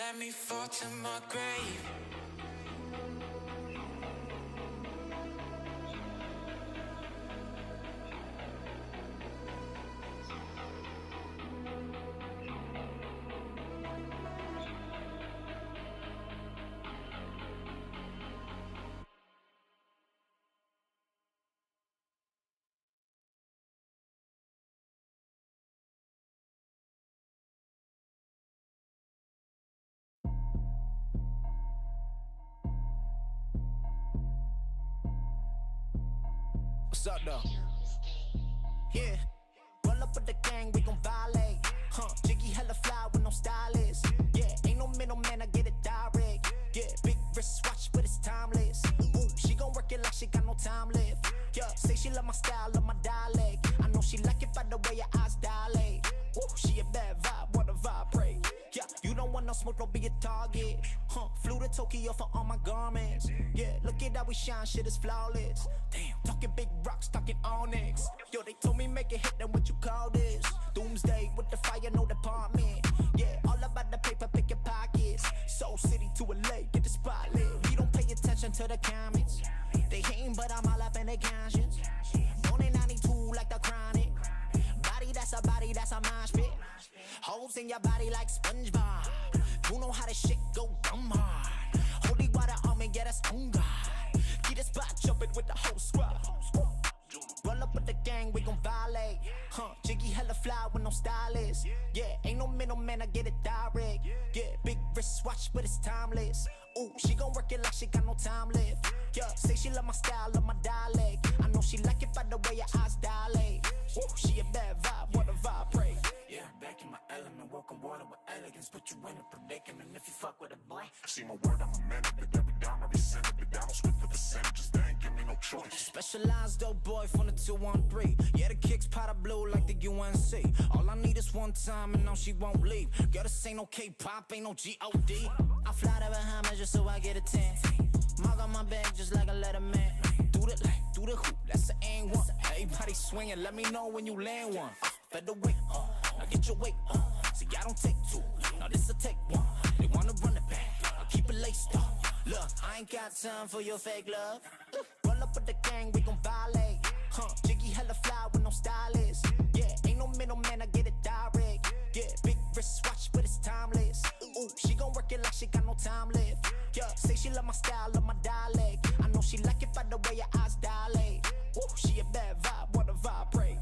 let me fall to my grave. What's up though? Yeah, roll up with the gang, we gon' violate. Jiggy hella fly with no stylist. Yeah, ain't no middleman, I get it direct. Yeah, big wrist watch, but it's timeless. Ooh, she gon' work it like she got no time left. Yeah, say she love my style, love my dialect. I know she like it by the way your eyes dilate. Ooh, she a bad vibe, wanna vibrate. Yeah, you don't want no smoke, don't be a target. Flew to Tokyo for all my garments. Yeah, look at how we shine, shit is flawless. Damn, talking big rocks, talking onyx. Yo, they told me make it hit, then what you call this? Doomsday with the fire, no department. Yeah, all about the paper, pick your pockets. Soul City to LA, get the spotlight. We don't pay attention to the comments. They hating, but I'm all up in their conscience. Born in 92 like the chronic. Body that's a mosh pit. Holes in your body like SpongeBob. You know how this shit go dumb hard. Holy water on me, yeah, that's on God. Get the spot jumping with the whole squad. Roll up with the gang, we gon' violate. Jiggy hella fly with no stylist. Yeah, ain't no middleman, I get it direct. Yeah, big wrist watch, but it's timeless. Ooh, she gon' work it like she got no time left. Yeah, say she love my style, love my dialect. I know she like it by the way your eyes dilate. Ooh, she a bad vibe, wanna vibrate. Yeah, I'm back in my element, walking water with elegance. Put you in a predicament if you fuck with a boy. See my word, I'm a man of it. Every dime, every cent of it. I don't split the percentages, they ain't give me no choice. Specialized dope boy from the 213. Yeah, the kicks powder blue like the UNC. All I need is one time and now she won't leave. Girl, this ain't no K-pop, ain't no G-O-D. I fly to Bahamas just so I get a 10. Mark on my bag just like a letterman. Do the hoop, that's the aim one. Everybody swinging, let me know when you land one. Featherweight, now get your weight See, I don't take two, now this'll take one. They wanna run it back, I'll keep it laced up. Look, I ain't got time for your fake love. Roll up with the gang, we gon' violate. Jiggy hella fly with no stylist. Yeah, ain't no middleman, I get it direct. Yeah, big wrist watch, but it's timeless. Ooh, she gon' work it like she got no time left. Yeah, say she love my style, love my dialect. I know she like it by the way your eyes dilate. Ooh, she a bad vibe, wanna vibrate.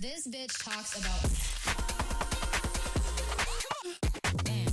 This bitch talks about. Damn.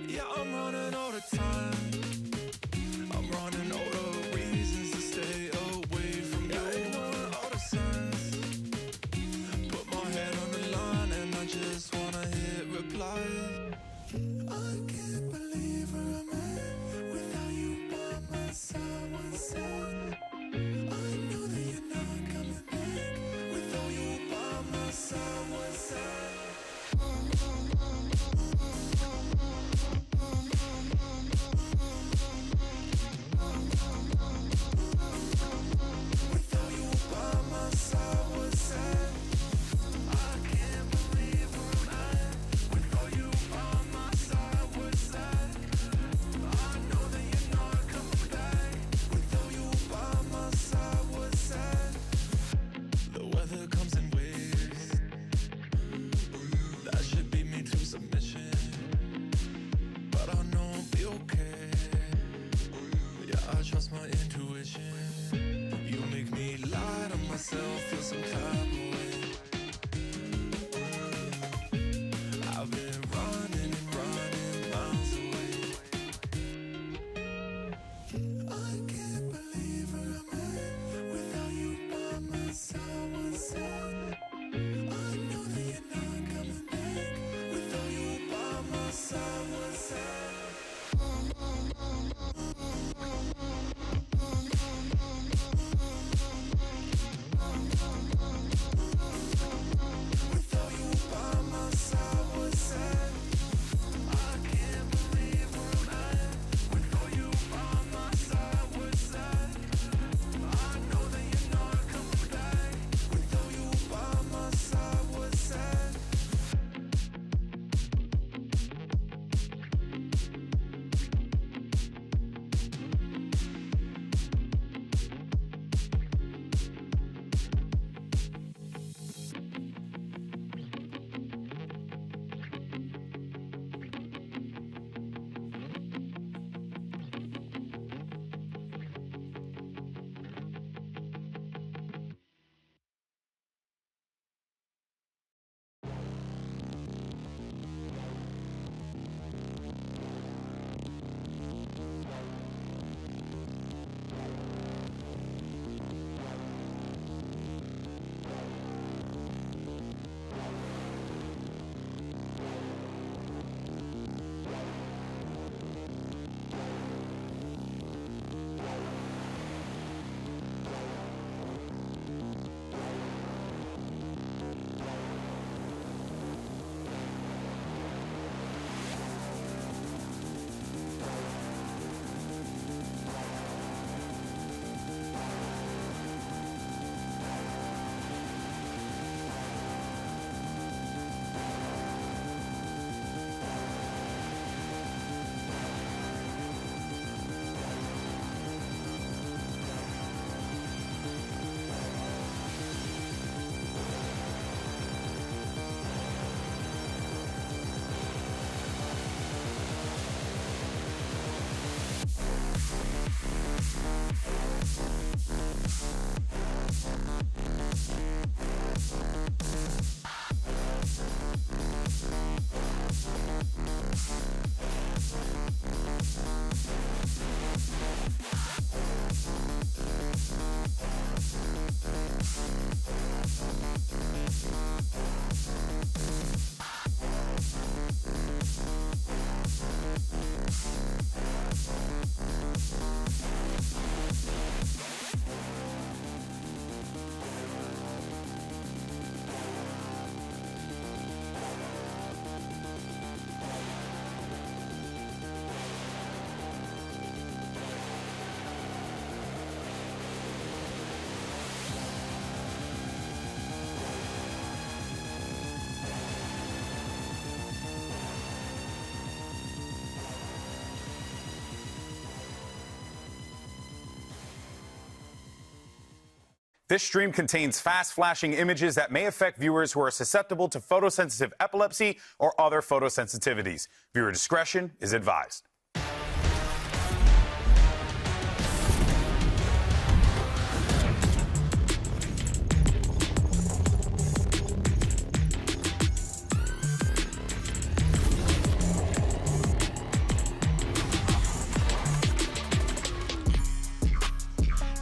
Yeah, I'm running all the time. I'm running all the reasons to stay away from you. Ignoring all the signs. Put my head on the line and I just wanna hit reply. I can't believe where I'm at without you by my side. One side. I know that you're not coming back without you by my side. One side. Without you by my side, what's sad? I can't believe where I'm at. Without you by my side, what's sad? I know that you're not coming back. Without you by my side, what's sad? The weather comes in waves. That should beat me to submission. But I know I'll be okay. Yeah, I trust my intuition. You make me lie to myself, feel some type of way. I've been running and running miles away. I can't believe where I'm at without you by my side. One side. I know that you're not coming back without you by my side. One side. This stream contains fast-flashing images that may affect viewers who are susceptible to photosensitive epilepsy or other photosensitivities. Viewer discretion is advised.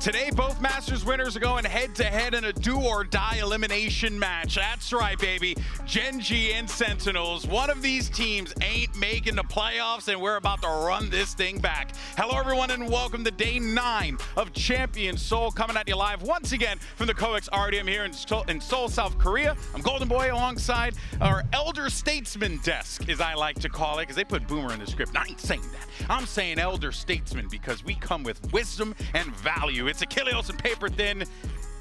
Today, both Masters winners are going head-to-head in a do-or-die elimination match. That's right, baby. Gen G and Sentinels. One of these teams ain't making the playoffs, and we're about to run this thing back. Hello, everyone, and welcome to Day 9 of Champions Seoul, coming at you live once again from the COEX Artium here in Seoul, South Korea. I'm Golden Boy alongside our Elder Statesman desk, as I like to call it, because they put Boomer in the script. I ain't saying that. I'm saying Elder Statesman because we come with wisdom and value. It's Achilles and paper thin.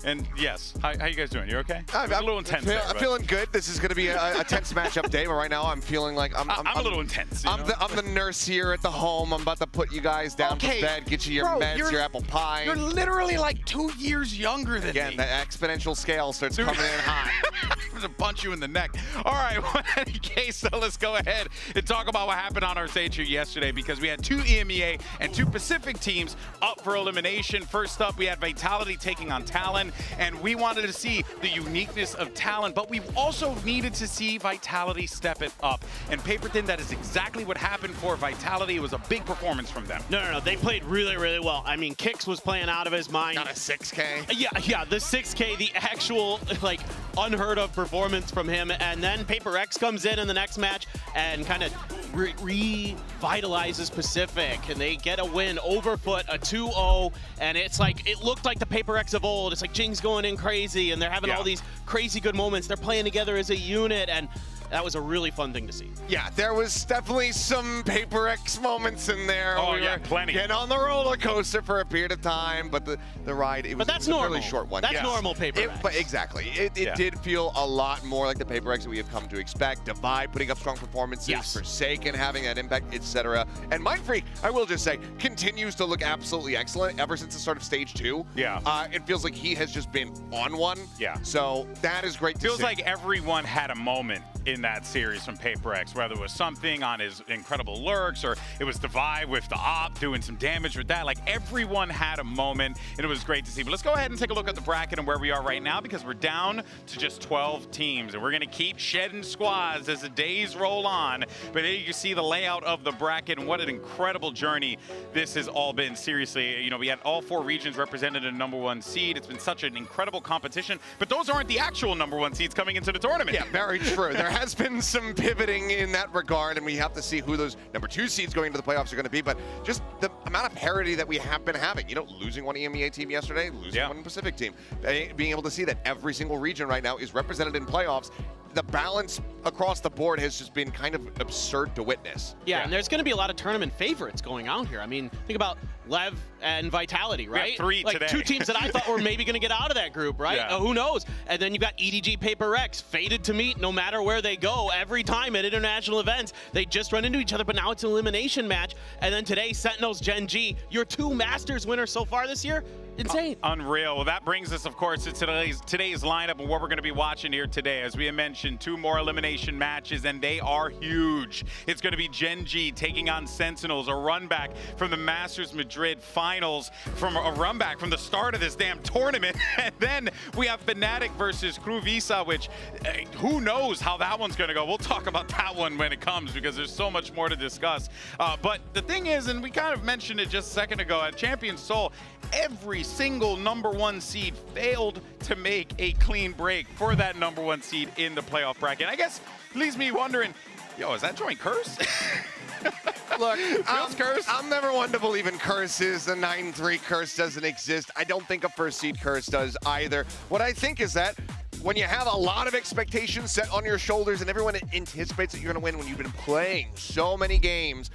And yes, how you guys doing? You okay? I'm a little intense. I'm feeling good. This is going to be a tense matchup day, but right now I'm feeling like I'm a little intense. I'm the nurse here at the home. I'm about to put you guys down to bed, get you your meds, your apple pie. You're literally like 2 years younger than me. Again, the exponential scale starts coming in high. I'm going to punch you in the neck. All right, well, in any case, so let's go ahead and talk about what happened on our stage here yesterday, because we had 2 EMEA and 2 Pacific teams up for elimination. First up, we had Vitality taking on Talon, and we wanted to see the uniqueness of Talon, but we also needed to see Vitality step it up. And Paper Thin, that is exactly what happened for Vitality. It was a big performance from them. No, they played really, really well. I mean, Kix was playing out of his mind. Got a 6K. Yeah, the 6K, the actual, like, unheard of performance from him. And then Paper X comes in the next match and kind of revitalizes Pacific, and they get a win over Foot, a 2-0, and it's like, it looked like the Paper X of old. It's like Jing's going in crazy, and they're having all these crazy good moments. They're playing together as a unit, and that was a really fun thing to see. Yeah, there was definitely some Paper X moments in there. Oh, we yeah, were plenty. Getting on the roller coaster for a period of time, but the ride, it was a fairly short one. That's normal Paper X. But exactly. It did feel a lot more like the Paper X that we have come to expect. Divide putting up strong performances, Forsaken having that impact, etc. And Mindfreak, I will just say, continues to look absolutely excellent ever since the start of Stage 2. Yeah. It feels like he has just been on one. Yeah. So that is great to see. Feels like everyone had a moment in that series from Paper X, whether it was something on his incredible lurks or it was Divide with the op doing some damage with that. Like, everyone had a moment, and it was great to see. But let's go ahead and take a look at the bracket and where we are right now, because we're down to just 12 teams, and we're going to keep shedding squads as the days roll on. But there you can see the layout of the bracket, and what an incredible journey this has all been. Seriously, you know, we had all 4 regions represented in #1 seed. It's been such an incredible competition, but those aren't the actual #1 seeds coming into the tournament. Yeah, very true. There has been some pivoting in that regard, and we have to see who those #2 seeds going into the playoffs are going to be. But just the amount of parity that we have been having, you know, losing one EMEA team yesterday, losing one Pacific team, being able to see that every single region right now is represented in playoffs. The balance across the board has just been kind of absurd to witness. Yeah, and there's going to be a lot of tournament favorites going out here. I mean, think about Lev and Vitality, right? We have 3 like today. 2 teams that I thought were maybe going to get out of that group, right? Yeah. Who knows? And then you've got EDG Paper X, fated to meet no matter where they go. Every time at international events, they just run into each other, but now it's an elimination match. And then today, Sentinels Gen G, your 2 Masters winners so far this year. Insane. Unreal. Well, that brings us, of course, to today's lineup and what we're going to be watching here today. As we mentioned, 2 more elimination matches, and they are huge. It's going to be Gen G taking on Sentinels, a run back from the Masters Madrid finals, from a run back from the start of this damn tournament. And then we have Fnatic versus Crew Visa, which who knows how that one's going to go. We'll talk about that one when it comes, because there's so much more to discuss. But the thing is, and we kind of mentioned it just a second ago, at Champions Seoul, every single #1 seed failed to make a clean break for that #1 seed in the playoff bracket. I guess leaves me wondering, yo, is that joint cursed? Look, I'm never one to believe in curses. The 9-3 curse doesn't exist. I don't think a first seed curse does either. What I think is that when you have a lot of expectations set on your shoulders and everyone anticipates that you're going to win when you've been playing so many games,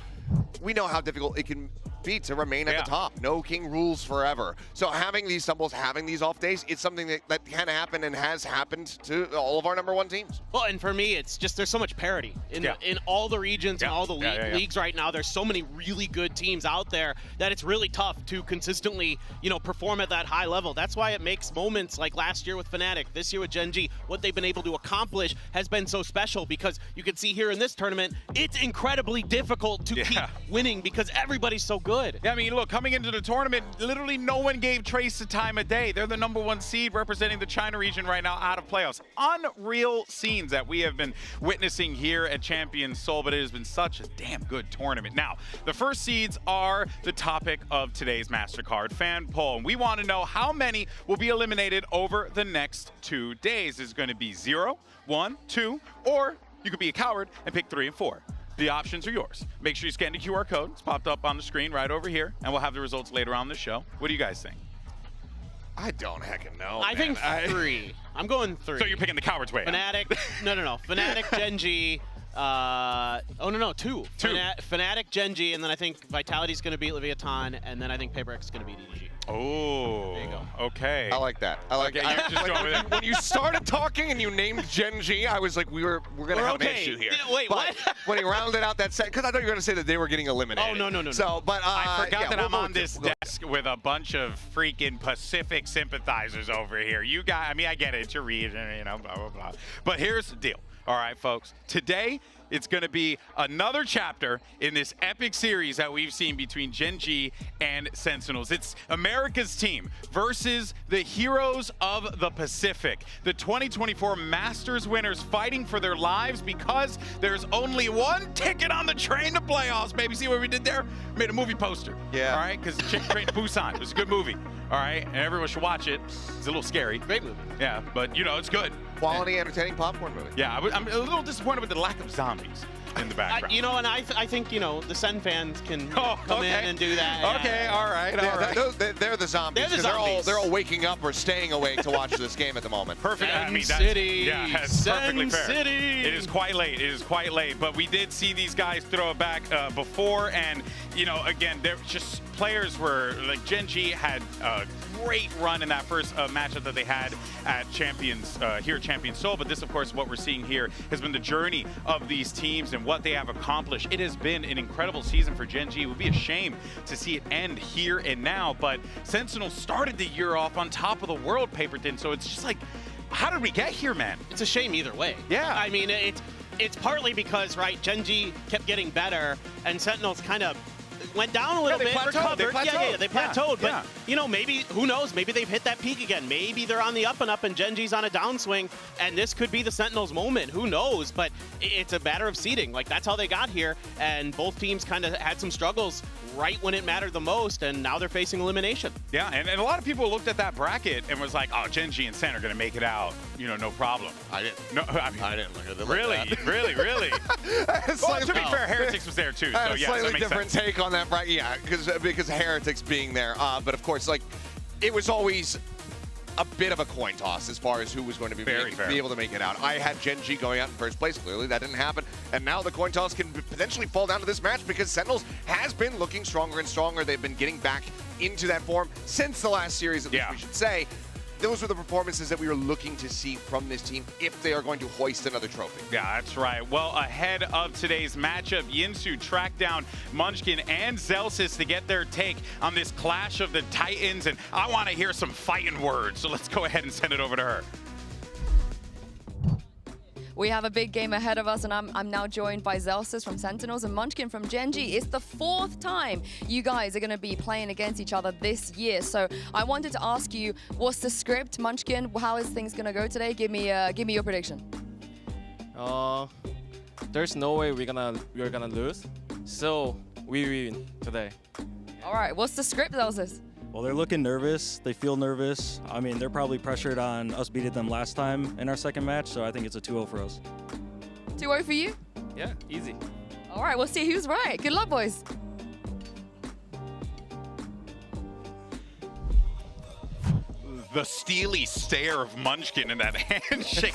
we know how difficult it can be to remain at the top. No king rules forever. So having these stumbles, having these off days, it's something that can happen and has happened to all of our #1 teams. Well, and for me, it's just there's so much parity in all the regions and all the leagues right now. There's so many really good teams out there that it's really tough to consistently, perform at that high level. That's why it makes moments like last year with Fnatic, this year with Gen G, what they've been able to accomplish has been so special, because you can see here in this tournament, it's incredibly difficult to keep winning because everybody's so good. Yeah, I mean, look, coming into the tournament, literally no one gave Trace the time of day. They're the #1 seed representing the China region right now out of playoffs. Unreal scenes that we have been witnessing here at Champions Seoul, but it has been such a damn good tournament. Now, the first seeds are the topic of today's MasterCard fan poll, and we want to know how many will be eliminated over the next 2 days. Is it going to be 0, 1, 2, or you could be a coward and pick 3 and 4. The options are yours. Make sure you scan the QR code. It's popped up on the screen right over here, and we'll have the results later on the show. What do you guys think? I don't heckin' know, I think 3. I'm going 3. So you're picking the coward's way. Fnatic, no. Fnatic, Gen G, 2. Fnatic, Gen G, and then I think Vitality's going to beat Leviathan, and then I think PaperX is going to beat EDG. Oh, There you go. Okay. I like that. I like Okay, it. you're just going with it. When you started talking and you named Gen G, I was like, we're gonna have an issue here. Yeah, wait, but what? when he rounded out that set, because I thought you were gonna say that they were getting eliminated. Oh, no. So, but I forgot that I'm on with this it. We'll go desk with a bunch of freaking Pacific sympathizers over here. You guys, I mean, I get it. It's your region, blah, blah, blah. But here's the deal. All right, folks. Today, it's going to be another chapter in this epic series that we've seen between Gen G and Sentinels. It's America's team versus the heroes of the Pacific. The 2024 Masters winners fighting for their lives because there's only one ticket on the train to playoffs, baby. See what we did there? Made a movie poster. Yeah. All right, because Chicken Train to Busan. It was a good movie. All right, and everyone should watch it. It's a little scary. Great movie. Yeah, but, it's good. Quality, entertaining popcorn movie. Yeah, I'm a little disappointed with the lack of zombies in the background. And I think, the Sen fans can come in and do that. Okay, all right. They're the zombies. They're the 'cause zombies. They're all waking up or staying awake to watch this game at the moment. Perfect. Sen I mean, City. that's perfectly fair. City. It is quite late. It is quite late. But we did see these guys throw it back before, and again, they're just players were like Gen G had a great run in that first matchup that they had at Champions here at Champions Seoul. But this, of course, what we're seeing here has been the journey of these teams and what they have accomplished. It has been an incredible season for Gen G. It would be a shame to see it end here and now. But Sentinel started the year off on top of the world, Paperton. So it's just like, how did we get here, man? It's a shame either way. Yeah. I mean, it's partly because, Gen G kept getting better, and Sentinels kind of went down a little they bit, plateaued. recovered. They plateaued. Yeah, they plateaued. Yeah, But, maybe, who knows, maybe they've hit that peak again. Maybe they're on the up and up and Gen G's on a downswing, and this could be the Sentinels' moment. Who knows? But it's a matter of seeding. That's how they got here, and both teams kind of had some struggles right when it mattered the most, and now they're facing elimination. Yeah, and a lot of people looked at that bracket and was like, oh, Gen G and Sen are going to make it out, no problem. I didn't. No, I mean, I didn't look at it really, like that. really. Well, to be fair, Heretics was there too, I had so a yes, slightly that makes different sense. take on that bracket, yeah, because Heretics being there. But of course, it was always a bit of a coin toss as far as who was going to be able to make it out. I had Gen G going out in first place. Clearly, that didn't happen. And now the coin toss can potentially fall down to this match because Sentinels has been looking stronger and stronger. They've been getting back into that form since the last series, at least we should say. Those were the performances that we were looking to see from this team if they are going to hoist another trophy. Yeah, that's right. Well, ahead of today's matchup, Yinsu tracked down Munchkin and Zelsis to get their take on this clash of the Titans, and I want to hear some fighting words, so let's go ahead and send it over to her. We have a big game ahead of us, and I'm now joined by Zelsis from Sentinels and Munchkin from Gen G. It's the 4th time you guys are going to be playing against each other this year. So I wanted to ask you, what's the script, Munchkin? How is things going to go today? Give me your prediction. There's no way we're gonna lose, so we win today. All right, what's the script, Zelsis? Well, they're looking nervous. They feel nervous. I mean, they're probably pressured on us beating them last time in our second match, so I think it's a 2-0 for us. 2-0 for you? Yeah, easy. All right, we'll see who's right. Good luck, boys. the steely stare of Munchkin in that handshake.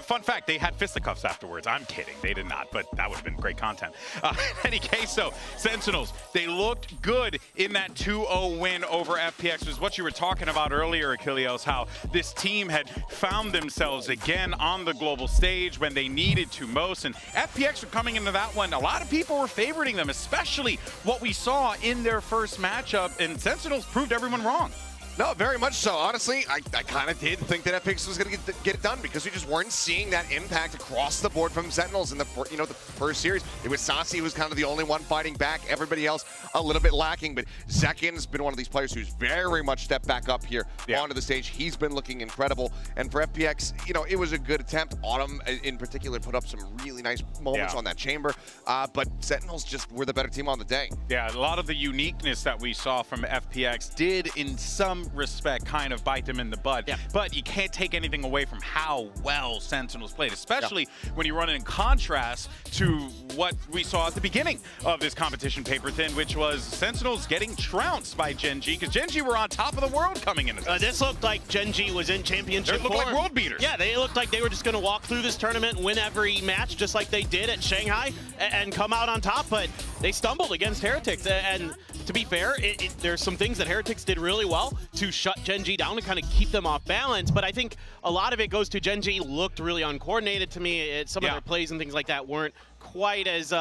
Fun fact, they had fisticuffs afterwards. I'm kidding. They did not, but that would have been great content. In any case, so Sentinels, they looked good in that 2-0 win over FPX. It was what you were talking about earlier, Achilles, how this team had found themselves again on the global stage when they needed to most. And FPX were coming into that one. A lot of people were favoriting them, especially what we saw in their first matchup. And Sentinels proved everyone wrong. No, very much so. Honestly, I kind of did think that FPX was going to get it done because we just weren't seeing that impact across the board from Sentinels in the the first series. It was Saucy who was kind of the only one fighting back. Everybody else a little bit lacking, but Zekin's been one of these players who's very much stepped back up here onto the stage. He's been looking incredible. And for FPX, it was a good attempt. Autumn in particular put up some really nice moments on that chamber, but Sentinels just were the better team on the day. Yeah, a lot of the uniqueness that we saw from FPX did in some respect kind of bite them in the butt. But you can't take anything away from how well Sentinels played, especially when you run it in contrast to what we saw at the beginning of this competition, Paper Thin, which was Sentinels getting trounced by Gen G, because Gen G were on top of the world coming into this. This looked like Gen G was in championship They looked form. like world beaters. Yeah, they looked like they were just going to walk through this tournament and win every match just like they did at Shanghai and come out on top, but they stumbled against Heretics. And to be fair, there's some things that Heretics did really well to shut Gen G down and kind of keep them off balance, but I think a lot of it goes to Gen G looked really uncoordinated to me. Some of their plays and things like that weren't quite as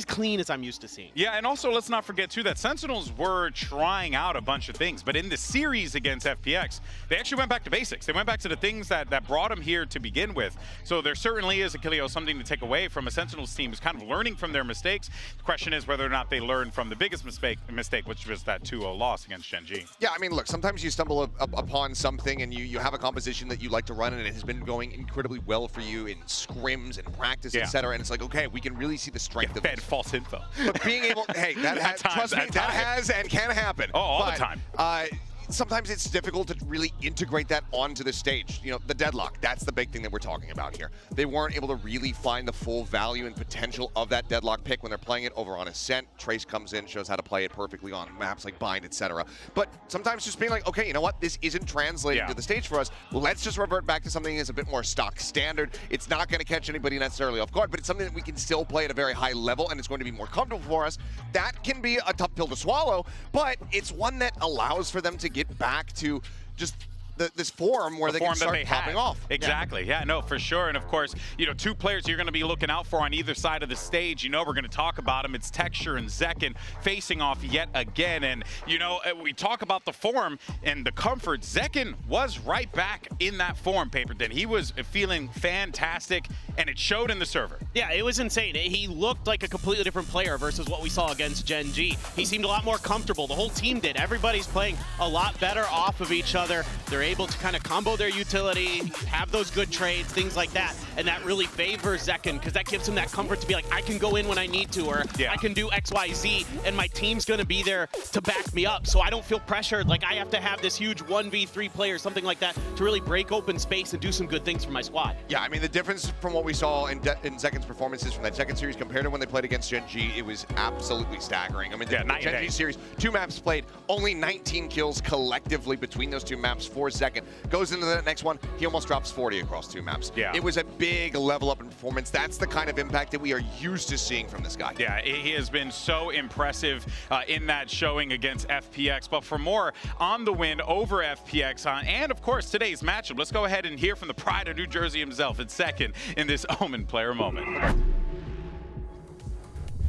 clean as I'm used to seeing. Yeah, and also let's not forget too that Sentinels were trying out a bunch of things, but in the series against FPX, they actually went back to basics. They went back to the things that brought them here to begin with. So there certainly is, Achilles, something to take away from a Sentinels team who's kind of learning from their mistakes. The question is whether or not they learned from the biggest mistake, which was that 2-0 loss against Gen G. Yeah, I mean, look, sometimes you stumble upon something and you have a composition that you like to run, and it has been going incredibly well for you in scrims and practice, etc. And it's like, okay, we can really see the strength of fed false info. But being able, hey, trust me, that has and can happen. Oh, all the time. Sometimes it's difficult to really integrate that onto the stage. The deadlock, that's the big thing that we're talking about here. They weren't able to really find the full value and potential of that deadlock pick when they're playing it over on Ascent. Trace comes in, shows how to play it perfectly on maps like Bind, etc. But sometimes just being like, okay, you know what? This isn't translating to the stage for us. Let's just revert back to something that's a bit more stock standard. It's not going to catch anybody necessarily off guard, but it's something that we can still play at a very high level, and it's going to be more comfortable for us. That can be a tough pill to swallow, but it's one that allows for them to get back to just this form where they can start popping off. Exactly. Yeah, no, for sure. And of course, two players you're going to be looking out for on either side of the stage. We're going to talk about them. It's Texture and Zekin facing off yet again. And, we talk about the form and the comfort. Zekin was right back in that form, Paperton. He was feeling fantastic, and it showed in the server. Yeah, it was insane. He looked like a completely different player versus what we saw against Gen G. He seemed a lot more comfortable. The whole team did. Everybody's playing a lot better off of each other. They're able to kind of combo their utility, have those good trades, things like that, and that really favors Zekin because that gives him that comfort to be like, I can go in when I need to, or I can do X, Y, Z, and my team's going to be there to back me up, so I don't feel pressured like I have to have this huge 1v3 play or something like that to really break open space and do some good things for my squad. Yeah, I mean, the difference from what we saw in Zekin's performances from that second series compared to when they played against Gen G, it was absolutely staggering. I mean, the Gen G series, 2 maps played, only 19 kills collectively between those 2 maps for Zekin. Goes into the next one, he almost drops 40 across 2 maps. Yeah. It was a big level up in performance. That's the kind of impact that we are used to seeing from this guy. Yeah, he has been so impressive in that showing against FPX. But for more on the win over FPX, and of course today's matchup, let's go ahead and hear from the pride of New Jersey himself at second in this Omen player moment.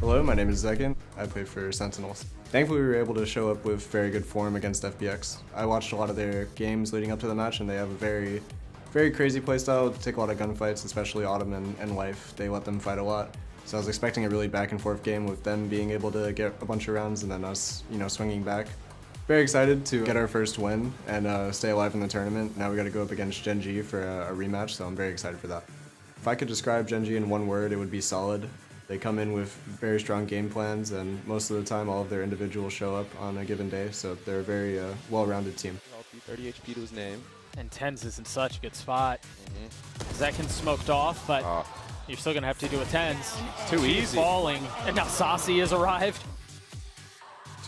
Hello, my name is Zekin. I play for Sentinels. Thankfully, we were able to show up with very good form against FPX. I watched a lot of their games leading up to the match, and they have a very, very crazy playstyle, take a lot of gunfights, especially Autumn and Life. They let them fight a lot. So I was expecting a really back and forth game with them being able to get a bunch of rounds and then us, swinging back. Very excited to get our first win and stay alive in the tournament. Now we got to go up against Gen G for a rematch, so I'm very excited for that. If I could describe Gen G in one word, it would be solid. They come in with very strong game plans, and most of the time all of their individuals show up on a given day, so they're a very well-rounded team. 30 HP to his name. And Tens is in such a good spot. Zekin smoked off, but you're still going to have to do a Tens. Too easy. Falling, and now Saucy has arrived.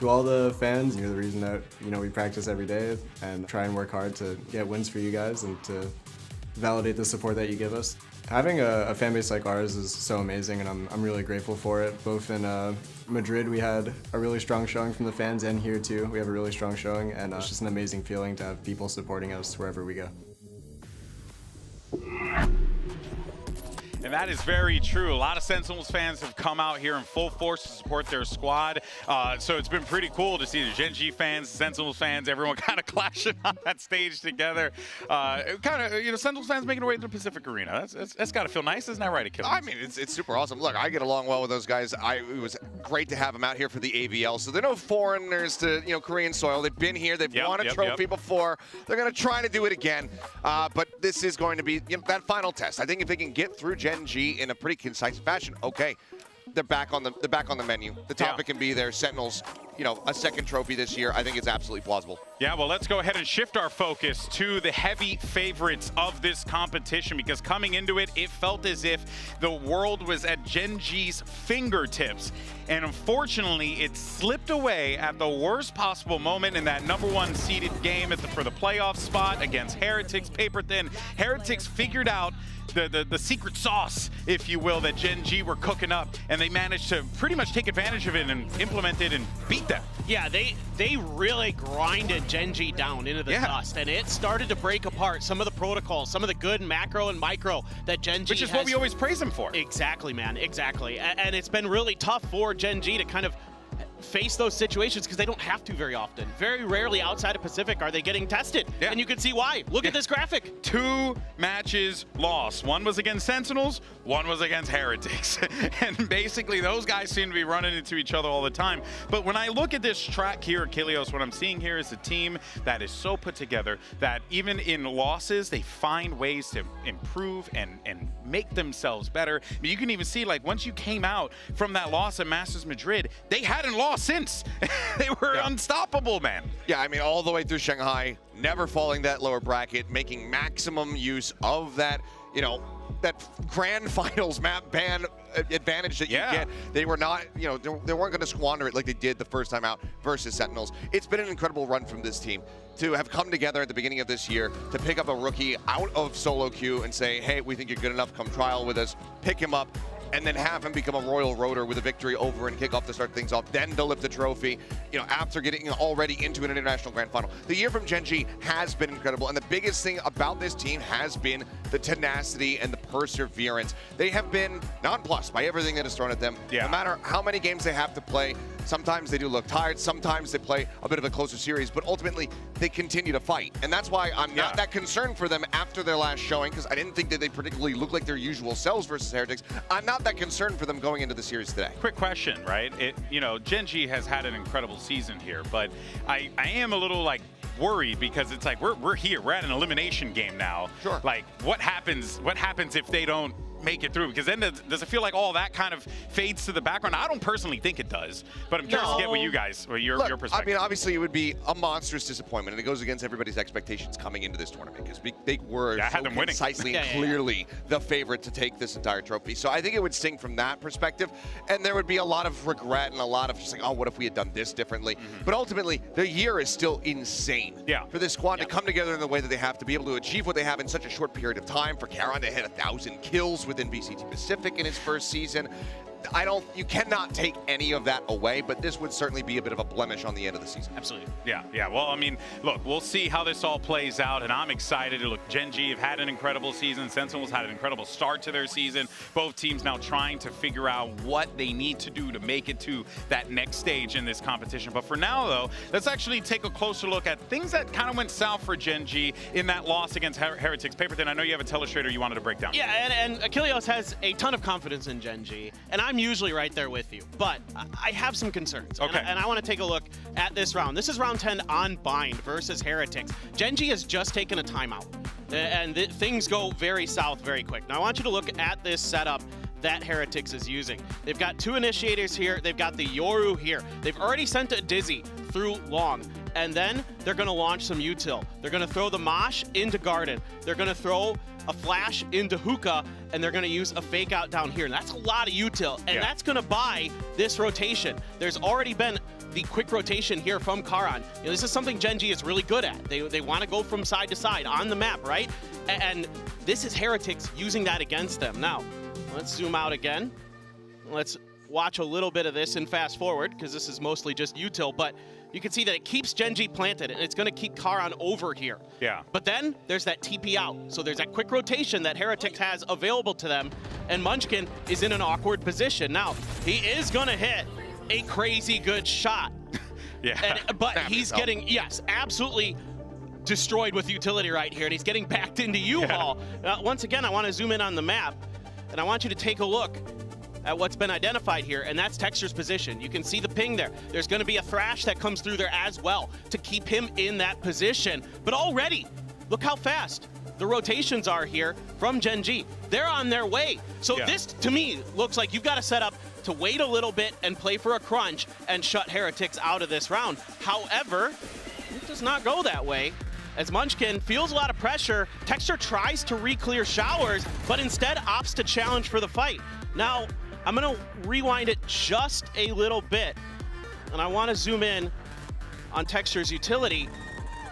To all the fans, you're the reason that we practice every day and try and work hard to get wins for you guys and to validate the support that you give us. Having a fan base like ours is so amazing, and I'm really grateful for it. Both in Madrid, we had a really strong showing from the fans, and here too, we have a really strong showing, and it's just an amazing feeling to have people supporting us wherever we go. And that is very true. A lot of Sentinels fans have come out here in full force to support their squad. So it's been pretty cool to see the Gen G fans, Sentinels fans, everyone kind of clashing on that stage together. Sentinels fans making their way to the Pacific Arena. That's got to feel nice, isn't that right, Achilles? I mean, it's super awesome. Look, I get along well with those guys. It was great to have them out here for the AVL. So they're no foreigners to Korean soil. They've been here. They've won a trophy before. They're going to try to do it again. But this is going to be that final test. I think if they can get through Gen G in a pretty concise fashion, okay, they're back on the menu. The topic can be there. Sentinels, a second trophy this year. I think it's absolutely plausible. Yeah, well, let's go ahead and shift our focus to the heavy favorites of this competition, because coming into it, it felt as if the world was at Gen G's fingertips. And unfortunately, it slipped away at the worst possible moment in that #1 seeded game for the playoff spot against Heretics Paper Thin. Heretics figured out the secret sauce, if you will, that Gen G were cooking up, and they managed to pretty much take advantage of it and implement it and beat them. Yeah, they really grinded Gen G down into the dust, and it started to break apart some of the protocols, some of the good macro and micro that Gen G Which is what we always praise them for. Exactly, man, exactly. And it's been really tough for Gen G to kind of face those situations because they don't have to very often. Very rarely outside of Pacific are they getting tested. Yeah. And you can see why. Look at this graphic. 2 matches lost. One was against Sentinels, one was against Heretics. And basically those guys seem to be running into each other all the time. But when I look at this track here, Achilles, what I'm seeing here is a team that is so put together that even in losses, they find ways to improve and make themselves better. I mean, you can even see, like, once you came out from that loss at Masters Madrid, they hadn't lost since. They were unstoppable, man. Yeah, I mean, all the way through Shanghai, never falling that lower bracket, making maximum use of that, that grand finals map ban advantage that you get. They were not, they weren't going to squander it like they did the first time out versus Sentinels. It's been an incredible run from this team to have come together at the beginning of this year to pick up a rookie out of solo queue and say, hey, we think you're good enough, come trial with us, pick him up, and then have him become a Royal Roader with a victory over and kickoff to start things off, then to lift the trophy, after getting already into an international grand final. The year from Gen G has been incredible, and the biggest thing about this team has been the tenacity and the perseverance. They have been nonplussed by everything that is thrown at them. No matter how many games they have to play, sometimes they do look tired, sometimes they play a bit of a closer series, but ultimately they continue to fight. And that's why I'm not that concerned for them after their last showing, because I didn't think that they particularly looked like their usual selves versus Heretics. I'm not that concerned for them going into the series today. Quick question, right? Gen G has had an incredible season here, but I am a little worried because it's like we're here, we're at an elimination game now. Sure. Like, what happens if they don't make it through? Because then does it feel like all that kind of fades to the background? I don't personally think it does, but I'm curious to get what you guys, your perspective. I mean, obviously it would be a monstrous disappointment, and it goes against everybody's expectations coming into this tournament because they were so concisely and clearly the favorite to take this entire trophy. So I think it would sting from that perspective, and there would be a lot of regret and a lot of just like, oh, what if we had done this differently? But ultimately, the year is still insane for this squad to come together in the way that they have, to be able to achieve what they have in such a short period of time, for Karan to hit 1,000 kills within VCT Pacific in his first season. You cannot take any of that away, but this would certainly be a bit of a blemish on the end of the season. Absolutely. Yeah. Well, I mean, look, we'll see how this all plays out, and I'm excited. Look, Gen G have had an incredible season. Sentinels had an incredible start to their season. Both teams now trying to figure out what they need to do to make it to that next stage in this competition. But for now, though, let's actually take a closer look at things that kind of went south for Gen G in that loss against Heretics Paper Thin. I know you have a telestrator you wanted to break down. Yeah, and Achilles has a ton of confidence in Gen G, and I'm usually right there with you, but I have some concerns. Okay. And I want to take a look at this round. This is round 10 on Bind versus Heretics. Gen G has just taken a timeout, and things go very south very quick. Now I want you to look at this setup that Heretics is using. They've got 2 initiators here. They've got the Yoru here. They've already sent a Dizzy through long, and then they're going to launch some util. They're going to throw the Mosh into Garden. They're going to throw a flash into Hookah, and they're going to use a fake out down here. And that's a lot of util, and that's going to buy this rotation. There's already been the quick rotation here from Karan. This is something Gen G is really good at. They want to go from side to side on the map, right? And this is Heretics using that against them. Now, let's zoom out again. Let's watch a little bit of this and fast forward, because this is mostly just util, but you can see that it keeps Gen G planted, and it's going to keep Karan over here. Yeah. But then there's that TP out. So there's that quick rotation that Heretics has available to them, and Munchkin is in an awkward position. Now, he is going to hit a crazy good shot. Yeah. But he's getting, yes, absolutely destroyed with utility right here, and he's getting backed into U-Haul. Once again, I want to zoom in on the map, and I want you to take a look at what's been identified here, and that's Texture's position. You can see the ping there. There's going to be a Thrash that comes through there as well to keep him in that position. But already, look how fast the rotations are here from Gen G. They're on their way. So this, to me, looks like you've got to set up to wait a little bit and play for a crunch and shut Heretics out of this round. However, it does not go that way, as Munchkin feels a lot of pressure. Texture tries to re-clear showers, but instead opts to challenge for the fight. Now, I'm going to rewind it just a little bit, and I want to zoom in on Texture's utility.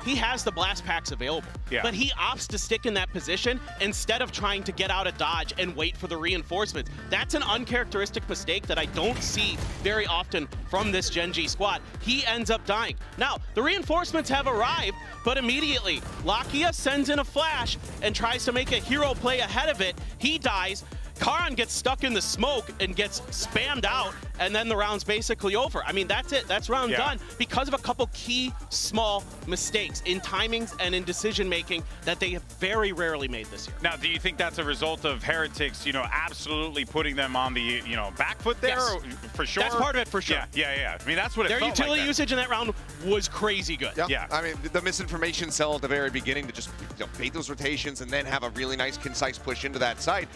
He has the blast packs available, but he opts to stick in that position instead of trying to get out of dodge and wait for the reinforcements. That's an uncharacteristic mistake that I don't see very often from this Gen G squad. He ends up dying. Now, the reinforcements have arrived, but immediately, Lakia sends in a flash and tries to make a hero play ahead of it. He dies. Karan gets stuck in the smoke and gets spammed out, and then the round's basically over. I mean, that's it. That's round done because of a couple key small mistakes in timings and in decision-making that they have very rarely made this year. Now, do you think that's a result of Heretics, absolutely putting them on the, back foot there? Yes. For sure? That's part of it, for sure. Yeah. I mean, that's what it Their felt utility like usage in that round was crazy good. Yeah. I mean, the misinformation cell at the very beginning to just bait those rotations and then have a really nice, concise push into that site.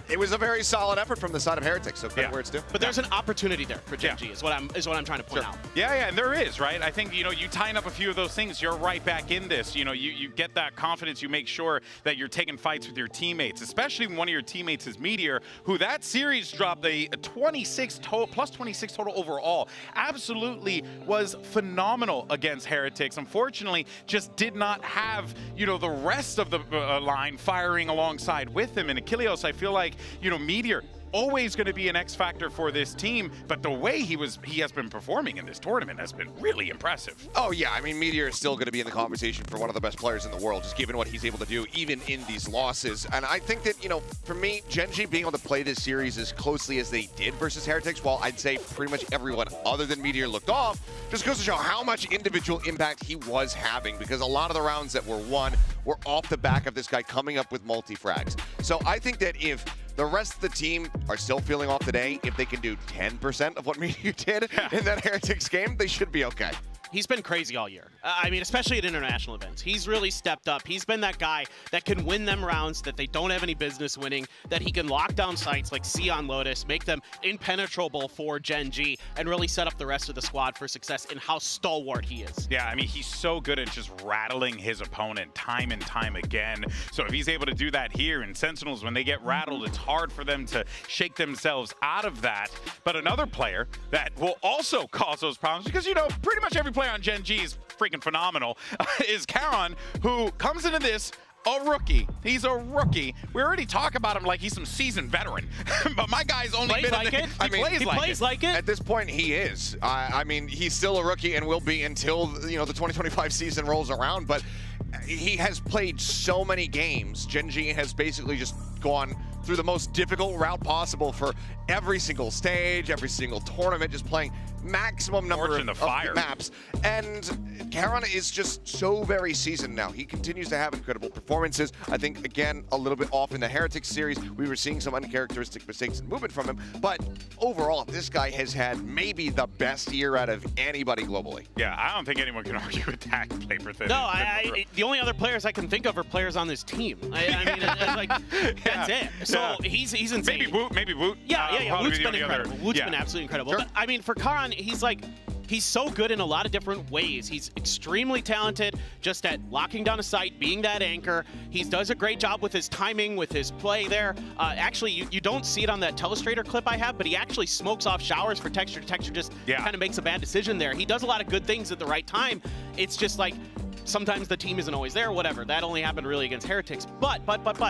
It was a very solid effort from the side of Heretics, so credit where it's due. But there's an opportunity there for Gen G, is what I'm trying to point out. Yeah, and there is, right? I think, you tying up a few of those things, you're right back in this. You get that confidence, you make sure that you're taking fights with your teammates, especially when one of your teammates is Meteor, who that series dropped a 26 total overall. Absolutely was phenomenal against Heretics. Unfortunately, just did not have, the rest of the line firing alongside with him. And Achilleos, I feel like, Meteor, always going to be an X factor for this team, but the way he has been performing in this tournament has been really impressive. Oh yeah, I mean, Meteor is still going to be in the conversation for one of the best players in the world, just given what he's able to do even in these losses. And I think that, for me, Gen G being able to play this series as closely as they did versus Heretics, while I'd say pretty much everyone other than Meteor looked off, just goes to show how much individual impact he was having, because a lot of the rounds that were won were off the back of this guy coming up with multi-frags. So I think that if the rest of the team are still feeling off today, if they can do 10% of what Meteor did in that Heretics game, they should be okay. He's been crazy all year. I mean, especially at international events. He's really stepped up. He's been that guy that can win them rounds that they don't have any business winning, that he can lock down sites like C on Lotus, make them impenetrable for Gen G, and really set up the rest of the squad for success in how stalwart he is. Yeah, I mean, he's so good at just rattling his opponent time and time again. So if he's able to do that here in Sentinels, when they get rattled, it's hard for them to shake themselves out of that. But another player that will also cause those problems, because, pretty much every player on Gen G is freaking phenomenal, is Karan, who comes into this a rookie. He's a rookie. We already talk about him like he's some seasoned veteran, but my guy's only been in it. He plays like it. At this point, he is. I mean, he's still a rookie and will be until the 2025 season rolls around. But he has played so many games. Gen G has basically just gone through the most difficult route possible for every single stage, every single tournament, just playing maximum number of maps. And Karan is just so very seasoned now. He continues to have incredible performances. I think, again, a little bit off in the Heretics series. We were seeing some uncharacteristic mistakes and movement from him. But overall, this guy has had maybe the best year out of anybody globally. Yeah, I don't think anyone can argue with that, paper thin. No, the only other players I can think of are players on this team. I mean, it's like, that's it. So he's insane. Maybe Woot. Yeah. Woot's been incredible. Woot's been absolutely incredible. Sure. But I mean, for Karan, he's like, he's so good in a lot of different ways. He's extremely talented just at locking down a site, being that anchor. He does a great job with his timing, with his play there. Actually, you don't see it on that Telestrator clip I have, but he actually smokes off showers for Texture. Texture just kind of makes a bad decision there. He does a lot of good things at the right time. It's just like, sometimes the team isn't always there, whatever. That only happened really against Heretics. But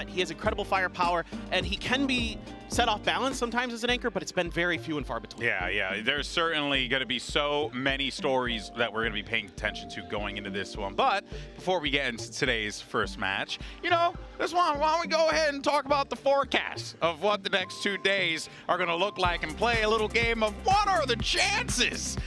he has incredible firepower, and he can be set off balance sometimes as an anchor, but it's been very few and far between. Yeah. There's certainly going to be so many stories that we're going to be paying attention to going into this one. But before we get into today's first match, you know, why don't we go ahead and talk about the forecast of what the next 2 days are going to look like and play a little game of what are the chances?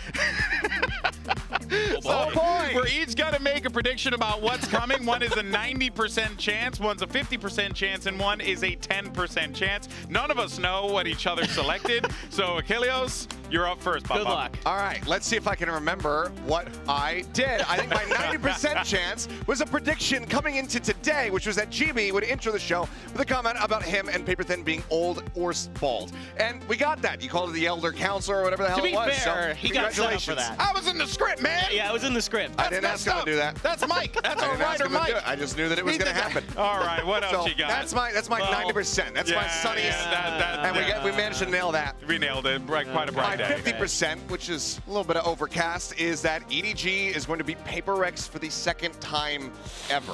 Oh boy! We're each going to make a prediction about what's coming. One is a 90% chance, one's a 50% chance, and one is a 10% chance. None of us know what each other selected. So, Achilleos, you're up first, Papa. Good luck. All right, let's see if I can remember what I did. I think my 90% chance was a prediction coming into today, which was that GB would intro the show with a comment about him and Paper Thin being old or bald. And we got that. You called it the Elder Counselor or whatever the hell it was. To be fair, so he got set up for congratulations. that. I was in the script, man. Yeah, it was in the script. I didn't ask him to do that. That's Mike. That's I our didn't ask writer, him to do Mike. it. I just knew that it was going to happen. All right, what else So you got? that's my 90%. That's my sunniest. And we managed to nail that. We nailed it. Quite a bright My day. 50%, which is a little bit of overcast, is that EDG is going to beat PaperX for the second time ever.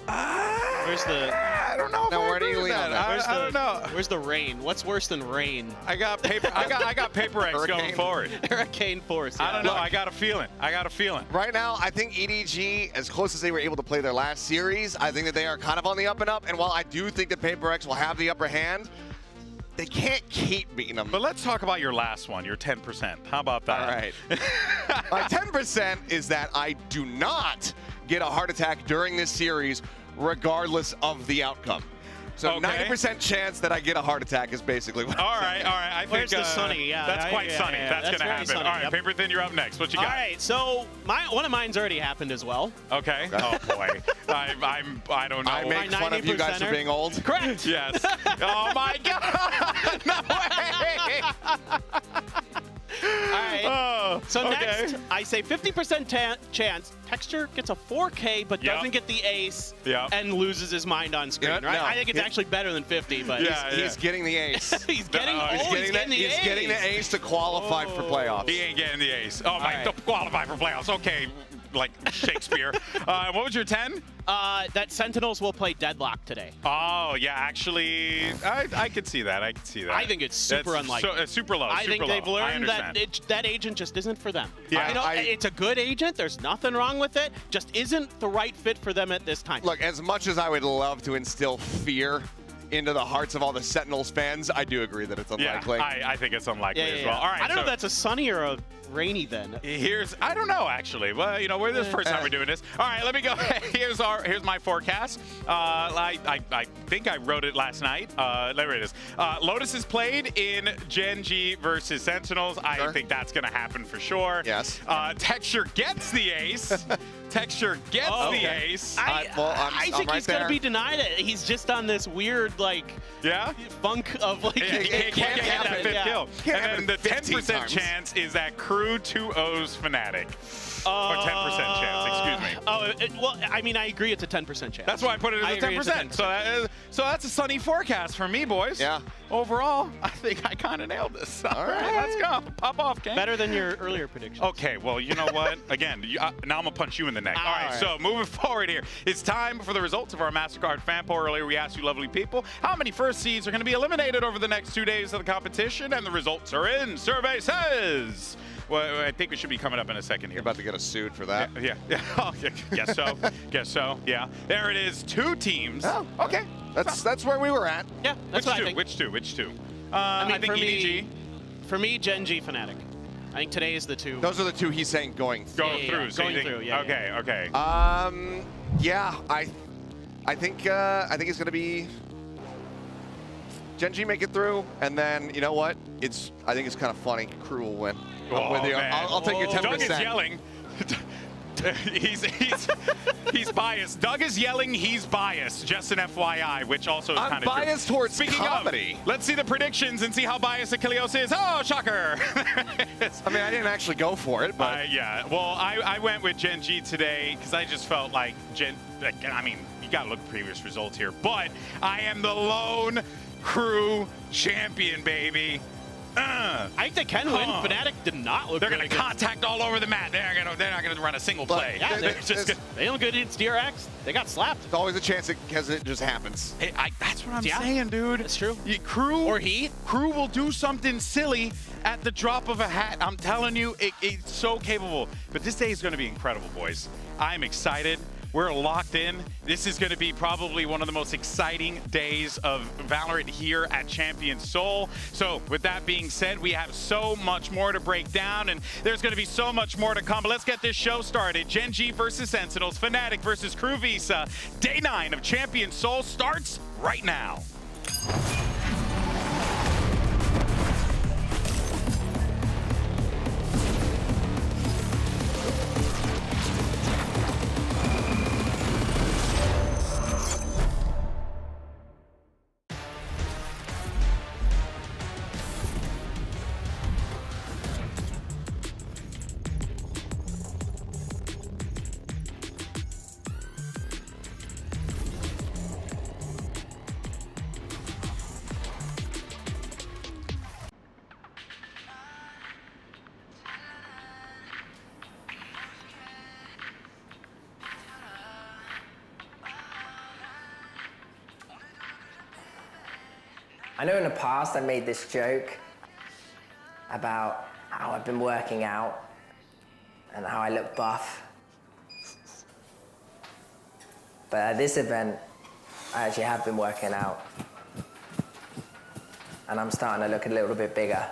Where's the? I don't know. Now, where do you lean on that? Where's I don't know. Where's the rain? What's worse than rain? I got paper X going Hurricane. forward. Hurricane force. I don't know. Look. I got a feeling. Right now, I think EDG, as close as they were able to play their last series, I think that they are kind of on the up and up. And while I do think that PaperX will have the upper hand, they can't keep beating them. But let's talk about your last one, your 10%. How about that? All right. My 10% is that I do not get a heart attack during this series, regardless of the outcome. So Okay. 90% chance that I get a heart attack is basically what All right. I think Where's the sunny? Yeah, that's quite sunny. That's that's going to very happen. sunny, All right, yep. Paper Thin, you're up next. What you All got? right, so one of mine's already happened as well. Okay. Oh boy. I don't know. I make fun of you guys for 90%er. being old. Correct. Yes. Oh my God. No way. All right. Oh, So okay. next, I say 50% chance. Texture gets a 4K, but Yep. doesn't get the ace Yep. and loses his mind on screen. Yeah, right? no. I think it's actually better than 50, but Yeah. He's getting the ace. he's getting. He's getting the ace to qualify for playoffs. He ain't getting the ace. Oh my! right. To qualify for playoffs. Okay, like Shakespeare. What was your 10? That Sentinels will play Deadlock today. Oh yeah, actually, I could see that. I could see that. I think it's super unlikely. Super low. I think they've low. I learned that understand. that agent just isn't for them. Yeah, you know, it's a good agent. There's nothing wrong with it. Just isn't the right fit for them at this time. Look, as much as I would love to instill fear into the hearts of all the Sentinels fans, I do agree that it's unlikely. Yeah, I think it's unlikely yeah, as yeah, well. yeah. All right. I don't know so if that's a sunny or a rainy then. I don't know actually. Well, you know, we're this first time we're doing this. All right, let me go. Here's my forecast. I think I wrote it last night. There it is. Lotus is played in Gen G versus Sentinels. I think that's gonna happen for sure. Yes. Texture gets the ace. Texture gets the ace. I think right he's going to there. be denied it. He's just on this weird, like, funk of, like, Can't get that fifth kill. Can't And then the 15 10% times. chance is that Crew 2-0's Fnatic. Or 10% chance, excuse me. Well, I mean, I agree it's a 10% chance. That's why I put it as a agree it's a 10%. So that's a sunny forecast for me, boys. Yeah. Overall, I think I kind of nailed this. All right, let's go. Pop off, gang. Better than your earlier prediction. Okay, well, you know what? Again, now I'm going to punch you in the neck. All right, so moving forward here, it's time for the results of our MasterCard fan poll. Earlier, we asked you lovely people how many first seeds are going to be eliminated over the next 2 days of the competition, and the results are in. Survey says... Well, I think we should be coming up in a second here. You're about to get a suit for that. Yeah. Oh, guess so. Guess so. Yeah. There it is. 2 teams. Oh, okay. That's where we were at. Yeah, that's what I think. Which two? I mean, I think for EDG. For me, Gen G Fnatic. I think today is the 2. Those are the 2 he's saying going through. Going through. So going you think, through, yeah. Okay. Yeah, I think it's gonna be Gen G make it through, and then you know what? I think it's kind of funny. Crew will win. I'm with you. Man. I'll take your 10%. Doug is yelling. he's biased. Doug is yelling he's biased, just an FYI, which also is kind of true. I'm biased towards Speaking comedy. of, let's see the predictions and see how biased Achilles is. Oh, shocker. I mean, I didn't actually go for it, but... yeah, well, I went with Gen G today because I just felt like I mean, you got to look at previous results here, but I am the lone crew champion, baby. I think they can win. Fnatic did not look They're good. going to contact all over the map. They're not going to run a single play. Yeah, they look good against DRX. They got slapped. There's always a chance because it just happens. Hey, that's what I'm saying, dude. That's true. Crew or Heat. Crew will do something silly at the drop of a hat. I'm telling you, it's so capable. But this day is going to be incredible, boys. I'm excited. We're locked in. This is going to be probably one of the most exciting days of Valorant here at Champions Seoul. So with that being said, we have so much more to break down, and there's going to be so much more to come. But let's get this show started. Gen G versus Sentinels, Fnatic versus Crew Visa. Day 9 of Champions Seoul starts right now. I know in the past I made this joke about how I've been working out and how I look buff. But at this event, I actually have been working out. And I'm starting to look a little bit bigger.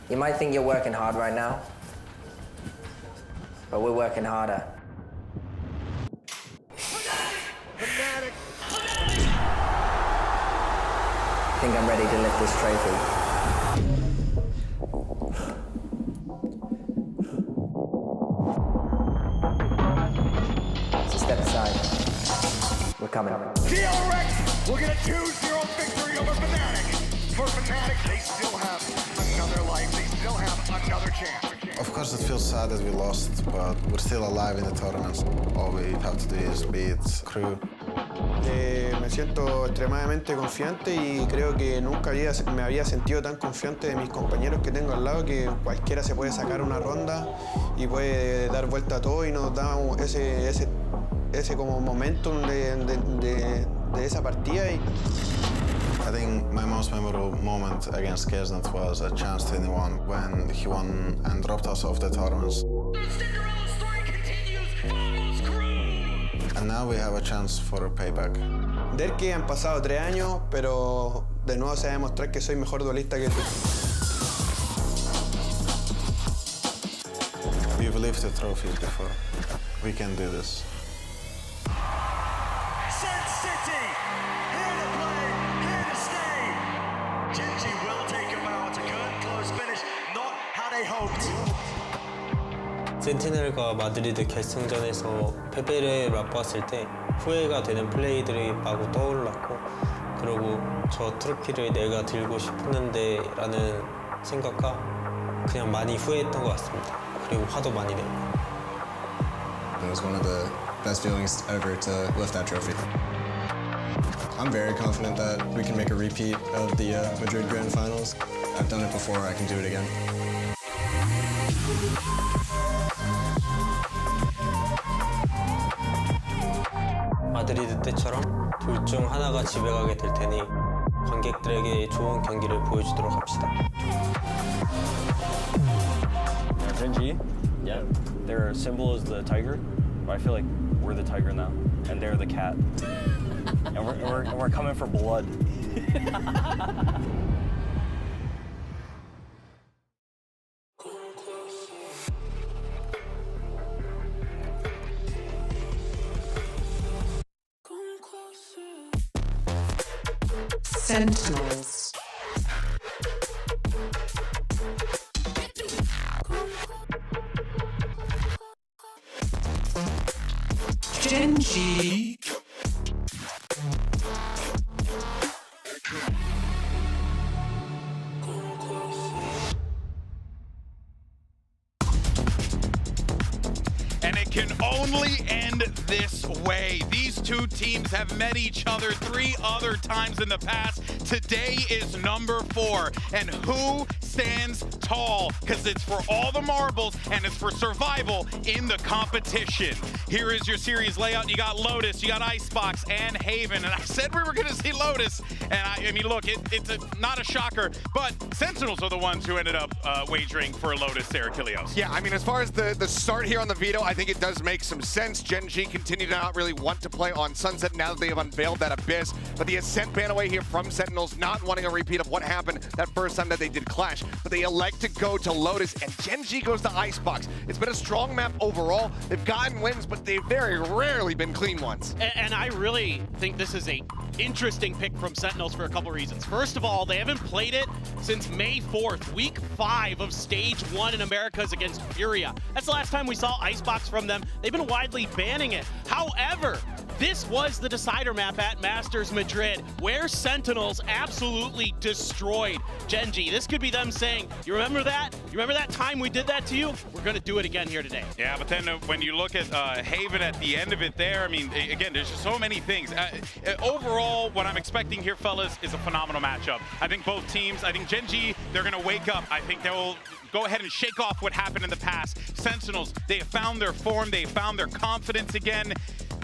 You might think you're working hard right now, but we're working harder. I think I'm ready to lift this trophy. So step aside. We're coming. TRX will get a 2-0 victory over Fnatic. For Fnatic, they still have another life. They still have another chance. Of course it feels sad that we lost, but we're still alive in the tournaments. All we have to do is beat Crew. Me siento extremadamente confiante y creo que nunca me había sentido tan confiante de mis compañeros que tengo al lado, que cualquiera se puede sacar una ronda y puede dar vuelta a todo y nos da ese como momentum de esa partida. I think my most memorable moment against Kesnet was at Chance 21 when he won and dropped us off the tournaments. And now we have a chance for a payback. Ver que han pasado 3 años, pero de nuevo se va a demostrar que soy mejor duelista que tú. We've lifted trophies before. We can do this. Sun City, here to play, here to stay. Gen G will take him out. A good close finish, not how they hoped. 센티넬과 마드리드 결승전에서 패배를 맛봤을 때 후회가 되는 플레이들이 마구 떠올랐고, 그리고 저 트로피를 내가 들고 싶었는데 라는 생각과 그냥 많이 후회했던 것 같습니다. 그리고 화도 많이 내고. It was one of the best feelings ever to lift that trophy. I'm very confident that we can make a repeat of the Madrid Grand Finals. I've done it before, I can do it again. 마드리드 때처럼 둘 중 하나가 집에 가게 될 테니 관객들에게 좋은 경기를 보여주도록 합시다. Gen G, yeah, their symbol is the tiger, but I feel like we're the tiger now, and they're the cat, and we're coming for blood. Sentinels. Genji. And it can only end this way. These two teams have met each other 3 other times in the past. Today is number 4. And who stands tall? Because it's for all the marbles and it's for survival in the competition. Here is your series layout. You got Lotus, you got Icebox, and Haven. And I said we were going to see Lotus. And I mean, look, it's not a shocker, but Sentinels are the ones who ended up wagering for Lotus there, Achilleos. Yeah, I mean, as far as the start here on the Veto, I think it does make some sense. Gen.G continue to not really want to play on Sunset now that they have unveiled that Abyss. But the Ascent ban away here from Sentinels, not wanting a repeat of what happened that first time that they did clash. But they elect to go to Lotus, and Gen.G goes to Icebox. It's been a strong map overall. They've gotten wins, but they've very rarely been clean ones. And I really think this is a interesting pick from Sentinels for a couple reasons. First of all, they haven't played it since May 4th, week 5 of stage 1 in Americas against Furia. That's the last time we saw Icebox from them. They've been widely banning it. However, this was the decider map at Masters Madrid, where Sentinels absolutely destroyed Gen.G. This could be them saying, you remember that? You remember that time we did that to you? We're going to do it again here today. Yeah, but then when you look at Haven at the end of it there, I mean, again, there's just so many things. Overall, what I'm expecting here, fellas, is a phenomenal matchup. I think both teams, I think Gen.G, they're going to wake up. I think they'll go ahead and shake off what happened in the past. Sentinels, they have found their form, they have found their confidence again.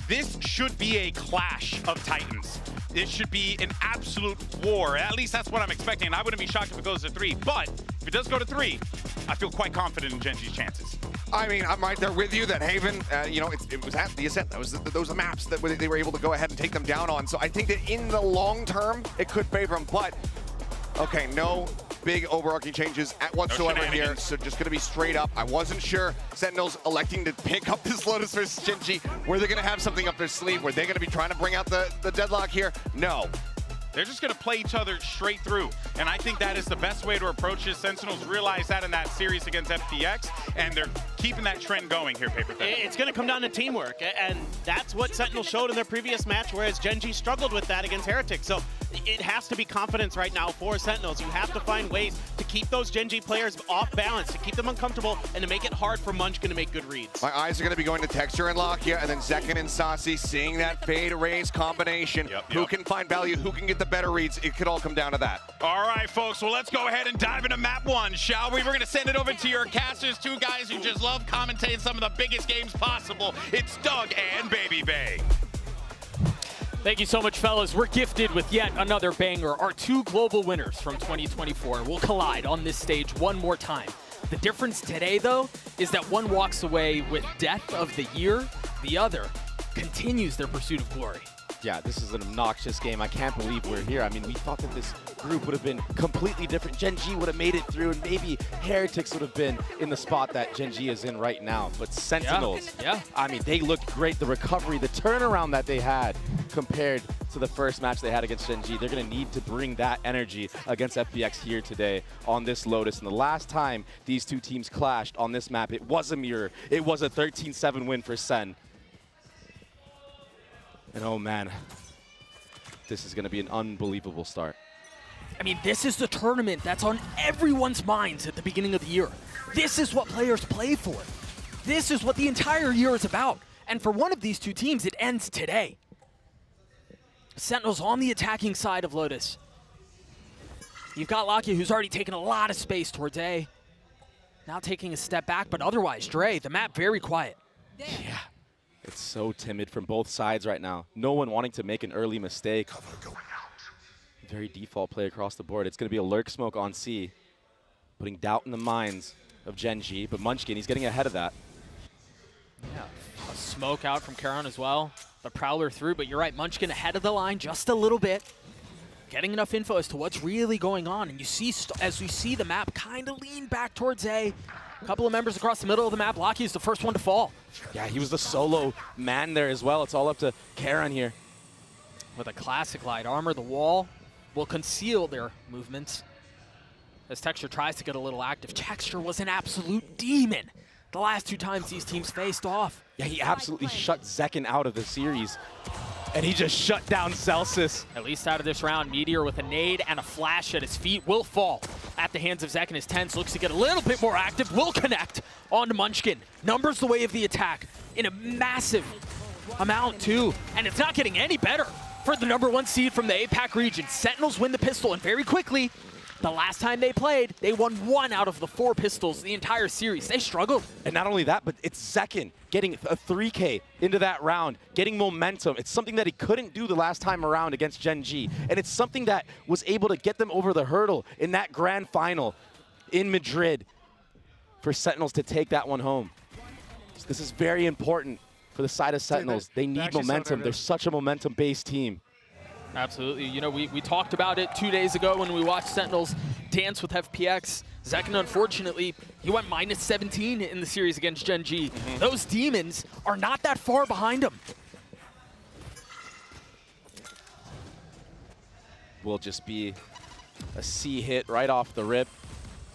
This should be a clash of titans. This should be an absolute war. At least that's what I'm expecting. And I wouldn't be shocked if it goes to 3. But if it does go to 3, I feel quite confident in Gen.G's chances. I mean, I'm right there with you that Haven, it was at the Ascent. Those are the maps that they were able to go ahead and take them down on. So I think that in the long term, it could favor them. But, okay, no big overarching changes whatsoever here, so just going to be straight up. I wasn't sure Sentinels electing to pick up this Lotus versus Gen.G. Were they going to have something up their sleeve? Were they going to be trying to bring out the deadlock here? No. They're just going to play each other straight through. And I think that is the best way to approach this. Sentinels realized that in that series against FPX, and they're keeping that trend going here, Paper Thin. It's going to come down to teamwork, and that's what Sentinels showed in their previous match, whereas Gen.G struggled with that against Heretics. So it has to be confidence right now for Sentinels. You have to find ways to keep those Gen.G players off balance, to keep them uncomfortable, and to make it hard for Munchkin to make good reads. My eyes are going to be going to Texture and Lock here, and then Zekin and Saucy seeing that fade raise combination. Who can find value? Who can get the better reads? It could all come down to that. All right, folks. Well, let's go ahead and dive into map 1, shall we? We're going to send it over to your casters, 2 guys who just love commentating some of the biggest games possible. It's Doug and Baby Bay. Thank you so much, fellas. We're gifted with yet another banger. Our 2 global winners from 2024 will collide on this stage one more time. The difference today, though, is that one walks away with Death of the Year, the other continues their pursuit of glory. Yeah, this is an obnoxious game. I can't believe we're here. I mean, we thought that this group would have been completely different. Gen.G would have made it through, and maybe Heretics would have been in the spot that Gen.G is in right now. But Sentinels, I mean, they looked great. The recovery, the turnaround that they had compared to the first match they had against Gen.G, they're going to need to bring that energy against FBX here today on this Lotus. And the last time these 2 teams clashed on this map, it was a mirror. It was a 13-7 win for Sen. And oh man, this is going to be an unbelievable start. I mean, this is the tournament that's on everyone's minds at the beginning of the year. This is what players play for. This is what the entire year is about. And for one of these 2 teams, it ends today. Sentinels on the attacking side of Lotus. You've got Lakia, who's already taken a lot of space towards A. Now taking a step back, but otherwise, Dre, the map very quiet. Yeah. It's so timid from both sides right now. No one wanting to make an early mistake. Very default play across the board. It's going to be a lurk smoke on C, putting doubt in the minds of Gen.G, but Munchkin, he's getting ahead of that. Yeah, a smoke out from Karon as well. The Prowler through, but you're right, Munchkin ahead of the line just a little bit. Getting enough info as to what's really going on, and you see, as we see the map kind of lean back towards A, a couple of members across the middle of the map. Locky is the first one to fall. Yeah, he was the solo man there as well. It's all up to Karon here. With a classic light armor, the wall will conceal their movements. As Texture tries to get a little active, Texture was an absolute demon the last 2 times these teams faced off. Yeah, he absolutely shut Zekin out of the series. And he just shut down Celsius. At least out of this round, Meteor with a nade and a flash at his feet will fall at the hands of Zekin. His TenZ looks to get a little bit more active, will connect onto Munchkin. Numbers the way of the attack in a massive amount too. And it's not getting any better for the #1 seed from the APAC region. Sentinels win the pistol, and very quickly, the last time they played, they won 1 out of the 4 pistols the entire series. They struggled. And not only that, but it's Zekin getting a 3K into that round, getting momentum. It's something that he couldn't do the last time around against Gen G. And it's something that was able to get them over the hurdle in that grand final in Madrid for Sentinels to take that one home. So this is very important for the side of Sentinels. They need momentum. They're such a momentum-based team. Absolutely. You know, we talked about it 2 days ago when we watched Sentinels dance with FPX. Zekin, unfortunately, he went -17 in the series against Gen G. Those demons are not that far behind him. Will just be a C hit right off the rip,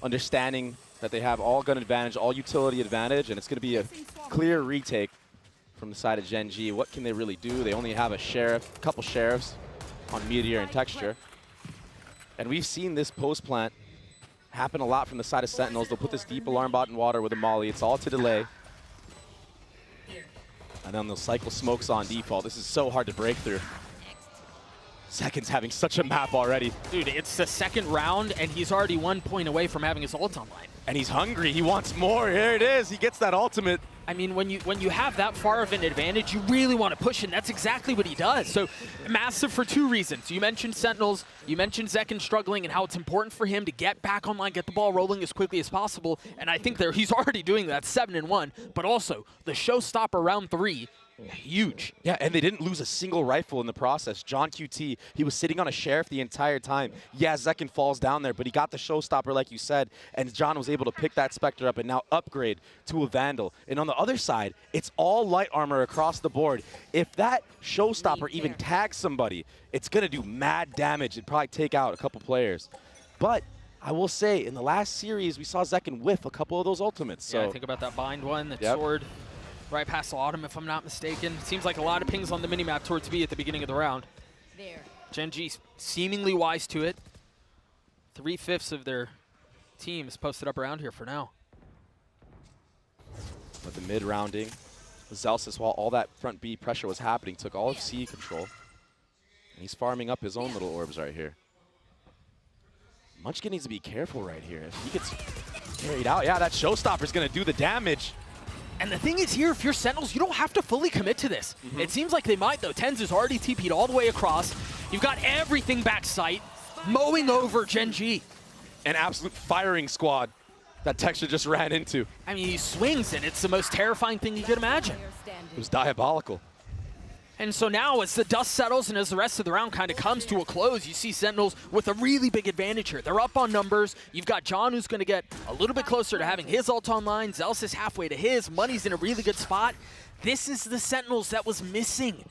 understanding that they have all gun advantage, all utility advantage, and it's going to be a clear retake from the side of Gen G. What can they really do? They only have a couple sheriffs on Meteor and Texture. And we've seen this post plant happen a lot from the side of Sentinels. They'll put this deep alarm bot in water with a molly. It's all to delay. And then they'll cycle smokes on default. This is so hard to break through. Zekin's having such a map already. Dude, it's the second round, and he's already 1 point away from having his ult online. And he's hungry. He wants more. Here it is. He gets that ultimate. I mean, when you have that far of an advantage, you really want to push, and that's exactly what he does. So massive for 2 reasons. You mentioned Sentinels, you mentioned Zekin struggling and how it's important for him to get back online, get the ball rolling as quickly as possible, and I think he's already doing that, 7-1. But also, the showstopper round 3, huge. Yeah, and they didn't lose a single rifle in the process. John QT, he was sitting on a sheriff the entire time. Yeah, Zekin falls down there, but he got the showstopper like you said, and John was able to pick that Spectre up and now upgrade to a Vandal. And on the other side, it's all light armor across the board. If that showstopper even tags somebody, it's going to do mad damage. It'd probably take out a couple players. But I will say, in the last series, we saw Zekin whiff a couple of those ultimates. So yeah, think about that bind one, that sword. Right past Autumn, if I'm not mistaken. Seems like a lot of pings on the minimap towards B at the beginning of the round. Gen G seemingly wise to it. 3/5 of their team is posted up around here for now. But the mid-rounding, Celsius, while all that front B pressure was happening, took all of C control. And he's farming up his own little orbs right here. Munchkin needs to be careful right here. If he gets carried out, yeah, that showstopper's going to do the damage. And the thing is here, if you're Sentinels, you don't have to fully commit to this. It seems like they might, though. TenZ is already TP'd all the way across. You've got everything back sight, mowing over Gen G. An absolute firing squad that Texture just ran into. I mean, he swings, and it's the most terrifying thing you could imagine. It was diabolical. And so now, as the dust settles and as the rest of the round kind of comes to a close, you see Sentinels with a really big advantage here. They're up on numbers. You've got John, who's going to get a little bit closer to having his ult online. Zelsis halfway to his. Money's in a really good spot. This is the Sentinels that was missing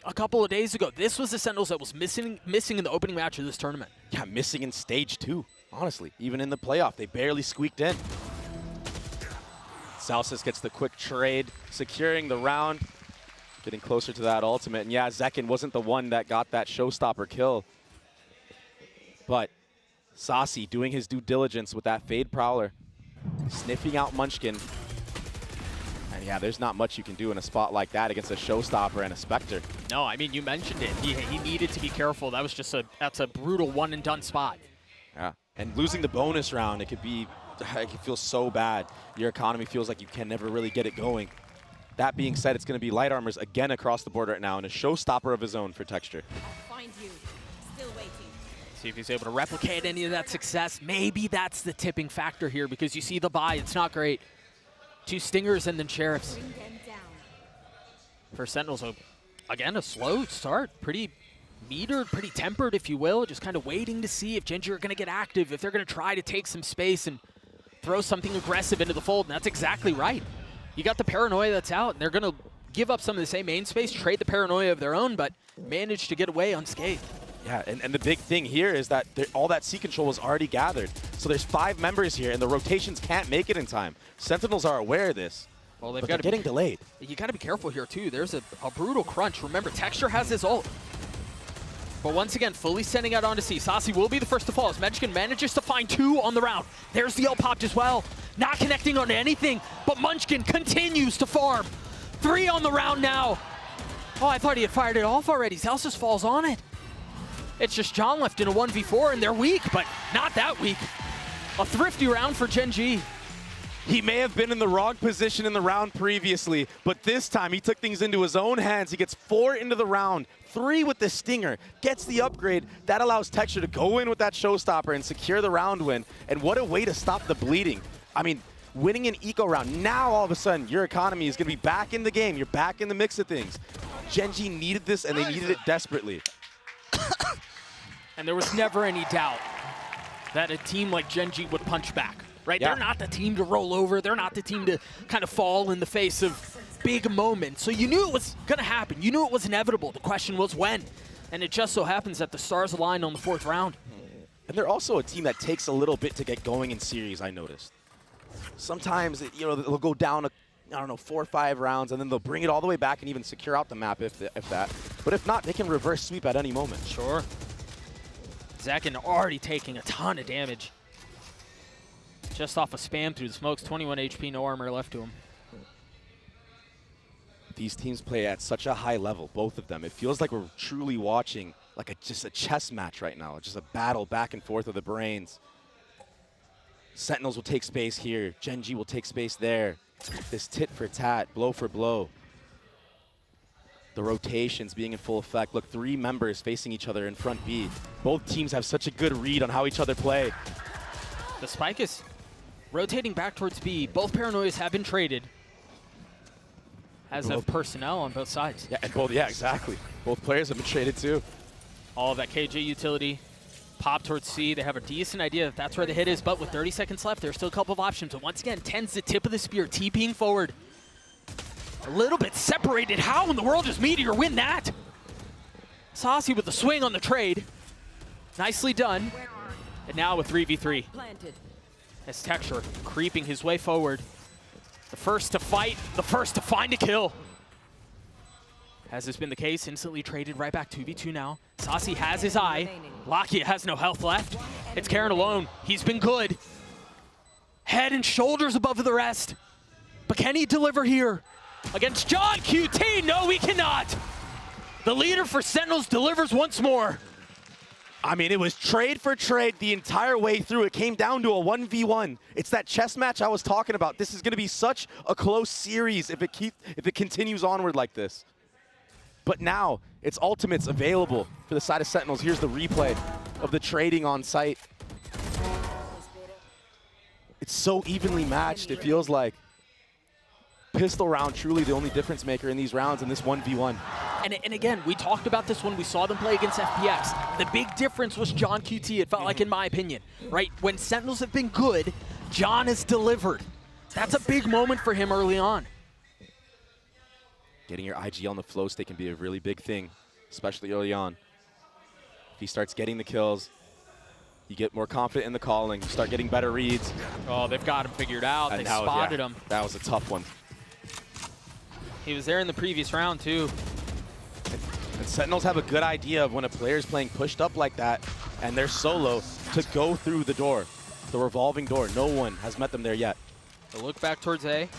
a couple of days ago. This was the Sentinels that was missing in the opening match of this tournament. Yeah, missing in stage 2, honestly. Even in the playoff, they barely squeaked in. Zelsis gets the quick trade, securing the round. Getting closer to that ultimate. And yeah, Zekin wasn't the one that got that showstopper kill. But Saucy doing his due diligence with that Fade Prowler. Sniffing out Munchkin. And yeah, there's not much you can do in a spot like that against a showstopper and a Spectre. No, I mean, you mentioned it. He needed to be careful. That was just that's a brutal one and done spot. Yeah, and losing the bonus round, it could feel so bad. Your economy feels like you can never really get it going. That being said, it's going to be light armors again across the board right now, and a showstopper of his own for Texture. Find you. Still waiting. See if he's able to replicate any of that success. Maybe that's the tipping factor here, because you see the buy. It's not great. 2 Stingers and then Sheriffs. For Sentinels, again, a slow start. Pretty metered, pretty tempered, if you will. Just kind of waiting to see if Gen G are going to get active, if they're going to try to take some space and throw something aggressive into the fold, and that's exactly right. You got the Paranoia that's out, and they're going to give up some of the same main space, trade the Paranoia of their own, but manage to get away unscathed. Yeah, and the big thing here is that all that C control was already gathered. So there's 5 members here, and the rotations can't make it in time. Sentinels are aware of this. Well, but they're getting delayed. You got to be careful here, too. There's a brutal crunch. Remember, Texture has his ult. But once again, fully sending out onto C. Saucy will be the first to fall as Munchkin manages to find 2 on the round. There's the ult popped as well. Not connecting onto anything, but Munchkin continues to farm. 3 on the round now. Oh, I thought he had fired it off already. Celsius falls on it. It's just John left in a 1v4, and they're weak, but not that weak. A thrifty round for Gen G. He may have been in the wrong position in the round previously, but this time he took things into his own hands. He gets 4 into the round, 3 with the Stinger, gets the upgrade. That allows Texture to go in with that showstopper and secure the round win. And what a way to stop the bleeding. I mean, winning an eco round, now all of a sudden your economy is going to be back in the game. You're back in the mix of things. Gen G needed this, and they needed it desperately. And there was never any doubt that a team like Gen G would punch back, right? Yeah. They're not the team to roll over. They're not the team to kind of fall in the face of big moments. So you knew it was going to happen. You knew it was inevitable. The question was when. And it just so happens that the stars aligned on the 4th round. And they're also a team that takes a little bit to get going in series, I noticed. Sometimes, they'll go down, I don't know, 4 or 5 rounds, and then they'll bring it all the way back and even secure out the map if that. But if not, they can reverse sweep at any moment. Sure. Zakin already taking a ton of damage. Just off a spam through the smokes, 21 HP, no armor left to him. These teams play at such a high level, both of them. It feels like we're truly watching like just a chess match right now, just a battle back and forth of the brains. Sentinels will take space here. Gen G will take space there. This tit for tat, blow for blow. The rotations being in full effect. Look, 3 members facing each other in front B. Both teams have such a good read on how each other play. The spike is rotating back towards B. Both Paranoias have been traded. As of personnel on both sides. Yeah, and yeah, exactly. Both players have been traded too. All of that KJ utility. Pop towards C. They have a decent idea that that's where the hit is, but with 30 seconds left, there's still a couple of options. But once again, 10's the tip of the spear, TPing forward. A little bit separated. How in the world does Meteor win that? Saucy with the swing on the trade. Nicely done. And now with 3v3. As Texture creeping his way forward. The first to fight, the first to find a kill. As has been the case, instantly traded right back 2v2 now. Saucy has his eye. Lakia has no health left. It's Karen alone. He's been good. Head and shoulders above the rest. But can he deliver here? Against John QT, no, we cannot. The leader for Sentinels delivers once more. I mean, it was trade for trade the entire way through. It came down to a 1v1. It's that chess match I was talking about. This is going to be such a close series if it continues onward like this. But now, it's ultimates available for the side of Sentinels. Here's the replay of the trading on site. It's so evenly matched, it feels like. Pistol round truly the only difference maker in these rounds in this 1v1. And again, we talked about this when we saw them play against FPX. The big difference was John QT, it felt like, in my opinion, right? When Sentinels have been good, John has delivered. That's a big moment for him early on. Getting your IG on the flow state can be a really big thing, especially early on. If he starts getting the kills, you get more confident in the calling, you start getting better reads. Oh, they've got him figured out. They spotted him. That was a tough one. He was there in the previous round, too. And Sentinels have a good idea of when a player's playing pushed up like that and they're solo to go through the door, the revolving door. No one has met them there yet. They look back towards A.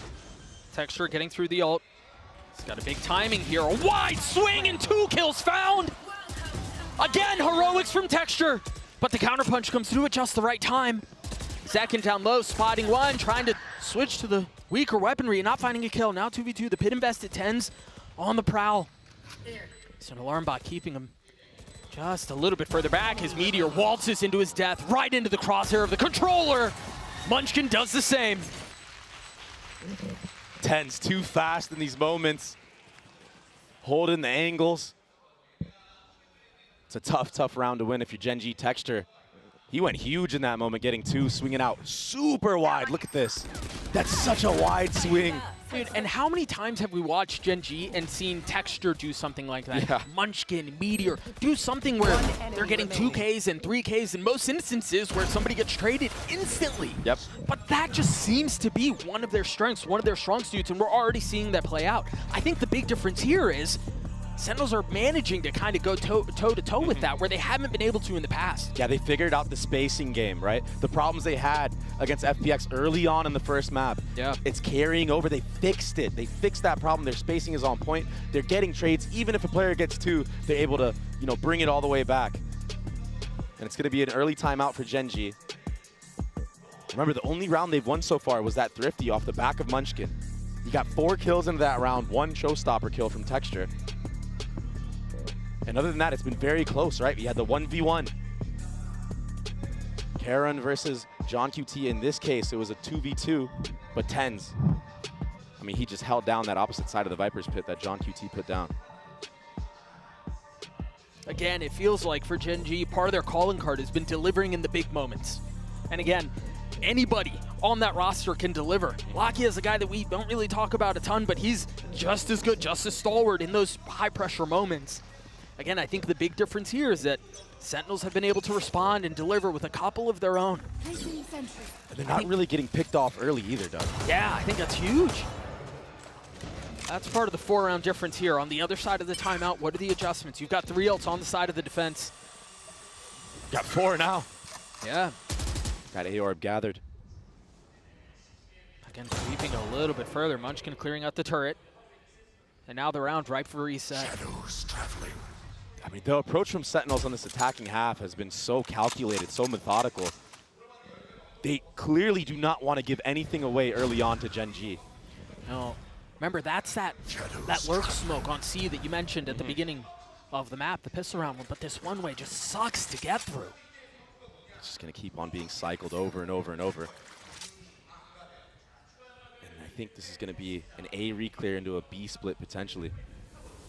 Texture getting through the ult. He's got a big timing here. A wide swing and 2 kills found. Again, heroics from Texture. But the counterpunch comes through at just the right time. Zakin down low, spotting one, trying to switch to the weaker weaponry and not finding a kill. Now 2v2, the pit invested 10s on the prowl. It's an alarm bot keeping him just a little bit further back. His Meteor waltzes into his death, right into the crosshair of the controller. Munchkin does the same. 10's too fast in these moments. Holding the angles. It's a tough, tough round to win if you're Gen G Texture. He went huge in that moment, getting 2, swinging out super wide. Look at this. That's such a wide swing. Dude, and how many times have we watched Gen G and seen Texture do something like that? Yeah. Munchkin, Meteor, do something where they're getting 2Ks and 3Ks in most instances where somebody gets traded instantly. Yep. But that just seems to be one of their strengths, one of their strong suits, and we're already seeing that play out. I think the big difference here is Sentinels are managing to kind of go toe-to-toe with that, where they haven't been able to in the past. Yeah, they figured out the spacing game, right? The problems they had against FPX early on in the first map. Yeah. It's carrying over. They fixed it. They fixed that problem. Their spacing is on point. They're getting trades. Even if a player gets 2, they're able to, you know, bring it all the way back. And it's going to be an early timeout for Gen G. Remember, the only round they've won so far was that Thrifty off the back of Munchkin. He got 4 kills into that round, 1 showstopper kill from Texture. And other than that, it's been very close, right? We had the 1v1. Karen versus John QT. In this case, it was a 2v2, but 10s. I mean, he just held down that opposite side of the Viper's pit that John QT put down. Again, it feels like for Gen G, part of their calling card has been delivering in the big moments. And again, anybody on that roster can deliver. Lakia is a guy that we don't really talk about a ton, but he's just as good, just as stalwart in those high-pressure moments. Again, I think the big difference here is that Sentinels have been able to respond and deliver with a couple of their own. And they're not really getting picked off early either, Doug. Yeah, I think that's huge. That's part of the 4-round difference here. On the other side of the timeout, what are the adjustments? You've got 3 ults on the side of the defense. Got 4 now. Yeah. Got A-Orb gathered. Again, sweeping a little bit further. Munchkin clearing out the turret. And now the round ripe for reset. Shadows traveling. I mean, the approach from Sentinels on this attacking half has been so calculated, so methodical. They clearly do not want to give anything away early on to Gen G. No. Remember, that's that lurk smoke on C that you mentioned at the beginning of the map, the pistol round one, but this one way just sucks to get through. It's just going to keep on being cycled over and over and over. And I think this is going to be an A reclear into a B split potentially.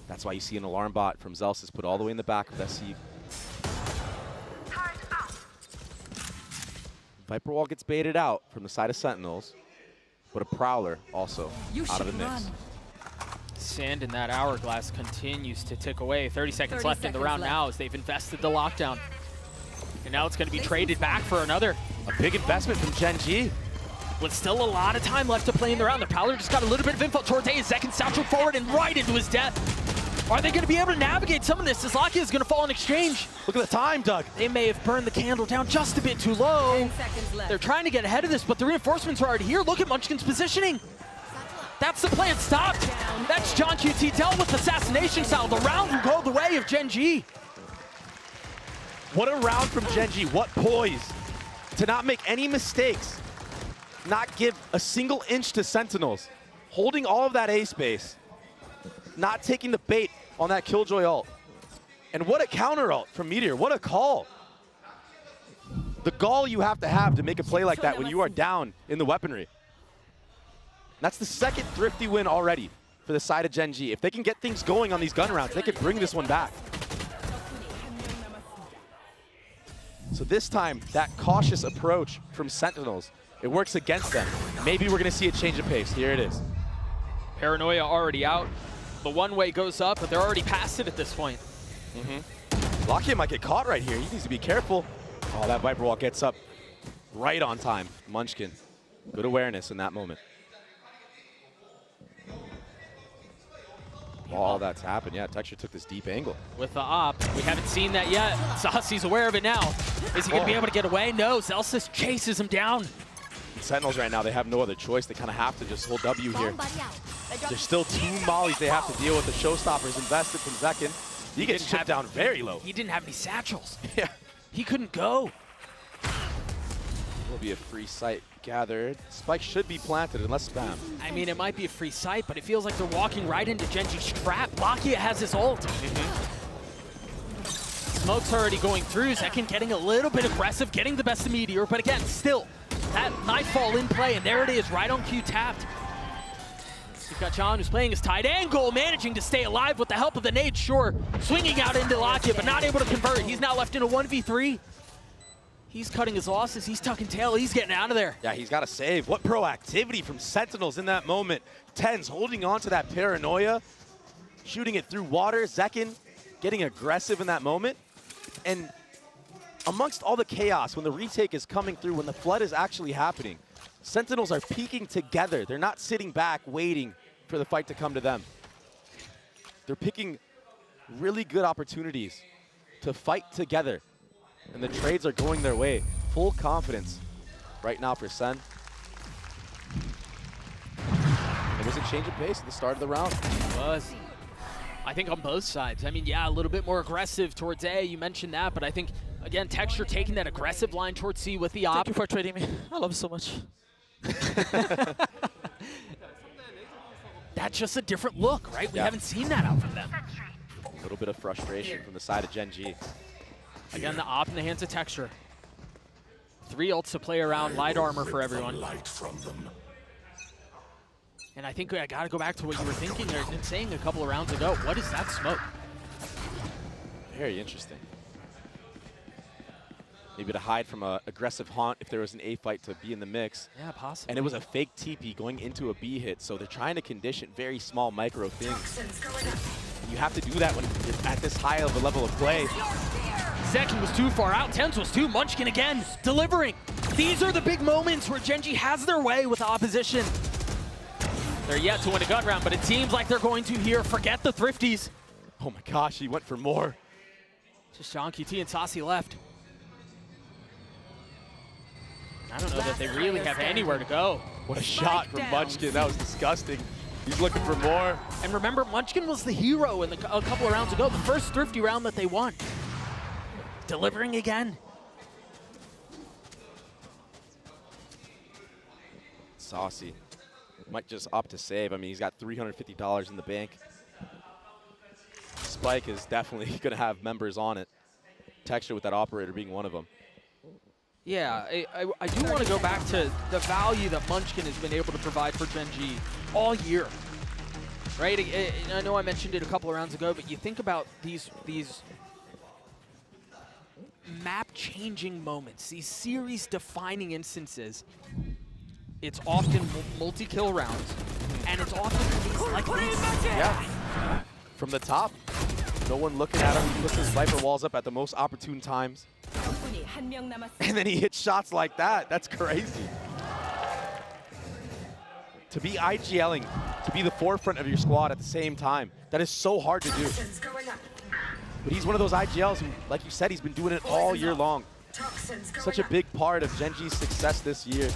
That's why you see an alarm bot from Zelsis put all the way in the back of SC. Viper Wall gets baited out from the side of Sentinels, but a Prowler also out of the mix. Sand in that hourglass continues to tick away. 30 seconds left in the round now as they've invested the lockdown. And now it's going to be traded back for another. A big investment from Gen G. With still a lot of time left to play in the round. The Prowler just got a little bit of info towards A. Second satchel forward and right into his death. Are they going to be able to navigate some of this? As Lakia is going to fall in exchange. Look at the time, Doug. They may have burned the candle down just a bit too low. 10 seconds left. They're trying to get ahead of this, but the reinforcements are already here. Look at Munchkin's positioning. That's the plan stopped. That's John QT dealt with assassination style. The round will go the way of Gen G. What a round from Gen G. What poise. To not make any mistakes. Not give a single inch to Sentinels. Holding all of that A space. Not taking the bait on that Killjoy ult. And what a counter ult from Meteor. What a call. The gall you have to make a play like that when you are down in the weaponry. That's the second thrifty win already for the side of Gen G. If they can get things going on these gun rounds, they could bring this one back. So this time, that cautious approach from Sentinels, it works against them. Maybe we're going to see a change of pace. Here it is. Paranoia already out. The one-way goes up, but they're already past it at this point. Lakia might get caught right here. He needs to be careful. Oh, that Viper Wall gets up right on time. Munchkin, good awareness in that moment. All that's happened. Yeah, Texture took this deep angle. With the op, we haven't seen that yet. Saucy's aware of it now. Is he going to be able to get away? No, Zelsis chases him down. Sentinels right now, they have no other choice. They kind of have to just hold W here. There's still 2 mollies they have to deal with. The showstoppers invested from Zekin. He gets chipped down very low. He didn't have any satchels. Yeah. He couldn't go. Will be a free site gathered. Spike should be planted unless spam. I mean, it might be a free site, but it feels like they're walking right into Gen G's trap. Lakia has his ult. Smoke's already going through. Zekin getting a little bit aggressive, getting the best of Meteor, but again, still, that Nightfall in play, and there it is, right on cue tapped. You've got John who's playing his tight angle, managing to stay alive with the help of the nade, sure. Swinging out into Lakia, but not able to convert. He's now left in a 1v3. He's cutting his losses. He's tucking tail. He's getting out of there. Yeah, he's got to save. What proactivity from Sentinels in that moment. Tens holding on to that paranoia, shooting it through water. Zekin getting aggressive in that moment. And amongst all the chaos, when the retake is coming through, when the flood is actually happening, Sentinels are peaking together. They're not sitting back waiting for the fight to come to them. They're picking really good opportunities to fight together. And the trades are going their way. Full confidence right now for Sen. It was a change of pace at the start of the round. It was. I think on both sides. I mean, yeah, a little bit more aggressive towards A. You mentioned that, but I think, again, Texture taking that aggressive line towards C with the op. Thank you for trading me. I love you so much. That's just a different look, right? We haven't seen that out from them. A little bit of frustration from the side of Gen G. Again, the op in the hands of Texture. 3 ults to play around, light armor for everyone. And I think I gotta go back to what you were thinking there and saying a couple of rounds ago. What is that smoke? Very interesting. Maybe to hide from an aggressive haunt if there was an A fight to be in the mix. Yeah, possibly. And it was a fake TP going into a B hit, so they're trying to condition very small micro things. And you have to do that when you're at this high of a level of play. Zekin was too far out, Tens was too, Munchkin again, delivering. These are the big moments where Gen G has their way with the opposition. They're yet to win a gun round, but it seems like they're going to here. Forget the Thrifties. Oh my gosh, he went for more. Just Sean QT and Saucy left. I don't know that they really have anywhere to go. What a shot from Munchkin. That was disgusting. He's looking for more. And remember, Munchkin was the hero in a couple of rounds ago, the first Thrifty round that they won. Delivering again. Saucy might just opt to save. I mean, he's got $350 in the bank. Spike is definitely going to have members on it. Texture with that operator being one of them. Yeah, I do want to go back to the value that Munchkin has been able to provide for Gen G all year. Right? I know I mentioned it a couple of rounds ago, but you think about these map-changing moments, these series-defining instances. It's often multi-kill rounds, and it's often things like this. Yeah, from the top. No one looking at him. He puts his Viper walls up at the most opportune times. And then he hits shots like that. That's crazy. To be IGLing, to be the forefront of your squad at the same time, that is so hard to do. But he's one of those IGLs who, like you said, he's been doing it all year long. Such a big part of Gen G's success this year.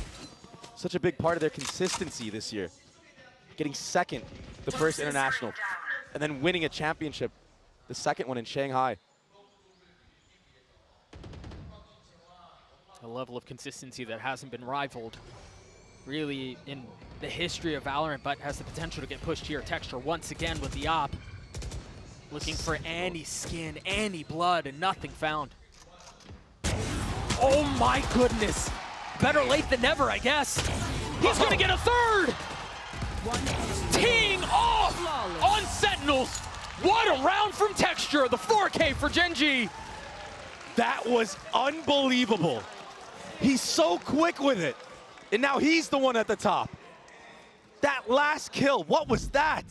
Such a big part of their consistency this year. Getting second the first international, and then winning a championship, the second one in Shanghai. A level of consistency that hasn't been rivaled really in the history of Valorant, but has the potential to get pushed here. Texture once again with the op. Looking for any skin, any blood, and nothing found. Oh my goodness. Better late than never, I guess. He's gonna get a third! Teeing off on Sentinels. What a round from Texture, the 4K for Gen G. That was unbelievable. He's so quick with it. And now he's the one at the top. That last kill, what was that?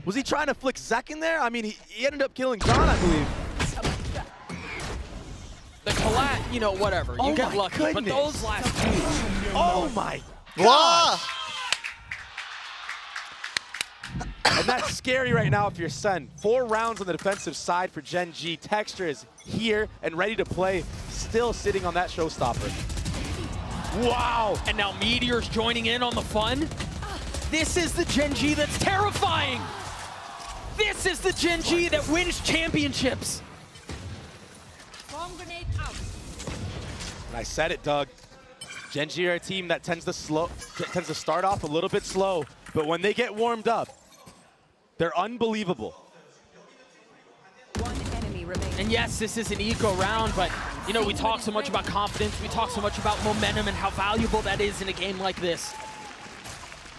Was he trying to flick Zekin there? I mean, he ended up killing John, I believe. The collat, you know, whatever. You get lucky, but those last two. Oh my gosh. And that's scary right now if you're Sen. 4 rounds on the defensive side for Gen G. Texture is here and ready to play, still sitting on that showstopper. Wow. And now Meteor's joining in on the fun. This is the Gen G that's terrifying. This is the Gen G that wins championships. And I said it, Doug. Gen G are a team that tends to start off a little bit slow, but when they get warmed up, they're unbelievable. And yes, this is an eco round, but you know, we talk so much about confidence, we talk so much about momentum and how valuable that is in a game like this.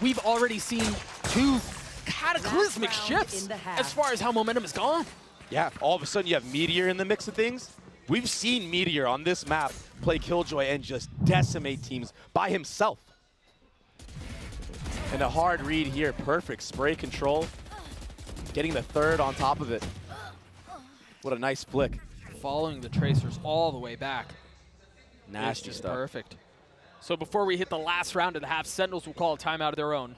We've already seen 2 cataclysmic shifts as far as how momentum is gone. Yeah, all of a sudden you have Meteor in the mix of things. We've seen Meteor on this map play Killjoy and just decimate teams by himself. And a hard read here, perfect spray control. Getting the third on top of it. What a nice flick. Following the tracers all the way back. Nasty just stuff. Perfect. So before we hit the last round of the half, Sentinels will call a timeout of their own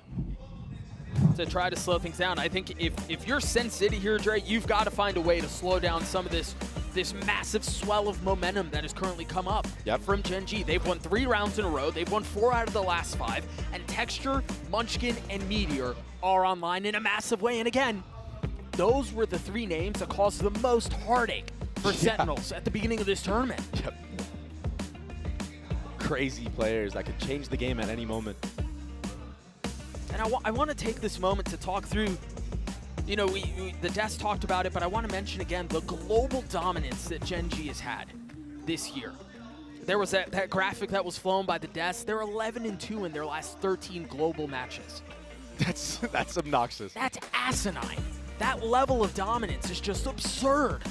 to try to slow things down. I think if you're Sen City here, Dre, you've got to find a way to slow down some of this massive swell of momentum that has currently come up from Gen G. They've won 3 rounds in a row. They've won 4 out of the last 5. And Texture, Munchkin, and Meteor are online in a massive way. And again, those were the 3 names that caused the most heartache for Sentinels at the beginning of this tournament. Crazy players that could change the game at any moment. And I want to take this moment to talk through, you know, the desk talked about it, but I want to mention again the global dominance that Gen G has had this year. There was that graphic that was flown by the desk. They're 11-2 in their last 13 global matches. That's obnoxious. That's asinine. That level of dominance is just absurd.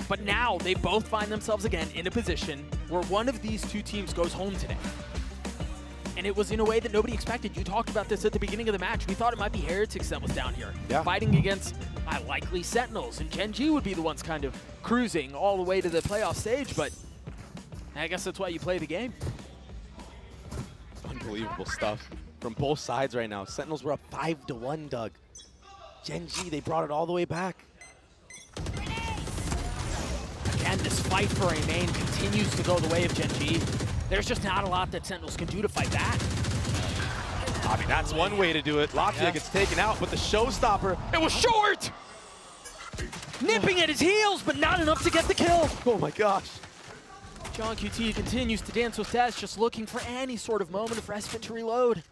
But now they both find themselves again in a position where one of these 2 teams goes home today. And it was in a way that nobody expected. You talked about this at the beginning of the match. We thought it might be Heretics that was down here, fighting against likely Sentinels, and Gen G would be the ones kind of cruising all the way to the playoff stage, but I guess that's why you play the game. Unbelievable stuff from both sides right now. Sentinels were up 5-1, Doug. Gen G, they brought it all the way back. Again, this fight for a main continues to go the way of Gen G. There's just not a lot that Sentinels can do to fight back. I mean, that's one way to do it. Latvia gets taken out, but the showstopper, it was short! Nipping at his heels, but not enough to get the kill. Oh my gosh. John QT continues to dance with Tez, just looking for any sort of moment of respite to reload.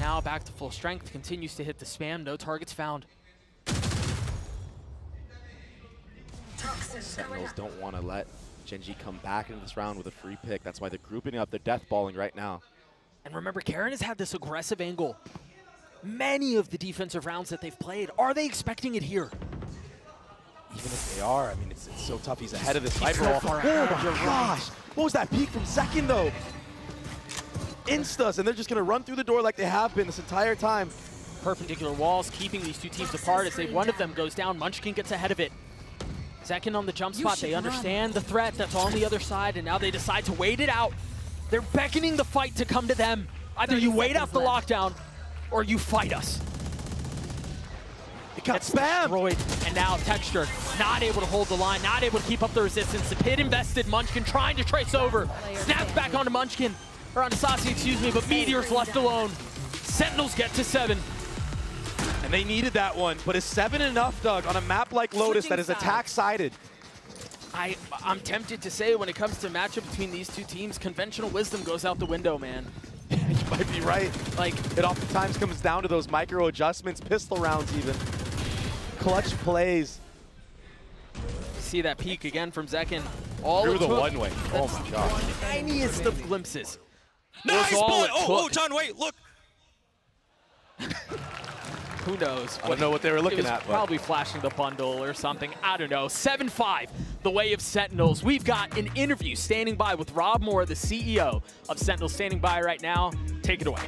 Now back to full strength, continues to hit the spam, no targets found. Sentinels don't want to let Gen G come back into this round with a free pick. That's why they're grouping up. They're death balling right now. And remember, Karen has had this aggressive angle. Many of the defensive rounds that they've played, are they expecting it here? Even if they are, I mean, it's so tough. He's ahead of this sniper so roll. far Oh ahead, my you're gosh. What was that peek from Second, though? Instas, and they're just going to run through the door like they have been this entire time. Perpendicular walls keeping these 2 teams apart as one of them goes down. Munchkin gets ahead of it. Second on the jump spot, they understand the threat that's on the other side, and now they decide to wait it out. They're beckoning the fight to come to them. Either you wait out the lockdown, or you fight us. It got spammed. Destroyed, and now Texture not able to hold the line, not able to keep up the resistance. The pit invested, Munchkin trying to trace over. Snaps back onto Munchkin, or onto Sasi, excuse me, but Meteor's left alone. Sentinels get to 7. And they needed that one, but is 7 enough, Doug, on a map like Lotus that is attack-sided? I'm tempted to say when it comes to a matchup between these 2 teams, conventional wisdom goes out the window, man. You might be right. Like, it oftentimes comes down to those micro adjustments, pistol rounds even. Clutch plays. See that peek again from Zekin. All through the took, one-way. Oh my gosh. Tiniest of glimpses. Nice boy! Oh, John, wait, look. Who knows? I don't know what they were looking at. Probably flashing the bundle or something. I don't know. 7-5, the way of Sentinels. We've got an interview standing by with Rob Moore, the CEO of Sentinels, standing by right now. Take it away.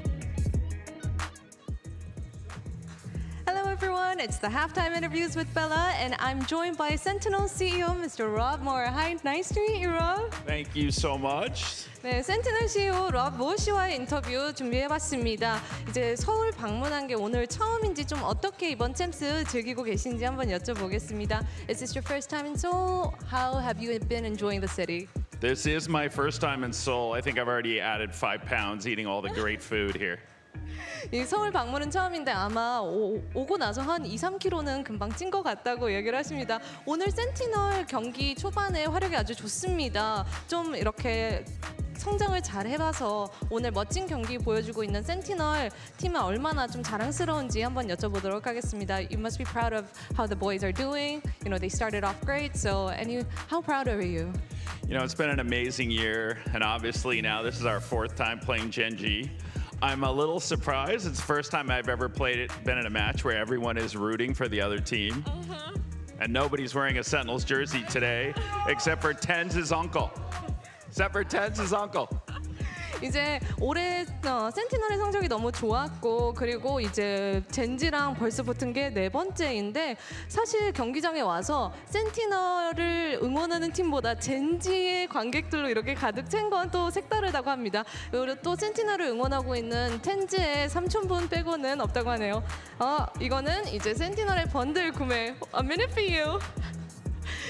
Hello everyone, it's the halftime interviews with Bella, and I'm joined by Sentinel CEO Mr. Rob Moore. Hi, nice to meet you, Rob. Thank you so much. 네, 센티널 CEO 럽 모어 씨와의 인터뷰 준비해봤습니다. 이제 서울 방문한 게 오늘 처음인지 좀 어떻게 이번 챔스 즐기고 계신지 한번 여쭤보겠습니다. Is this your first time in Seoul? How have you been enjoying the city? This is my first time in Seoul. I think I've already added 5 pounds eating all the great food here. 이 서울 방문은 처음인데 아마 오고 나서 한 2-3kg는 금방 찐 것 같다고 얘기를 하십니다. 오늘 센티널 경기 초반에 화력이 아주 좋습니다. 좀 이렇게 성장을 잘 해봐서 오늘 멋진 경기 보여주고 있는 센티널 팀은 얼마나 좀 자랑스러운지 한번 여쭤보도록 하겠습니다. You must be proud of how the boys are doing. You know, they started off great, so how proud are you? You know, it's been an amazing year, and obviously now this is our 4th time playing Gen G. I'm a little surprised. It's the first time I've ever been in a match where everyone is rooting for the other team. And nobody's wearing a Sentinels jersey today, except for Tenz's uncle. 이제 올해 센티널의 성적이 너무 좋았고 그리고 이제 젠지랑 벌써 붙은 게 4번째인데 사실 경기장에 와서 센티널을 응원하는 팀보다 젠지의 관객들로 이렇게 가득 찬 건 또 색다르다고 합니다. 그리고 또 센티널을 응원하고 있는 텐즈의 삼촌분 빼고는 없다고 하네요. 이거는 이제 센티널의 번들 구매. A minute for you.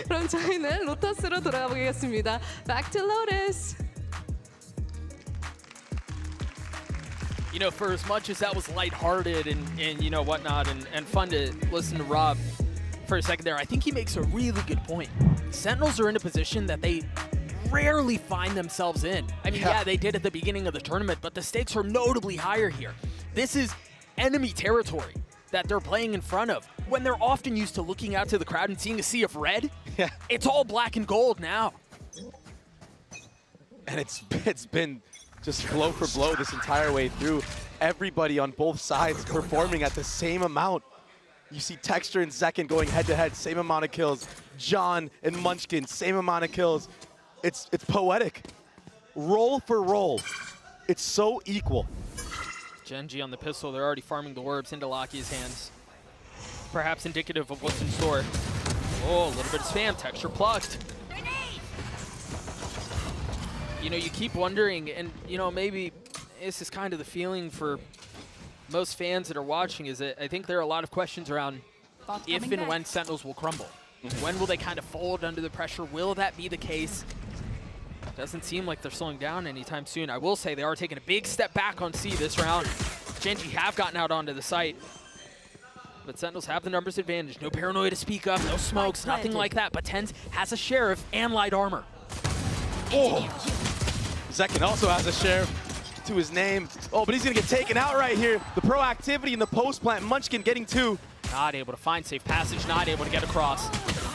그럼 저희는 로터스로 돌아가 보겠습니다. Back to Lotus. You know, for as much as that was lighthearted and you know, whatnot, and fun to listen to Rob for a second there, I think he makes a really good point. Sentinels are in a position that they rarely find themselves in. I mean, yeah, they did at the beginning of the tournament, but the stakes are notably higher here. This is enemy territory that they're playing in front of. When they're often used to looking out to the crowd and seeing a sea of red, it's all black and gold now. And it's been just blow for blow this entire way through. Everybody on both sides performing at the same amount. You see Texture and Zekin going head-to-head, same amount of kills. John and Munchkin, same amount of kills. It's poetic. Roll for roll. It's so equal. Gen.G on the pistol, they're already farming the orbs into Lakia's hands. Perhaps indicative of what's in store. Oh, a little bit of spam, Texture plucked. You know, you keep wondering, and you know, maybe this is kind of the feeling for most fans that are watching, is that I think there are a lot of questions around if and when Sentinels will crumble. When will they kind of fold under the pressure? Will that be the case? Doesn't seem like they're slowing down anytime soon. I will say they are taking a big step back on C this round. Gen.G have gotten out onto the site, but Sentinels have the numbers advantage. No paranoia to speak of, no smokes, nothing like that, but Tenz has a Sheriff and light armor. Oh! Zekin also has a Sheriff to his name. Oh, but he's gonna get taken out right here. The proactivity in the post plant, Munchkin getting 2. Not able to find safe passage, not able to get across.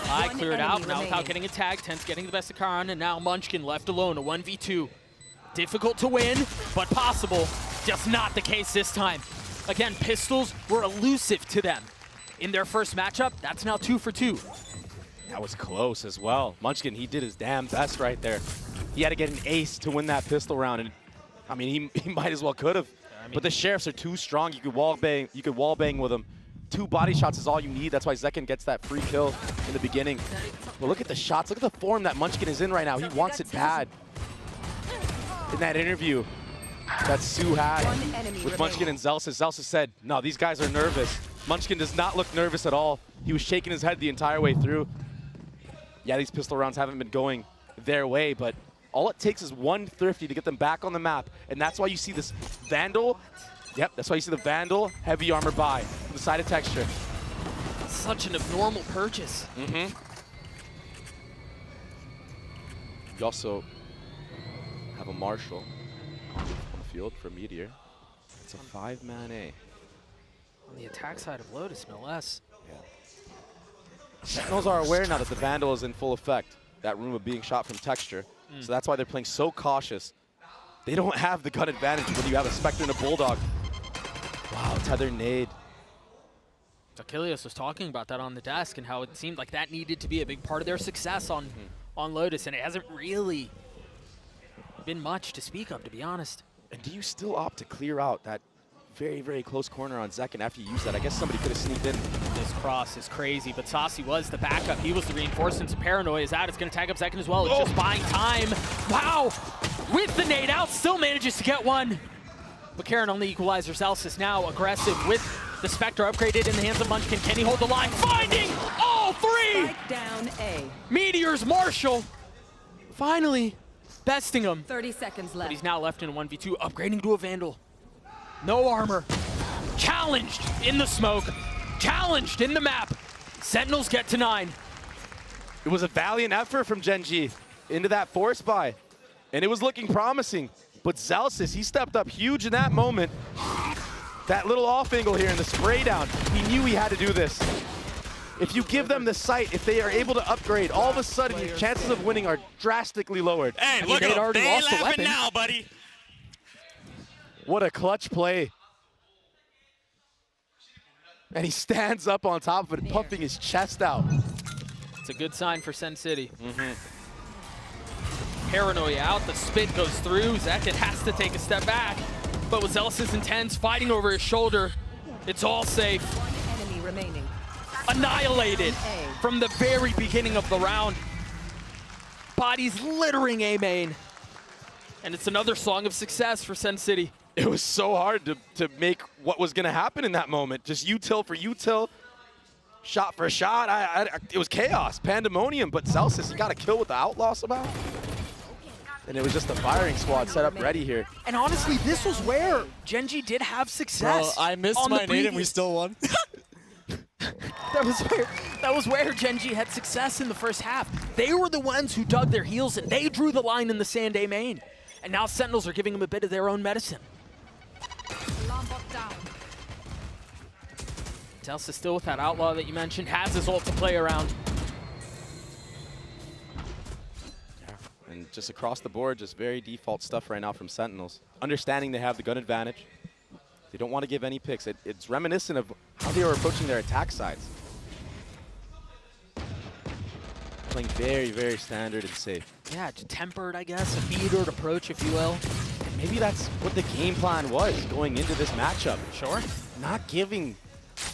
I cleared out, now without getting a tag, Tenz getting the best of Karan, and now Munchkin left alone, a 1v2. Difficult to win, but possible. Just not the case this time. Again, pistols were elusive to them. In their first matchup, that's now 2 for 2. That was close as well. Munchkin, he did his damn best right there. He had to get an ace to win that pistol round, and I mean, he might as well could have. But the Sheriffs are too strong. You could wall bang with them. 2 body shots is all you need. That's why Zekin gets that free kill in the beginning. But look at the shots. Look at the form that Munchkin is in right now. He wants it bad. In that interview that Sue had with Munchkin and Zelsis, Zelsis said, no, these guys are nervous. Munchkin does not look nervous at all. He was shaking his head the entire way through. Yeah, these pistol rounds haven't been going their way, but all it takes is one Thrifty to get them back on the map, and that's why you see this Vandal. Yep, that's why you see the Vandal heavy armor buy from the side of Texture. Such an abnormal purchase. You also have a Marshall on the field for Meteor. It's a 5-man A. On the attack side of Lotus, no less. Sentinels are aware now that the Vandal is in full effect. That room of being shot from Texture. So that's why they're playing so cautious. They don't have the gun advantage when you have a Spectre and a Bulldog. Wow, tether nade. Achilles was talking about that on the desk and how it seemed like that needed to be a big part of their success on Lotus, and it hasn't really been much to speak of, to be honest. And do you still opt to clear out that very, very close corner on Zekin after you use that? I guess somebody could have sneaked in. This cross is crazy, but Saucy was the backup. He was the reinforcement. So Paranoia is out. It's going to tag up Zekin as well. It's just buying time. Wow! With the nade out, still manages to get one. But Karen on the equalizer. Zelsis now aggressive with the Spectre upgraded in the hands of Munchkin. Can he hold the line? Finding all 3! Strike down A. Meteor's Marshall. Finally besting him. 30 seconds left. But he's now left in a 1v2, upgrading to a Vandal. No armor. Challenged in the smoke. Challenged in the map. Sentinels get to 9. It was a valiant effort from Gen.G into that force buy, and it was looking promising. But Zelsis, he stepped up huge in that moment. That little off angle here in the spray down, he knew he had to do this. If you give them the sight, if they are able to upgrade, all of a sudden your chances of winning are drastically lowered. Hey, look at him. They ain't laughing now, buddy. What a clutch play. And he stands up on top of it, pumping his chest out. It's a good sign for Sen City. Paranoia out, the spit goes through. Zekin has to take a step back. But with Zealous intense, fighting over his shoulder, it's all safe. Enemy remaining. Annihilated from the very beginning of the round. Bodies littering A main. And it's another song of success for Sen City. It was so hard to make what was going to happen in that moment. Just util for util, shot for shot. It was chaos, pandemonium, but Celsius, he got a kill with the outlaw somehow. And it was just the firing squad set up ready here. And honestly, this was where Gen.G did have success. Bro, I missed my nade and we still won. That was where Gen.G had success in the first half. They were the ones who dug their heels and they drew the line in the sand A main. And now Sentinels are giving them a bit of their own medicine. Telsa still with that outlaw that you mentioned, has his ult to play around. And just across the board, just very default stuff right now from Sentinels. Understanding they have the gun advantage. They don't want to give any picks. It's reminiscent of how they were approaching their attack sides. Playing very, very standard and safe. Yeah, just tempered, I guess, a metered approach, if you will. And maybe that's what the game plan was going into this matchup. Sure. Not giving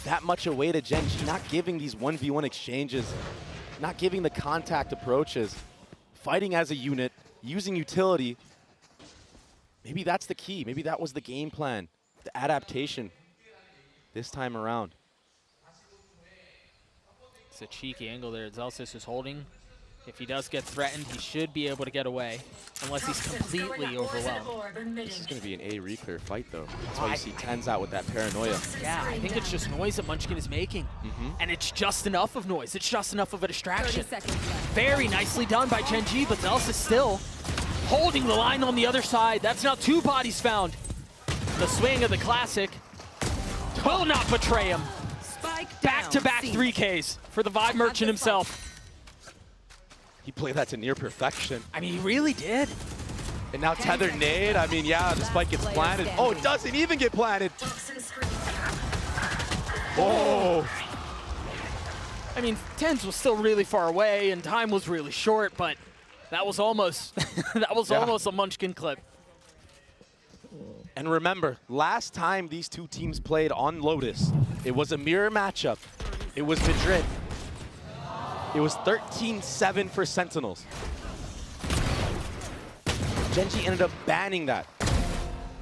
that much away to Gen.G, not giving these 1v1 exchanges, not giving the contact approaches. Fighting as a unit, using utility. Maybe that's the key. Maybe that was the game plan, the adaptation this time around. It's a cheeky angle there. Zelsis is holding. If he does get threatened, he should be able to get away, unless he's completely overwhelmed. This is going to be an A reclear fight, though. That's why you see Tens out with that paranoia. Yeah, I think it's just noise that Munchkin is making. And it's just enough of noise. It's just enough of a distraction. Very nicely done by Gen.G, but Zelsis is still holding the line on the other side. That's now 2 bodies found. The swing of the classic will not betray him. Back-to-back 3Ks for the Vibe Merchant himself. He played that to near perfection. I mean, he really did. And now Tether nade. I mean, yeah, the spike gets planted. Oh, it doesn't even get planted. Oh. I mean, Tens was still really far away and time was really short, but that was almost almost a Munchkin clip. And remember, last time these two teams played on Lotus, it was a mirror matchup. It was Madrid. It was 13-7 for Sentinels. Gen.G ended up banning that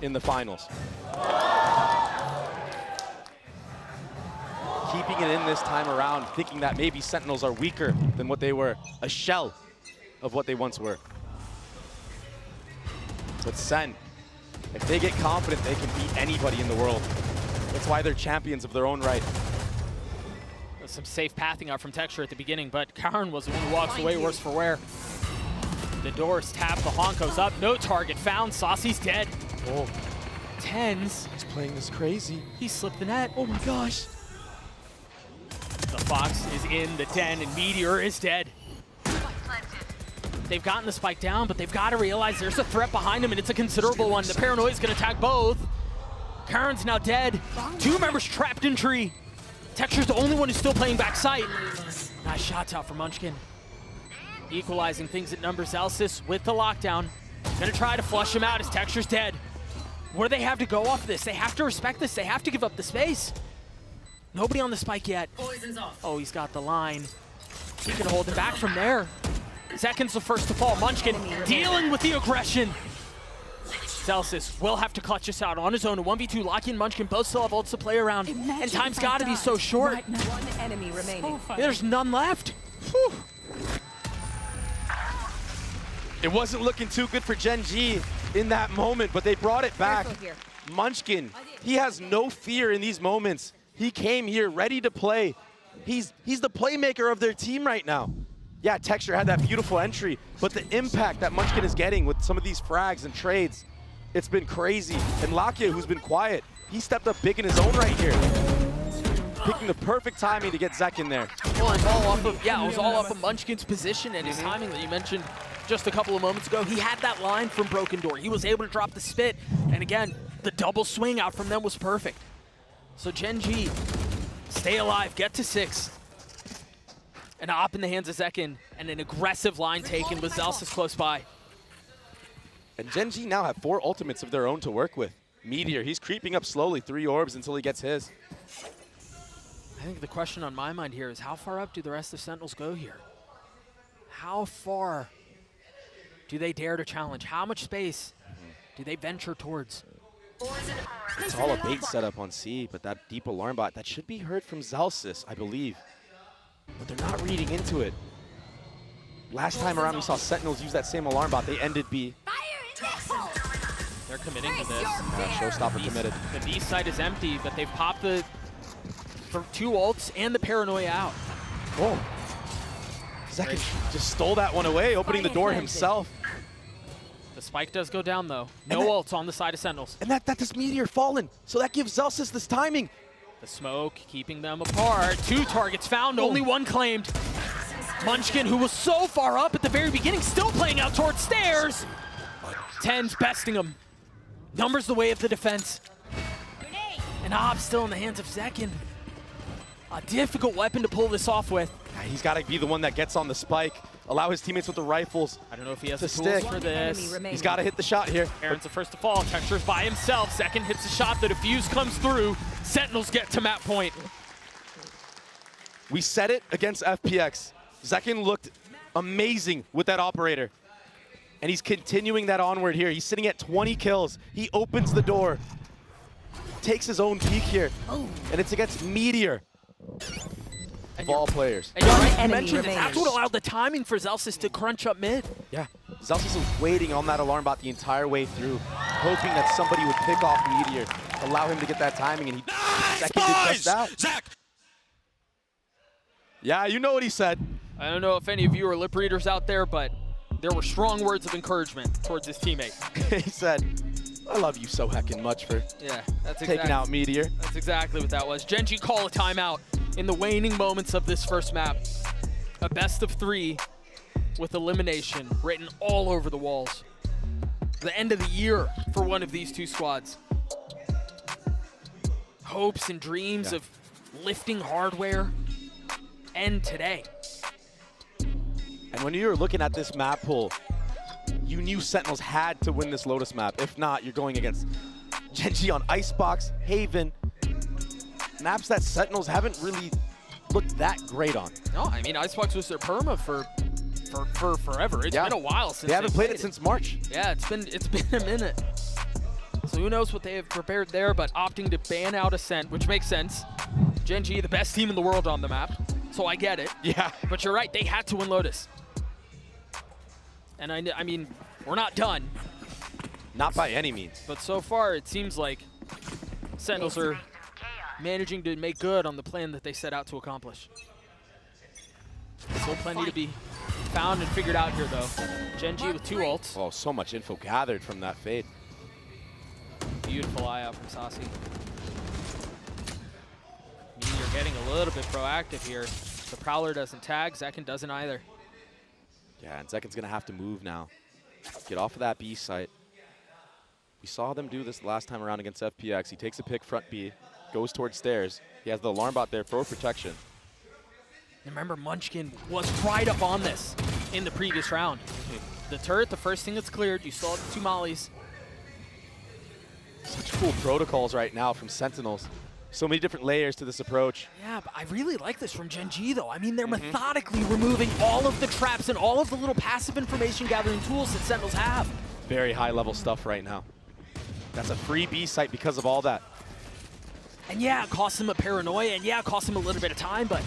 in the finals. Keeping it in this time around, thinking that maybe Sentinels are weaker than what they were, a shell of what they once were. But Sen, if they get confident, they can beat anybody in the world. That's why they're champions of their own right. Some safe pathing out from Texture at the beginning, but Karn was the one who walks away worse for wear. The doors tap, the honk goes up, no target found, Saucy's dead. Oh. Tens. He's playing this crazy. He slipped the net. Oh my gosh. The Fox is in the den and Meteor is dead. They've gotten the spike down, but they've got to realize there's a threat behind them and it's a considerable one. The Paranoia's gonna attack both. Karn's now dead. 2 members trapped in tree. Texture's the only one who's still playing backside. Nice shots out for Munchkin. Equalizing things at numbers. Elsis with the lockdown. Gonna try to flush him out as Texture's dead. What do they have to go off this? They have to respect this. They have to give up the space. Nobody on the spike yet. Oh, he's got the line. He can hold it back from there. Zekin's the first to fall. Munchkin dealing with the aggression. Celsius will have to clutch this out on his own. A 1v2 lock-in. Munchkin both still have ults to play around. And time's got to be so short. Right now. 1 enemy remaining. There's none left. Whew. It wasn't looking too good for Gen.G in that moment, but they brought it back. Munchkin, he has no fear in these moments. He came here ready to play. He's the playmaker of their team right now. Yeah, Texture had that beautiful entry, but the impact that Munchkin is getting with some of these frags and trades, it's been crazy. And Lakia, who's been quiet, he stepped up big in his own right here. Picking the perfect timing to get Zek in there. Well, it's all off of, yeah, it was all off of Munchkin's position and his timing that you mentioned just a couple of moments ago. He had that line from Broken Door. He was able to drop the spit. And again, the double swing out from them was perfect. So Gen.G, stay alive, get to 6. An op in the hands of Zekin, and an aggressive line taken with Zelsis close by. And Gen.G now have 4 ultimates of their own to work with. Meteor, he's creeping up slowly, 3 orbs until he gets his. I think the question on my mind here is how far up do the rest of Sentinels go here? How far do they dare to challenge? How much space do they venture towards? It's all a bait setup on C, but that deep alarm bot, that should be heard from Zelsis, I believe. But they're not reading into it. Last time around, we saw Sentinels use that same alarm bot. They ended B. They're committing to this. Showstopper committed. The B site is empty, but they've popped the 2 ults and the paranoia out. Oh. Zekin just stole that one away, opening the door himself. The spike does go down, though. No ults on the side of Sentinels. And that does Meteor fallen, so that gives Zelsis this timing. The smoke keeping them apart. 2 targets found, only 1 claimed. Munchkin, who was so far up at the very beginning, still playing out towards stairs. 10's besting him. Numbers the way of the defense. And Ob still in the hands of Zekin. A difficult weapon to pull this off with. He's got to be the one that gets on the spike, allow his teammates with the rifles. I don't know if he has to the tools for this. He's got to hit the shot here. Aaron's the first to fall. Texture's by himself. Zekin hits the shot. The defuse comes through. Sentinels get to map point. We said it against FPX. Zekin looked amazing with that operator. And he's continuing that onward here. He's sitting at 20 kills. He opens the door, takes his own peek here, and it's against Meteor. Of all players. And you're right, you mentioned it. That's what allowed the timing for Zelsis to crunch up mid. Yeah, Zelsis was waiting on that alarm bot the entire way through, hoping that somebody would pick off Meteor, allow him to get that timing, and he did just that. Zach! Yeah, you know what he said. I don't know if any of you are lip readers out there, but there were strong words of encouragement towards his teammate. He said, I love you so heckin' much for taking out Meteor. That's exactly what that was. Gen.G call a timeout in the waning moments of this first map. A best of 3 with elimination written all over the walls. The end of the year for one of these 2 squads. Hopes and dreams of lifting hardware end today. And when you were looking at this map pool, you knew Sentinels had to win this Lotus map. If not, you're going against Gen.G on Icebox, Haven, maps that Sentinels haven't really looked that great on. No, I mean, Icebox was their perma for forever. It's been a while since they haven't played it since March. Yeah, it's been a minute. So who knows what they have prepared there, but opting to ban out Ascent, which makes sense. Gen.G, the best team in the world on the map, so I get it. Yeah. But you're right, they had to win Lotus. And I mean, we're not done. Not by any means. But so far, it seems like Sentinels are managing to make good on the plan that they set out to accomplish. Still plenty to be found and figured out here, though. Gen.G with 2 ults. Oh, so much info gathered from that fade. Beautiful eye out from Saucy. Meteor getting a little bit proactive here. The Prowler doesn't tag, Zekin doesn't either. Yeah, and Zekin's going to have to move now. Get off of that B site. We saw them do this last time around against FPX. He takes a pick front B, goes towards stairs. He has the alarm bot there for protection. And remember, Munchkin was right up on this in the previous round. The turret, the first thing that's cleared, you saw the 2 mollies. Such cool protocols right now from Sentinels. So many different layers to this approach. Yeah, but I really like this from Gen.G, though. I mean, they're methodically removing all of the traps and all of the little passive information gathering tools that Sentinels have. Very high-level stuff right now. That's a free B site because of all that. And yeah, it costs them a paranoia, and yeah, it costs them a little bit of time, but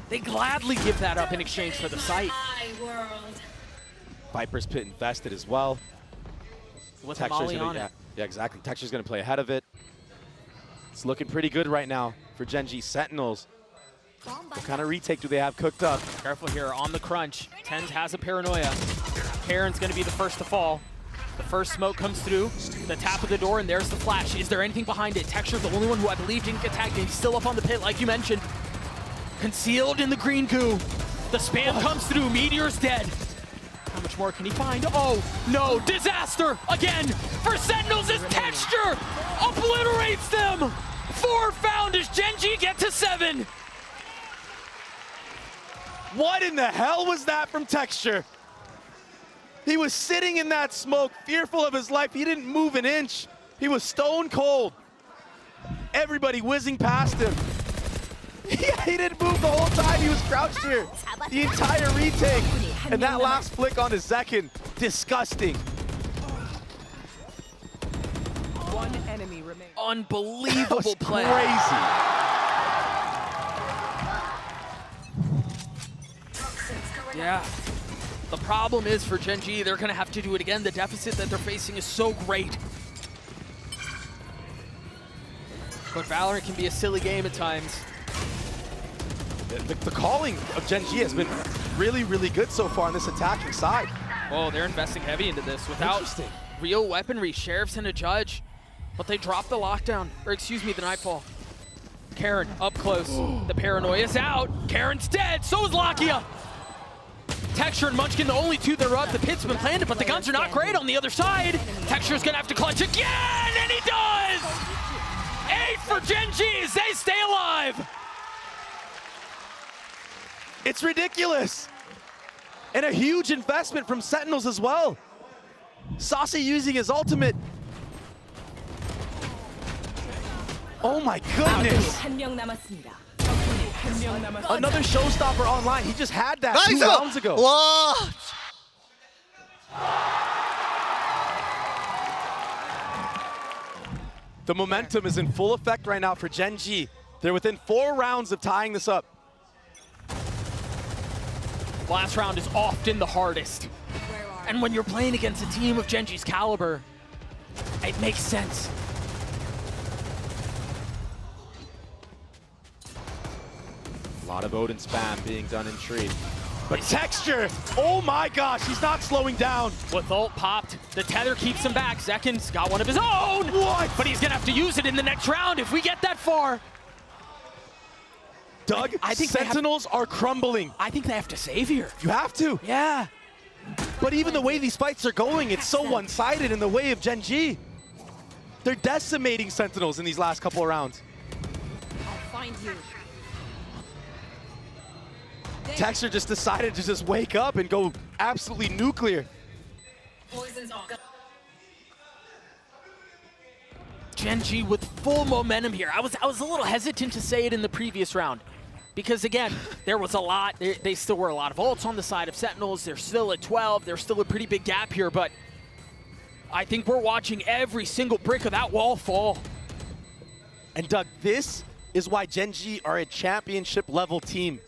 they gladly give that up in exchange for the site. Viper's Pit invested as well. With a molly on it. Yeah, exactly. Texture's going to play ahead of it. It's looking pretty good right now for Gen.G. Sentinels. What kind of retake do they have cooked up? Careful here on the crunch. Tens has a paranoia. Karen's going to be the first to fall. The first smoke comes through, the tap of the door, and there's the flash. Is there anything behind it? Texture's the only one who I believe didn't get tagged, and he's still up on the pit, like you mentioned. Concealed in the green goo. The spam comes through. Meteor's dead. How much more can he find? Oh, no. Disaster again for Sentinels as Texture obliterates them. 4 found as Gen.G get to 7. What in the hell was that from Texture? He was sitting in that smoke, fearful of his life. He didn't move an inch. He was stone cold. Everybody whizzing past him. He didn't move the whole time. He was crouched here. The entire retake. And that last flick on his Zekin, disgusting. One enemy remaining. Unbelievable play. Crazy. Yeah. The problem is for Gen G, they're going to have to do it again. The deficit that they're facing is so great. But Valorant can be a silly game at times. The calling of Gen G has been really, really good so far on this attacking side. Oh, they're investing heavy into this without real weaponry. Sheriffs and a judge, but they dropped the lockdown, or excuse me, the nightfall. Karen up close. The paranoia's out. Karen's dead. So is Lakia. Texture and Munchkin, the only two that are up. The pit's been planted, but the guns are not great on the other side. Texture's gonna have to clutch again, and he does! 8 for Gen G as they stay alive. It's ridiculous. And a huge investment from Sentinels as well. Saucy using his ultimate. Oh my goodness. Another showstopper online. He just had that 2 rounds ago. What? The momentum is in full effect right now for Gen G. They're within 4 rounds of tying this up. Last round is often the hardest. And when you're playing against a team of Gen G's caliber, it makes sense. A lot of Odin spam being done in tree. But Texture, oh my gosh, he's not slowing down. With ult popped, the tether keeps him back. Zekin's got one of his own. What? But he's gonna have to use it in the next round if we get that far. Doug, I think Sentinels are crumbling. I think they have to save here. You have to. Yeah. But even the way these fights are going, it's so one-sided in the way of Gen G. They're decimating Sentinels in these last couple of rounds. I'll find you. Texture just decided to just wake up and go absolutely nuclear. Gen G with full momentum here. I was a little hesitant to say it in the previous round. Because again, there was a lot, they still were a lot of ults on the side of Sentinels. They're still at 12, there's still a pretty big gap here, but I think we're watching every single brick of that wall fall. And Doug, this is why Gen G are a championship level team.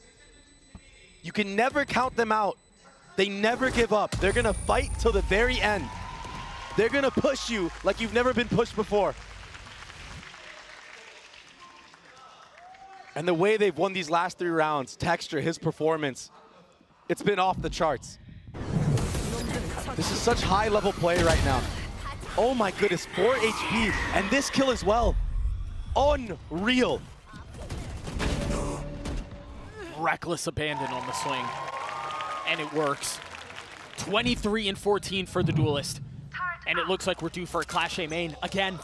You can never count them out. They never give up. They're gonna fight till the very end. They're gonna push you like you've never been pushed before. And the way they've won these last 3 rounds, Texture, his performance, it's been off the charts. This is such high-level play right now. Oh my goodness, 4 HP, and this kill as well. Unreal. Reckless abandon on the swing, and it works. 23 and 14 for the Duelist, and it looks like we're due for a Clash A main again.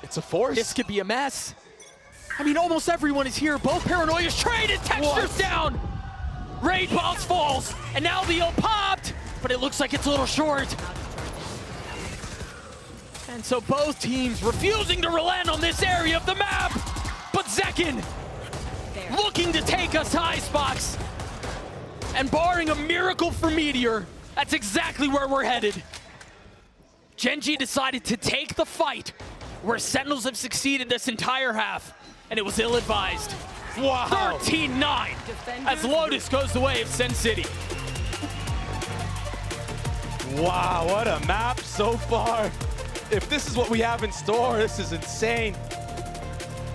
It's a force. This could be a mess. I mean, almost everyone is here. Both Paranoias traded. Texture's down. Raid boss falls, and now the ult popped, but it looks like it's a little short. And so both teams refusing to relent on this area of the map, but Zekin looking to take us to Icebox. And barring a miracle for Meteor, that's exactly where we're headed. Gen G decided to take the fight where Sentinels have succeeded this entire half, and it was ill-advised. Wow. 13-9 as Lotus goes the way of Sen City. Wow, what a map so far. If this is what we have in store, this is insane.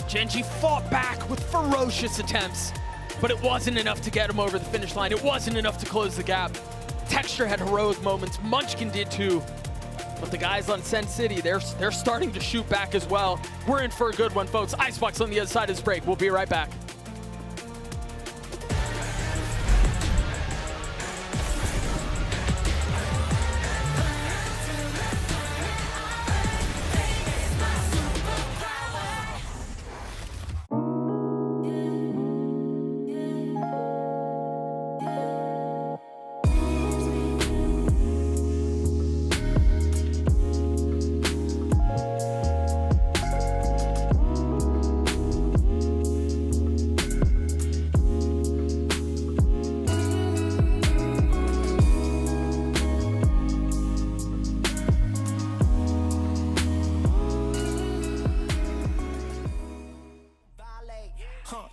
Gen G fought back with ferocious attempts, but it wasn't enough to get him over the finish line. It wasn't enough to close the gap. Texture had heroic moments, Munchkin did too. But the guys on Sen City, they're starting to shoot back as well. We're in for a good one, folks. Icebox on the other side of this break. We'll be right back.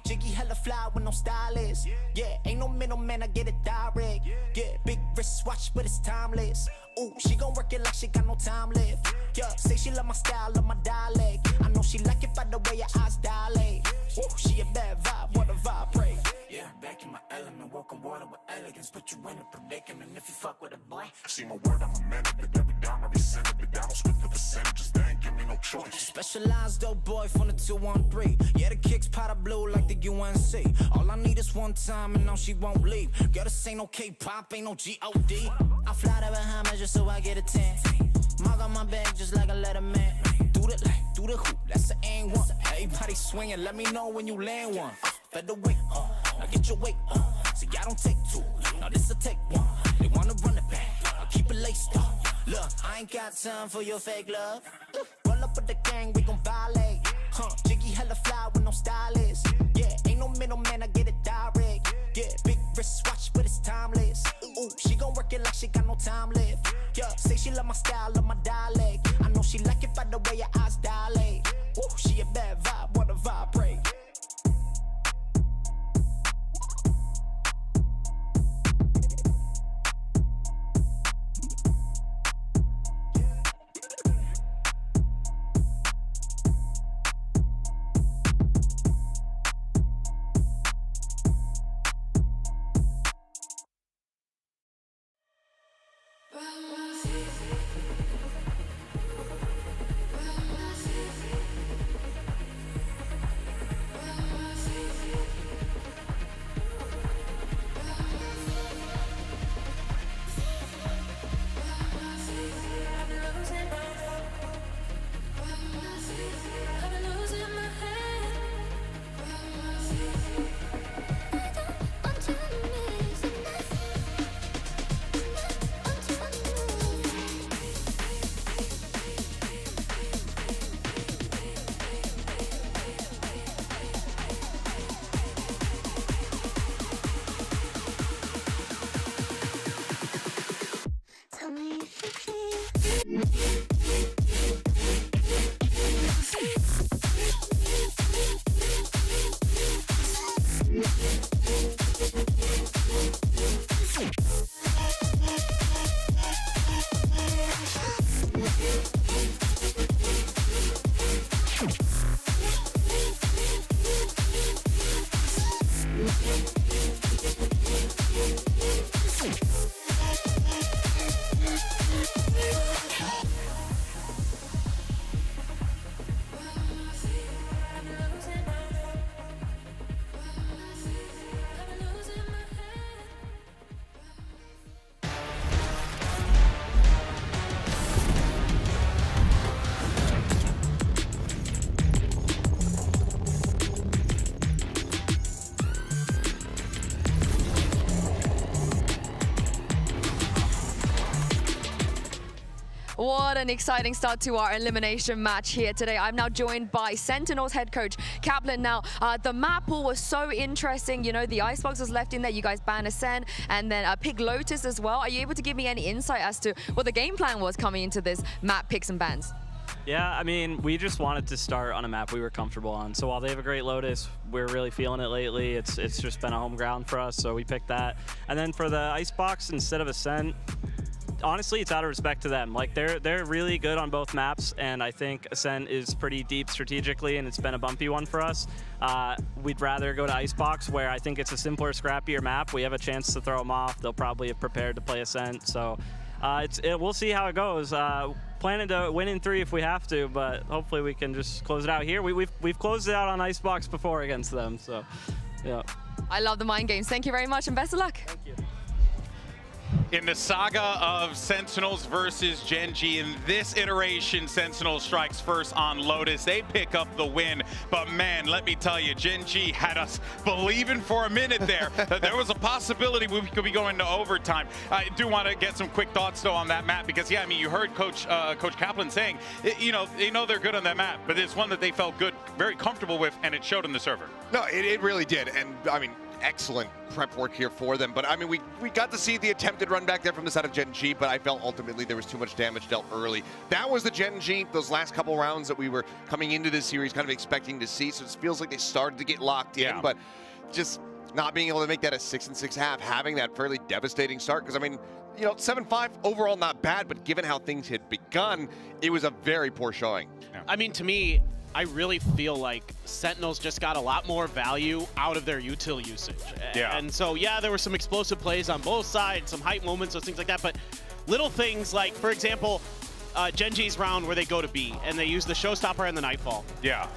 Jiggy hella fly with no stylist. Yeah, ain't no middleman, I get it direct. Yeah, big wrist watch, but it's timeless. Ooh, she gon' work it like she got no time left. Yeah, say she love my style, love my dialect. I know she like it by the way your eyes dilate. Ooh, she a bad vibe, what a vibrate. Yeah, back in my element, walking water with elegance. Put you in a predicament if you fuck with a boy. See my word, I'm a man, but every dime, every cent, every down, split the percentages, they ain't give me no choice. Specialized dope boy from the 213. Yeah, the kicks powder blue like the UNC. All I need is one time and now she won't leave. Girl, this ain't no K-pop, ain't no G-O-D. I fly to Bahamas just so I get a 10. Mark on my bag just like a letterman. Do the hoop, that's the aim one. Everybody swinging, let me know when you land one. Featherweight, now get your weight, see I don't take two, now this a take one. They wanna run it back, I'll keep it laced up. Look, I ain't got time for your fake love. Roll up with the gang, we gon' violate. Jiggy hella fly with no stylist. Yeah, ain't no middleman, I get it direct. Yeah, big wrist watch, but it's timeless. Ooh, she gon' work it like she got no time left. Yeah, say she love my style, love my dialect. I know she like it by the way your eyes dilate. Ooh, she a bad vibe, what a vibrate. What an exciting start to our elimination match here today. I'm now joined by Sentinels head coach Kaplan. Now, the map pool was so interesting. You know, the Icebox was left in there. You guys banned Ascend and then pick Lotus as well. Are you able to give me any insight as to what the game plan was coming into this map picks and bans? Yeah, I mean, we just wanted to start on a map we were comfortable on. So while they have a great Lotus, we're really feeling it lately. It's just been a home ground for us, so we picked that. And then for the Icebox, instead of Ascent, honestly, it's out of respect to them. Like, they're really good on both maps, and I think Ascent is pretty deep strategically, and it's been a bumpy one for us. We'd rather go to Icebox, where I think it's a simpler, scrappier map. We have a chance to throw them off. They'll probably have prepared to play Ascent, so we'll see how it goes. Planning to win in 3 if we have to, but hopefully we can just close it out here. We've closed it out on Icebox before against them, so yeah. I love the mind games. Thank you very much, and best of luck. Thank you. In the saga of Sentinels versus Gen G, in this iteration, Sentinels strikes first on Lotus. They pick up the win, but man, let me tell you, Gen G had us believing for a minute there that there was a possibility we could be going to overtime. I do want to get some quick thoughts, though, on that map, because, yeah, I mean, you heard Coach Kaplan saying, you know, they know they're good on that map, but it's one that they felt good, very comfortable with, and it showed on the server. No, it really did, and, I mean, excellent prep work here for them. But I mean, we got to see the attempted run back there from the side of Gen G, but I felt ultimately there was too much damage dealt early. That was the Gen G, those last couple rounds that we were coming into this series kind of expecting to see. So it feels like they started to get locked in, but just not being able to make that a 6-6 half, having that fairly devastating start. Because I mean, you know, 7-5 overall not bad, but given how things had begun, it was a very poor showing. I mean, to me, I really feel like Sentinels just got a lot more value out of their util usage. And so, yeah, there were some explosive plays on both sides, some hype moments, those things like that, but little things like, for example, Gen G's round where they go to B and they use the showstopper and the nightfall.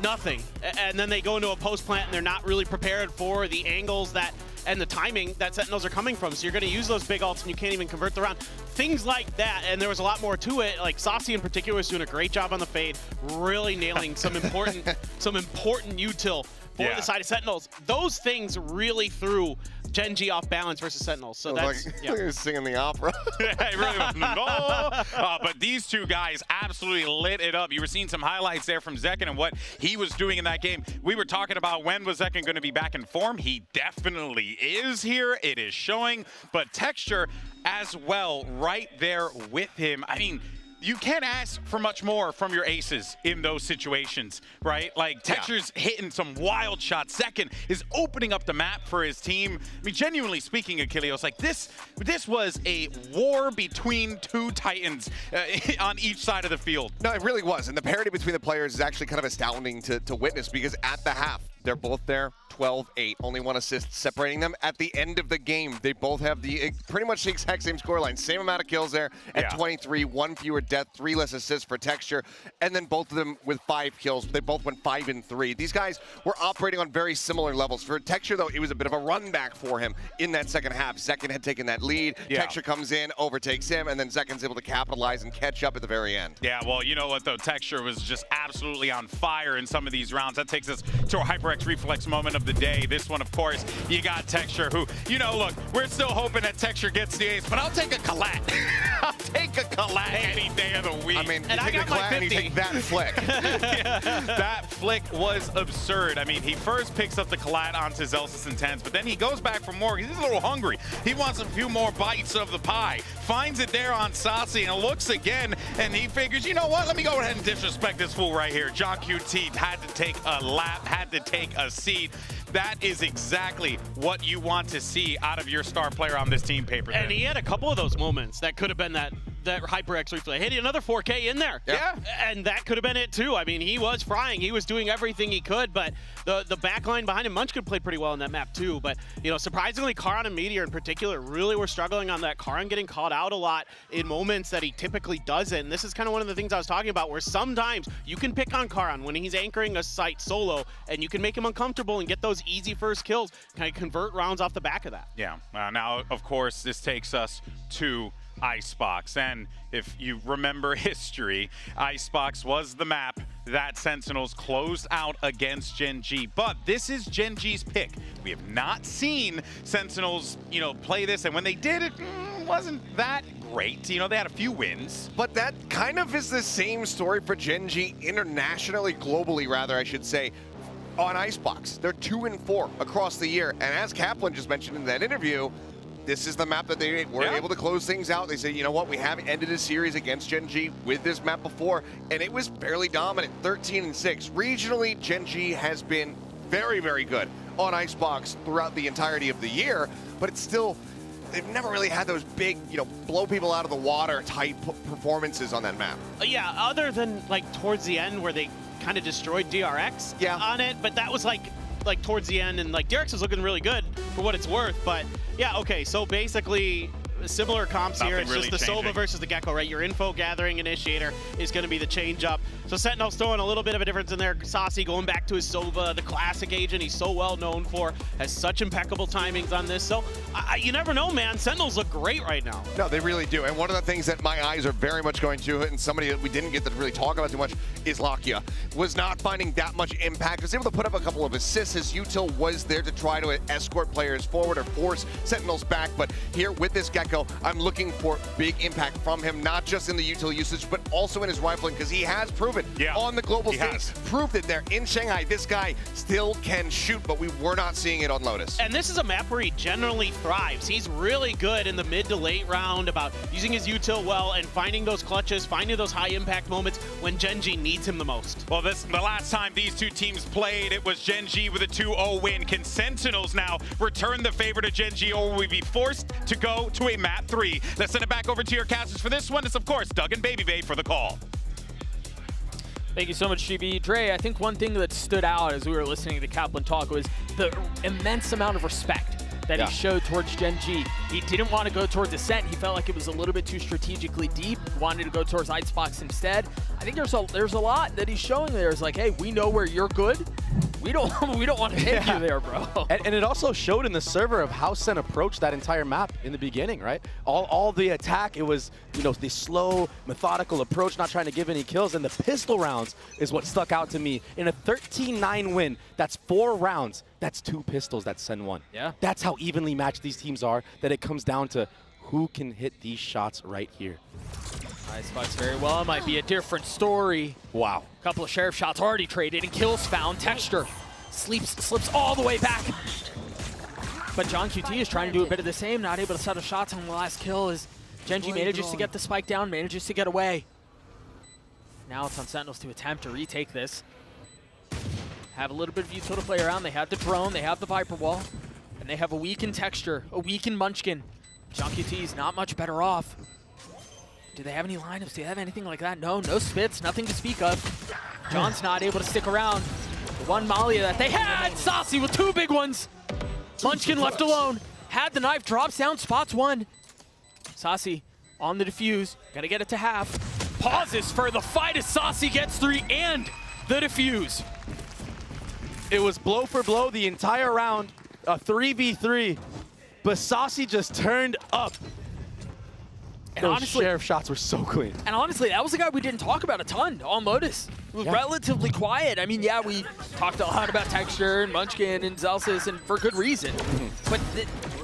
Nothing. And then they go into a post plant and they're not really prepared for the angles that and the timing that Sentinels are coming from. So you're going to use those big ults and you can't even convert the round. Things like that, and there was a lot more to it. Like Saucy in particular was doing a great job on the fade, really nailing some important util for the side of Sentinels. Those things really threw Gen G off balance versus Sentinels. So that's like he was singing the opera. It really was. But these two guys absolutely lit it up. You were seeing some highlights there from Zekken and what he was doing in that game. We were talking about when was Zekken going to be back in form. He definitely is here. It is showing. But Texture as well right there with him. I mean, you can't ask for much more from your aces in those situations, right? Like, Texture's hitting some wild shots. Zekken is opening up the map for his team. I mean, genuinely speaking, Achilleos, like, this was a war between two titans on each side of the field. No, it really was. And the parity between the players is actually kind of astounding to witness, because at the half, they're both there, 12-8, only one assist separating them. At the end of the game, they both have the pretty much the exact same scoreline, same amount of kills there at 23, one fewer death, 3 less assists for Texture, and then both of them with 5 kills. They both went 5-3. These guys were operating on very similar levels. For Texture, though, it was a bit of a run back for him in that second half. Zekken had taken that lead. Texture comes in, overtakes him, and then Zekken's able to capitalize and catch up at the very end. Yeah, well, you know what, though? Texture was just absolutely on fire in some of these rounds. That takes us to our HyperX Reflex moment of the day. This one, of course, you got Texture, who, you know, look, we're still hoping that Texture gets the ace, but I'll take a collat. I'll take a collat any day of the week. I mean, you take a collat and you take that flick. That flick was absurd. I mean, he first picks up the collat onto Zelsis Intense, but then he goes back for more. He's a little hungry. He wants a few more bites of the pie. Finds it there on Saucy and looks again, and he figures, you know what? Let me go ahead and disrespect this fool right here. John QT had to take a lap, had to take a seat. That is exactly what you want to see out of your star player on this team, Paper. And he had a couple of those moments that could have been that HyperX replay. Hit another 4K in there. And that could have been it too. I mean, he was frying. He was doing everything he could, but the back line behind him, Munchkin played pretty well in that map too. But, you know, surprisingly, Karan and Meteor in particular really were struggling on that. Karan getting called out a lot in moments that he typically doesn't. And this is kind of one of the things I was talking about, where sometimes you can pick on Karan when he's anchoring a site solo, and you can make him uncomfortable and get those easy first kills, kind of convert rounds off the back of that. Yeah. Now, of course, this takes us to Icebox, and if you remember history, Icebox was the map that Sentinels closed out against Gen G, but this is Gen G's pick. We have not seen Sentinels, you know, play this, and when they did, it wasn't that great. You know, they had a few wins. But that kind of is the same story for Gen G internationally, globally rather, I should say, on Icebox. They're 2-4 across the year, and as Kaplan just mentioned in that interview, this is the map that they were able to close things out. They said, you know what, we have ended a series against Gen G with this map before, and it was fairly dominant, 13-6. Regionally, Gen G has been very, very good on Icebox throughout the entirety of the year, but it's still, they've never really had those big, you know, blow people out of the water type performances on that map. Yeah, other than like towards the end where they kind of destroyed DRX on it, but that was like towards the end, and like DRX is looking really good for what it's worth. But yeah, okay, so basically similar comps here. It's just the Sova versus the Gecko, right? Your info gathering initiator is going to be the change up. So Sentinel's throwing a little bit of a difference in there. Saucy going back to his Sova, the classic agent he's so well known for, has such impeccable timings on this. So you never know, man. Sentinels look great right now. No, they really do. And one of the things that my eyes are very much going to, and somebody that we didn't get to really talk about too much, is Lakia. Was not finding that much impact. Was able to put up a couple of assists. His util was there to try to escort players forward or force Sentinels back. But here with this Gecko, Echo. I'm looking for big impact from him, not just in the util usage, but also in his rifling, because he has proven on the global stage, proved it there in Shanghai. This guy still can shoot, but we were not seeing it on Lotus. And this is a map where he generally thrives. He's really good in the mid to late round about using his util well and finding those clutches, finding those high impact moments when Gen G needs him the most. Well, the last time these two teams played, it was Gen G with a 2-0 win. Can Sentinels now return the favor to Gen G, or will we be forced to go to a map 3? Let's send it back over to your casters for this one. It's, of course, Doug and Baby Bay for the call. Thank you so much, GB. Dre, I think one thing that stood out as we were listening to Kaplan talk was the immense amount of respect that he showed towards Gen G. He didn't want to go towards Ascent. He felt like it was a little bit too strategically deep. Wanted to go towards Icebox instead. I think there's a lot that he's showing there. It's like, hey, we know where you're good. We don't want to take you there, bro. And it also showed in the server of how Sen approached that entire map in the beginning, right? All the attack, it was, you know, the slow, methodical approach, not trying to give any kills. And the pistol rounds is what stuck out to me. In a 13-9 win, that's 4 rounds. That's 2 pistols that Sen won. Yeah. That's how evenly matched these teams are, that it comes down to who can hit these shots right here. Icebox very well. It might be a different story. Wow. A couple of sheriff shots already traded and kills found. Texture slips all the way back. But John QT is trying to do a bit of the same, not able to settle shots on the last kill as Gen G manages to get the spike down, manages to get away. Now it's on Sentinels to attempt to retake this. Have a little bit of util to play around. They have the drone, they have the Viper Wall, and they have a weakened Texture, a weakened Munchkin. John QT is not much better off. Do they have any lineups? Do they have anything like that? No spits, nothing to speak of. John's not able to stick around. The one Malia that they had, Saucy with 2 big ones. Munchkin left alone. Had the knife, drops down, spots 1. Saucy on the defuse, gotta get it to half. Pauses for the fight as Saucy gets 3 and the defuse. It was blow for blow the entire round, a 3v3, but Saucy just turned up. And those honestly, sheriff shots were so clean. And honestly, that was a guy we didn't talk about a ton on Lotus. It was relatively quiet. I mean, yeah, we talked a lot about Texture and Munchkin and Zelsis, and for good reason. But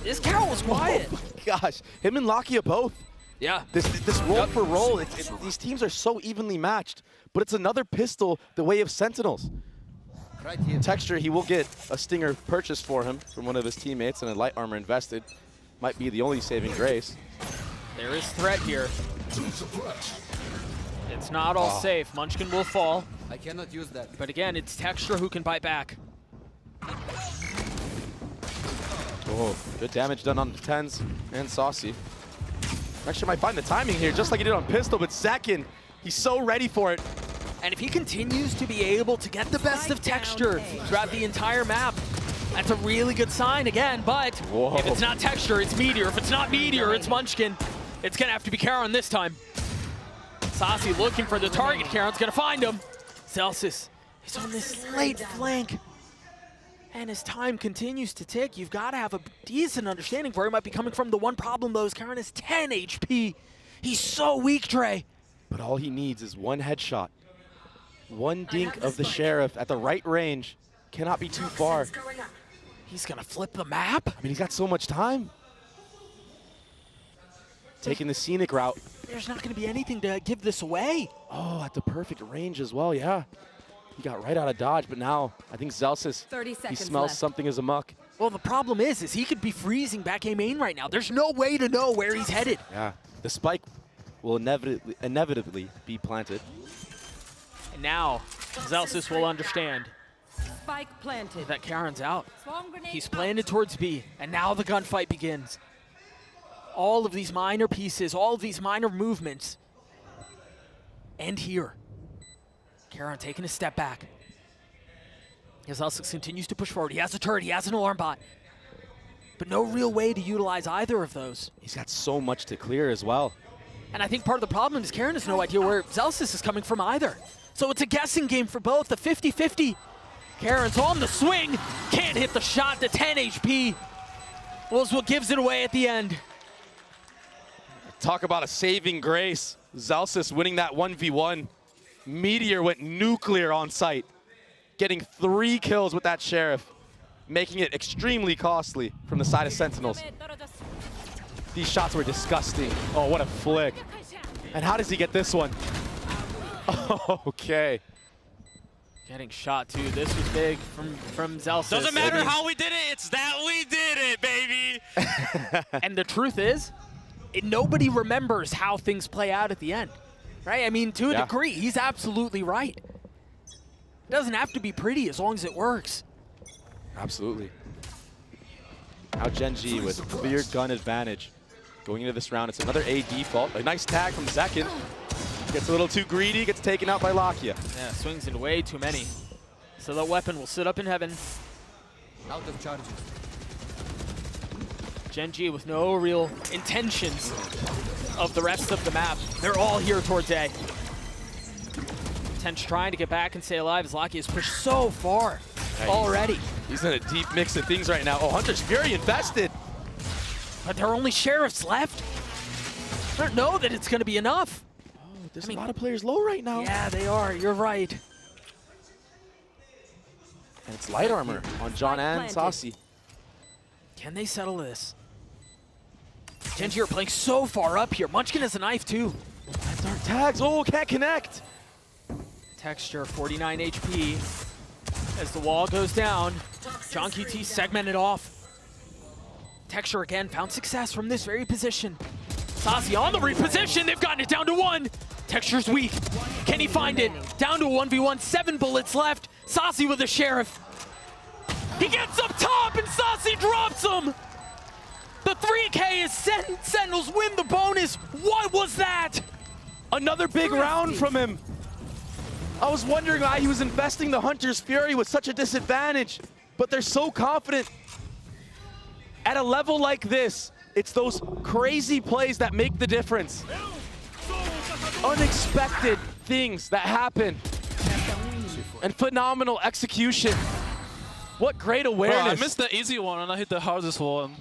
this Carol was quiet. Oh my gosh, him and Lakia both. Yeah. This roll for roll, these teams are so evenly matched, but it's another pistol the way of Sentinels. Right here. Texture, he will get a Stinger purchased for him from one of his teammates and a light armor invested. Might be the only saving grace. There is threat here. It's not all safe. Munchkin will fall. I cannot use that. But again, it's Texture who can bite back. Oh, good damage done on the 10s and Saucy. Actually might find the timing here, just like he did on Pistol, but second, he's so ready for it. And if he continues to be able to get the best of Texture throughout the entire map, that's a really good sign again, but if it's not Texture, it's Meteor. If it's not Meteor, it's Munchkin. It's gonna have to be Karon this time. Saucy looking for the target. Karon's gonna find him. Celsius is on this late flank. And as time continues to tick, you've got to have a decent understanding where he might be coming from. The one problem, though, is Karon is 10 HP. He's so weak, Dre. But all he needs is one headshot. One dink of the Sheriff at the right range. Cannot be too far. He's going to flip the map? I mean, he's got so much time. Taking the scenic route. There's not going to be anything to give this away. Oh, at the perfect range as well, yeah. He got right out of dodge, but now I think Zelsis, he smells something as a muck. Well, the problem is he could be freezing back A main right now. There's no way to know where he's headed. Yeah, the spike will inevitably be planted. And now, Zelsis will understand Spike planted. that Karon's out. He's planted towards B, and now the gunfight begins. All of these minor pieces, all of these minor movements end here. Karon taking a step back. As Zelsis continues to push forward. He has a turret, he has an alarm bot. But no real way to utilize either of those. He's got so much to clear as well. And I think part of the problem is Karon has no idea where Zelsis is coming from either. So it's a guessing game for both, a 50-50. Karon's on the swing, can't hit the shot to 10 HP. Was what gives it away at the end. Talk about a saving grace. Zelsis winning that 1v1. Meteor went nuclear on site, getting 3 kills with that Sheriff, making it extremely costly from the side of Sentinels. These shots were disgusting. Oh, what a flick. And how does he get this one? Okay. Getting shot too. This was big from Zelsis. Doesn't matter how we did it, it's that we did it, baby. And the truth is, nobody remembers how things play out at the end, right? I mean, to a degree, he's absolutely right. It doesn't have to be pretty as long as it works. Absolutely. Now Gen.G with clear gun advantage. Going into this round, it's another A default. A nice tag from Zekin. Gets a little too greedy, gets taken out by Lakia. Yeah, swings in way too many. So that weapon will sit up in heaven. Out of charges. Gen.G with no real intentions of the rest of the map. They're all here towards A. Tench trying to get back and stay alive as Lakia is pushed so far already. He's in a deep mix of things right now. Oh, Hunter's very invested. But there are only sheriffs left. I don't know that it's going to be enough. There's a lot of players low right now. Yeah, they are. You're right. And it's light armor on John and Saucy. Can they settle this? Gen.G are playing so far up here. Munchkin has a knife too. Dark tags. Oh, can't connect. Texture, 49 HP. As the wall goes down, John QT segmented off. Texture again found success from this very position. Saucy on the reposition. They've gotten it down to 1. Texture's weak. Can he find it? Down to a 1v1. 7 bullets left. Saucy with the sheriff. He gets up top and Saucy drops him. The 3K is Sentinels win the bonus. What was that? Another big round from him. I was wondering why he was investing the Hunter's Fury with such a disadvantage, but they're so confident. At a level like this, it's those crazy plays that make the difference. Unexpected things that happen. And phenomenal execution. What great awareness. Bro, I missed the easy one and I hit the hardest one.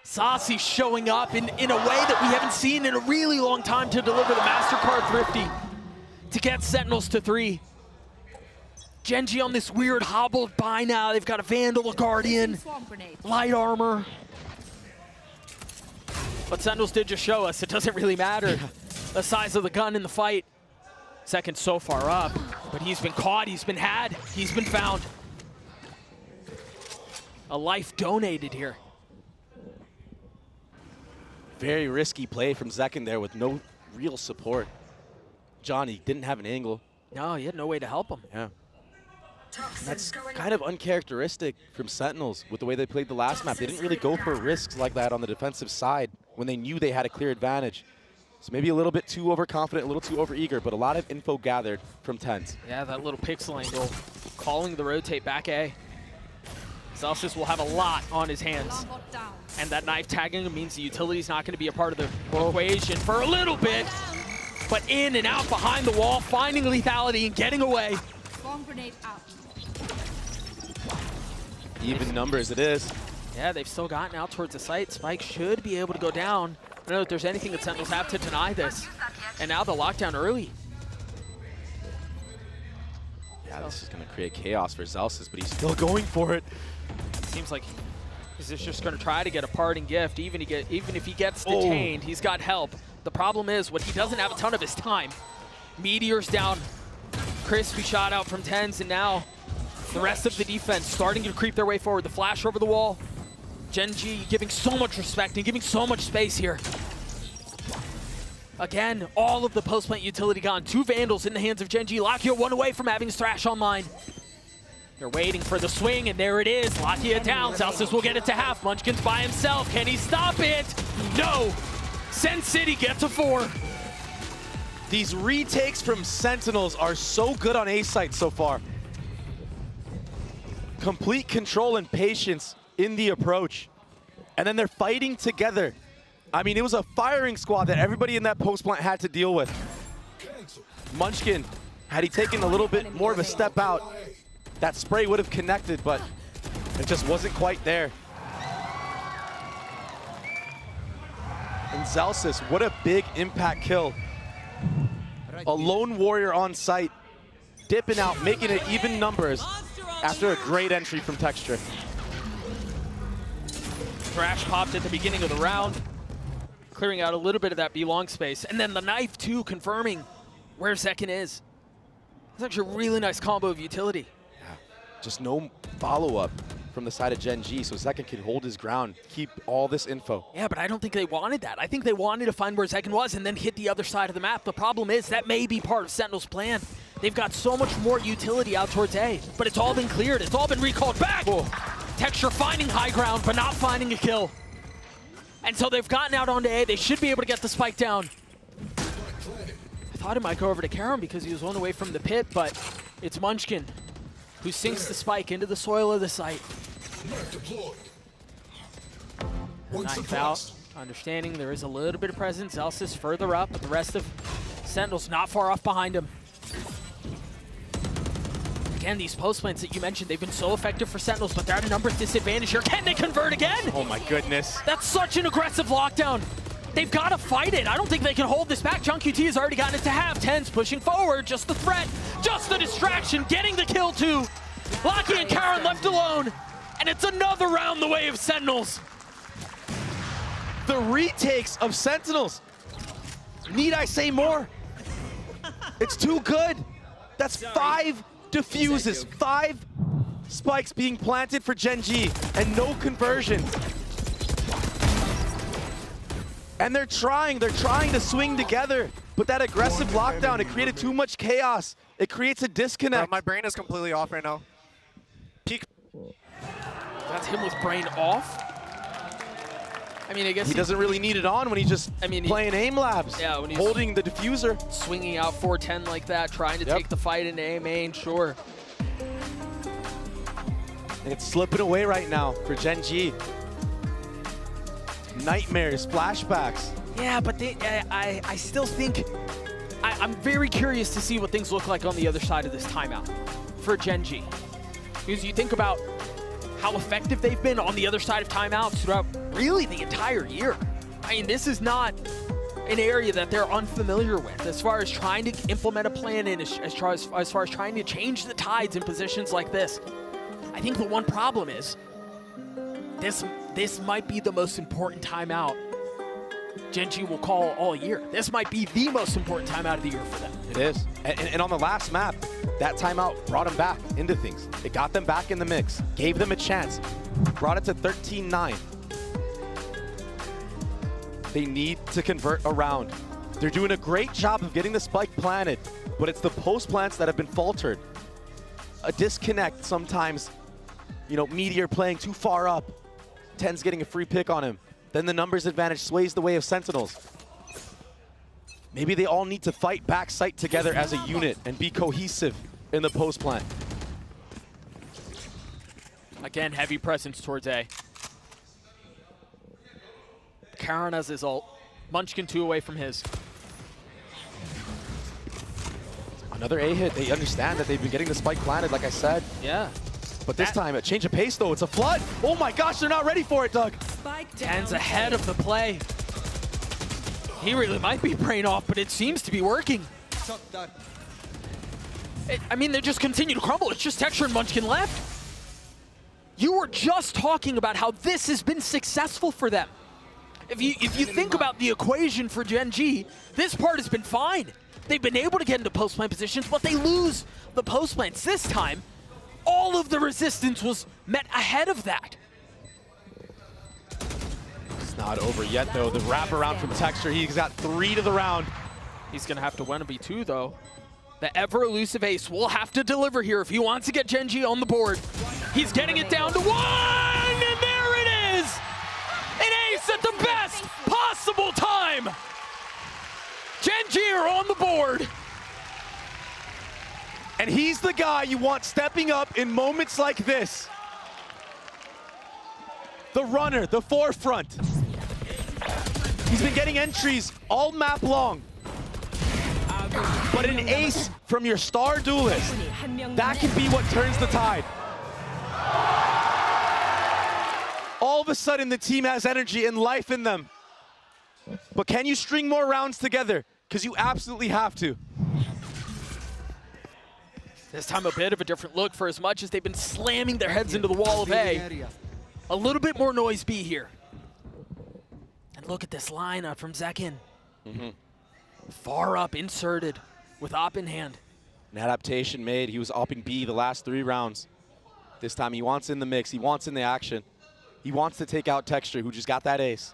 Saucy showing up in a way that we haven't seen in a really long time to deliver the MasterCard Thrifty to get Sentinels to 3. Gen.G on this weird hobbled buy now. They've got a Vandal, a Guardian, light armor. But Sentinels did just show us it doesn't really matter the size of the gun in the fight. Second so far up, but he's been caught, he's been had, he's been found. A life donated here. Very risky play from Zekin there with no real support. Johnny didn't have an angle. No, he had no way to help him. Yeah. And that's kind of uncharacteristic from Sentinels with the way they played the last map. They didn't really go for risks like that on the defensive side when they knew they had a clear advantage. So maybe a little bit too overconfident, a little too overeager, but a lot of info gathered from TenZ. Yeah, that little pixel angle, calling the rotate back A. Zelsis will have a lot on his hands. And that knife tagging means the utility's not going to be a part of the equation for a little bit. But in and out behind the wall, finding lethality and getting away. Even numbers it is. Yeah, they've still gotten out towards the site. Spike should be able to go down. I don't know if there's anything that Sentinels have to deny this. And now the lockdown early. Yeah, this is going to create chaos for Zelsis, but he's still going for it. Seems like he's just going to try to get a parting gift. Even if he gets detained, he's got help. The problem is, what he doesn't have a ton of his time. Meteor's down. Crispy shot out from TenZ, and now the rest of the defense starting to creep their way forward. The flash over the wall. Gen.G giving so much respect and giving so much space here. Again, all of the post-plant utility gone. 2 Vandals in the hands of Gen.G. Lakia 1 away from having Thrash online. They're waiting for the swing, and there it is. Lakia down. Zelsis will get it to half. Munchkin's by himself. Can he stop it? No. Sen City gets a 4. These retakes from Sentinels are so good on A site so far. Complete control and patience in the approach. And then they're fighting together. I mean, it was a firing squad that everybody in that post plant had to deal with. Munchkin, had he taken a little bit more of a step out, that spray would have connected, but it just wasn't quite there. And Zelsis, what a big impact kill. A lone warrior on site, dipping out, making it even numbers after a great entry from Texture. Thrash popped at the beginning of the round. clearing out a little bit of that B-long space. And then the knife, too, confirming where Zekin is. That's actually a really nice combo of utility. Yeah, just no follow-up from the side of Gen G, so Zekin can hold his ground, keep all this info. Yeah, but I don't think they wanted that. I think they wanted to find where Zekin was and then hit the other side of the map. The problem is that may be part of Sentinel's plan. They've got so much more utility out towards A, but it's all been cleared. It's all been recalled back. Oh. Texture finding high ground, but not finding a kill. And so they've gotten out onto A. They should be able to get the spike down. I thought it might go over to Karam because he was one away from the pit, but it's Munchkin who sinks the spike into the soil of the site. Knife out, understanding there is a little bit of presence. Zelsis further up, but the rest of Sentinel's not far off behind him. Again, these post plants that you mentioned, they've been so effective for Sentinels, but they're at a numbers disadvantage here. Can they convert again? Oh my goodness. That's such an aggressive lockdown. They've got to fight it. I don't think they can hold this back. JunQT has already gotten it to half. Tens pushing forward, just the threat, just the distraction, getting the kill too. Lockie and Karen left alone, and it's another round the way of Sentinels. The retakes of Sentinels. Need I say more? It's too good. That's 5 diffuses, 5 spikes being planted for Gen G, and no conversion. And they're trying to swing together, but that aggressive lockdown, it created too much chaos. It creates a disconnect. My brain is completely off right now. Peak. That's him with brain off. I mean, I guess he doesn't really need it on when he's just playing aim labs. Yeah, when he's holding the diffuser. Swinging out 410 like that, trying to take the fight into A main, sure. And it's slipping away right now for Gen G. Nightmares, flashbacks. Yeah, but I still think, I'm very curious to see what things look like on the other side of this timeout for Gen G. Because you think about how effective they've been on the other side of timeouts throughout really the entire year. I mean, this is not an area that they're unfamiliar with as far as trying to implement a plan in, as far as trying to change the tides in positions like this. I think the one problem is this might be the most important timeout Gen G will call all year. This might be the most important timeout of the year for them. It is. And on the last map, that timeout brought them back into things. It got them back in the mix, gave them a chance, brought it to 13-9. They need to convert around. They're doing a great job of getting the spike planted, but it's the post plants that have been faltered. A disconnect sometimes, you know, Meteor playing too far up, Ten's getting a free pick on him. Then the numbers advantage sways the way of Sentinels. Maybe they all need to fight back sight together as a unit and be cohesive in the post plant. Again, heavy presence towards A. Karan has his ult. Munchkin 2 away from his. Another A hit. They understand that they've been getting the spike planted, like I said. Yeah. But this time, a change of pace, though. It's a flood. Oh my gosh, they're not ready for it, Doug. Ten's ahead of the play. He really might be brain off, but it seems to be working. I mean, they just continue to crumble. It's just Texture and Munchkin left. You were just talking about how this has been successful for them. If you think about the equation for Gen G, this part has been fine. They've been able to get into post-plant positions, but they lose the post-plants. This time, all of the resistance was met ahead of that. It's not over yet, though. The wraparound from Texture, he's got 3 to the round. He's going to have to win a B2, though. The ever-elusive Ace will have to deliver here if he wants to get Gen G on the board. He's getting it down to 1, and there it is! An Ace at the best possible time! Gen G are on the board. And he's the guy you want stepping up in moments like this. The runner, the forefront. He's been getting entries all map long. But an ace from your star duelist, that can be what turns the tide. All of a sudden, the team has energy and life in them. But can you string more rounds together? Because you absolutely have to. This time a bit of a different look for as much as they've been slamming their heads into the wall of A. A little bit more noise B here. Look at this lineup from Zekin. Far up, inserted, with op in hand. An adaptation made. He was opping B the last 3 rounds. This time he wants in the mix. He wants in the action. He wants to take out Texture, who just got that ace.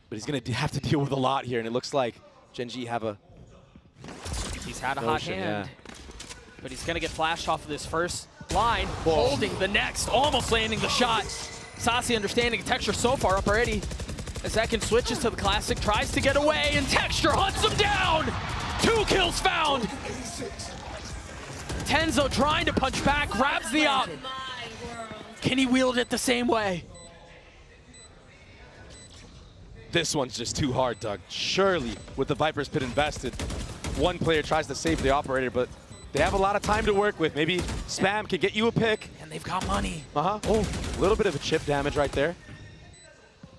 But he's going to have to deal with a lot here, and it looks like Gen.G have a... He's had a notion, hot hand, yeah. but he's going to get flashed off of this first line, holding the next, almost landing the shot. Sasi understanding Texture so far up already. As Zekin switches to the classic, tries to get away, and Texture hunts him down! 2 kills found! Tenzo trying to punch back, grabs the op. Can he wield it the same way? This one's just too hard, Doug. Surely, with the Viper's Pit invested, one player tries to save the operator, but they have a lot of time to work with. Maybe Spam can get you a pick. And they've got money. Oh, a little bit of a chip damage right there.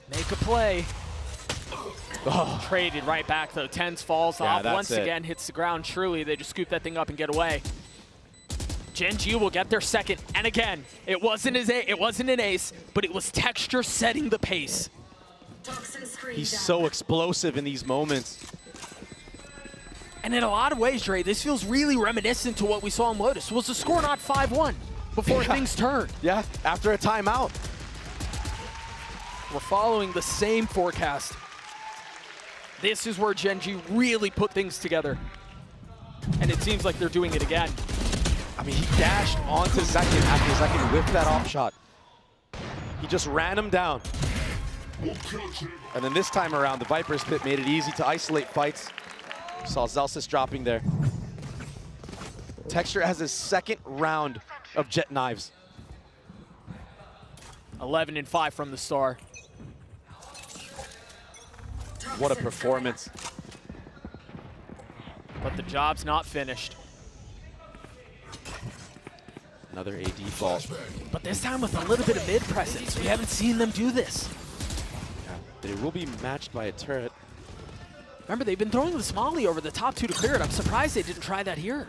Make a play. Oh. Traded right back though. Tens falls off once again, hits the ground. Surely they just scoop that thing up and get away. Gen.G will get their second, and again, it wasn't an ace, but it was Texture setting the pace. He's so explosive in these moments. And in a lot of ways, Dre, this feels really reminiscent to what we saw in Lotus. Was the score not 5-1 before things turned? Yeah, after a timeout. We're following the same forecast. This is where Gen.G really put things together. And it seems like they're doing it again. I mean, he dashed onto Zekin after Zekin whiffed that off shot. He just ran him down. And then this time around, the Viper's Pit made it easy to isolate fights. Saw Zelsis dropping there. Texture has his second round of jet knives. 11-5 from the star. What a performance. But the job's not finished. Another AD fault. But this time with a little bit of mid presence. We haven't seen them do this. Yeah, they will be matched by a turret. Remember, they've been throwing the Smolly over the top 2 to clear it. I'm surprised they didn't try that here.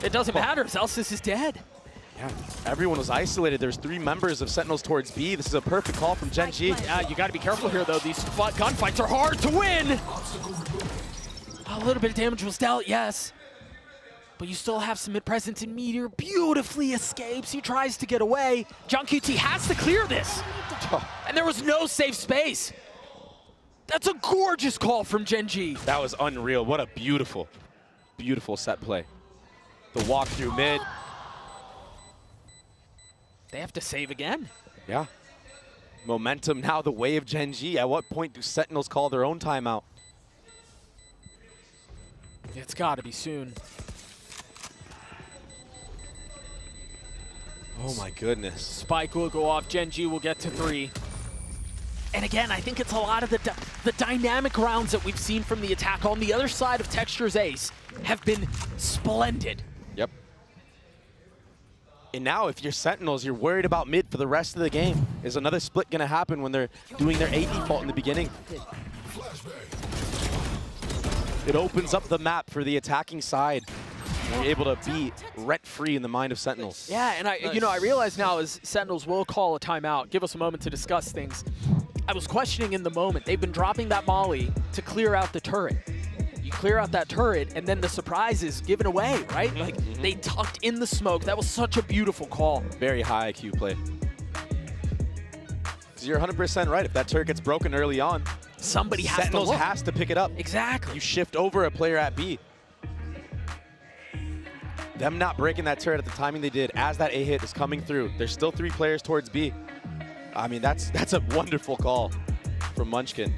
It doesn't matter. Zelsis is dead. Yeah, everyone was isolated. There's 3 members of Sentinels towards B. This is a perfect call from Gen.G. Yeah, you got to be careful here, though. These gunfights are hard to win. A little bit of damage was dealt, yes. But you still have some mid-presence, and Meteor beautifully escapes. He tries to get away. John QT has to clear this. And there was no safe space. That's a gorgeous call from Gen.G. That was unreal. What a beautiful, beautiful set play. The walk through mid. They have to save again. Yeah. Momentum now the way of Gen.G. At what point do Sentinels call their own timeout? It's got to be soon. Oh my goodness. Spike will go off. Gen.G will get to 3. And again, I think it's a lot of the dynamic rounds that we've seen from the attack on the other side of Texture's ace have been splendid. Yep. And now if you're Sentinels, you're worried about mid for the rest of the game. Is another split going to happen when they're doing their AD default in the beginning? It opens up the map for the attacking side. They're able to be rent-free in the mind of Sentinels. Yeah, and I realize now as Sentinels will call a timeout, give us a moment to discuss things. I was questioning in the moment. They've been dropping that molly to clear out the turret. You clear out that turret, and then the surprise is given away, right? Like, they tucked in the smoke. That was such a beautiful call. Very high IQ play. You're 100% right. If that turret gets broken early on, somebody has Sentinels has to pick it up. Exactly. You shift over a player at B. Them not breaking that turret at the timing they did as that A hit is coming through. There's still 3 players towards B. I mean, that's a wonderful call from Munchkin.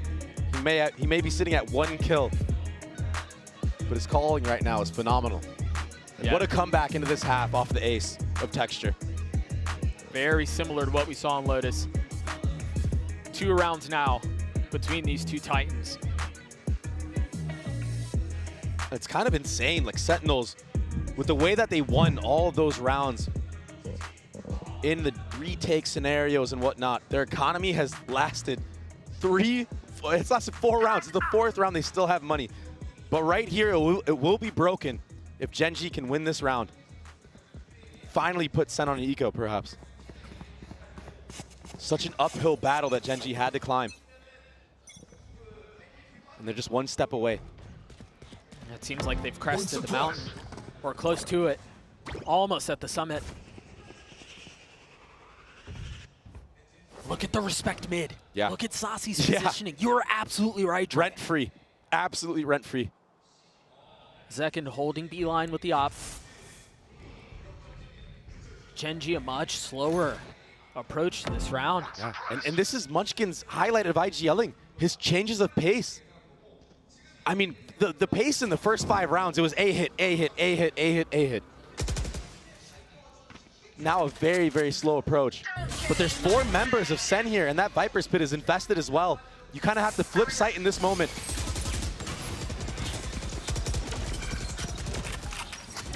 He may be sitting at 1 kill, but his calling right now is phenomenal. And what a comeback into this half off the ace of Texture. Very similar to what we saw in Lotus. 2 rounds now between these 2 Titans. It's kind of insane, like Sentinels, with the way that they won all of those rounds in the retake scenarios and whatnot, their economy has lasted 4 rounds. It's the 4th round, they still have money. But right here, it will be broken if Gen.G can win this round. Finally put Sen on an eco, perhaps. Such an uphill battle that Gen G had to climb. And they're just one step away. It seems like they've crested the mountain, or close to it. Almost at the summit. Look at the respect mid. Yeah. Look at Sasi's positioning. You're absolutely right, Dre. Rent-free. Absolutely rent-free. Second holding B-line with the op. Gen G a much slower approach to this round. Yeah. And this is Munchkin's highlight of IGLing, his changes of pace. I mean, the pace in the first 5 rounds, it was A hit, A hit, A hit, A hit, A hit. Now a very, very slow approach. But there's 4 members of Sen here, and that Viper's Pit is invested as well. You kind of have to flip sight in this moment.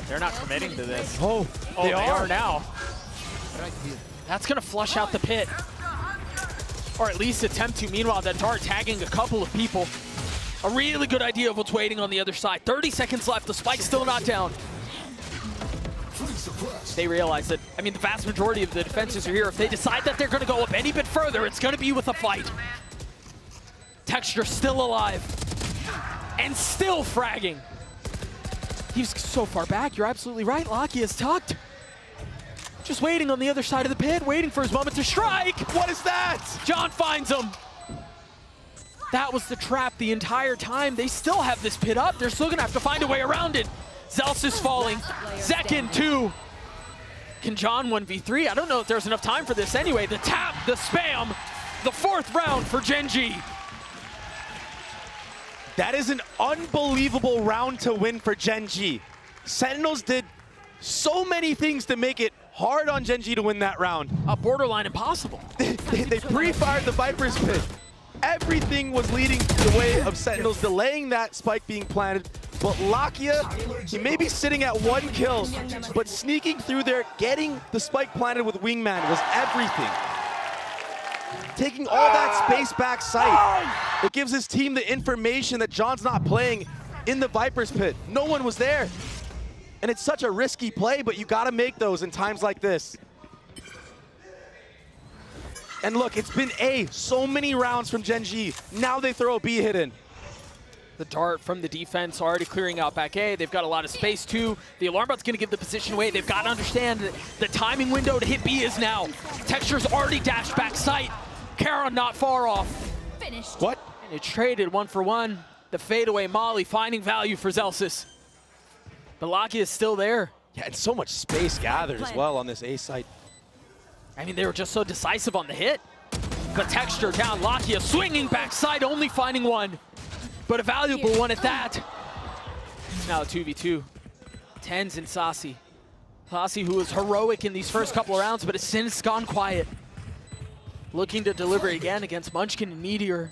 They're not committing to this. Oh, they are now. That's going to flush out the pit. Or at least attempt to. Meanwhile, that dart tagging a couple of people. A really good idea of what's waiting on the other side. 30 seconds left. The spike's still not down. They realize that, I mean, the vast majority of the defenses are here. If they decide that they're going to go up any bit further, it's going to be with a fight. Texture still alive. And still fragging. He's so far back. You're absolutely right. Locky is tucked. Just waiting on the other side of the pit, waiting for his moment to strike. What is that? John finds him. That was the trap the entire time. They still have this pit up. They're still going to have to find a way around it. Zels is falling. Zekin 2. Can John 1v3? I don't know if there's enough time for this anyway. The tap, the spam, the 4th round for Gen G. That is an unbelievable round to win for Gen G. Sentinels did so many things to make it hard on Gen G to win that round. Borderline impossible. They pre-fired the Viper's Pit. Everything was leading the way of Sentinels, delaying that spike being planted. But Lakia, he may be sitting at 1 kill, but sneaking through there, getting the spike planted with Wingman was everything. Taking all that space back sight, it gives his team the information that John's not playing in the Viper's Pit. No one was there. And it's such a risky play, but you gotta make those in times like this. And look, it's been A, so many rounds from Gen G. Now they throw a B hit in. The dart from the defense already clearing out back A. They've got a lot of space too. The alarm bot's gonna give the position away. They've got to understand that the timing window to hit B is now. Texture's already dashed back sight. Karon not far off. Finished. What? And it's traded 1 for 1. The fadeaway Molly finding value for Zelsis. But Lakia is still there. Yeah, and so much space gathered as well on this A site. I mean, they were just so decisive on the hit. But Texture down, Lakia swinging backside, only finding 1. But a valuable one at that. It's now a 2v2. Tens and Sasi. Sasi, who was heroic in these first couple of rounds, but has since gone quiet. Looking to deliver again against Munchkin and Meteor.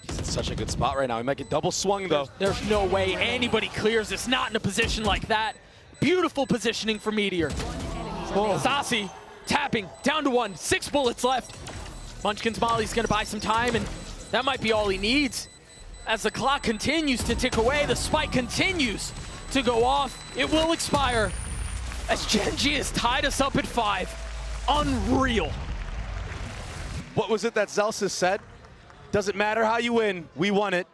He's in such a good spot right now. He might get double swung, though. There's no way anybody clears this, not in a position like that. Beautiful positioning for Meteor. Sasi tapping, down to 1, 6 bullets left. Munchkin's Molly's gonna buy some time, and that might be all he needs. As the clock continues to tick away, the spike continues to go off. It will expire as Gen G has tied us up at 5. Unreal. What was it that Zelsis said? Doesn't matter how you win, we won it.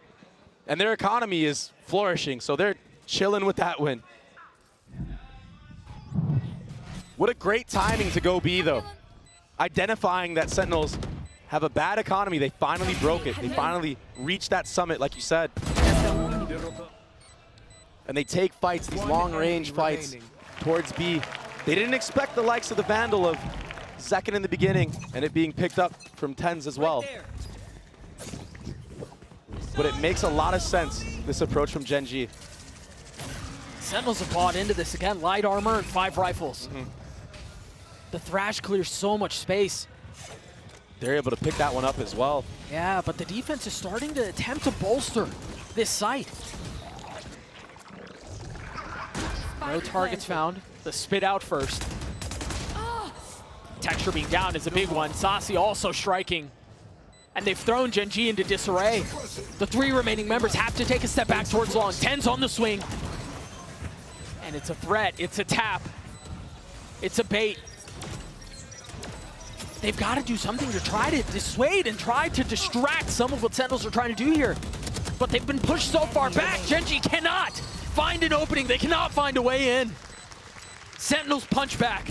And their economy is flourishing, so they're chilling with that win. What a great timing to go B, though. Identifying that Sentinels have a bad economy. They finally broke it. They finally reached that summit, like you said. And they take fights, these long-range fights towards B. They didn't expect the likes of the Vandal of Zekin in the beginning, and it being picked up from Tens as well. But it makes a lot of sense, this approach from Gen G. Sentinels have bought into this again. Light armor and 5 rifles. The Thrash clears so much space. They're able to pick that one up as well. Yeah, but the defense is starting to attempt to bolster this site. No targets found. The spit out first. Texture being down is a big one. Sasi also striking. And they've thrown Gen G into disarray. The 3 remaining members have to take a step back towards long. Tens on the swing. And it's a threat. It's a tap. It's a bait. They've got to do something to try to dissuade and try to distract some of what Sentinels are trying to do here. But they've been pushed so far back. Gen.G cannot find an opening. They cannot find a way in. Sentinels punch back.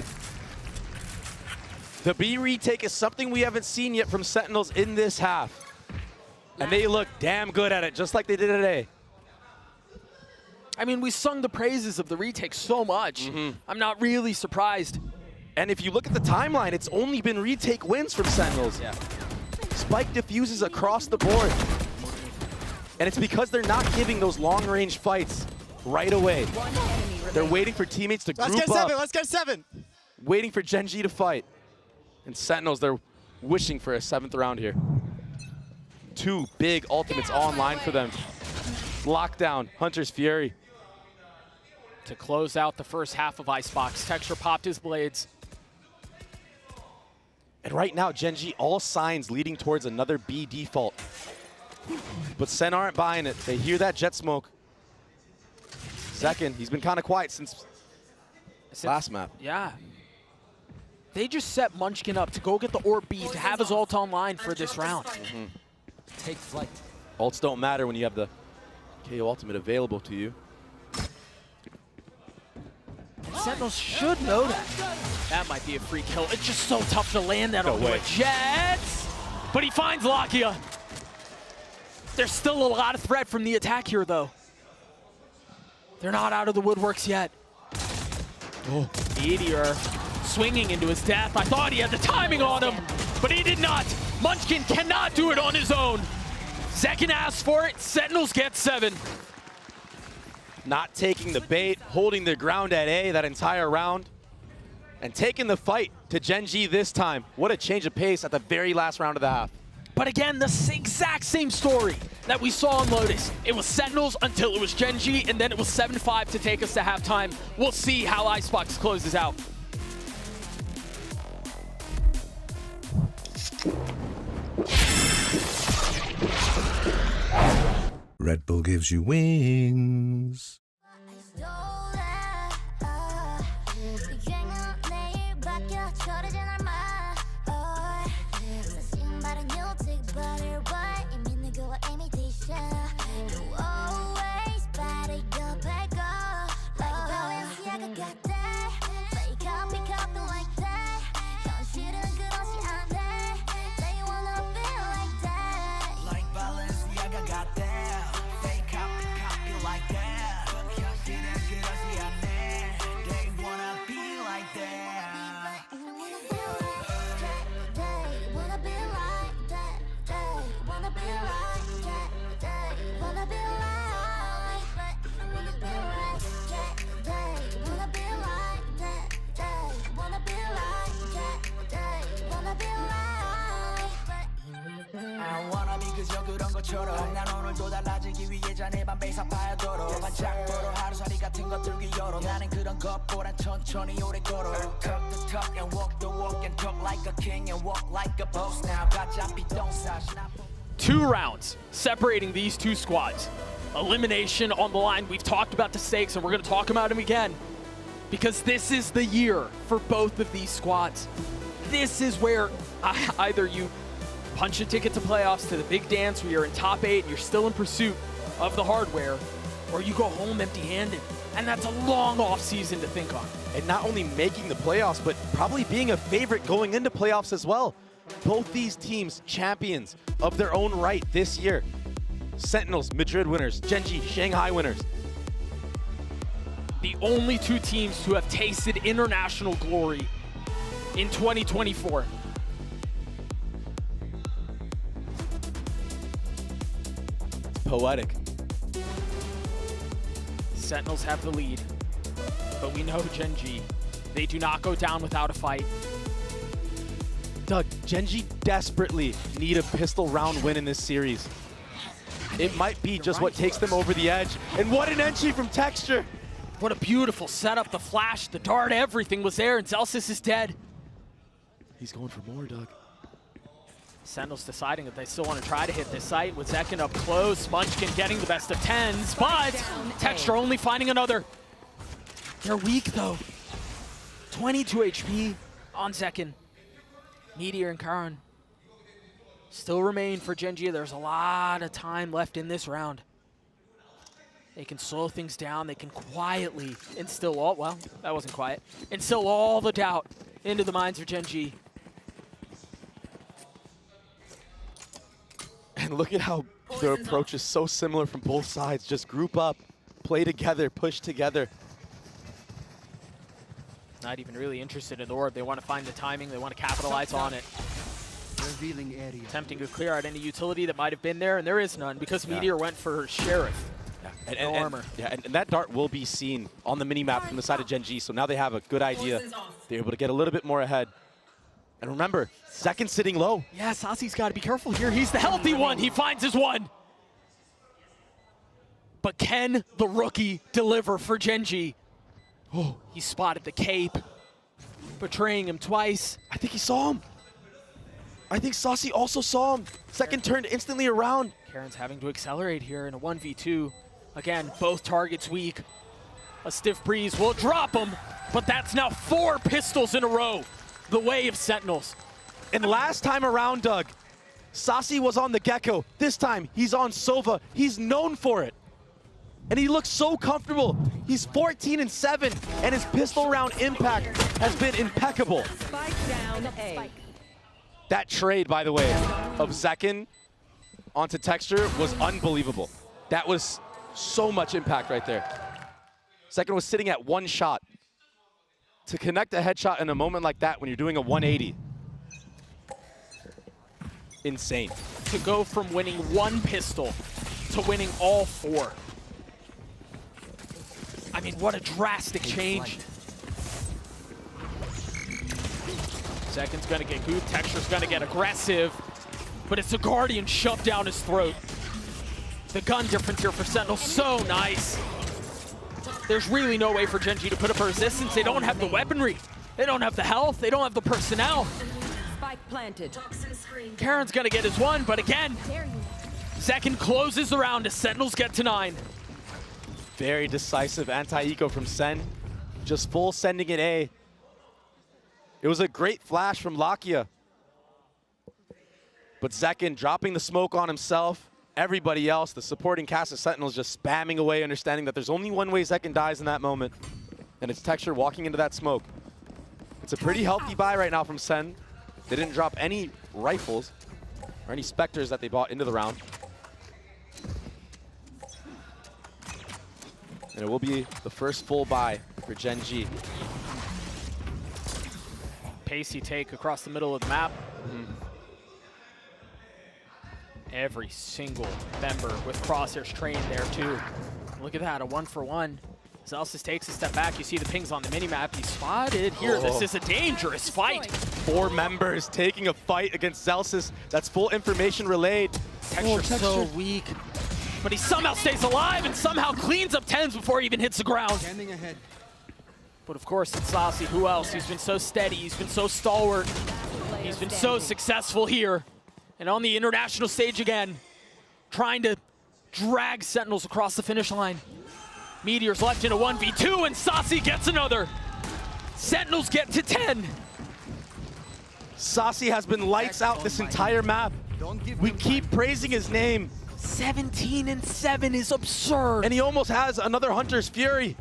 The B retake is something we haven't seen yet from Sentinels in this half. And they look damn good at it, just like they did today. I mean, we sung the praises of the retake so much. I'm not really surprised. And if you look at the timeline, it's only been retake wins from Sentinels. Yeah. Spike diffuses across the board. And it's because they're not giving those long-range fights right away. They're waiting for teammates to group up. Let's get 7, let's get 7. Waiting for Gen.G to fight. And Sentinels, they're wishing for a 7th round here. 2 big ultimates online for them. Lockdown, Hunter's Fury. To close out the first half of Icebox, Texture popped his blades. And right now, Gen.G, all signs leading towards another B default. But Sen aren't buying it. They hear that jet smoke. Second, he's been kind of quiet since last map. Yeah. They just set Munchkin up to go get the Orb B to have his ult online for this round. Take flight. Ults don't matter when you have the KO ultimate available to you. Sentinels should know that. That might be a free kill. It's just so tough to land that on a jet. But he finds Lakia. There's still a lot of threat from the attack here, though. They're not out of the woodworks yet. Oh, Meteor swinging into his death. I thought he had the timing on him, but he did not. Munchkin cannot do it on his own. Zekin asks for it. Sentinels get 7. Not taking the bait, holding their ground at A that entire round, and taking the fight to Gen.G this time. What a change of pace at the very last round of the half. But again, the exact same story that we saw on Lotus. It was Sentinels until it was Gen.G, and then it was 7-5 to take us to halftime. We'll see how Icebox closes out. Red Bull gives you wings. 그런 것처럼 난 오늘도 달라지기 위해 자네 밤 매사파야도록 반짝보러 하루살이 같은 것들 위여로 나는 그런 것보단 천천히 오래 걸어 Talk the talk and walk the walk and talk like a king and walk like a boss now 가짜피 똥싸 2 rounds separating these 2 squads. Elimination on the line. We've talked about the stakes and we're going to talk about them again because this is the year for both of these squads. This is where either you punch a ticket to playoffs, to the big dance where you're in top 8 and you're still in pursuit of the hardware, or you go home empty-handed. And that's a long off-season to think on. And not only making the playoffs, but probably being a favorite going into playoffs as well. Both these teams champions of their own right this year. Sentinels, Madrid winners, Gen.G, Shanghai winners. The only 2 teams to have tasted international glory in 2024. Poetic. Sentinels have the lead, but we know Gen.G, they do not go down without a fight. Doug, Gen.G desperately need a pistol round win in this series. It might be just what takes them over the edge. And what an entry from Texture. What a beautiful setup. The flash, the dart, everything was there, and Zelsis is dead. He's going for more, Doug. Sentinels deciding that they still want to try to hit this site with Zekin up close. Munchkin getting the best of 10s, but Texture only finding another. They're weak, though. 22 HP on Zekin. Meteor and Karan still remain for Gen.G. There's a lot of time left in this round. They can slow things down. They can quietly instill all, well, that wasn't quiet, instill all the doubt into the minds of Gen.G. And look at how their approach is so similar from both sides. Just group up, play together, push together. Not even really interested in the orb. They want to find the timing. They want to capitalize on it. Revealing area. Attempting to clear out any utility that might have been there, and there is none because Meteor went for Sheriff. And, no armor. And that dart will be seen on the mini-map from the side of Gen.G, so now they have a good idea. They're able to get a little bit more ahead. And remember, second sitting low. Yeah, Sasi's got to be careful here. He's the healthy one. He finds his one. But can the rookie deliver for Gen.G? Oh, he spotted the cape, betraying him twice. I think he saw him. I think Sasi also saw him. Second turned instantly around. Karen's having to accelerate here in a 1v2. Again, both targets weak. A stiff breeze will drop him, but that's now 4 pistols in a row. The way of Sentinels. And last time around, Doug, Sasi was on the Gecko. This time, he's on Sova. He's known for it. And he looks so comfortable. He's 14-7, and his pistol round impact has been impeccable. Spike down A. That trade, by the way, of Zekin onto Texture was unbelievable. That was so much impact right there. Zekin was sitting at 1 shot. To connect a headshot in a moment like that when you're doing a 180. Insane. To go from winning 1 pistol to winning all 4. I mean, what a drastic change. Zekin's gonna get gooped, Texture's gonna get aggressive, but it's a Guardian shoved down his throat. The gun difference here for Sentinel, so nice. There's really no way for Gen.G to put up a resistance. They don't have the weaponry. They don't have the health. They don't have the personnel. Spike planted. Karen's gonna get his one, but again, Zekin closes the round as Sentinels get to 9. Very decisive anti-eco from Sen. Just full sending it A. It was a great flash from Lakia. But Zekin dropping the smoke on himself. Everybody else, the supporting cast of Sentinels, just spamming away, understanding that there's only one way Zekin dies in that moment. And it's Texture walking into that smoke. It's a pretty healthy buy right now from Sen. They didn't drop any rifles or any Spectres that they bought into the round. And it will be the first full buy for Gen.G. Pacey take across the middle of the map. Every single member with crosshairs trained there too. Look at that, a 1-for-1. Zelsis takes a step back. You see the pings on the minimap. He's spotted here. This is a dangerous fight. 4 members taking a fight against Zelsis. That's full information relayed. Texture's so weak. But he somehow stays alive and somehow cleans up 10s before he even hits the ground. Standing ahead. But of course, it's Sasi. Who else? He's been so steady. He's been so stalwart. He's been so successful here. And on the international stage again, trying to drag Sentinels across the finish line. Meteor's left in a 1v2, and Sasi gets another. Sentinels get to 10. Sasi has been lights out this entire map. We keep praising his name. 17-7 is absurd. And he almost has another Hunter's Fury.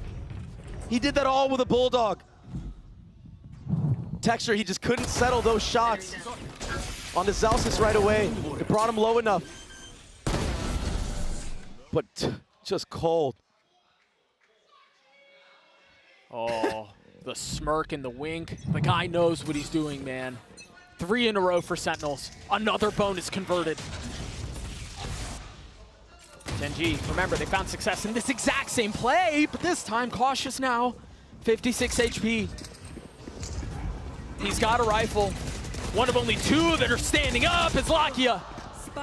He did that all with a Bulldog. Texture, he just couldn't settle those shots on the Zelsis right away. It brought him low enough. But just cold. Oh, the smirk and the wink. The guy knows what he's doing, man. 3 in a row for Sentinels. Another bonus converted. Gen.G, remember, they found success in this exact same play, but this time cautious now. 56 HP. He's got a rifle. One of only 2 that are standing up is Lakia.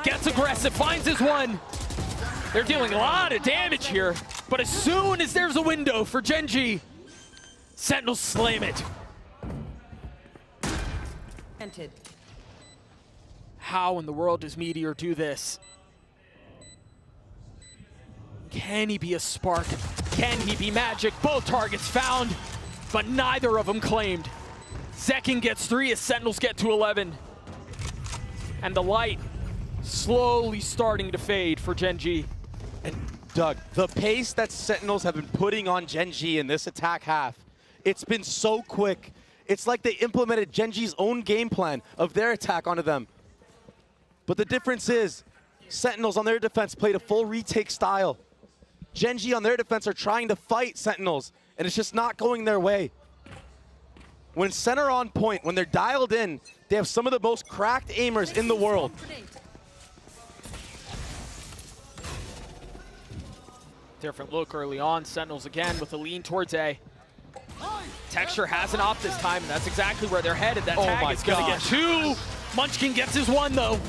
Gets aggressive, finds his one. They're dealing a lot of damage here, but as soon as there's a window for Gen.G, Sentinels slam it. How in the world does Meteor do this? Can he be a spark? Can he be magic? Both targets found, but neither of them claimed. Second gets 3 as Sentinels get to 11. And the light slowly starting to fade for Gen G. And Doug, the pace that Sentinels have been putting on Gen G in this attack half, it's been so quick. It's like they implemented Gen G's own game plan of their attack onto them. But the difference is, Sentinels on their defense played a full retake style. Gen G on their defense are trying to fight Sentinels, and it's just not going their way. When center on point, when they're dialed in, they have some of the most cracked aimers in the world. Different look early on. Sentinels again with a lean towards A. Texture has an op this time, and that's exactly where they're headed. That tag is going to get 2. Munchkin gets his 1, though.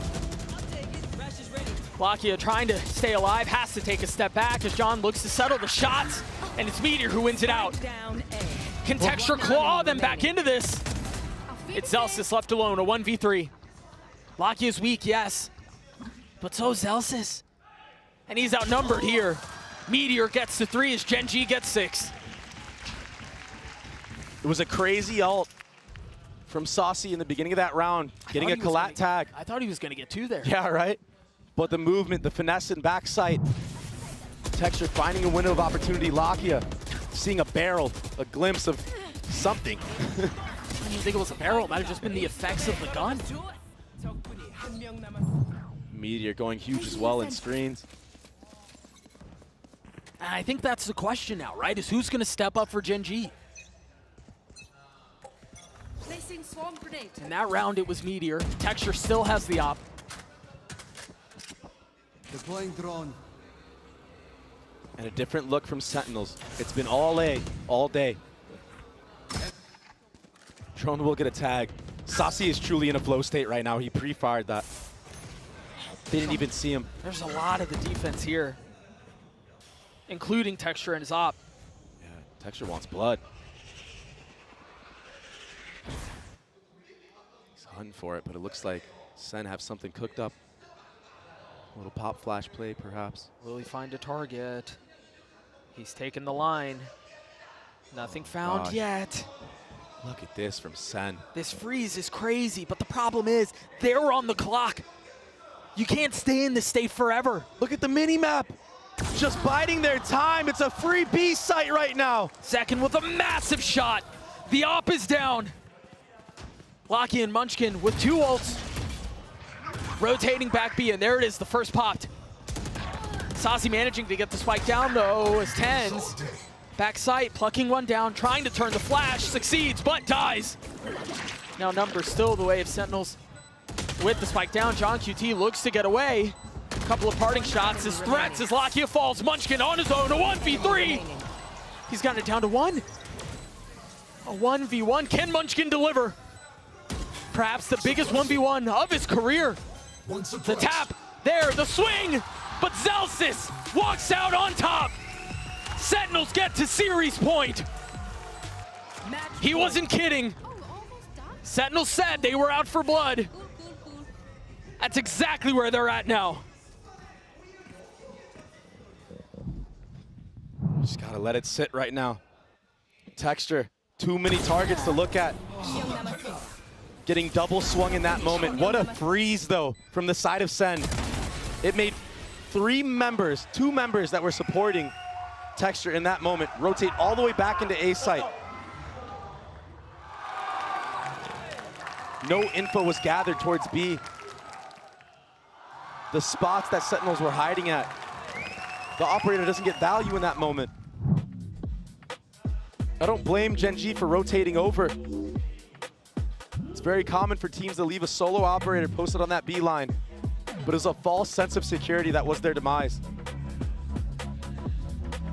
Lakia trying to stay alive, has to take a step back as John looks to settle the shots, and it's Meteor who wins it out. Can Texture claw them back into this? It's Zelsis left alone, a 1v3. Lakia's weak, yes, but so is Zelsis. And he's outnumbered here. Meteor gets to 3 as Gen G gets 6. It was a crazy ult from Saucy in the beginning of that round, getting a collat tag. I thought he was going to get 2 there. Yeah, right? But the movement, the finesse and backside, Texture finding a window of opportunity. Lakia seeing a barrel, a glimpse of something. I didn't think it was a barrel. It might have just been the effects of the gun. Meteor going huge as well in screens. And I think that's the question now, right? Is who's going to step up for Gen G? In that round, it was Meteor. Texture still has the op. Deploying drone. And a different look from Sentinels. It's been all A, all day. Drone will get a tag. Saucy is truly in a flow state right now. He pre-fired that. Didn't even see him. There's a lot of the defense here, including Texture and his op. Yeah, Texture wants blood. He's hunting for it, but it looks like Sen have something cooked up. A little pop flash play, perhaps. Will he find a target? He's taken the line. Nothing found yet. Look at this from Sen. This freeze is crazy, but the problem is they're on the clock. You can't stay in this state forever. Look at the mini-map. Just biding their time. It's a free B site right now. Second with a massive shot. The op is down. Lakia and Munchkin with 2 ults. Rotating back B, and there it is, the first popped. Saucy managing to get the spike down, though, as Tens. Back sight, plucking one down, trying to turn the flash, succeeds, but dies. Now numbers still the way of Sentinels. With the spike down, John QT looks to get away. A couple of parting shots, his threats as Lakia falls. Munchkin on his own, a 1v3. He's gotten it down to 1. A 1v1, can Munchkin deliver? Perhaps the biggest 1v1 of his career. The tap, there, the swing, but Zelsis walks out on top. Sentinels get to series point. He wasn't kidding. Sentinels said they were out for blood. That's exactly where they're at now. Just gotta let it sit right now. Texture, too many targets to look at. Getting double swung in that moment. What a freeze, though, from the side of Sen. It made 2 members that were supporting Texture in that moment rotate all the way back into A site. No info was gathered towards B. The spots that Sentinels were hiding at, the operator doesn't get value in that moment. I don't blame Gen G for rotating over. It's very common for teams to leave a solo operator posted on that B line, but it was a false sense of security that was their demise.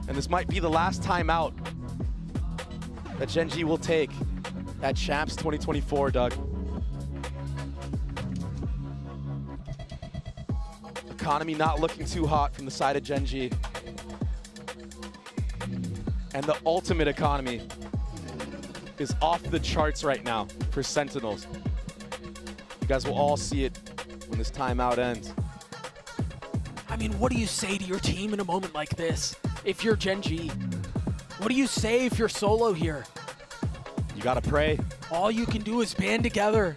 And this might be the last time out that Gen G will take at Champs 2024, Doug. Economy not looking too hot from the side of Gen G. And the ultimate economy is off the charts right now for Sentinels. You guys will all see it when this timeout ends. I mean, what do you say to your team in a moment like this? If you're Gen G, what do you say if you're solo here? You gotta pray. All you can do is band together.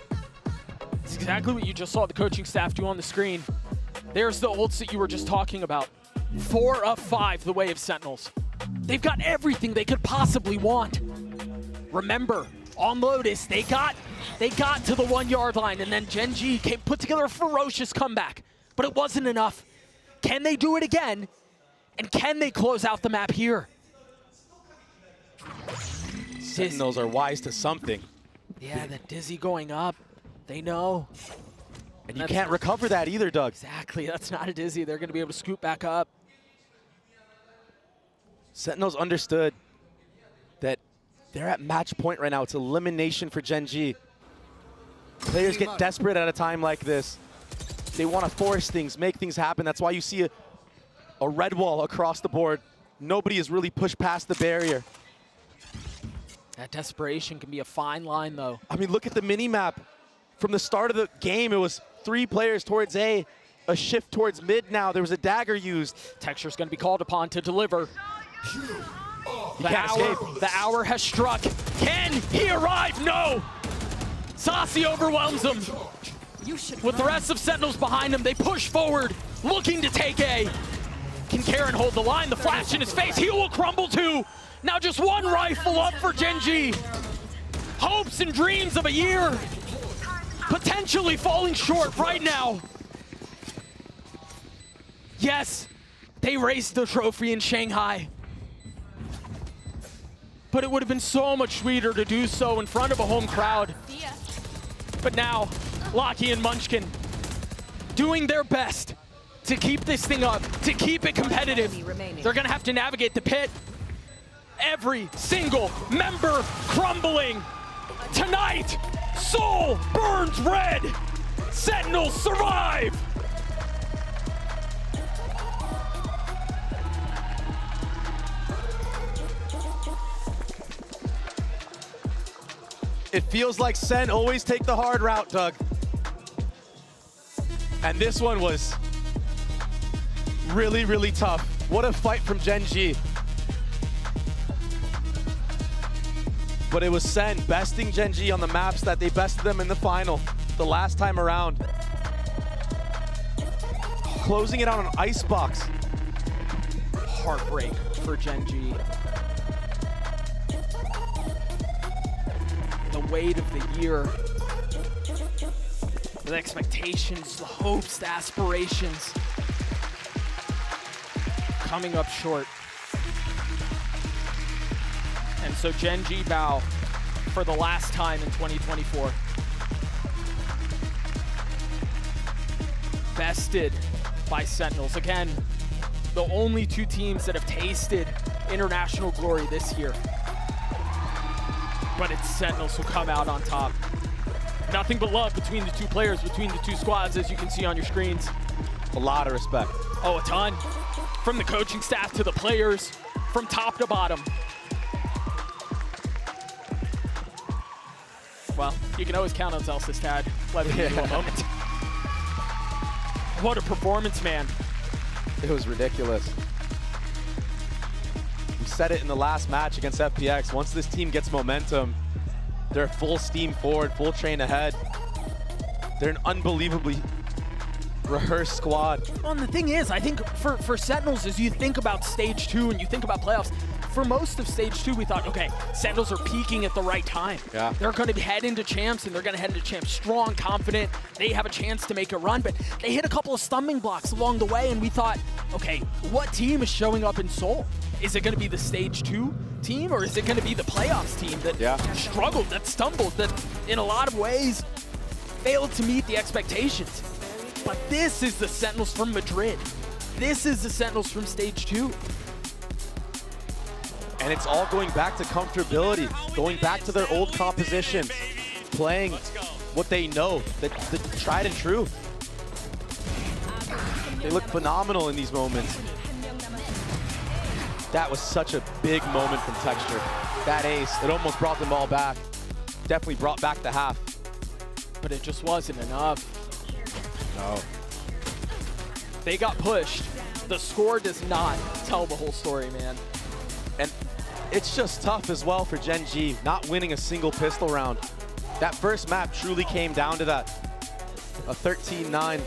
It's exactly what you just saw the coaching staff do on the screen. There's the ults that you were just talking about. 4 of 5 the way of Sentinels. They've got everything they could possibly want. Remember, on Lotus, they got to the 1 yard line, and then Gen G put together a ferocious comeback, but it wasn't enough. Can they do it again? And can they close out the map here? Sentinels are wise to something. Yeah, the Dizzy going up. They know. And you can't recover that either, Doug. Exactly, that's not a Dizzy. They're gonna be able to scoop back up. Sentinels understood that they're at match point right now. It's elimination for Gen G. Players get desperate at a time like this. They want to force things, make things happen. That's why you see a red wall across the board. Nobody has really pushed past the barrier. That desperation can be a fine line, though. I mean, look at the mini-map. From the start of the game, it was 3 players towards A, a shift towards mid now. There was a dagger used. Texture's going to be called upon to deliver. The hour has struck. Can he arrive? No! Saucy overwhelms him. With the rest of Sentinels behind him, they push forward, looking to take A. Can Karen hold the line? The flash in his face. He will crumble too. Now just 1 rifle up for Gen G. Hopes and dreams of a year potentially falling short right now. Yes, they raised the trophy in Shanghai. But it would have been so much sweeter to do so in front of a home crowd. But now, Lockie and Munchkin doing their best to keep this thing up, to keep it competitive. They're gonna have to navigate the pit. Every single member crumbling. Tonight, Seoul burns red. Sentinels survive. It feels like Sen always take the hard route, Doug. And this one was really, really tough. What a fight from Gen G. But it was Sen besting Gen G on the maps that they bested them in the final, the last time around. Closing it out on Icebox. Heartbreak for Gen G. The weight of the year. The expectations, the hopes, the aspirations. Coming up short. And so Gen G bow for the last time in 2024. Bested by Sentinels. Again, the only 2 teams that have tasted international glory this year. But it's Sentinels who come out on top. Nothing but love between the 2 players, between the 2 squads, as you can see on your screens. A lot of respect. Oh, a ton. From the coaching staff to the players, from top to bottom. Well, you can always count on Zelsis, Tad. Let me give you a moment. What a performance, man. It was ridiculous. We said it in the last match against FPX. Once this team gets momentum, they're full steam forward, full train ahead. They're an unbelievably rehearsed squad. Well, and the thing is, I think for Sentinels, as you think about stage 2 and you think about playoffs, for most of stage 2, we thought, okay, Sentinels are peaking at the right time. Yeah. They're going to head into champs, and they're going to head into champs strong, confident. They have a chance to make a run, but they hit a couple of stumbling blocks along the way, and we thought, okay, what team is showing up in Seoul? Is it going to be the stage 2 team, or is it going to be the playoffs team that struggled, that stumbled, that in a lot of ways failed to meet the expectations? But this is the Sentinels from Madrid. This is the Sentinels from stage 2. And it's all going back to comfortability, going back to their old compositions, playing what they know, the tried and true. They look phenomenal in these moments. That was such a big moment from Texture. That ace, it almost brought them all back. Definitely brought back the half. But it just wasn't enough. No. They got pushed. The score does not tell the whole story, man. And it's just tough as well for Gen G, not winning a single pistol round. That first map truly came down to that, a 13-9.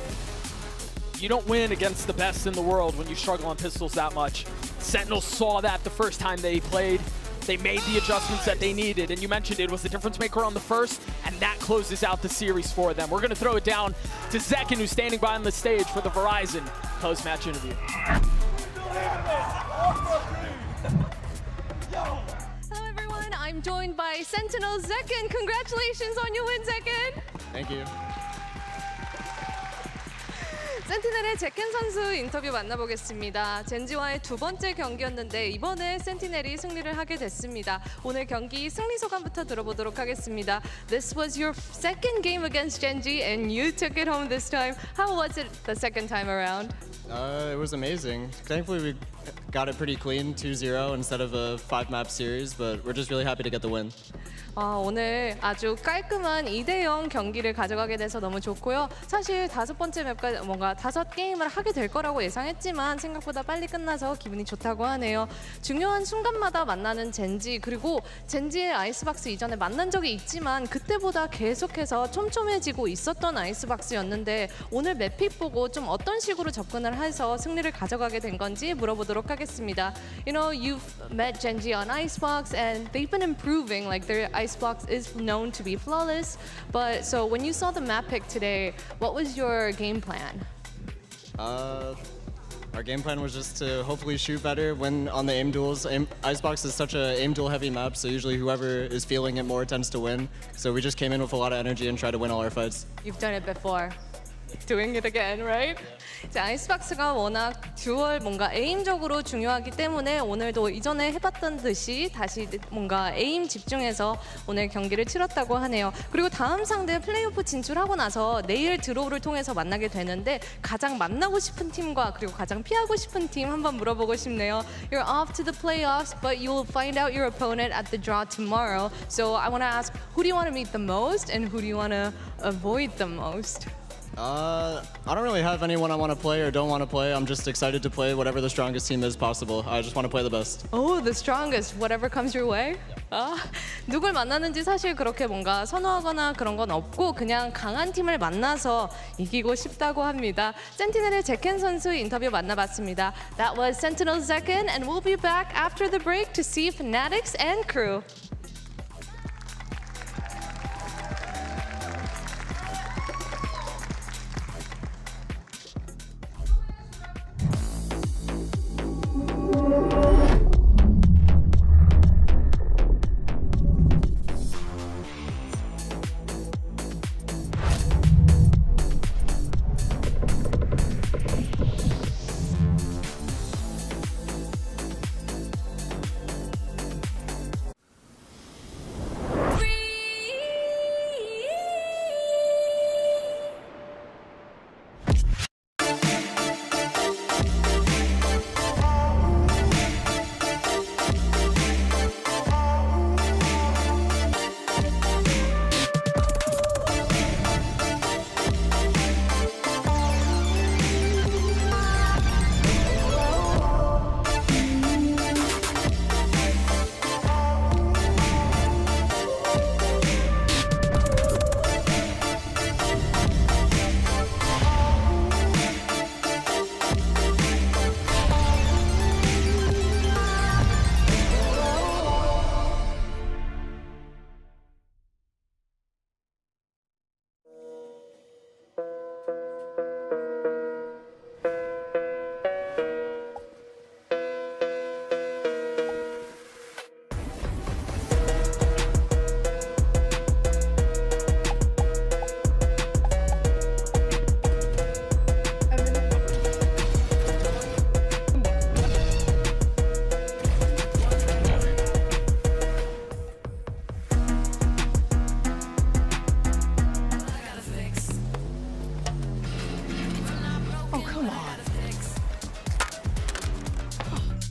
You don't win against the best in the world when you struggle on pistols that much. Sentinels saw that the first time they played. They made the adjustments that they needed, and you mentioned it was the difference maker on the first, and that closes out the series for them. We're going to throw it down to Zekin, who's standing by on the stage for the Verizon post-match interview. Hello everyone, I'm joined by Sentinel Zekin. Congratulations on your win, Zekin. Thank you. 센티넬의 제켄 선수 인터뷰 만나보겠습니다. 젠지와의 두 번째 경기였는데 이번에 센티넬이 승리를 하게 됐습니다. 오늘 경기 승리 소감부터 들어보도록 하겠습니다. This was your second game against Genji and you took it home this time. How was it the second time around? It was amazing. Thankfully, we got it pretty clean, 2-0 instead of a 5-map series, but we're just really happy to get the win. 오늘 아주 깔끔한 2대0 경기를 가져가게 돼서 너무 좋고요. 사실 다섯 번째 맵까지 뭔가 5게임을 하게 될 거라고 예상했지만 생각보다 빨리 끝나서 기분이 좋다고 하네요. 중요한 순간마다 만나는 젠지, 그리고 젠지의 아이스박스 이전에 만난 적이 있지만 그때보다 계속해서 촘촘해지고 있었던 아이스박스였는데 오늘 맵픽 보고 좀 어떤 식으로 접근을 해서 승리를 가져가게 된 건지 물어보도록 하겠습니다. You know, you've met Genji on Icebox and they've been improving, like their Icebox is known to be flawless, but so when you saw the map pick today, what was your game plan? Our game plan was just to hopefully shoot better, win on the aim duels. Icebox is such a aim duel heavy map, so usually whoever is feeling it more tends to win. So we just came in with a lot of energy and tried to win all our fights. You've done it before. Doing it again, right? 자, 아이스박스가 워낙 듀얼 뭔가 에임적으로 중요하기 때문에 오늘도 이전에 해봤던 듯이 다시 뭔가 에임 집중해서 오늘 경기를 치렀다고 하네요. 그리고 다음 상대 플레이오프 진출하고 나서 내일 드로우를 통해서 만나게 되는데 가장 만나고 싶은 팀과 그리고 가장 피하고 싶은 팀 한번 물어보고 싶네요. You're off to the playoffs, but you will find out your opponent at the draw tomorrow. So I want to ask, who do you want to meet the most and who do you want to avoid the most? I don't really have anyone I want to play or don't want to play. I'm just excited to play whatever the strongest team is possible. I just want to play the best. Oh, the strongest, whatever comes your way? 누굴 만나는지 사실 그렇게 뭔가 선호하거나 그런 건 없고 그냥 강한 팀을 만나서 이기고 싶다고 합니다. 센티넬의 제켄 선수 인터뷰 만나봤습니다. That was Sentinel Zekin, and we'll be back after the break to see Fanatics and crew.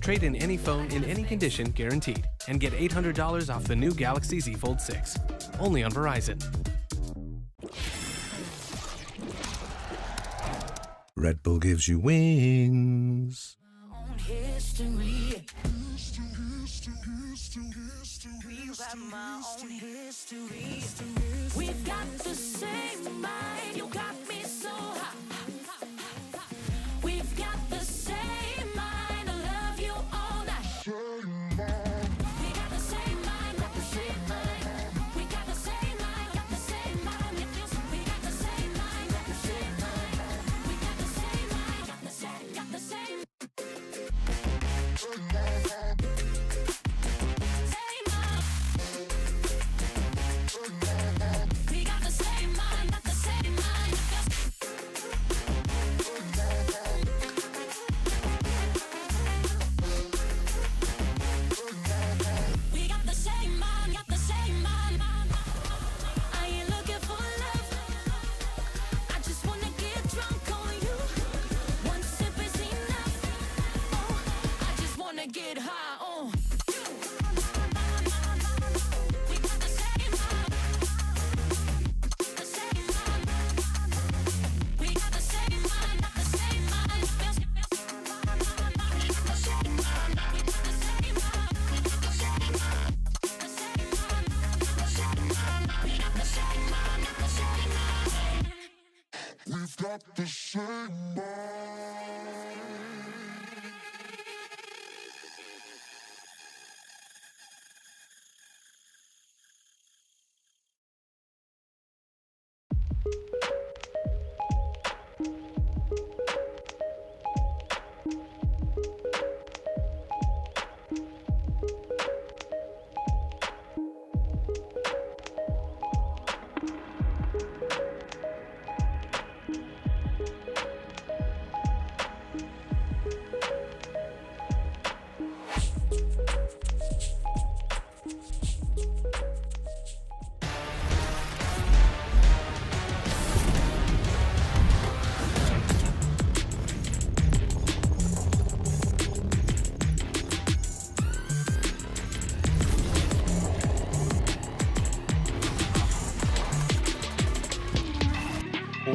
Trade in any phone in any condition guaranteed and get $800 off the new Galaxy Z Fold 6. Only on Verizon. Red Bull gives you wings. History. We've got the same mind. You got me so hot. We've got the same mind. I love you all night. We got the same mind. Got the same mind. We got the same mind. Got the same mind. We got the same mind. Got the same mind. We got the same mind. Got the same. Got the same. We got the same mind, got the same mind. We got the same mind, got the same mind. I ain't looking for love. I just wanna get drunk on you. One sip is enough. Oh, I just wanna get high on you. We got the same mind. The same mind. We got the same mind, got the same mind. We got the same mind. We got the same mind. We got the same mind. The same mind. The same mind. The same mind. We got the same mind, got the same mind. We've got the same mind.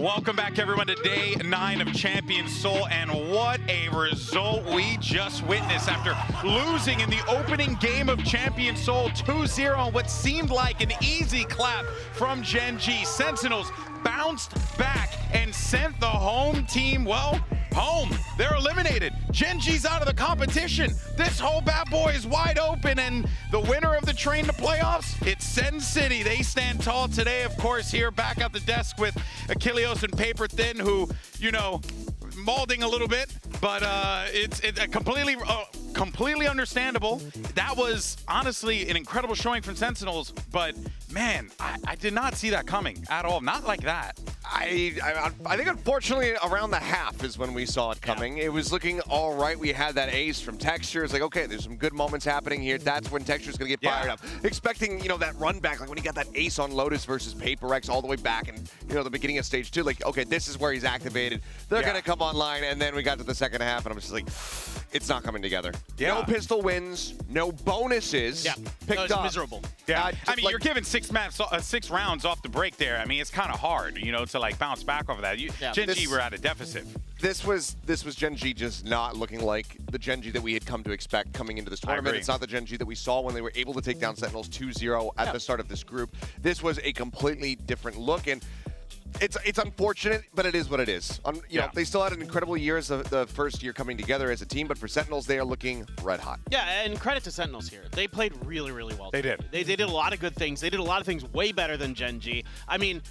Welcome back, everyone, to day 9 of Champions Seoul, and what a result we just witnessed after losing in the opening game of Champions Seoul 2-0 on what seemed like an easy clap from Gen G. Sentinels bounced back and sent the home team, well, home. They're eliminated. Gen G's out of the competition. This whole bad boy is wide open, and the winner of the train to playoffs, it's Sen City. They stand tall today, of course, here back at the desk with Achilleos and Paper Thin, who, you know, molding a little bit, but it's completely understandable. That was honestly an incredible showing from Sentinels, but man, I did not see that coming at all. Not like that. I think unfortunately around the half is when we saw it coming. Yeah. It was looking all right. We had that ace from Texture. It's like, okay, there's some good moments happening here. That's when Texture's gonna get fired up. Expecting, you know, that run back, like when he got that ace on Lotus versus Paper X all the way back and, you know, the beginning of stage 2, like, okay, this is where he's activated. They're gonna come online, and then we got to the second half, and I'm just like, it's not coming together. Yeah. No pistol wins, no bonuses. Yeah, picked up. Miserable. Yeah, I mean, you're giving 6 rounds off the break there. I mean, it's kind of hard, you know, to like bounce back over that. Gen G were at a deficit. This was Gen G just not looking like the Gen G that we had come to expect coming into this tournament. It's not the Gen G that we saw when they were able to take down Sentinels 2-0 at the start of this group. This was a completely different look, and it's unfortunate, but it is what it is. You know, they still had an incredible year as the first year coming together as a team, but for Sentinels, they are looking red hot. Yeah, and credit to Sentinels here. They played really, really well. They did. They did a lot of good things. They did a lot of things way better than Gen G. I mean,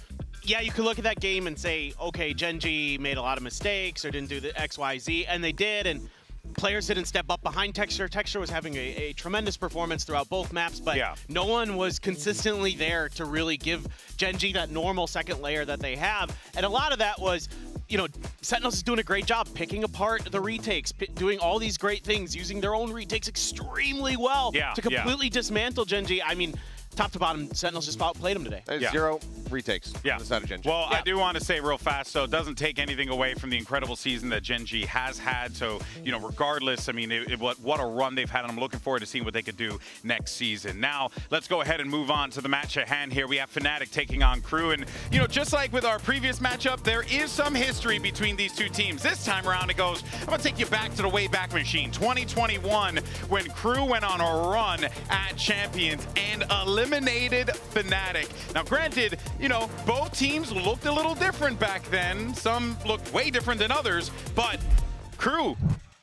yeah, you could look at that game and say, okay, Gen G made a lot of mistakes or didn't do the X, Y, Z, and they did, and players didn't step up behind Texture. Texture was having a tremendous performance throughout both maps, but no one was consistently there to really give Gen G that normal second layer that they have. And a lot of that was, you know, Sentinels is doing a great job picking apart the retakes, doing all these great things, using their own retakes extremely well to completely dismantle Gen G. I mean, top to bottom, Sentinels just outplayed them today. Yeah. 0 retakes. Yeah. On the side of Gen G. Well, I do want to say real fast, so it doesn't take anything away from the incredible season that Gen G has had. So, you know, regardless, I mean, what a run they've had, and I'm looking forward to seeing what they could do next season. Now, let's go ahead and move on to the match at hand here. We have Fnatic taking on Crew, and, you know, just like with our previous matchup, there is some history between these two teams. This time around, it goes, I'm going to take you back to the Wayback Machine, 2021, when Crew went on a run at Champions and eliminated Fnatic. Now, granted, you know, both teams looked a little different back then. Some looked way different than others, but Crew,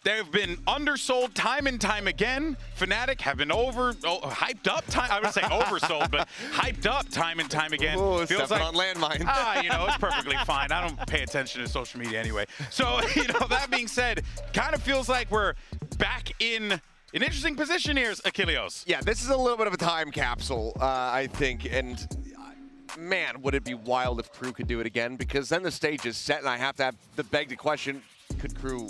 they've been undersold time and time again. Fnatic have been hyped up time. I would say oversold, but hyped up time and time again. Ooh, feels like on landmines. you know, it's perfectly fine. I don't pay attention to social media anyway. So, you know, that being said, kind of feels like we're back in an interesting position here, Achilleos. Yeah, this is a little bit of a time capsule, I think, and man, would it be wild if Crew could do it again, because then the stage is set, and I have to beg the question, could Crew,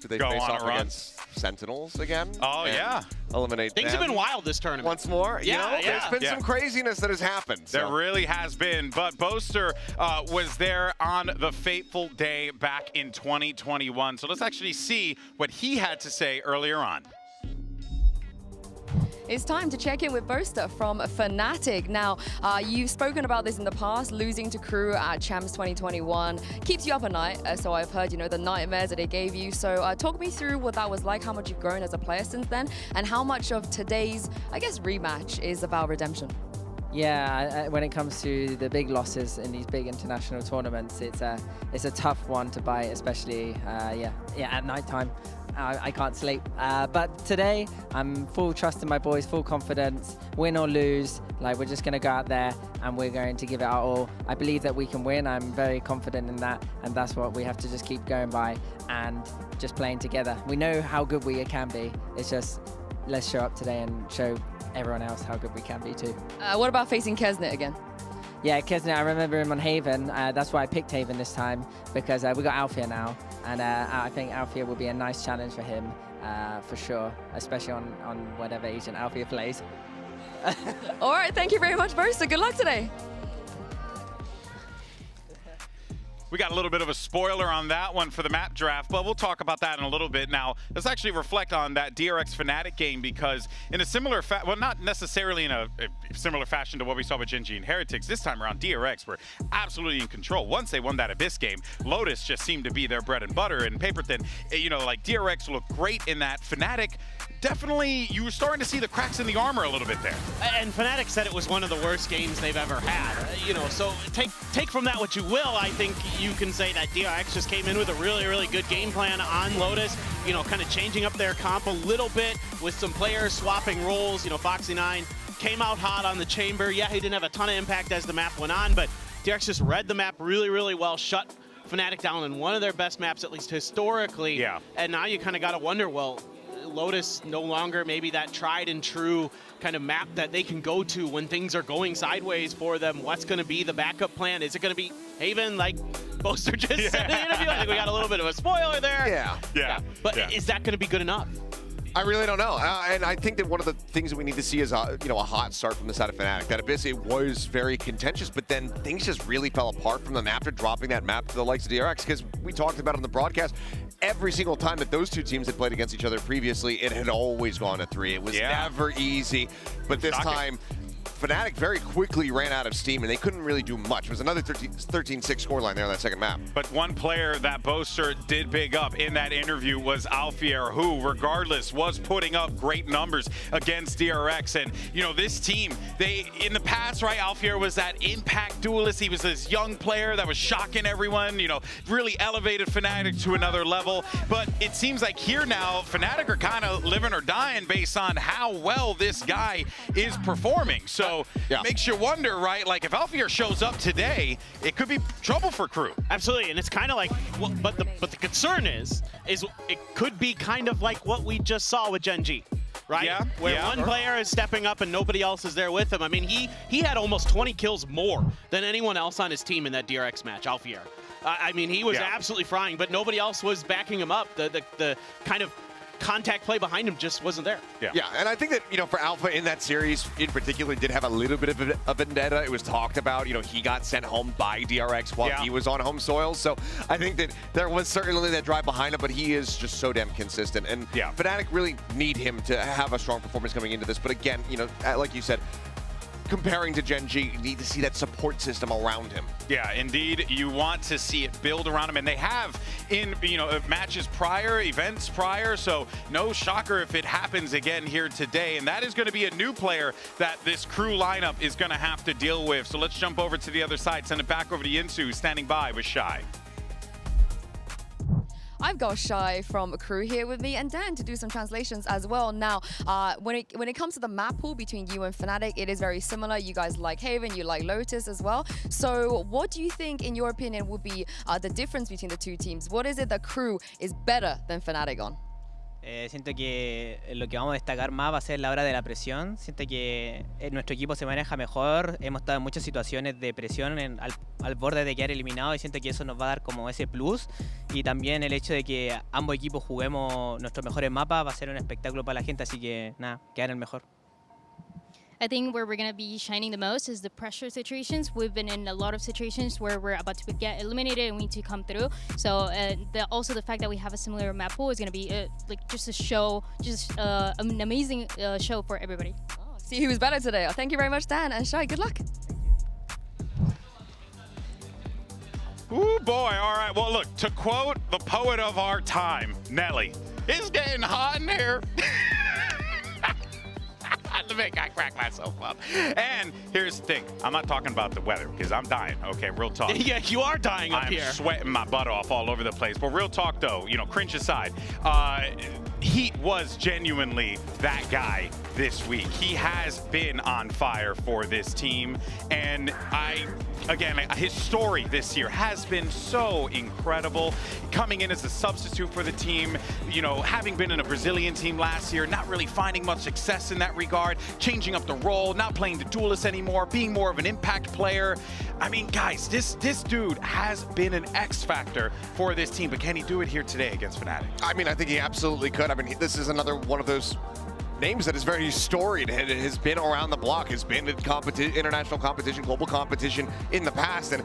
do they face off against Sentinels again? Oh, yeah. Eliminate Things have been wild this tournament. Once more? Yeah, you know, there's been some craziness that has happened. There really has been, but Boaster was there on the fateful day back in 2021. So let's actually see what he had to say earlier on. It's time to check in with Boaster from Fnatic. Now, you've spoken about this in the past, losing to Crew at Champs 2021 keeps you up at night, so I've heard, you know, the nightmares that it gave you. So talk me through what that was like, how much you've grown as a player since then, and how much of today's, I guess, rematch is about redemption. Yeah, when it comes to the big losses in these big international tournaments, it's a tough one to bite, especially at night time. I can't sleep. But today, I'm full trust in my boys, full confidence, win or lose. Like, we're just going to go out there and we're going to give it our all. I believe that we can win. I'm very confident in that, and that's what we have to just keep going by and just playing together. We know how good we can be. It's just, let's show up today and show everyone else how good we can be too. What about facing Kesnet again? Yeah, Kesnet, I remember him on Haven. That's why I picked Haven this time, because we got Alfia now, and I think Alfia will be a nice challenge for him, for sure, especially on whatever agent Alfia plays. All right, thank you very much, Boaster. Good luck today. We got a little bit of a spoiler on that one for the map draft, but we'll talk about that in a little bit. Now, let's actually reflect on that DRX Fnatic game, because in a similar well, not necessarily in a similar fashion to what we saw with Gen G and Heretics, this time around DRX were absolutely in control. Once they won that Abyss game, Lotus just seemed to be their bread and butter, and Paperton, you know, like DRX looked great in that. Fnatic, definitely, you were starting to see the cracks in the armor a little bit there. And Fnatic said it was one of the worst games they've ever had. You know, so take from that what you will. I think you can say that DRX just came in with a really, really good game plan on Lotus, you know, kind of changing up their comp a little bit with some players swapping roles. You know, Foxy9 came out hot on the chamber. Yeah, he didn't have a ton of impact as the map went on, but DRX just read the map really, really well, shut Fnatic down in one of their best maps, at least historically. Yeah. And now you kind of got to wonder, well, Lotus no longer maybe that tried and true kind of map that they can go to when things are going sideways for them. What's going to be the backup plan? Is it going to be Haven, like Boaster just said in the interview? I think we got a little bit of a spoiler there. Yeah. But is that going to be good enough? I really don't know, and I think that one of the things that we need to see is a hot start from the side of Fnatic. That Abyss, it was very contentious, but then things just really fell apart from them after dropping that map to the likes of DRX, because we talked about it on the broadcast. Every single time that those two teams had played against each other previously, it had always gone to 3. It was never easy, but this time, Fnatic very quickly ran out of steam, and they couldn't really do much. It was another 13-6 scoreline there on that second map. But one player that Boaster did big up in that interview was Alfier, who, regardless, was putting up great numbers against DRX. And, you know, this team, in the past, right, Alfier was that impact duelist. He was this young player that was shocking everyone, you know, really elevated Fnatic to another level. But it seems like here now, Fnatic are kind of living or dying based on how well this guy is performing. So it makes you wonder, right? Like, if Alfier shows up today, it could be trouble for Crew. Absolutely, and it's kind of like, well, but the concern is it could be kind of like what we just saw with Gen G, right? Yeah. Where one player is stepping up and nobody else is there with him. I mean, he had almost 20 kills more than anyone else on his team in that DRX match, Alfier. I mean, he was absolutely frying, but nobody else was backing him up. The kind of contact play behind him just wasn't there. Yeah, and I think that, you know, for Alpha in that series in particular did have a little bit of a vendetta. It was talked about, you know, he got sent home by DRX while he was on home soil. So I think that there was certainly that drive behind him, but he is just so damn consistent. And Fnatic really need him to have a strong performance coming into this. But again, you know, like you said, comparing to Gen G, you need to see that support system around him. Yeah, indeed. You want to see it build around him, and they have in, you know, matches prior, events prior, so no shocker if it happens again here today. And that is going to be a new player that this crew lineup is going to have to deal with. So let's jump over to the other side, send it back over to Yinsu, standing by with Shy. I've got Shy from Crew here with me and Dan to do some translations as well. Now, when it comes to the map pool between you and Fnatic, it is very similar. You guys like Haven, you like Lotus as well. So what do you think, in your opinion, would be the difference between the two teams? What is it that Crew is better than Fnatic on? Siento que lo que vamos a destacar más va a ser la hora de la presión. Siento que nuestro equipo se maneja mejor. Hemos estado en muchas situaciones de presión al borde de quedar eliminado y siento que eso nos va a dar como ese plus. Y también el hecho de que ambos equipos juguemos nuestros mejores mapas va a ser un espectáculo para la gente. Así que nada, quedar el mejor. I think where we're going to be shining the most is the pressure situations. We've been in a lot of situations where we're about to get eliminated and we need to come through. So also the fact that we have a similar map pool is going to be like just a show, just an amazing show for everybody. Oh, see who's better today. Thank you very much, Dan and Shai. Good luck. Ooh, boy. All right. Well, look, to quote the poet of our time, Nelly, it's getting hot in here. I crack myself up. And here's the thing. I'm not talking about the weather because I'm dying. Okay, real talk. Yeah, you are dying up here. I'm sweating my butt off all over the place. But real talk, though, you know, cringe aside, Heat was genuinely that guy this week. He has been on fire for this team. And again, his story this year has been so incredible. Coming in as a substitute for the team, you know, having been in a Brazilian team last year, not really finding much success in that regard, changing up the role, not playing the duelist anymore, being more of an impact player. I mean, guys, this dude has been an X factor for this team, but can he do it here today against Fnatic? I mean, I think he absolutely could. I mean, this is another one of those names that is very storied and has been around the block, has been in international competition, global competition in the past. And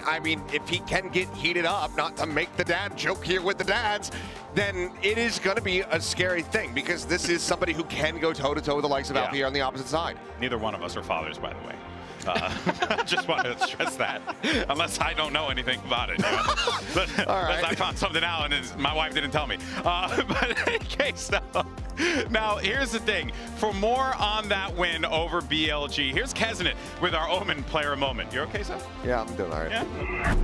I mean, if he can get heated up, not to make the dad joke here with the dads, then it is going to be a scary thing because this is somebody who can go toe-to-toe with the likes of Alpha here on the opposite side. Neither one of us are fathers, by the way. Just wanted to stress that, unless I don't know anything about it. You know? Unless I found something out and my wife didn't tell me. But in any case, now here's the thing. For more on that win over BLG, here's Keznit with our Omen player moment. You're okay, Seth? Yeah, I'm doing all right. Yeah?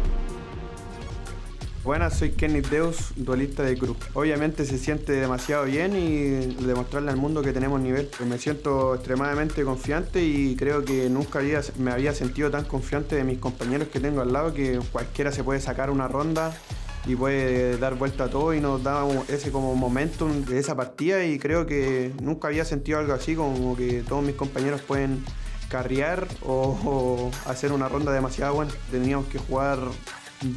Buenas, soy Kenny Deus, duelista de Cruz. Obviamente se siente demasiado bien y demostrarle al mundo que tenemos nivel. Me siento extremadamente confiante y creo que nunca me había sentido tan confiante de mis compañeros que tengo al lado, que cualquiera se puede sacar una ronda y puede dar vuelta a todo y nos da ese como momentum de esa partida, y creo que nunca había sentido algo así, como que todos mis compañeros pueden carrear o hacer una ronda demasiado buena. Teníamos que jugar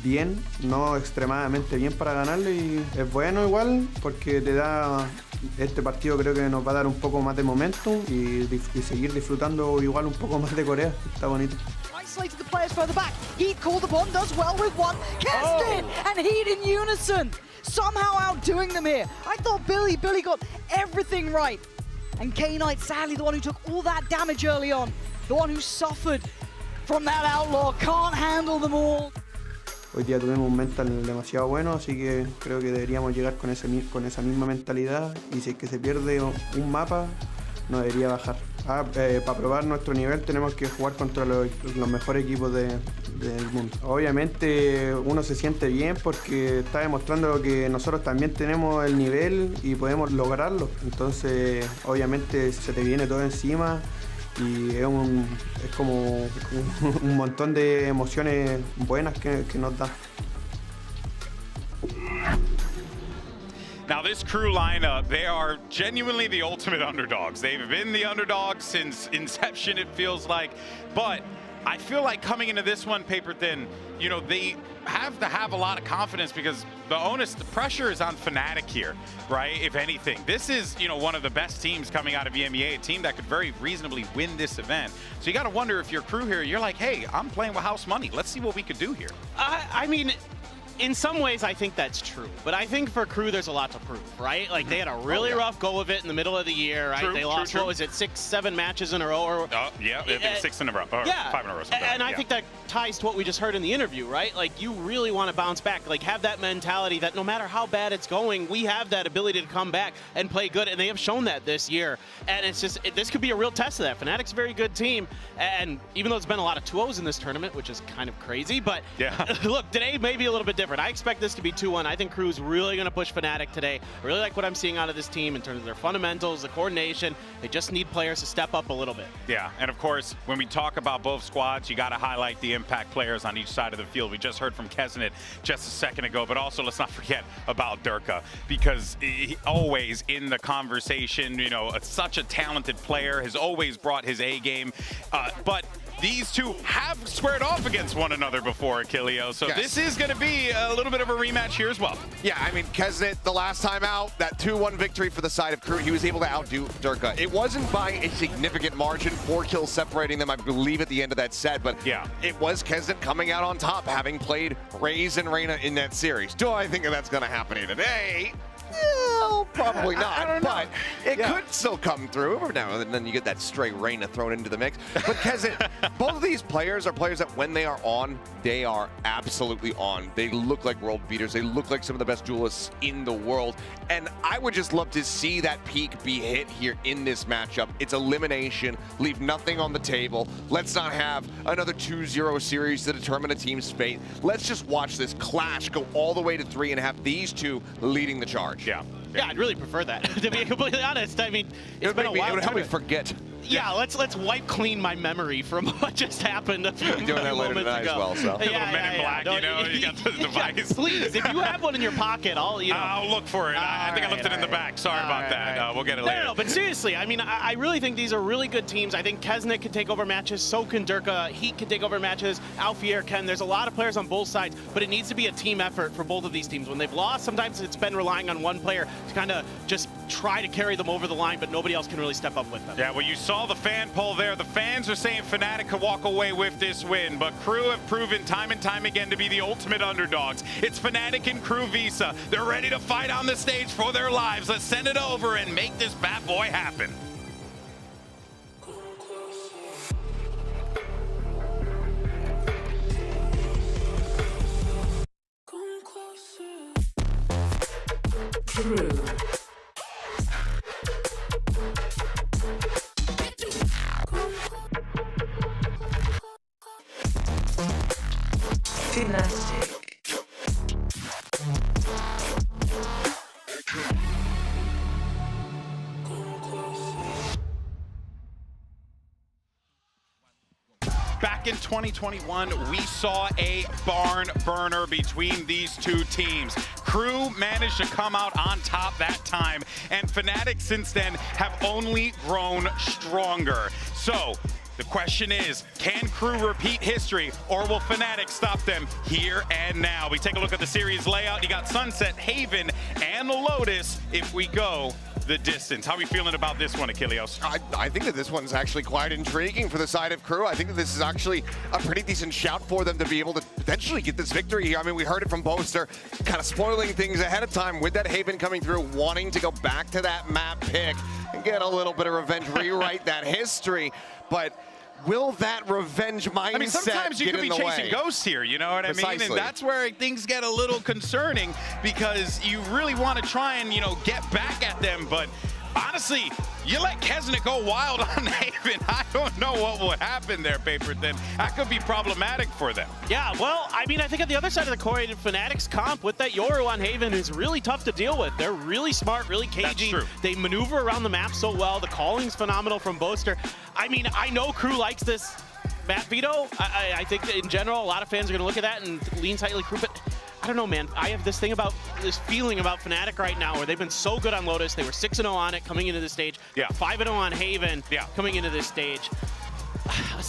bien, no extremadamente bien para ganarle, y es bueno igual porque te da, este partido creo que nos va a dar un poco más de momentum y seguir disfrutando igual un poco más de Corea. Está bonito. Isolated the players further back. Heat called upon, does well with one. Keston and Heat in unison, somehow outdoing them here. I thought Billy got everything right, and K-Knight sadly the one who took all that damage early on, the one who suffered from that outlaw, can't handle them all. Hoy día tuvimos un mental demasiado bueno, así que creo que deberíamos llegar con esa misma mentalidad, y si es que se pierde un mapa, no debería bajar. Para probar nuestro nivel tenemos que jugar contra los mejores equipos del mundo. Obviamente uno se siente bien porque está demostrando que nosotros también tenemos el nivel y podemos lograrlo. Entonces obviamente se te viene todo encima y es como un montón de emociones buenas que nos da. Now this crew lineup, they are genuinely the ultimate underdogs. They've been the underdogs since inception, it feels like, but I feel like coming into this one, Paper Thin, you know, they have to have a lot of confidence because the pressure is on Fnatic here, right? If anything, this is, you know, one of the best teams coming out of EMEA, a team that could very reasonably win this event. So you got to wonder if your crew here, you're like, hey, I'm playing with house money. Let's see what we could do here. I mean, in some ways, I think that's true. But I think for Crew, there's a lot to prove, right? Like, they had a really rough go of it in the middle of the year, right? They lost, what was it, 6, 7 matches in a row? Or, yeah, they've been 6 in a row, or 5 in a row. And I think that ties to what we just heard in the interview, right? Like, you really want to bounce back. Like, have that mentality that no matter how bad it's going, we have that ability to come back and play good. And they have shown that this year. And it's just, this could be a real test of that. Fnatic's a very good team. And even though there's been a lot of 2-0s in this tournament, which is kind of crazy, but look, today may be a little bit different. I expect this to be 2-1. I think Crew's really going to push Fnatic today. I really like what I'm seeing out of this team in terms of their fundamentals, the coordination. They just need players to step up a little bit. Yeah, and of course, when we talk about both squads, you got to highlight the impact players on each side of the field. We just heard from Keznit just a second ago, but also let's not forget about Durka, because he always in the conversation, you know, such a talented player, has always brought his A game, but these two have squared off against one another before, Achilleo, so this is going to be a little bit of a rematch here as well. Yeah, I mean, Keznit, the last time out, that 2-1 victory for the side of Crew, he was able to outdo Durka. It wasn't by a significant margin, 4 kills separating them, I believe, at the end of that set, but it was Keznit coming out on top, having played Raze and Reyna in that series. Do I think that's going to happen here today? No, probably not, but it could still come through. Every now and then you get that stray Reyna thrown into the mix. But Keznit, both of these players are players that when they are on, they are absolutely on. They look like world beaters. They look like some of the best duelists in the world. And I would just love to see that peak be hit here in this matchup. It's elimination. Leave nothing on the table. Let's not have another 2-0 series to determine a team's fate. Let's just watch this clash go all the way to 3 and have these two leading the charge. Yeah, I'd really prefer that, to be completely honest. I mean, it's been a while. It would help me forget. Yeah, let's wipe clean my memory from what just happened a few moments ago. Doing that later tonight as well, so. Men in Black, you know, you got the device. Please, if you have one in your pocket, I'll look for it. I think I left it in the back. Sorry about that. We'll get it later. No, but seriously, I mean, I really think these are really good teams. I think Keznit can take over matches, so can Durka. Heat can take over matches, Alfier can. There's a lot of players on both sides, but it needs to be a team effort for both of these teams. When they've lost, sometimes it's been relying on one player to kind of just try to carry them over the line, but nobody else can really step up with them. Yeah, well, you saw the fan poll there. The fans are saying Fnatic could walk away with this win, but Crew have proven time and time again to be the ultimate underdogs. It's Fnatic and Crew Visa. They're ready to fight on the stage for their lives. Let's send it over and make this bad boy happen. Crew. Gymnastic. Back in 2021, we saw a barn burner between these two teams. Crew managed to come out on top that time, and Fnatic since then have only grown stronger. So the question is, can Crew repeat history, or will Fnatic stop them here and now? We take a look at the series layout. You got Sunset, Haven, and Lotus if we go the distance. How are we feeling about this one, Achilleos? I think that this one's actually quite intriguing for the side of Crew. I think that this is actually a pretty decent shout for them to be able to potentially get this victory here. I mean, we heard it from Boaster, kind of spoiling things ahead of time with that Haven coming through, wanting to go back to that map pick and get a little bit of revenge, rewrite that history. But will that revenge mindset, I mean, sometimes you could be chasing ghosts here, you know what I mean? And that's where things get a little concerning, because you really want to try and, you know, get back at them. But honestly, you let Keznit go wild on Haven, I don't know what will happen there, Paper Thin. That could be problematic for them. Yeah, well, I mean, I think at the other side of the coin, Fnatic's comp with that Yoru on Haven is really tough to deal with. They're really smart, really cagey. That's true. They maneuver around the map so well. The calling's phenomenal from Boaster. I mean, I know Crew likes this map, Veto. I think that in general, a lot of fans are going to look at that and lean tightly Crew, but I don't know, man. I have this feeling about Fnatic right now where they've been so good on Lotus. They were 6-0 on it coming into this stage. 5-0 on Haven coming into this stage.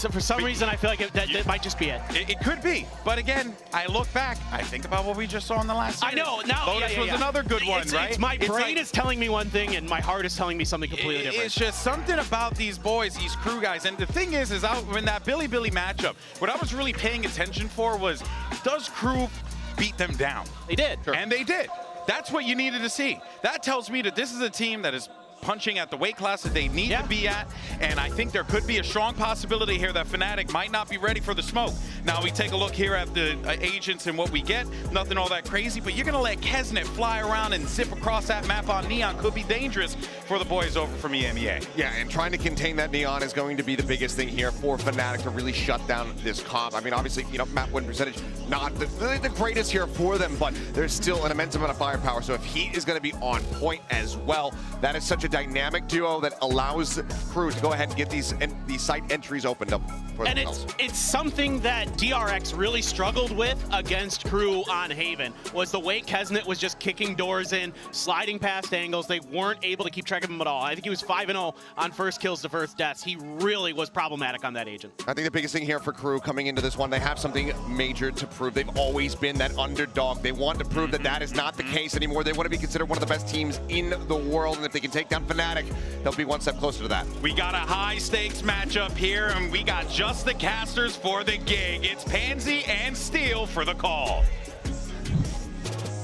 So for some reason, I feel like that might just be it. It could be, but again, I look back, I think about what we just saw in the last series. I know, now Lotus was another good one, right? My brain like, is telling me one thing, and my heart is telling me something completely different. It's just something about these boys, these crew guys, and the thing is out in that Billy matchup, what I was really paying attention for was, does crew beat them down? They did. Sure. And they did. That's what you needed to see. That tells me that this is a team that is punching at the weight class that they need to be at, and I think there could be a strong possibility here that Fnatic might not be ready for the smoke. Now we take a look here at the agents and what we get, nothing all that crazy, but you're gonna let Kesnet fly around and zip across that map on Neon could be dangerous for the boys over from EMEA. Yeah, and trying to contain that Neon is going to be the biggest thing here for Fnatic to really shut down this comp. I mean, obviously, you know, map win percentage, not the greatest here for them, but there's still an immense amount of firepower, so if Heat is gonna be on point as well, that is such a dynamic duo that allows crew to go ahead and get these site entries opened up for themselves. And it's something that DRX really struggled with against crew on Haven, was the way Kesnet was just kicking doors in, sliding past angles. They weren't able to keep track of him at all. I think he was 5-0 on first kills to first deaths. He really was problematic on that agent. I think the biggest thing here for crew coming into this one, they have something major to prove. They've always been that underdog. They want to prove that that is not the case anymore. They want to be considered one of the best teams in the world, and if they can take down Fnatic, they'll be one step closer to that. We got a high stakes matchup here, and we got just the casters for the gig. It's Pansy and Steel for the call.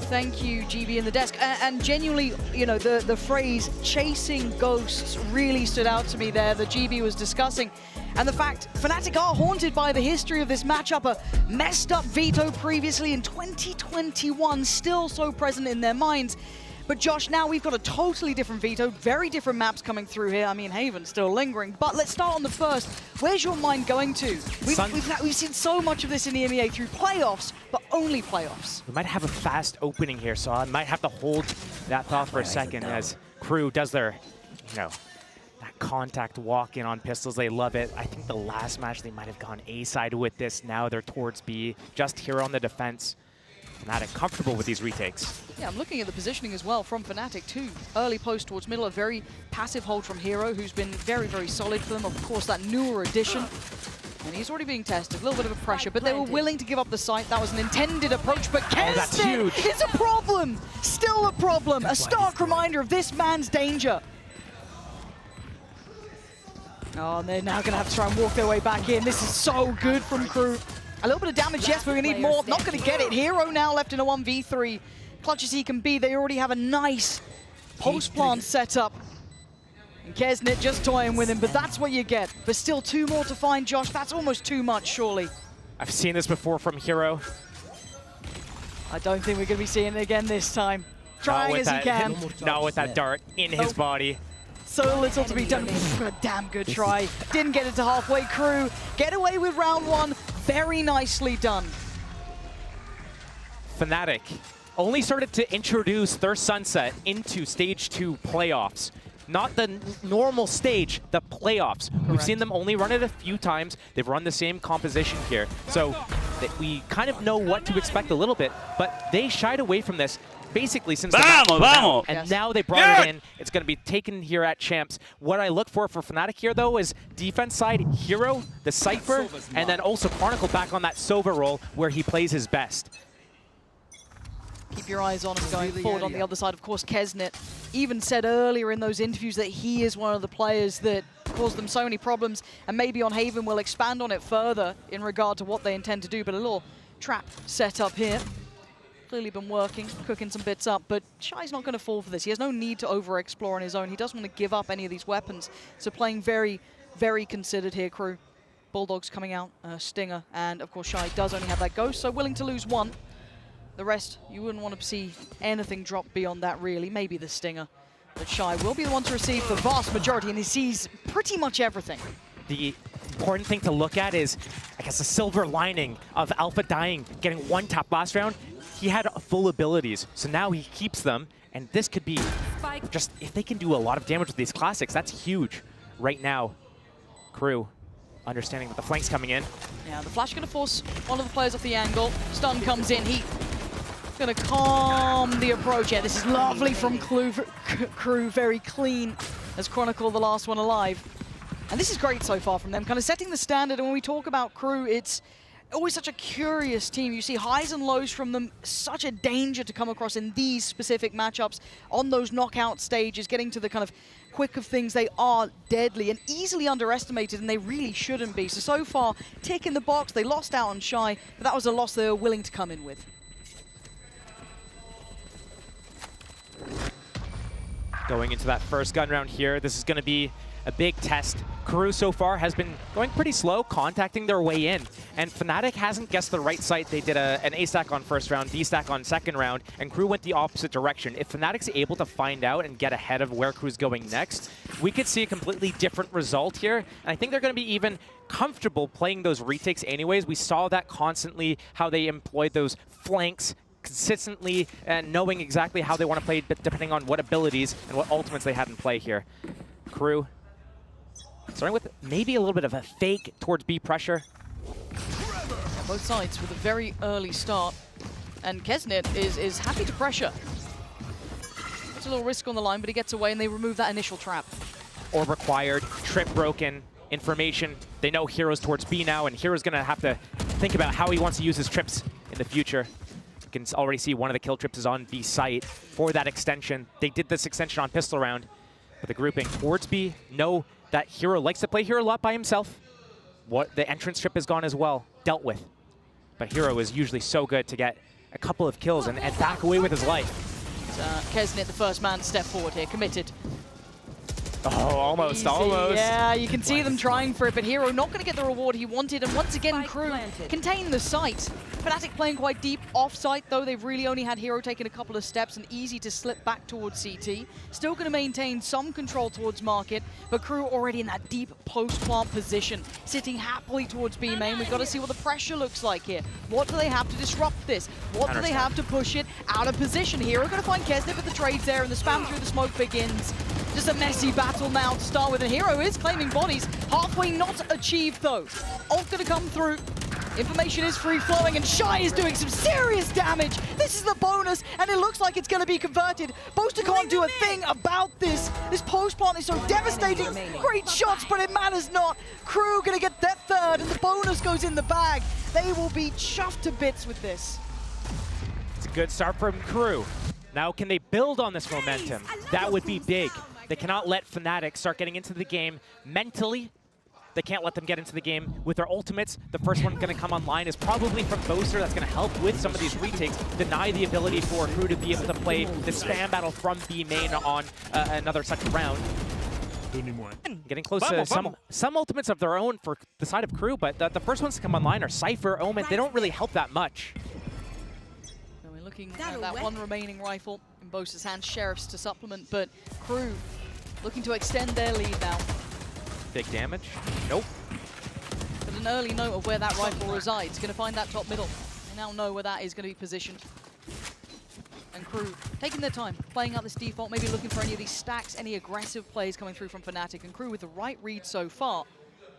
Thank you, GB and the desk. And genuinely, you know, the phrase chasing ghosts really stood out to me there that GB was discussing. And the fact Fnatic are haunted by the history of this matchup, a messed up Veto previously in 2021, still so present in their minds. But Josh, now we've got a totally different Veto, very different maps coming through here. I mean, Haven's still lingering, but let's start on the first. Where's your mind going to? We've seen so much of this in the EMEA through playoffs, but only playoffs. We might have a fast opening here, so I might have to hold that thought for a second as crew does their, you know, that contact walk in on pistols. They love it. I think the last match they might have gone A side with this. Now they're towards B, just here on the defense. Fnatic comfortable with these retakes. Yeah, I'm looking at the positioning as well from Fnatic too. Early post towards middle, a very passive hold from Hero, who's been very, very solid for them. Of course, that newer addition. And he's already being tested, a little bit of a pressure, but they were willing to give up the site. That was an intended approach, but that's huge. It's a problem! Still a problem! A stark reminder of this man's danger. Oh, and they're now going to have to try and walk their way back in. This is so good from crew. A little bit of damage, yes, but we're going to need more. Not going to get it. Hero now left in a 1v3. Clutch as he can be. They already have a nice post-plant setup. And Kesnet just toying with him, but that's what you get. But still 2 more to find, Josh. That's almost too much, surely. I've seen this before from Hero. I don't think we're going to be seeing it again this time. Trying as he can. Not with that dart in his body. So little to be done. A damn good try. Didn't get it to halfway. Crew get away with round 1. Very nicely done. Fnatic only started to introduce their Sunset into Stage 2 playoffs. Not the normal stage, the playoffs. Correct. We've seen them only run it a few times. They've run the same composition here. So we kind of know what to expect a little bit, but they shied away from this basically since the and now they brought it in. It's going to be taken here at Champs. What I look for Fnatic here, though, is defense side, Hero, the Cypher, and then also Barnacle back on that Sova role where he plays his best. Keep your eyes on him going forward on the other side. Of course, Kesnet even said earlier in those interviews that he is one of the players that caused them so many problems, and maybe on Haven will expand on it further in regard to what they intend to do, but a little trap set up here. Clearly been working, cooking some bits up, but Shy's not going to fall for this. He has no need to over-explore on his own. He doesn't want to give up any of these weapons. So playing very, very considered here, crew. Bulldog's coming out, Stinger, and of course Shy does only have that Ghost, so willing to lose 1. The rest, you wouldn't want to see anything drop beyond that, really. Maybe the Stinger. But Shy will be the one to receive the vast majority, and he sees pretty much everything. The important thing to look at is, I guess, the silver lining of Alpha dying, getting 1 tap last round. He had full abilities, so now he keeps them, and this could be just, if they can do a lot of damage with these classics, that's huge. Right now, crew, understanding that the flank's coming in. Yeah, the flash going to force one of the players off the angle. Stun comes in, he going to calm the approach. Yeah, this is lovely from crew, very clean, as Chronicle, the last one alive. And this is great so far from them, kind of setting the standard. And when we talk about Crew, it's always such a curious team. You see highs and lows from them, such a danger to come across in these specific matchups on those knockout stages, getting to the kind of quick of things. They are deadly and easily underestimated, and they really shouldn't be. So far, tick in the box. They lost out on Shy, but that was a loss they were willing to come in with. Going into that first gun round here, this is going to be a big test. Crew so far has been going pretty slow, contacting their way in. And Fnatic hasn't guessed the right site. They did an A stack on first round, B stack on second round, and Crew went the opposite direction. If Fnatic's able to find out and get ahead of where Crew's going next, we could see a completely different result here. And I think they're going to be even comfortable playing those retakes anyways. We saw that constantly, how they employed those flanks consistently and knowing exactly how they want to play depending on what abilities and what ultimates they had in play here. Crew starting with maybe a little bit of a fake towards B pressure. Both sides with a very early start, and Kesnit is happy to pressure. It's a little risk on the line, but he gets away and they remove that initial trap. Orb required, trip broken, information. They know Hero's towards B now, and Hero's gonna have to think about how he wants to use his trips in the future. You can already see one of the kill trips is on B site for that extension. They did this extension on pistol round, but the grouping towards B, know that Hero likes to play Hero a lot by himself. What the entrance trip is gone as well, dealt with. But Hero is usually so good to get a couple of kills and back away with his life. Kesnit, the first man to step forward here, committed. Oh, almost, Easy. almost. Yeah, you can see them trying for it, but Hero not going to get the reward he wanted. And once again, Crew contain the site. Fnatic playing quite deep off-site, though. They've really only had Hero taking a couple of steps and easy to slip back towards CT. Still going to maintain some control towards Market, but Crew already in that deep post-plant position, sitting happily towards B main. We've got to see what the pressure looks like here. What do they have to disrupt this? What do they have to push it out of position? Hero going to find Kesnit, but the trade's there, and the spam through the smoke begins. Just a messy battle now to start with, and Hero is claiming bodies. Halfway not achieved, though. Ult going to come through. Information is free-flowing, and Shy is doing some serious damage. This is the bonus, and it looks like it's going to be converted. Boaster can't do a thing about this. This post-plant is so devastating. Great shots, but it matters not. Crew going to get that third, and the bonus goes in the bag. They will be chuffed to bits with this. It's a good start from Crew. Now, can they build on this momentum? That would be big. They cannot let Fnatic start getting into the game mentally. They can't let them get into the game with their ultimates. The first one going to come online is probably from Boaster. That's going to help with some of these retakes, deny the ability for Crew to be able to play the spam battle from B main on another such round. Getting close to some ultimates of their own for the side of Crew, but the first ones to come online are Cypher, Omen. They don't really help that much. We're looking at that one remaining rifle in Boaster's hands, Sheriffs to supplement, but Crew looking to extend their lead now. Big damage? Nope. But an early note of where that rifle resides. Going to find that top middle. They now know where that is going to be positioned. And Crew taking their time, playing out this default, maybe looking for any of these stacks, any aggressive plays coming through from Fnatic. And Crew with the right read so far.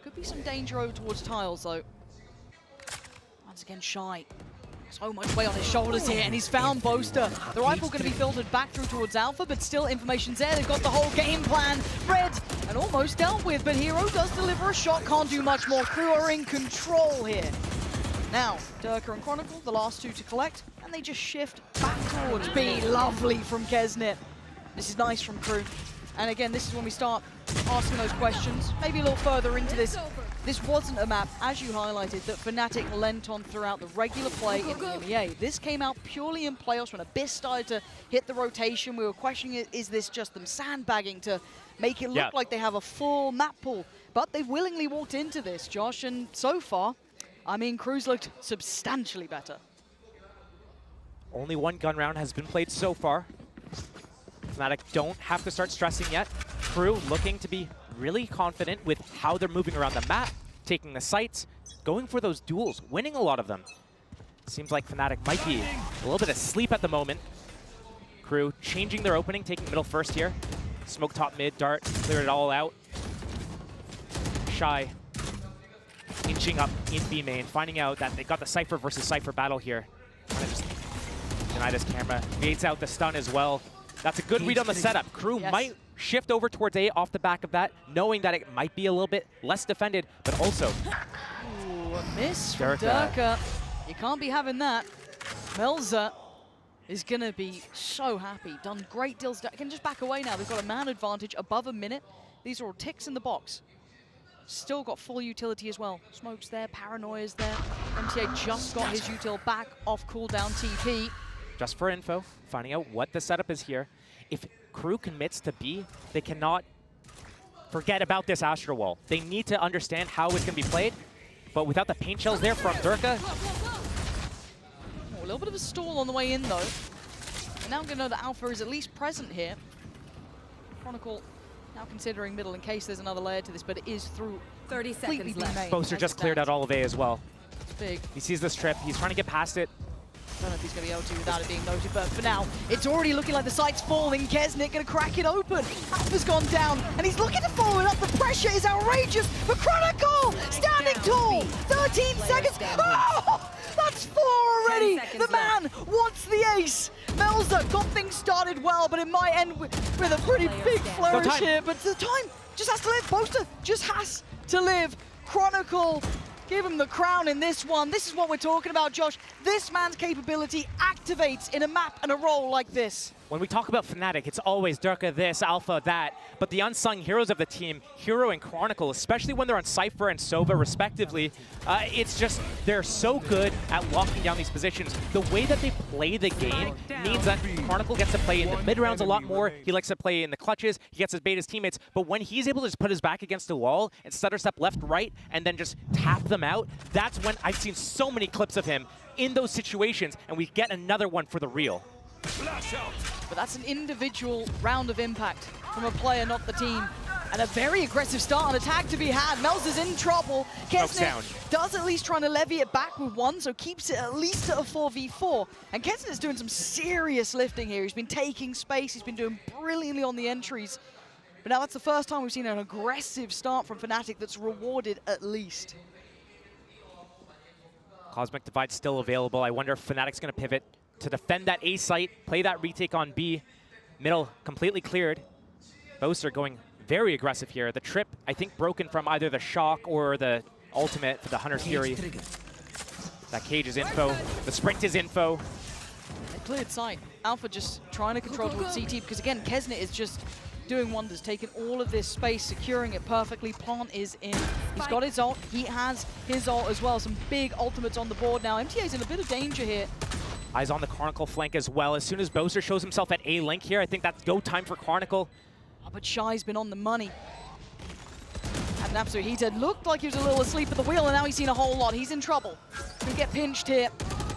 Could be some danger over towards Tiles, though. Once again, Shy. So much weight on his shoulders here, and he's found Boaster. The rifle going to be filtered back through towards Alpha, but still information's there. They've got the whole game plan read and almost dealt with, but Hero does deliver a shot, can't do much more. Crew are in control here. Now, Durka and Chronicle, the last two to collect, and they just shift back towards B. Lovely from Kesnit. This is nice from Crew. And again, this is when we start asking those questions, maybe a little further into this. This wasn't a map, as you highlighted, that Fnatic lent on throughout the regular play in EMEA. This came out purely in playoffs when Abyss started to hit the rotation. We were questioning, is this just them sandbagging to make it look like they have a full map pool? But they've willingly walked into this, Josh, and so far, I mean, Crew's looked substantially better. Only one gun round has been played so far. Fnatic don't have to start stressing yet. Crew looking to be really confident with how they're moving around the map, taking the sites, going for those duels, winning a lot of them. Seems like Fnatic might be a little bit asleep at the moment. Crew changing their opening, taking middle first here. Smoke top mid, dart, clear it all out. Shy inching up in B main, finding out that they got the Cypher versus Cypher battle here. Trying to just deny this camera. Baits out the stun as well. That's a good read on the setup. Crew might shift over towards A off the back of that, knowing that it might be a little bit less defended, but also... Ooh, a miss from Durka. You can't be having that. Melza is going to be so happy. Done great deals. Can just back away now. They've got a man advantage above a minute. These are all ticks in the box. Still got full utility as well. Smoke's there, Paranoia's there. MTA just got his util back off cooldown TP. Just for info, finding out what the setup is here. If Crew commits to B, they cannot forget about this Astro Wall. They need to understand how it's going to be played. But without the paint shells there from Durka... Oh, a little bit of a stall on the way in, though. And now I'm going to know that Alpha is at least present here. Chronicle now considering middle in case there's another layer to this, but it is through 30 seconds left. Boaster just cleared out all of A as well. It's big. He sees this trip. He's trying to get past it. Don't know if he's going to be able to without it being noted, but for now, it's already looking like the site's falling. Kesnet going to crack it open. Alpha's gone down, and he's looking to follow it up. The pressure is outrageous for Chronicle! Standing tall! 13 seconds! Oh! That's 4 already! The man wants the ace! Melza got things started well, but it might end with a pretty big flourish here. But the time just has to live. Boaster just has to live. Chronicle, give him the crown in this one. This is what we're talking about, Josh. This man's capability activates in a map and a role like this. When we talk about Fnatic, it's always Durka this, Alpha that, but the unsung heroes of the team, Hero and Chronicle, especially when they're on Cypher and Sova respectively, it's just, they're so good at locking down these positions. The way that they play the game means that Chronicle gets to play in the mid-rounds a lot more, he likes to play in the clutches, he gets to bait his teammates, but when he's able to just put his back against the wall and stutter step left, right, and then just tap them out, that's when I've seen so many clips of him in those situations, and we get another one for the real. But that's an individual round of impact from a player, not the team. And a very aggressive start on attack to be had. Melza's in trouble. Kesnet does at least trying to levy it back with one, so keeps it at least at a 4v4. And Kesnet's doing some serious lifting here. He's been taking space. He's been doing brilliantly on the entries. But now that's the first time we've seen an aggressive start from Fnatic that's rewarded at least. Cosmic Divide still available. I wonder if Fnatic's going to pivot to defend that A site, play that retake on B. Middle completely cleared. Boaster going very aggressive here. The trip, I think, broken from either the shock or the ultimate for the Hunter's Fury. That cage is info. The sprint is info. A cleared site. Alpha just trying to control towards CT because, again, Kesnet is just doing wonders, taking all of this space, securing it perfectly. Plant is in. He's got his ult. He has his ult as well. Some big ultimates on the board now. MTA's in a bit of danger here. Eyes on the Chronicle flank as well. As soon as Boaster shows himself at A link here, I think that's go time for Chronicle. Oh, but Shy's been on the money. Had an absolute heater. Looked like he was a little asleep at the wheel, and now he's seen a whole lot. He's in trouble. Gonna get pinched here.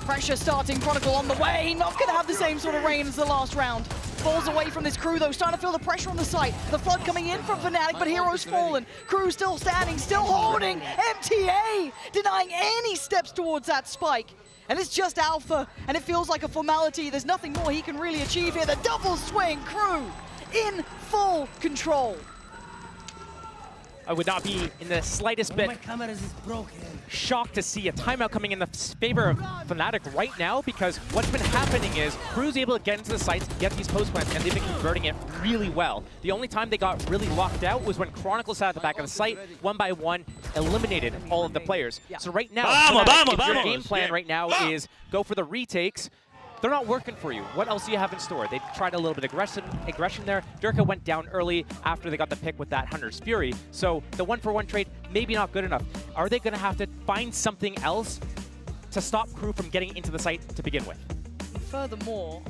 Pressure starting. Chronicle on the way. Not gonna have the same sort of reign as the last round. Falls away from this Crew, though. Starting to feel the pressure on the site. The flood coming in from Fnatic, but Hero's fallen. Crew still standing, still holding. MTA denying any steps towards that spike. And it's just Alpha, and it feels like a formality. There's nothing more he can really achieve here. The double swing, Crew in full control. I would not be in the slightest bit shocked to see a timeout coming in the favor of Fnatic right now, because what's been happening is Crew's able to get into the sites, get these post plants, and they've been converting it really well. The only time they got really locked out was when Chronicle sat at the back of the site, one by one, eliminated all of the players. So right now, Fnatic, if your game plan right now is go for the retakes, they're not working for you. What else do you have in store? They tried a little bit of aggression there. Durka went down early after they got the pick with that Hunter's Fury. So the one-for-one trade, maybe not good enough. Are they going to have to find something else to stop Crew from getting into the site to begin with? Furthermore,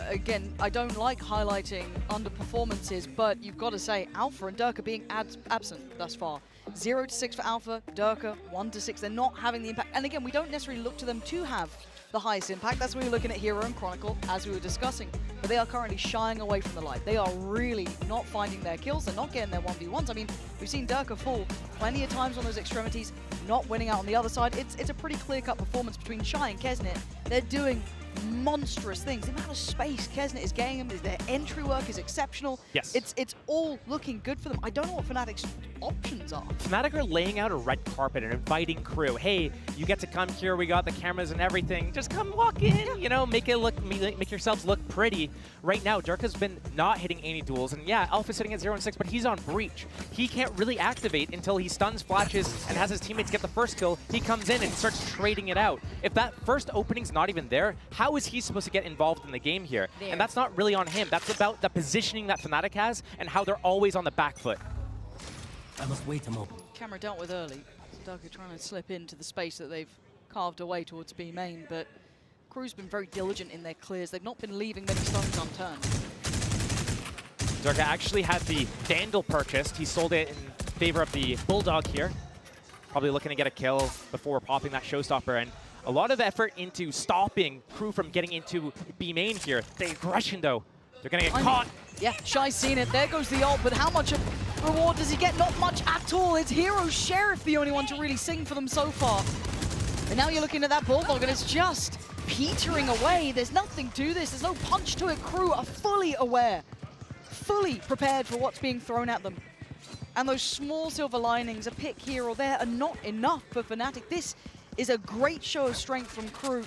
again, I don't like highlighting underperformances, but you've got to say Alpha and Durka being absent thus far. 0 to 6 for Alpha, Durka 1 to 6. They're not having the impact. And again, we don't necessarily look to them to have the highest impact. That's when we're looking at Hero and Chronicle, as we were discussing. But they are currently shying away from the light. They are really not finding their kills. They're not getting their 1v1s. I mean, we've seen Durka fall plenty of times on those extremities, not winning out on the other side. It's a pretty clear-cut performance between Shy and Kesnet. They're doing monstrous things. The amount of space Kesnet is getting them, their entry work is exceptional. Yes. It's all looking good for them. I don't know what Fnatic's options are. Fnatic are laying out a red carpet and inviting crew. Hey, you get to come here. We got the cameras and everything. Just come walk in. You know, make yourselves look pretty. Right now, Durka's been not hitting any duels, and yeah, Alpha's sitting at 0-6, but he's on breach. He can't really activate until he stuns, flashes, and has his teammates get the first kill. He comes in and starts trading it out. If that first opening's not even there, how is he supposed to get involved in the game here? There. And that's not really on him. That's about the positioning that Fnatic has and how they're always on the back foot. I must wait a moment. Camera dealt with early. Durka trying to slip into the space that they've carved away towards B main, but Crew's been very diligent in their clears. They've not been leaving many stuns unturned. Durka actually had the Dandel purchased. He sold it in favor of the Bulldog here. Probably looking to get a kill before popping that showstopper. And a lot of effort into stopping Crew from getting into B main here. The aggression, though. They're going to get caught. Yeah, Shy's seen it. There goes the ult, but how much of reward does he get? Not much at all. It's Hero Sheriff the only one to really sing for them so far. And now you're looking at that Bulldog, and it's just petering away. There's nothing to this. There's no punch to it. Crew are fully aware, fully prepared for what's being thrown at them. And those small silver linings, a pick here or there, are not enough for Fnatic. This is a great show of strength from Crew.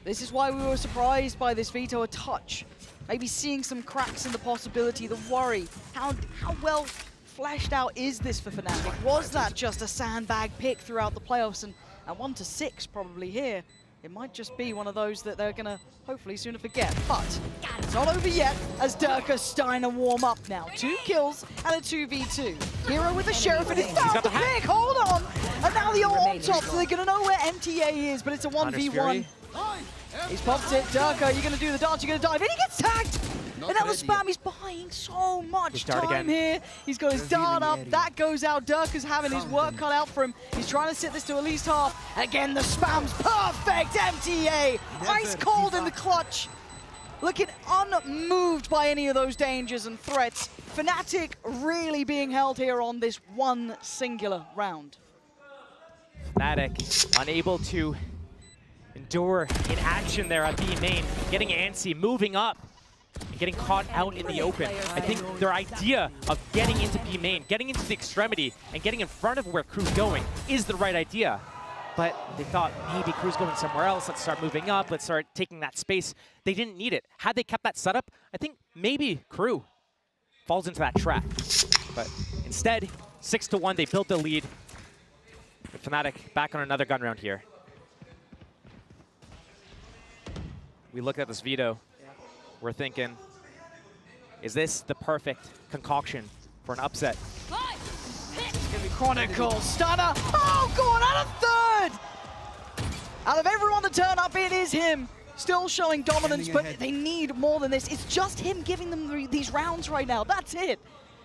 This is why we were surprised by this Veto a touch. Maybe seeing some cracks in the possibility, the worry. How well fleshed out is this for Fnatic? Was that just a sandbag pick throughout the playoffs? And at 1-6 probably here, it might just be one of those that they're gonna hopefully sooner forget. But it's not over yet as Durka's starting to warm up now. 2 kills and a 2v2. Hero with the Sheriff and it's found the pick, hold on! And now the ult on top, so they're gonna know where MTA is, but it's a 1v1. He's popped it, Durka, you're gonna do the dance, you're gonna dive in, he gets tagged! And now the spam, he's buying so much time here. He's got his dart up, that goes out. Durka's having his work cut out for him. He's trying to sit this to at least half. Again, the spam's perfect, MTA! Ice cold in the clutch. Looking unmoved by any of those dangers and threats. Fnatic really being held here on this one singular round. Fnatic unable to endure in action there at B main, getting antsy, moving up, and getting caught out in the open. I think their idea of getting into B main, getting into the extremity, and getting in front of where Crew's going is the right idea. But they thought maybe Crew's going somewhere else, let's start moving up, let's start taking that space. They didn't need it. Had they kept that setup, I think maybe Crew falls into that trap. But instead, 6-1, they built the lead. Fnatic back on another gun round here. We look at this Veto, we're thinking, is this the perfect concoction for an upset? It's gonna be Chronicle, stunner, oh, going out of third! Out of everyone to turn up, it is him. Still showing dominance, but they need more than this. It's just him giving them these rounds right now, that's it.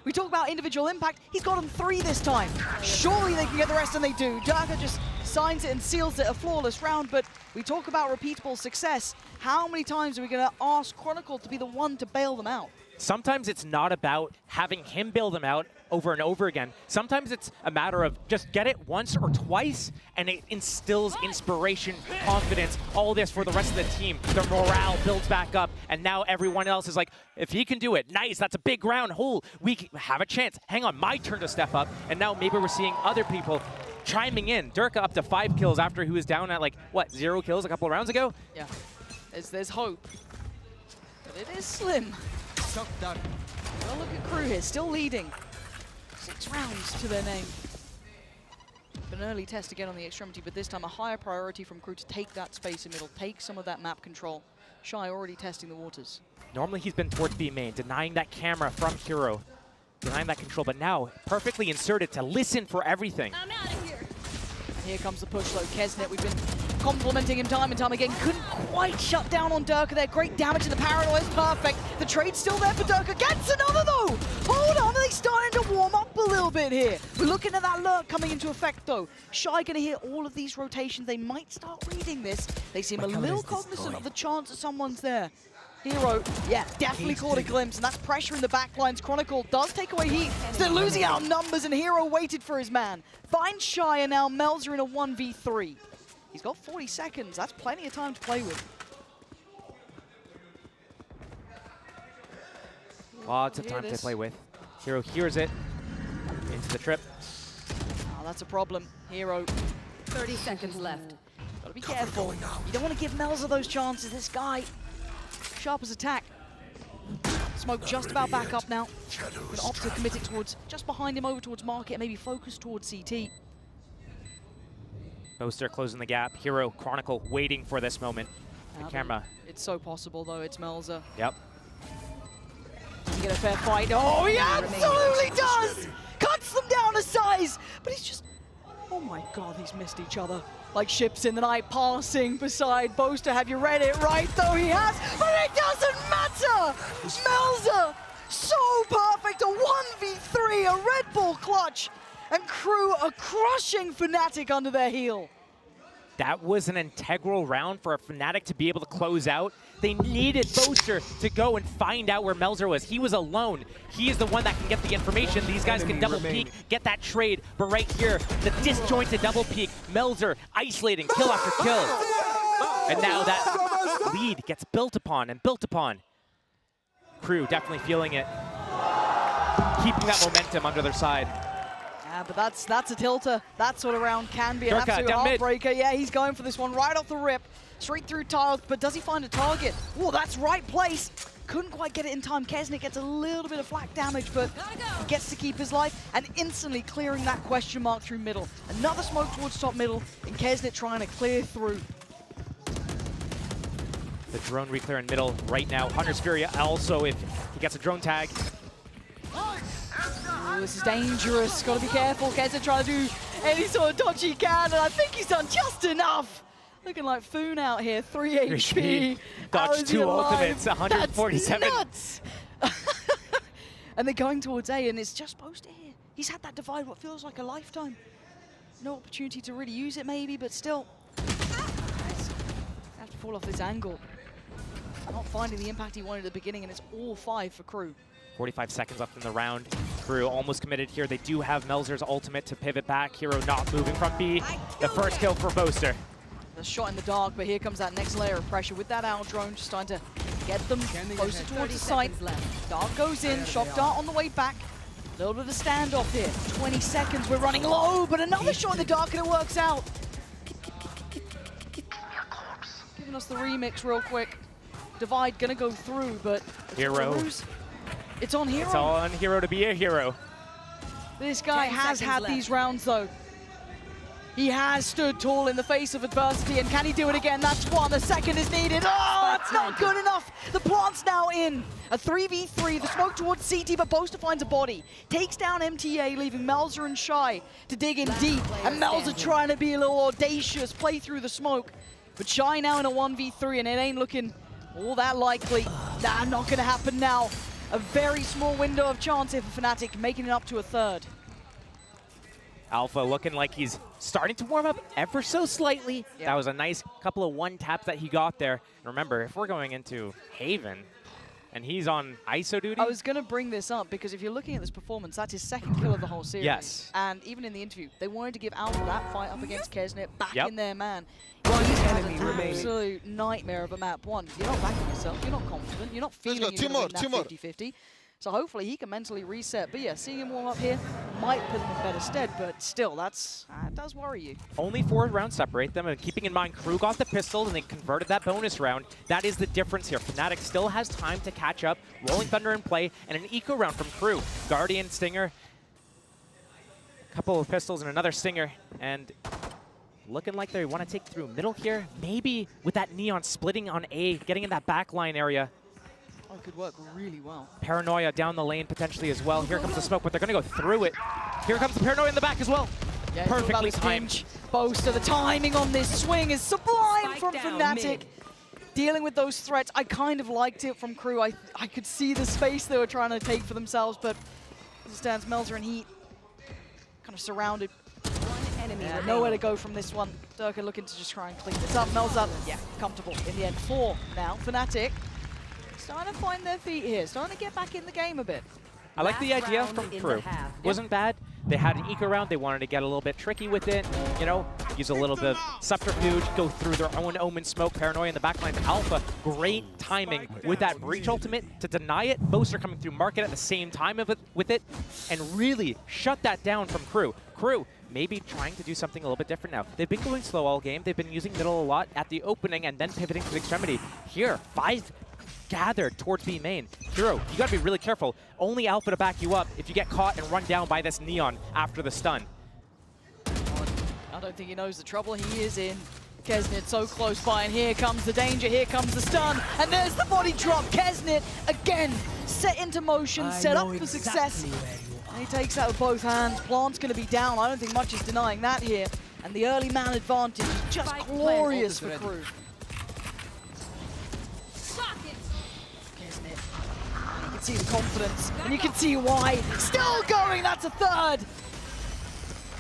We talk about individual impact, he's got them 3 this time. Surely they can get the rest, and they do. Durka just signs it and seals it, a flawless round, but we talk about repeatable success. How many times are we gonna ask Chronicle to be the one to bail them out? Sometimes it's not about having him bail them out over and over again. Sometimes it's a matter of just get it once or twice, and it instills inspiration, confidence, all this for the rest of the team. Their morale builds back up, and now everyone else is like, if he can do it, nice, that's a big round. Oh, we have a chance. Hang on, my turn to step up. And now maybe we're seeing other people chiming in. Durka up to 5 kills after he was down at, like, what, 0 kills a couple of rounds ago? Yeah, there's hope, but it is slim. Well, look at Crew here, still leading. 6 rounds to their name. An early test again on the extremity, but this time a higher priority from Crew to take that space in middle, take some of that map control. Shy already testing the waters. Normally he's been towards B main, denying that camera from Hero, denying that control, but now perfectly inserted to listen for everything. I'm out of here. Here comes the push though. Kesnet, we've been complimenting him time and time again. Couldn't quite shut down on Durka there. Great damage to the paranoia is perfect. The trade's still there for Durka. Gets another though! Hold on, they're starting to warm up a little bit here. We're looking at that lurk coming into effect though. Shy gonna hear all of these rotations. They might start reading this. They seem a little cognizant of the chance that someone's there. Hero, yeah, definitely caught a glimpse, and that's pressure in the backlines. Chronicle does take away heat. They're losing out on numbers, and Hero waited for his man. Finds Shy, and now Melzer in a 1v3. He's got 40 seconds. That's plenty of time to play with. Lots of time to play with. Hero hears it into the trip. Oh, that's a problem. Hero. 30 seconds left. Gotta be careful. You don't want to give Melza those chances. This guy, sharp as attack. Smoke just about back up now. Gonna opt to commit it towards, just behind him over towards Market, maybe focus towards CT. Boaster closing the gap. Hero, Chronicle waiting for this moment. The camera. It's so possible though, it's Melza. Yep. Does he get a fair fight? Oh, he absolutely does! Cuts them down a size! But he's just, oh my God, he's missed each other. Like ships in the night passing beside Boaster. Have you read it right though? He has, but it doesn't matter! Melza, so perfect, a 1v3, a Red Bull clutch, and Crew are crushing Fnatic under their heel. That was an integral round for a Fnatic to be able to close out. They needed Boaster to go and find out where Melzer was. He was alone. He is the one that can get the information. These guys can double peek, get that trade. But right here, the disjointed double peek. Melzer isolating, kill after kill. And now that lead gets built upon and built upon. Crew definitely feeling it. Keeping that momentum under their side. Yeah, but that's a tilter. That sort of round can be an Durka, absolute down mid. heartbreaker. Yeah, he's going for this one right off the rip. Straight through tiles, but does he find a target? Oh, that's right place. Couldn't quite get it in time. Kesnick gets a little bit of flak damage, but he gets to keep his life and instantly clearing that question mark through middle. Another smoke towards top middle, and Kesnick trying to clear through. The drone reclear in middle right now. Hunter's Fury also, if he gets a drone tag. Oh, this is dangerous. Got to be careful. Kesnick trying to do any sort of dodge he can, and I think he's done just enough. Looking like Foon out here, 3 HP. Dodge 2 ultimates, 147. That's nuts. And they're going towards A, and it's just Boaster here. He's had that divide what feels like a lifetime. No opportunity to really use it maybe, but still. Have to fall off this angle. Not finding the impact he wanted at the beginning, and it's all 5 for Crew. 45 seconds left in the round. Crew almost committed here. They do have Melzer's ultimate to pivot back. Hero not moving from B. The first kill for Boaster. The shot in the dark, but here comes that next layer of pressure with that owl drone, just trying to get them closer towards the site. Dark goes in, shock dart on the way back. A little bit of a standoff here. 20 seconds, we're running low, but another shot in the dark and it works out. Giving us the remix real quick. Divide gonna go through, but Hero. It's on Hero. It's all on Hero to be a hero. This guy has had these rounds though. He has stood tall in the face of adversity, and can he do it again? That's one. The second is needed. Oh, that's not good enough. The plant's now in. A 3v3, the smoke towards CT, but Boaster finds a body. Takes down MTA, leaving Melzer and Shy to dig in deep. And Melzer trying to be a little audacious, play through the smoke. But Shy now in a 1v3, and it ain't looking all that likely. Nah, not gonna happen now. A very small window of chance here for Fnatic, making it up to a third. Alpha looking like he's starting to warm up ever so slightly. That was a nice couple of one-taps that he got there. And remember, if we're going into Haven and he's on ISO duty. I was going to bring this up because if you're looking at this performance, that's his second kill of the whole series. Yes. And even in the interview, they wanted to give Alpha that fight up against Kesnit back in their man. One enemy remaining. Absolute nightmare of a map. One, you're not backing yourself, you're not confident, you're not feeling you're going to win that 50-50. So hopefully he can mentally reset. But yeah, seeing him warm up here might put him in better stead, but still, that does worry you. Only 4 rounds separate them, and keeping in mind Crew got the pistol and they converted that bonus round. That is the difference here. Fnatic still has time to catch up. Rolling Thunder in play, and an eco round from Crew. Guardian, Stinger, a couple of pistols and another Stinger, and looking like they want to take through middle here. Maybe with that Neon splitting on A, getting in that backline area. Oh, it could work really well. Paranoia down the lane potentially as well. Here comes the smoke, but they're going to go through it. Here comes the Paranoia in the back as well. Yeah, perfectly timed. Boaster, the timing on this swing is sublime from Fnatic. Dealing with those threats, I kind of liked it from Crew. I could see the space they were trying to take for themselves, but as it stands, Melzer and Heat kind of surrounded. Nowhere to go from this one. Durka looking to just try and clean this up. Melzer, yeah, comfortable in the end. 4 now. Fnatic starting to find their feet here, starting to get back in the game a bit. I like the idea from Crew. Wasn't bad. They had an eco round. They wanted to get a little bit tricky with it. You know, use a little bit of subterfuge, go through their own Omen smoke, Paranoia in the backline. Alpha, great timing with that Breach ultimate to deny it. Boaster coming through market at the same time with it, and really shut that down from Crew. Crew maybe trying to do something a little bit different now. They've been going slow all game. They've been using middle a lot at the opening and then pivoting to the extremity. Here, 5 gathered towards B main. Hero, you gotta be really careful. Only Alpha to back you up if you get caught and run down by this Neon after the stun. I don't think he knows the trouble he is in. Kesnit so close by, and here comes the danger, here comes the stun, and there's the body drop. Kesnit, again, set into motion, set up for success. And he takes that with both hands. Plant's going to be down. I don't think much is denying that here. And the early man advantage is just glorious for Crew. Kesnit, you can see the confidence, and you can see why. Still going, that's a third.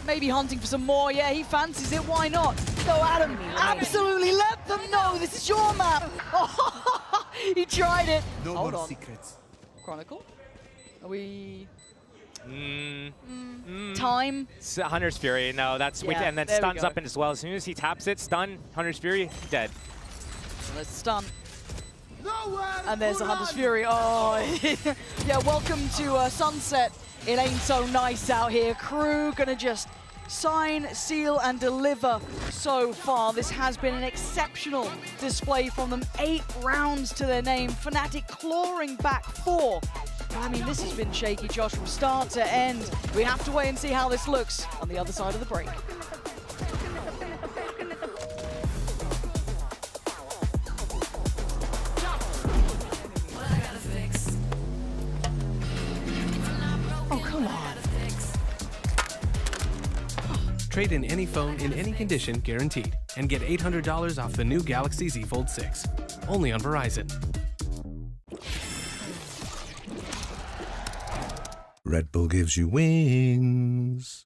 Maybe hunting for some more. Yeah, he fancies it. Why not? Go, Adam. Absolutely. Let them know this is your map. Oh, he tried it. Hold on. Secrets. Chronicle. Are we? Time. Hunter's Fury. No, that's Yeah, and then there we stuns go. up in as well. As soon as he taps it, stun. Hunter's Fury dead. Let's stun. And there's the Hunter's Fury. Oh, yeah. Welcome to Sunset. It ain't so nice out here. Crew gonna just sign, seal, and deliver so far. This has been an exceptional display from them. 8 rounds to their name. Fnatic clawing back 4. But I mean, this has been shaky, Josh, from start to end. We have to wait and see how this looks on the other side of the break. Oh, come on. Trade in any phone in any condition guaranteed and get $800 off the new Galaxy Z Fold 6. Only on Verizon. Red Bull gives you wings.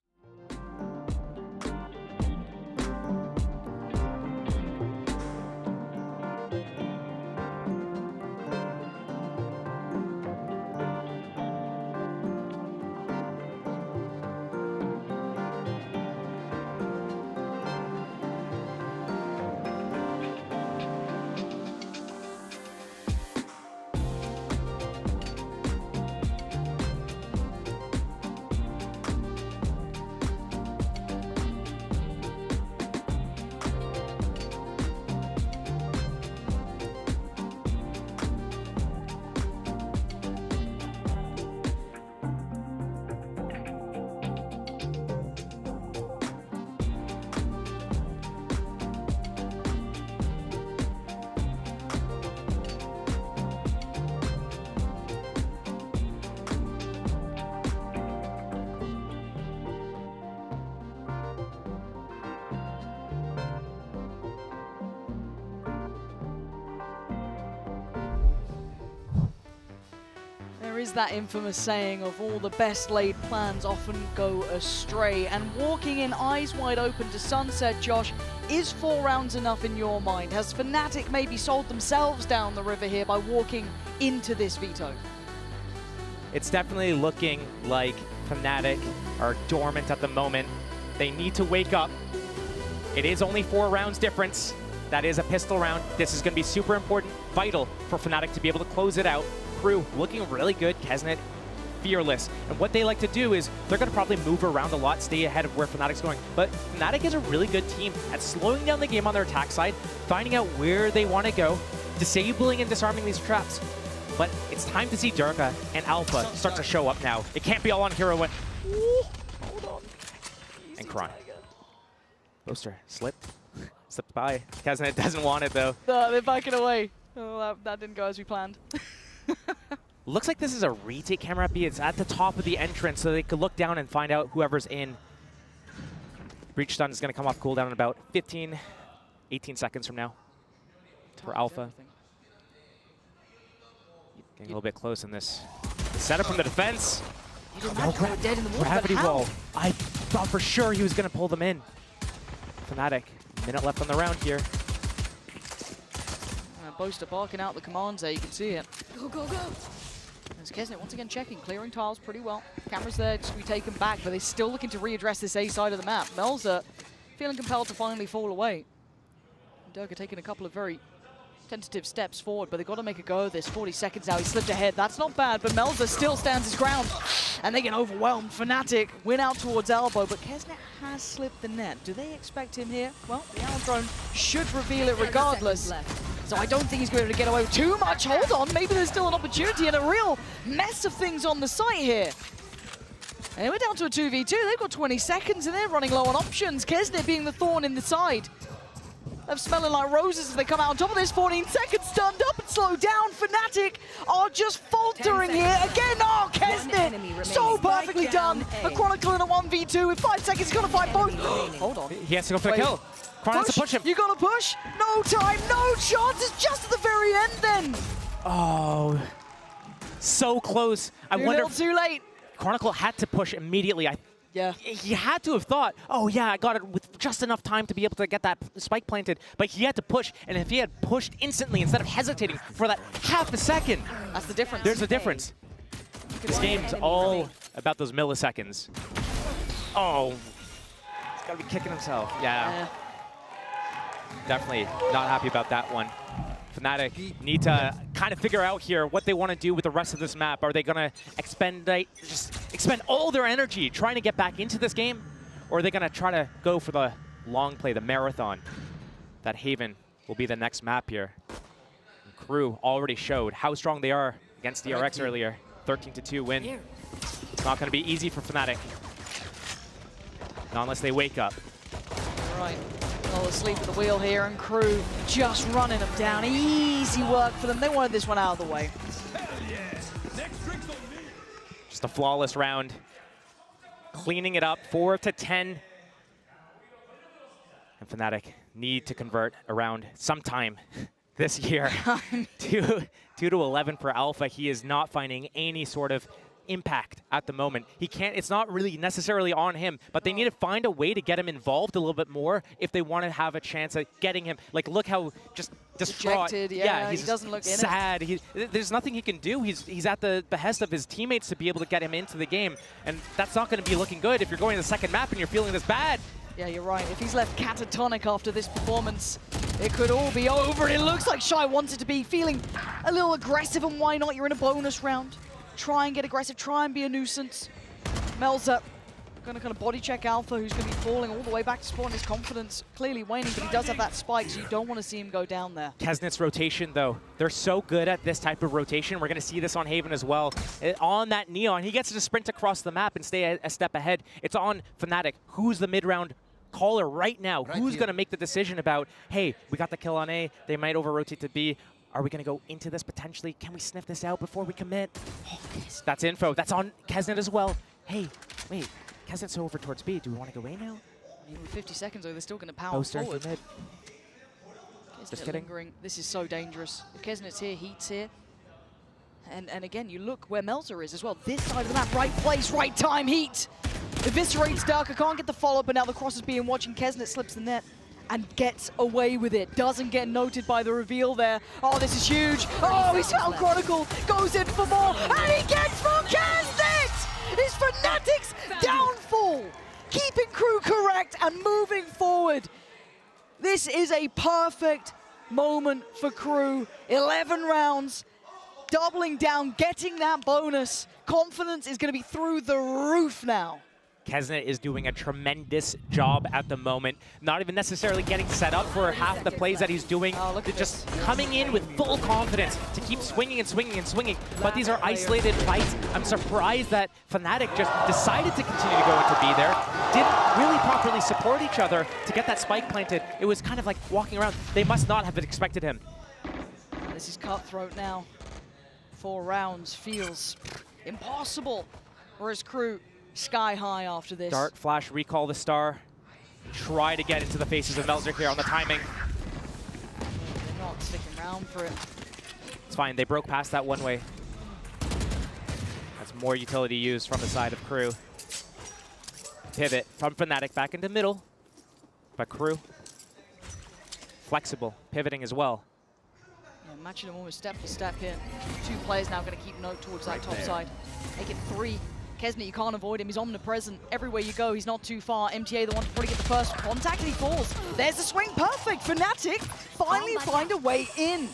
There is that infamous saying of all the best laid plans often go astray, and walking in eyes wide open to Sunset, Josh, is 4 rounds enough in your mind? Has Fnatic maybe sold themselves down the river here by walking into this veto? It's definitely looking like Fnatic are dormant at the moment. They need to wake up. It is only 4 rounds difference. That is a pistol round. This is going to be super important, vital for Fnatic to be able to close it out. Crew looking really good. Kesnit fearless. And what they like to do is they're going to probably move around a lot, stay ahead of where Fnatic's going. But Fnatic is a really good team at slowing down the game on their attack side, finding out where they want to go, disabling and disarming these traps. But it's time to see Durga and Alpha start to show up now. It can't be all on Hero when... Hold on. And Cron. Boaster slipped by. Kesnit doesn't want it though. They're backing away. Oh, that didn't go as we planned. Looks like this is a retake camera at B. It's at the top of the entrance, so they could look down and find out whoever's in. Breach stun is going to come off cooldown in about 15, 18 seconds from now for Alpha. Getting a little bit close in this setup from the defense. Dead in the water, Gravity but how? wall. I thought for sure he was going to pull them in. Fnatic, minute left on the round here. Boaster barking out the commands there, you can see it. Go, go, go! There's Kesnit once again checking, clearing tiles pretty well. Cameras there just to be taken back, but they're still looking to readdress this A side of the map. Melza feeling compelled to finally fall away. Durga taking a couple of very tentative steps forward, but they've got to make a go of this. 40 seconds now, he slipped ahead. That's not bad, but Melza still stands his ground. And they get overwhelmed. Fnatic win out towards elbow, but Kesnet has slipped the net. Do they expect him here? Well, the Arrow Drone should reveal it regardless. So I don't think he's going to get away with too much. Hold on, maybe there's still an opportunity and a real mess of things on the site here. And we're down to a 2v2. They've got 20 seconds and they're running low on options. Kesnet being the thorn in the side of smelling like roses as they come out on top of this. 14 seconds, stunned up and slowed down. Fnatic are just faltering here. Again, oh, Kesnet, so perfectly done. A Chronicle in a 1v2 with 5 seconds, he's got to fight both. Hold on. He has to go for the kill. Chron has to push him. You got to push. No time, no chance. It's just at the very end then. Oh, so close. I wonder if too late. Chronicle had to push immediately. Yeah. He had to have thought, oh yeah, I got it with just enough time to be able to get that spike planted, but he had to push, and if he had pushed instantly instead of hesitating for that half a second. That's the difference. There's a difference. This game's all about those milliseconds. Oh, he's gotta be kicking himself. Yeah. Definitely not happy about that one. Fnatic need to kind of figure out here what they want to do with the rest of this map. Are they going to expend all their energy trying to get back into this game? Or are they going to try to go for the long play, the marathon? That Haven will be the next map here. And Crew already showed how strong they are against DRX earlier. 13-2 win. It's not going to be easy for Fnatic. Not unless they wake up. Right. All asleep at the wheel here, and Crew just running them down. Easy work for them. They wanted this one out of the way. Just a flawless round. Cleaning it up, 4-10. And Fnatic need to convert around sometime this year. 2-11 for Alpha. He is not finding any sort of impact at the moment. He can't, it's not really necessarily on him, but they need to find a way to get him involved a little bit more if they want to have a chance at getting him. Like, look how just distraught. Yeah, he's he doesn't look sad. There's nothing he can do. He's at the behest of his teammates to be able to get him into the game, and that's not going to be looking good if you're going to the second map and you're feeling this bad. Yeah, you're right. If he's left catatonic after this performance, it could all be over. It looks like Shy wanted to be feeling a little aggressive, and why not? You're in a bonus round. Try and get aggressive, try and be a nuisance. Melza going to kind of body check Alpha, who's going to be falling all the way back to spawn. His confidence clearly waning, but he does have that spike, so you don't want to see him go down there. Kesnet's rotation, though, they're so good at this type of rotation. We're going to see this on Haven as well. On that Neon, he gets to sprint across the map and stay a step ahead. It's on Fnatic. Who's the mid-round caller right now? Who's going to make the decision about, hey, we got the kill on A, they might over-rotate to B. Are we going to go into this potentially? Can we sniff this out before we commit? Oh, that's info. That's on Kesnet as well. Hey, wait. Kesnet's over towards B. Do we want to go A now? I mean, with 50 seconds, though, they're still going to power forward. Mid. Just kidding. Lingering. This is so dangerous. If Kesnet's here, Heat's here. And again, you look where Melza is as well. This side of the map, right place, right time, Heat. Eviscerates Darker, can't get the follow-up, but now the cross is being watching. Kesnet slips the net and gets away with it. Doesn't get noted by the reveal there. Oh, this is huge. Oh, he's found Chronicle. Goes in for more. And he gets from Kesnet! It's Fnatic's downfall. Keeping Crew correct and moving forward. This is a perfect moment for Crew. 11 rounds, doubling down, getting that bonus. Confidence is going to be through the roof now. Kesnet is doing a tremendous job at the moment. Not even necessarily getting set up for half the plays that he's doing. They're just coming in with full confidence to keep swinging and swinging and swinging. But these are isolated fights. I'm surprised that Fnatic just decided to continue to go into B there. Didn't really properly support each other to get that spike planted. It was kind of like walking around. They must not have expected him. This is cutthroat now. 4 rounds feels impossible for his Crew. Sky high after this. Dart, flash, recall the star. Try to get into the faces of Melzer here on the timing. They're not sticking around for it. It's fine, they broke past that one way. That's more utility used from the side of Crew. Pivot from Fnatic back into middle. But Crew, flexible, pivoting as well. Yeah, matching them almost step for step here. 2 players now going to keep note towards that top side. Make it 3. Kesnet, you can't avoid him. He's omnipresent. Everywhere you go, he's not too far. MTA, the one to probably get the first contact, and he falls. There's the swing. Perfect. Fnatic finally find a way in.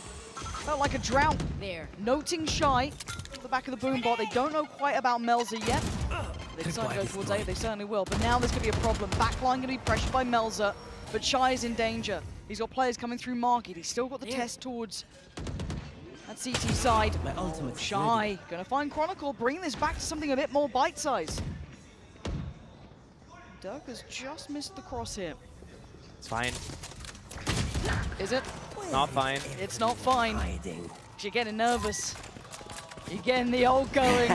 Felt like a drought. There. Noting Shy at the back of the boom bot. They don't know quite about Melza yet. They decide to go towards A. They certainly will. But now there's going to be a problem. Backline going to be pressured by Melza, but Shy is in danger. He's got players coming through market. He's still got the test towards that CT side. My ultimate Shy going to find Chronicle, bring this back to something a bit more bite-sized. Dirk has just missed the cross here. It's fine. Is it? Not fine. It's not fine. You're getting nervous. You're getting the old going.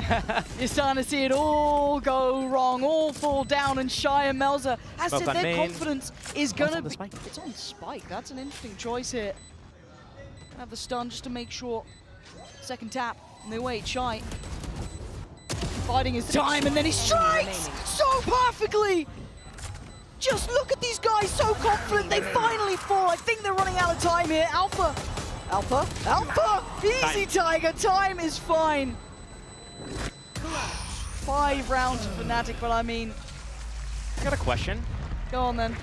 You're starting to see it all go wrong, all fall down, and Shy and Melza, as said, their confidence is going to be... It's on Spike. That's an interesting choice here. Have the stun just to make sure. Second tap, and they wait. Shy biding his time, and then he strikes so perfectly. Just look at these guys, so confident. They finally fall. I think they're running out of time here. Alpha. Easy, Tiger. Time is fine. 5 rounds of Fnatic, but I mean... I got a question. Go on, then.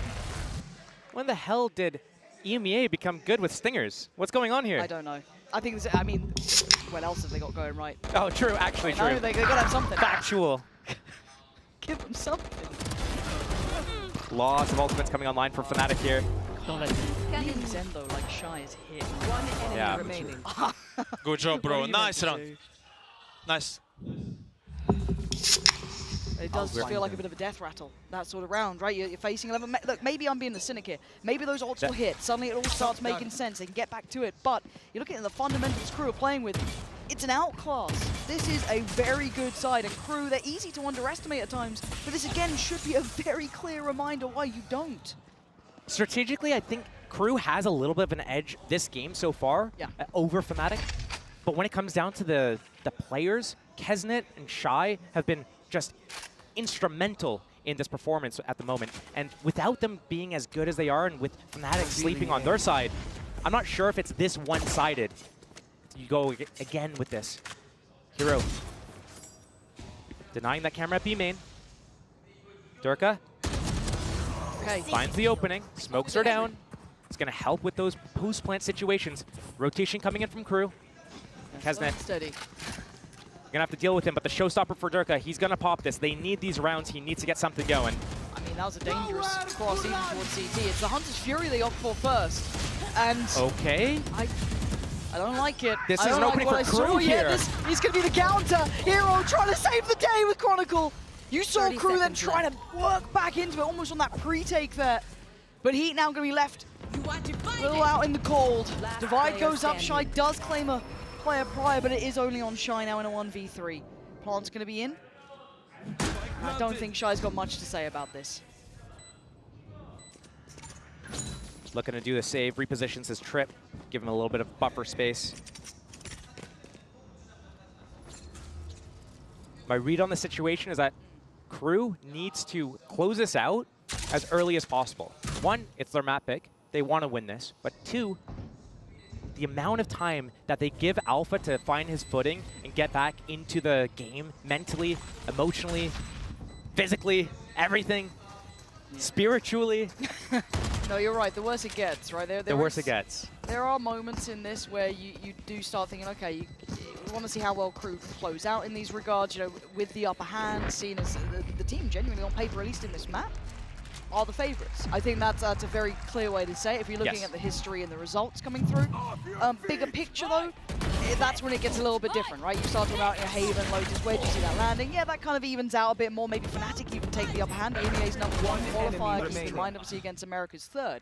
When the hell did EMEA become good with stingers? What's going on here? I don't know. I think this, I mean, what else have they got going right? Oh, true. Actually, true. No, they got to have something. Factual. Give them something. Lots of ultimates coming online for Fnatic here. Even Zen, though, like Shy is hit. One enemy remaining. Good job, bro. Nice round. Nice. It does feel like a bit of a death rattle, that sort of round, right? You're facing 11. Look, maybe I'm being the cynic here. Maybe those ults will hit. Suddenly it all starts making sense. They can get back to it. But you're looking at the fundamentals Crew are playing with. It's an outclass. This is a very good side. And Crew, they're easy to underestimate at times. But this, again, should be a very clear reminder why you don't. Strategically, I think Crew has a little bit of an edge this game so far over Fnatic. But when it comes down to the players, Kesnet and Shy have been just instrumental in this performance at the moment. And without them being as good as they are, and with Fnatic sleeping on their side, I'm not sure if it's this one-sided. You go again with this. Hero denying that camera at B main. Durka finds the opening. Smokes are down. It's going to help with those post-plant situations. Rotation coming in from Crew. Kesnet. Steady. You're going to have to deal with him, but the showstopper for Durka, he's going to pop this. They need these rounds. He needs to get something going. I mean, that was a dangerous cross even towards CT. It's the Hunter's Fury they opt for first. And okay. I don't like it. This is an opening for Crew here. Yeah, he's going to be the counter. Hero trying to save the day with Chronicle. You saw Crew then trying to work back into it, almost on that pre-take there. But Heat now going to be left a little out in the cold. Divide goes up. Shy does claim a player prior, but it is only on Shy now in a 1v3. Plant's going to be in. I don't think Shy's got much to say about this. Looking to do the save, repositions his trip, give him a little bit of buffer space. My read on the situation is that Crew needs to close this out as early as possible. One, it's their map pick. They want to win this. But two, the amount of time that they give Alpha to find his footing and get back into the game mentally, emotionally, physically, everything, spiritually. No, you're right. The worse it gets, right? The worse it gets. There are moments in this where you do start thinking, okay, you want to see how well Crew close out in these regards, you know, with the upper hand, seen as the team genuinely on paper, at least in this map, are the favorites. I think that's a very clear way to say it if you're looking at the history and the results coming through. Bigger picture, though, that's when it gets a little bit different, right? You start talking about Haven, Lotus, where do you see that landing? Yeah, that kind of evens out a bit more. Maybe Fnatic even take the upper hand. EMEA's #1 qualifier, keep in mind, obviously, against America's 3rd.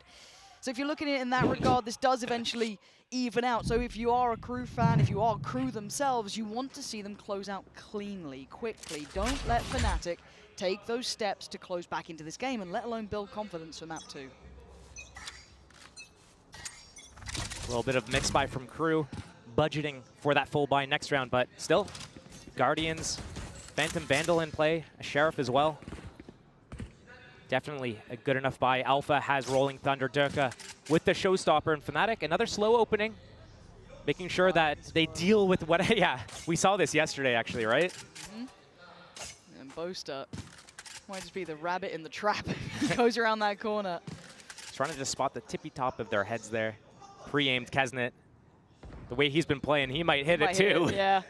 So if you're looking at it in that regard, this does eventually even out. So if you are a Crew fan, if you are Crew themselves, you want to see them close out cleanly, quickly. Don't let Fnatic take those steps to close back into this game, and let alone build confidence for map 2. A little bit of mix buy from Crew, budgeting for that full buy next round, but still, Guardians, Phantom Vandal in play, a Sheriff as well. Definitely a good enough buy. Alpha has Rolling Thunder, Durka with the Showstopper, and Fnatic, another slow opening, making sure that they deal with what, yeah, we saw this yesterday actually, right? Boaster might just be the rabbit in the trap. He goes around that corner. Trying to just spot the tippy top of their heads there. Pre-aimed Kesnet. The way he's been playing, he might hit it too. Yeah.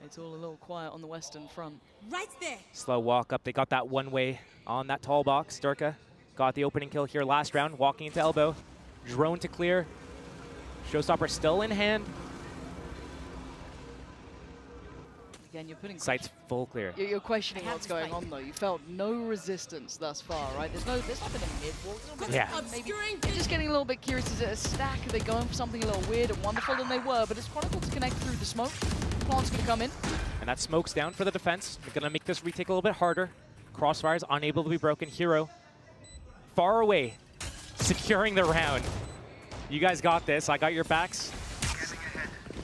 It's all a little quiet on the Western front. Right there. Slow walk up. They got that one way on that tall box. Durka got the opening kill here last round, walking into elbow. Drone to clear. Showstopper still in hand. Again, you're putting Sights full clear. You're questioning what's going on though. You felt no resistance thus far, right? There's not been a mid-walk. Yeah. Maybe you're just getting a little bit curious. Is it a stack? Are they going for something a little weird and wonderful? And they were, but it's Chronicle to connect through the smoke. Plant's gonna come in. And that smoke's down for the defense. They're gonna make this retake a little bit harder. Crossfire's unable to be broken. Hero far away, securing the round. You guys got this. I got your backs.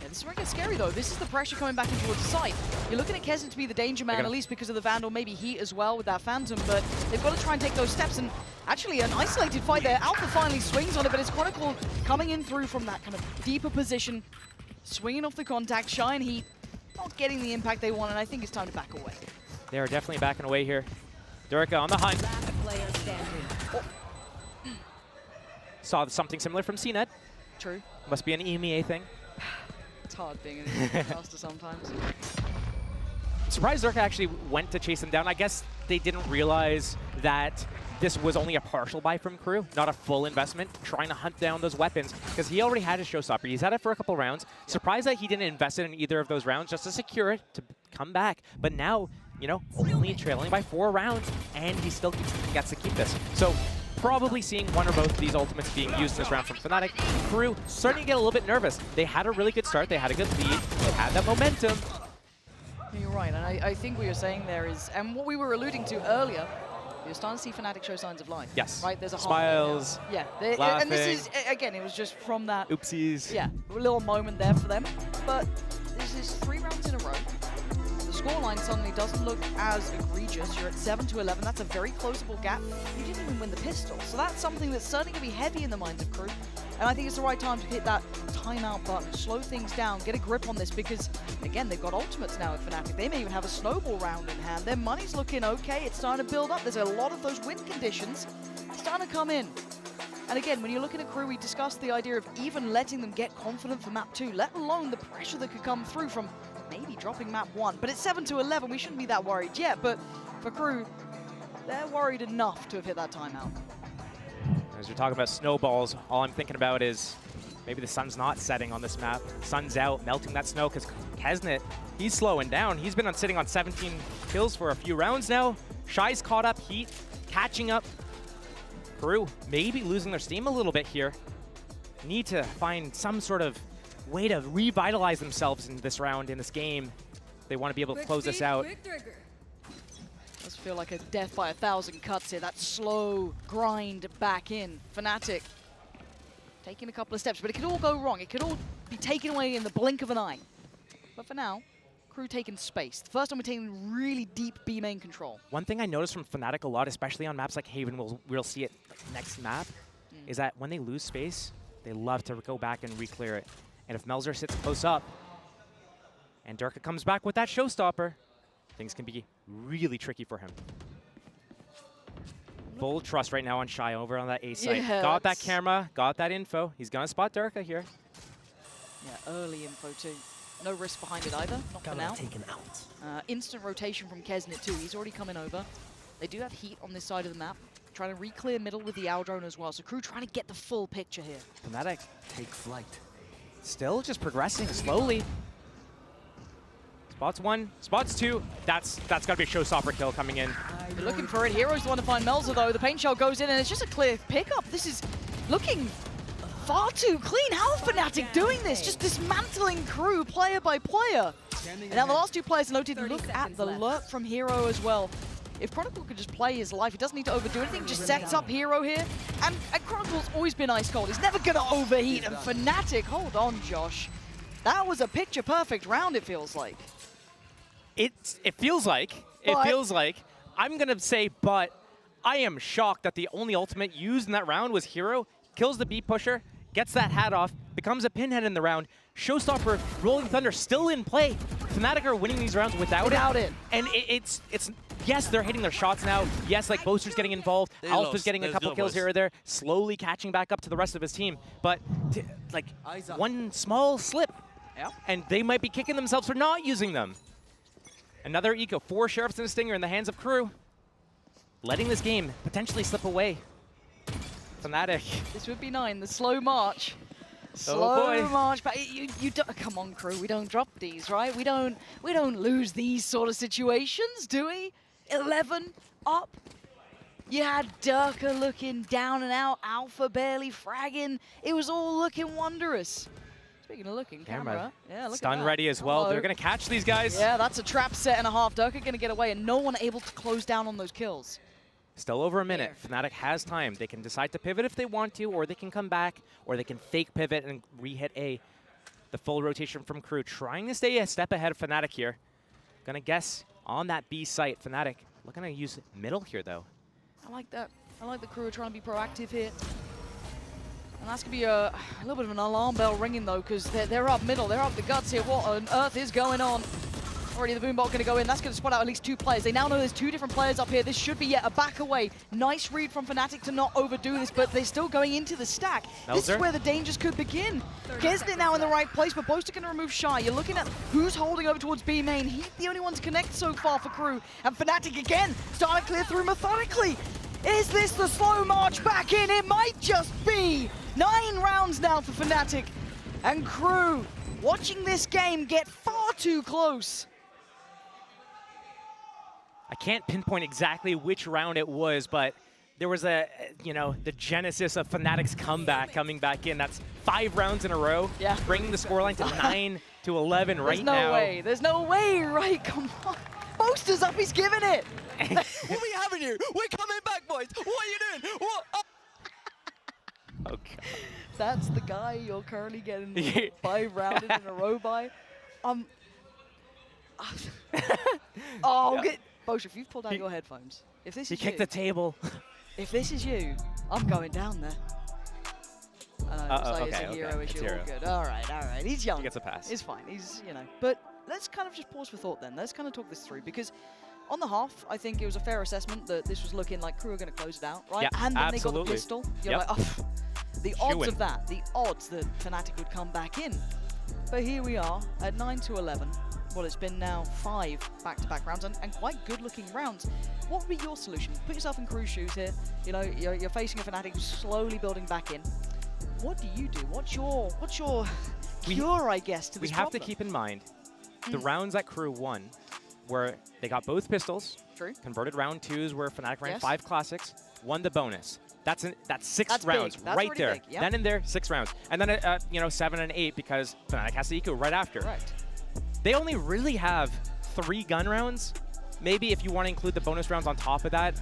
Yeah, this is where it gets scary though. This is the pressure coming back in towards the site. You're looking at Kesnet to be the danger man, at least because of the Vandal, maybe Heat as well with that Phantom, but they've got to try and take those steps. And actually an isolated fight there. Alpha finally swings on it, but it's Chronicle coming in through from that kind of deeper position, swinging off the contact. Shy and Heat not getting the impact they want, and I think it's time to back away. They are definitely backing away here. Durka on the hunt. Oh. Saw something similar from CNET. True. Must be an EMEA thing. It's hard being an caster sometimes. I'm surprised Durka actually went to chase them down. I guess they didn't realize that this was only a partial buy from Crew, not a full investment, trying to hunt down those weapons, because he already had his Showstopper. He's had it for a couple rounds. Surprised that he didn't invest it in either of those rounds just to secure it, to come back. But now, you know, only trailing by 4 rounds, and he still gets to keep this. So probably seeing one or both of these ultimates being used in this round from Fnatic. Crew starting to get a little bit nervous. They had a really good start. They had a good lead. They had that momentum. You're right, and I think what you're saying there is, and what we were alluding to earlier, you're starting to see Fnatic show signs of life. Yes. Right, there's a smiles. Yeah, and this is, again, it was just from that. Oopsies. Yeah, a little moment there for them. But this is 3 rounds in a row. The scoreline suddenly doesn't look as egregious. You're at 7-11. That's a very closable gap. You didn't even win the pistol. So that's something that's certainly going to be heavy in the minds of Crew. And I think it's the right time to hit that timeout button, slow things down, get a grip on this, because, again, they've got ultimates now at Fnatic. They may even have a snowball round in hand. Their money's looking okay. It's starting to build up. There's a lot of those win conditions starting to come in. And again, when you're looking at Crew, we discussed the idea of even letting them get confident for map 2, let alone the pressure that could come through from maybe dropping map 1. But it's 7-11. We shouldn't be that worried yet. But for Crew, they're worried enough to have hit that timeout. As you're talking about snowballs, all I'm thinking about is maybe the sun's not setting on this map. Sun's out, melting that snow, because Kesnet, he's slowing down. He's been sitting on 17 kills for a few rounds now. Shy's caught up, Heat catching up. Crew maybe losing their steam a little bit here. Need to find some sort of way to revitalize themselves in this round, in this game. They want to be able to close this out. Does feel like a death by 1,000 cuts here. That slow grind back in. Fnatic taking a couple of steps, but it could all go wrong. It could all be taken away in the blink of an eye. But for now, Crew taking space. The first time we're taking really deep B main control. One thing I noticed from Fnatic a lot, especially on maps like Haven, we'll see it next map, is that when they lose space, they love to go back and re-clear it. And if Melzer sits close up, and Durka comes back with that showstopper, things can be really tricky for him. Full trust right now on Shy over on that A site. Yeah, got that camera, got that info. He's gonna spot Durka here. Yeah, early info too. No risk behind it either, not for now. Taken out. Instant rotation from Kesnet too. He's already coming over. They do have Heat on this side of the map. Trying to re-clear middle with the Owl Drone as well. So Crew trying to get the full picture here. Fnatic take flight. Still just progressing slowly. Spots 1, spots 2. That's got to be a showstopper kill coming in. They're looking for it. Hero's the one to find Melzer though. The paint shell goes in and it's just a clear pickup. This is looking far too clean. How are Fnatic doing this? Just dismantling Crew player by player. And now the last 2 players noted, look at the lurk from Hero as well. If Chronicle could just play his life, he doesn't need to overdo anything, just sets up Hero here. And Chronicle's always been ice cold. He's never gonna overheat. And Fnatic, hold on, Josh. That was a picture-perfect round, it feels like. It feels like. I'm gonna say, but I am shocked that the only ultimate used in that round was Hero. Kills the B pusher, gets that hat off, becomes a pinhead in the round. Showstopper, Rolling Thunder still in play. Fnatic are winning these rounds without it. And it's yes, they're hitting their shots now. Yes, like Boaster's getting involved. Alpha's getting a couple kills here or there, slowly catching back up to the rest of his team. But like one small slip, and they might be kicking themselves for not using them. Another eco, 4 Sheriffs and a Stinger in the hands of Crew. Letting this game potentially slip away. Fnatic. This would be 9, the slow march. Boy. March, but you don't, come on, Crew, we don't drop these, right? We don't lose these sort of situations, do we? 11 up. You had Durka looking down and out, Alpha barely fragging. It was all looking wondrous. Speaking of looking, camera. Yeah, look Stun at that. ready as well. They're going to catch these guys. Yeah, that's a trap set and a half. Durka going to get away, and no one able to close down on those kills. Still over a minute. Fnatic has time. They can decide to pivot if they want to, or they can come back, or they can fake pivot and re-hit A. The full rotation from Crew, trying to stay a step ahead of Fnatic here. Gonna guess on that B site. Fnatic looking to use middle here, though. I like that. I like the Crew trying to be proactive here. And that's going to be a little bit of an alarm bell ringing, though, because they're up middle. They're up the guts here. What on earth is going on? Already the Boombot going to go in. That's going to spot out at least 2 players. They now know there's 2 different players up here. This should be yet a back away. Nice read from Fnatic to not overdo this, but they're still going into the stack. This is where the dangers could begin. Gesnit now in the right place, but Boaster going to remove Shy. You're looking at who's holding over towards B main. He's the only one to connect so far for Crew. And Fnatic again, starting to clear through methodically. Is this the slow march back in? It might just be. 9 rounds now for Fnatic. And Crew watching this game get far too close. I can't pinpoint exactly which round it was, but there was the genesis of Fnatic's comeback coming back in. That's 5 rounds in a row, bringing the scoreline to 9 to 11 right now. There's no way, right? Come on. Boaster's up, he's giving it. What are we having here? We're coming back, boys. What are you doing? What? Oh, God. That's the guy you're currently getting 5 rounds in a row by. Boaster, if you've pulled out your headphones, if this is you, kicked the table. If this is you, I'm going down there. It's a hero issue. All good. All right. He's young. He gets a pass. It's fine. He's, But let's kind of just pause for thought then. Let's kind of talk this through, because on the half, I think it was a fair assessment that this was looking like Crew are going to close it out, right? Yeah, and then absolutely. they got the pistol. You're like, the odds of that, the odds that Fnatic would come back in. But here we are at 9 to 11. Well, it's been now 5 back-to-back rounds and quite good-looking rounds. What would be your solution? Put yourself in Crew's shoes here. You're facing a Fnatic who's slowly building back in. What do you do? What's your cure, I guess, to this We have to keep in mind the rounds that Crew won, where they got both pistols. True. Converted round 2s where Fnatic ran 5 classics, won the bonus. That's 6 rounds big. That's right there. Big. Yep. Then in there, 6 rounds, and then 7 and 8 because Fnatic has the eco right after. Right. They only really have 3 gun rounds. Maybe if you want to include the bonus rounds on top of that,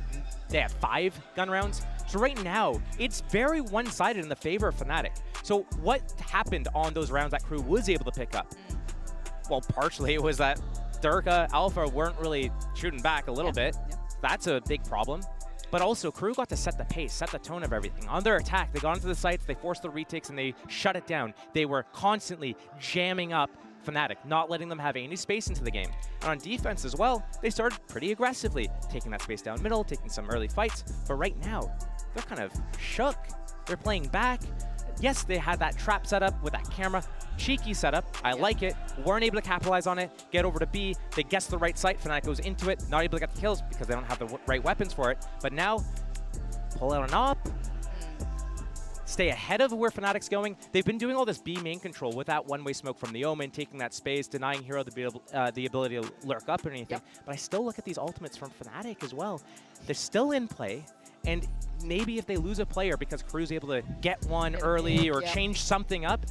they have 5 gun rounds. So right now, it's very one-sided in the favor of Fnatic. So what happened on those rounds that Crew was able to pick up? Well, partially it was that Durka, Alpha weren't really shooting back a little bit. That's a big problem. But also, Crew got to set the pace, set the tone of everything. On their attack, they got into the sites, they forced the retakes, and they shut it down. They were constantly jamming up Fnatic, not letting them have any space into the game. And on defense as well, they started pretty aggressively, taking that space down middle, taking some early fights. But right now, they're kind of shook. They're playing back. Yes, they had that trap setup with that camera. Cheeky setup. I like it. Weren't able to capitalize on it. Get over to B. They guess the right site. Fnatic goes into it. Not able to get the kills because they don't have the right weapons for it. But now, pull out an op. Stay ahead of where Fnatic's going. They've been doing all this B main control with that one-way smoke from the Omen, taking that space, denying Hero the ability to lurk up or anything. But I still look at these ultimates from Fnatic as well. They're still in play. And maybe if they lose a player because Crew's able to get one early or change something up,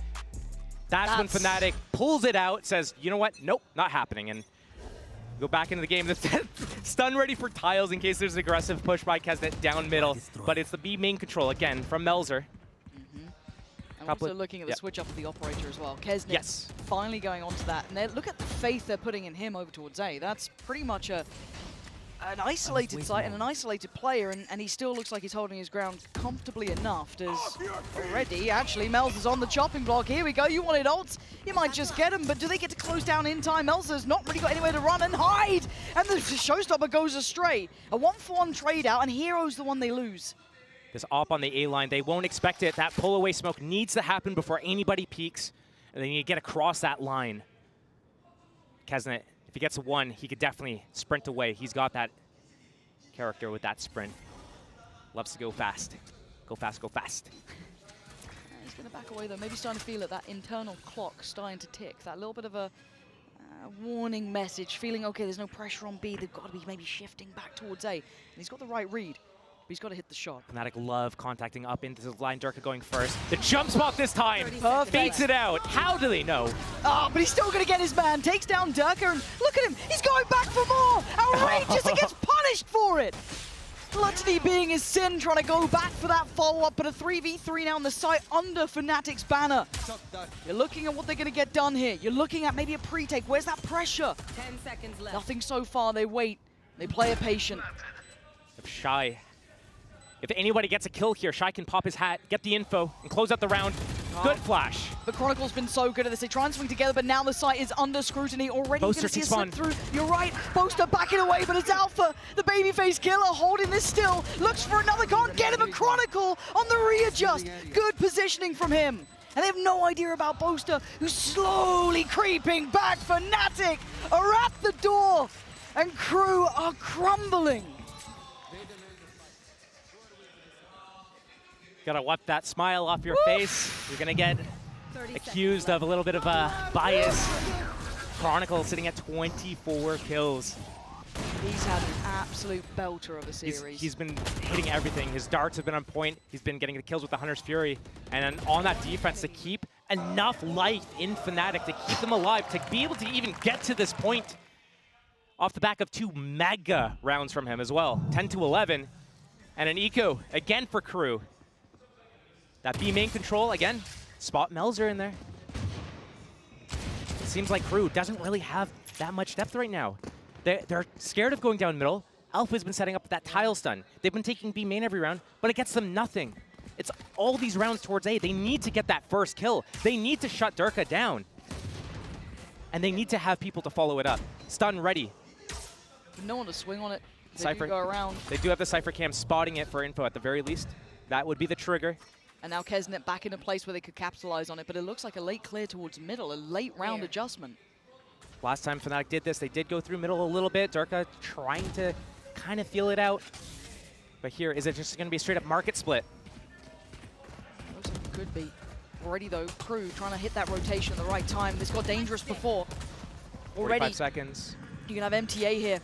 that's when Fnatic pulls it out, says, you know what, nope, not happening, and go back into the game. Stun ready for tiles in case there's an aggressive push by Kesnet down middle, but it's the B main control again from Melzer. I'm also looking at the switch up of the operator as well. Kesnet finally going on to that, and look at the faith they're putting in him over towards A. That's pretty much a an isolated site and an isolated player, and he still looks like he's holding his ground comfortably enough. Does already, actually, Melzer's on the chopping block. Here we go, you wanted ults, you might just get them, but do they get to close down in time? Melzer's not really got anywhere to run and hide, and the showstopper goes astray. A 1-for-1 trade out, and Hero's the one they lose. This op on the A line, they won't expect it. That pull away smoke needs to happen before anybody peeks, and they need to get across that line. Kesnet, if he gets one, he could definitely sprint away. He's got that character with that sprint. Loves to go fast. Go fast, go fast. He's going to back away, though. Maybe starting to feel it, that internal clock starting to tick. That little bit of a warning message, feeling, okay, there's no pressure on B. They've got to be maybe shifting back towards A. And he's got the right read. But he's got to hit the shot. Fnatic love contacting up into the line. Durka going first. The jump spot this time. Perfect. Fates it out. How do they know? Oh, but he's still going to get his man. Takes down Durka, and look at him. He's going back for more. Outrageous and gets punished for it. Gluttony being his sin, trying to go back for that follow-up, but a 3v3 now on the site under Fnatic's banner. You're looking at what they're going to get done here. You're looking at maybe a pre-take. Where's that pressure? 10 seconds left. Nothing so far. They wait. They play it patient. If Shy, if anybody gets a kill here, Shy can pop his hat, get the info, and close out the round. Good flash. The Chronicle's been so good at this. They try and swing together, but now the site is under scrutiny. Already going to see a slip through. You're right. Boaster backing away, but it's Alpha, the babyface killer, holding this still. Looks for another. Can't get him. A Chronicle on the readjust. Good positioning from him. And they have no idea about Boaster, who's slowly creeping back. Fnatic are at the door, and Crew are crumbling. Gotta wipe that smile off your face. You're gonna get accused of a little bit of bias. Chronicle sitting at 24 kills. He's had an absolute belter of a series. He's been hitting everything. His darts have been on point. He's been getting the kills with the Hunter's Fury. And then on that defense to keep enough life in Fnatic to keep them alive, to be able to even get to this point off the back of 2 mega rounds from him as well. 10-11. And an eco again for Crew. That B main control, again, spot Melzer in there. It seems like Crew doesn't really have that much depth right now. They're scared of going down middle. Alpha's been setting up that tile stun. They've been taking B main every round, but it gets them nothing. It's all these rounds towards A. They need to get that first kill. They need to shut Durka down. And they need to have people to follow it up. Stun ready. No one to swing on it. They Cypher, do go around. They do have the Cypher cam spotting it for info at the very least. That would be the trigger. And now Kesnet back in a place where they could capitalize on it, but it looks like a late clear towards middle, a late round adjustment. Last time Fnatic did this, they did go through middle a little bit. Durka trying to kind of feel it out. But here, is it just going to be a straight up market split? Looks like it could be. Already though, Crew trying to hit that rotation at the right time. This got dangerous before. Already. 45 seconds. You can have MTA here.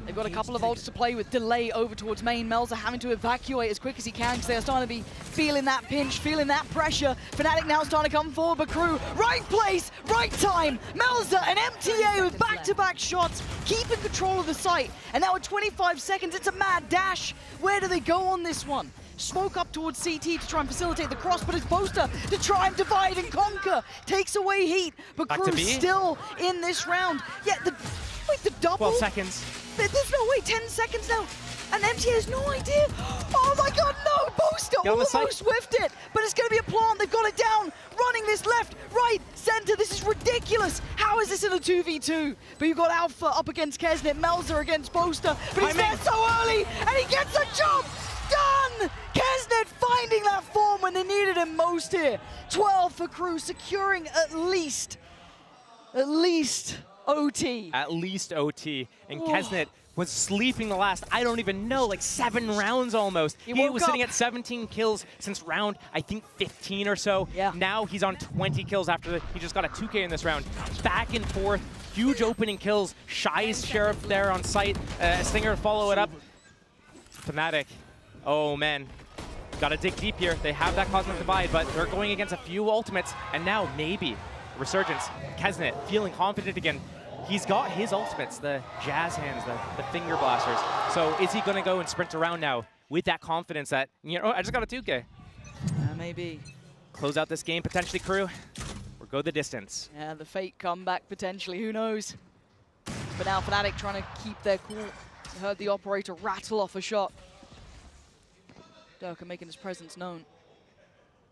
They've got a couple of ults to play with. Delay over towards main. Melzer having to evacuate as quick as he can because they are starting to be feeling that pinch, feeling that pressure. Fnatic now starting to come forward, but Crew, right place, right time. Melzer and MTA with back-to-back shots, keeping control of the site. And now at 25 seconds, it's a mad dash. Where do they go on this one? Smoke up towards CT to try and facilitate the cross, but it's Boaster to try and divide and conquer. Takes away heat, but Crew still in this round. Yeah, the double? 12 seconds. There's no way, 10 seconds now. And MTA has no idea. Oh my god, no! Boaster almost whiffed it, but it's going to be a plant. They've got it down. Running this left, right, center. This is ridiculous. How is this in a 2v2? But you've got Alpha up against Kesnet, Melzer against Boaster, but he's there so early, and he gets a jump. Done! Kesnet finding that form when they needed him most here. 12 for Crew, securing at least OT. At least OT. And Kesnet was sleeping the last, I don't even know, like 7 rounds almost. He was sitting at 17 kills since round, I think 15 or so. Yeah. Now he's on 20 kills after he just got a 2K in this round. Back and forth, huge opening kills. Shy's Sheriff there on site. Stinger follow it up. Fnatic, oh man. Gotta dig deep here. They have that Cosmic Divide, but they're going against a few ultimates, and now maybe Resurgence. Kesnet feeling confident again. He's got his ultimates, the jazz hands, the finger blasters. So is he going to go and sprint around now with that confidence that, you know, I just got a 2K? Maybe. Close out this game, potentially, Crew, or go the distance. Yeah, the fake comeback potentially, who knows? But now Fnatic trying to keep their cool. Heard the operator rattle off a shot. Durka making his presence known.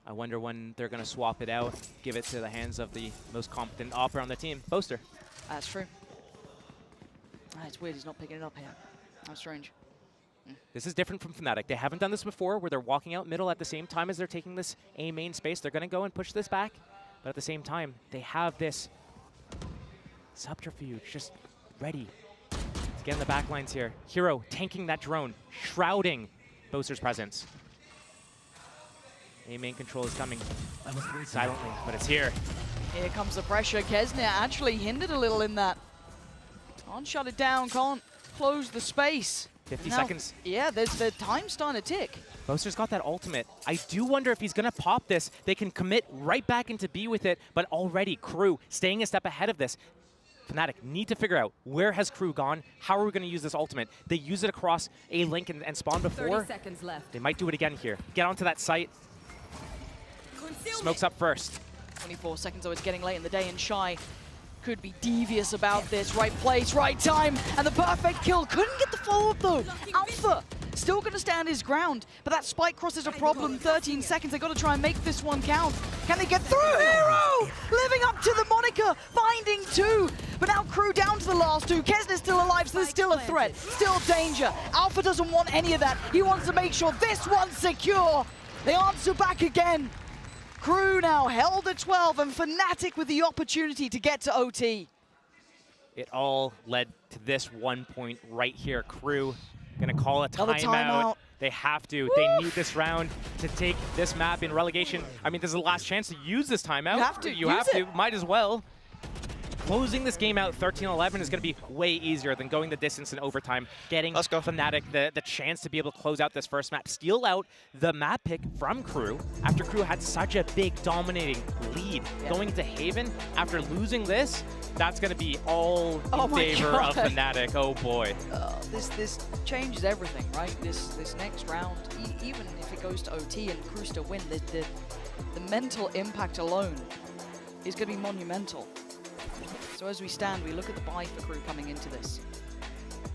I wonder when they're going to swap it out, give it to the hands of the most competent opera on the team, Boaster. That's true. It's weird he's not picking it up here. How strange. This is different from Fnatic. They haven't done this before where they're walking out middle at the same time as they're taking this A main space. They're going to go and push this back, but at the same time, they have this subterfuge just ready to get in the back lines here. Hero tanking that drone, shrouding Boaster's presence. A main control is coming silently, but it's here. Here comes the pressure. Kesnit actually hindered a little in that. Can't shut it down, can't close the space. 50 now, seconds. Yeah, there's the time starting to tick. Boaster's got that ultimate. I do wonder if he's going to pop this. They can commit right back into B with it, but already Crew staying a step ahead of this. Fnatic need to figure out where has Crew gone? How are we going to use this ultimate? They use it across A link and spawn before. 30 seconds left. They might do it again here. Get onto that site. Smokes up first. 24 seconds, though, it's getting late in the day, and Shy could be devious about this. Right place, right time, and the perfect kill. Couldn't get the follow-up, though. Alpha still going to stand his ground, but that spike cross is a problem. 13 seconds, they've got to try and make this one count. Can they get through? Hero living up to the moniker, finding two. But now Crew down to the last two. Kesnit's still alive, so there's still a threat, still danger. Alpha doesn't want any of that. He wants to make sure this one's secure. They answer back again. Crew now held at 12, and Fnatic with the opportunity to get to OT. It all led to this 1 point right here. Crew gonna call a Another timeout. They have to. Woo! They need this round to take this map in relegation. I mean, this is the last chance to use this timeout. You have to. You have to. Might as well. Closing this game out 13-11 is going to be way easier than going the distance in overtime, getting Fnatic the chance to be able to close out this first map, steal out the map pick from Crew after Crew had such a big dominating lead. Going into Haven after losing this, that's going to be all in favor of Fnatic. Oh boy. This changes everything, right? This next round, even if it goes to OT and Crew still win, the mental impact alone is going to be monumental. So as we stand, we look at the buy for Crew coming into this.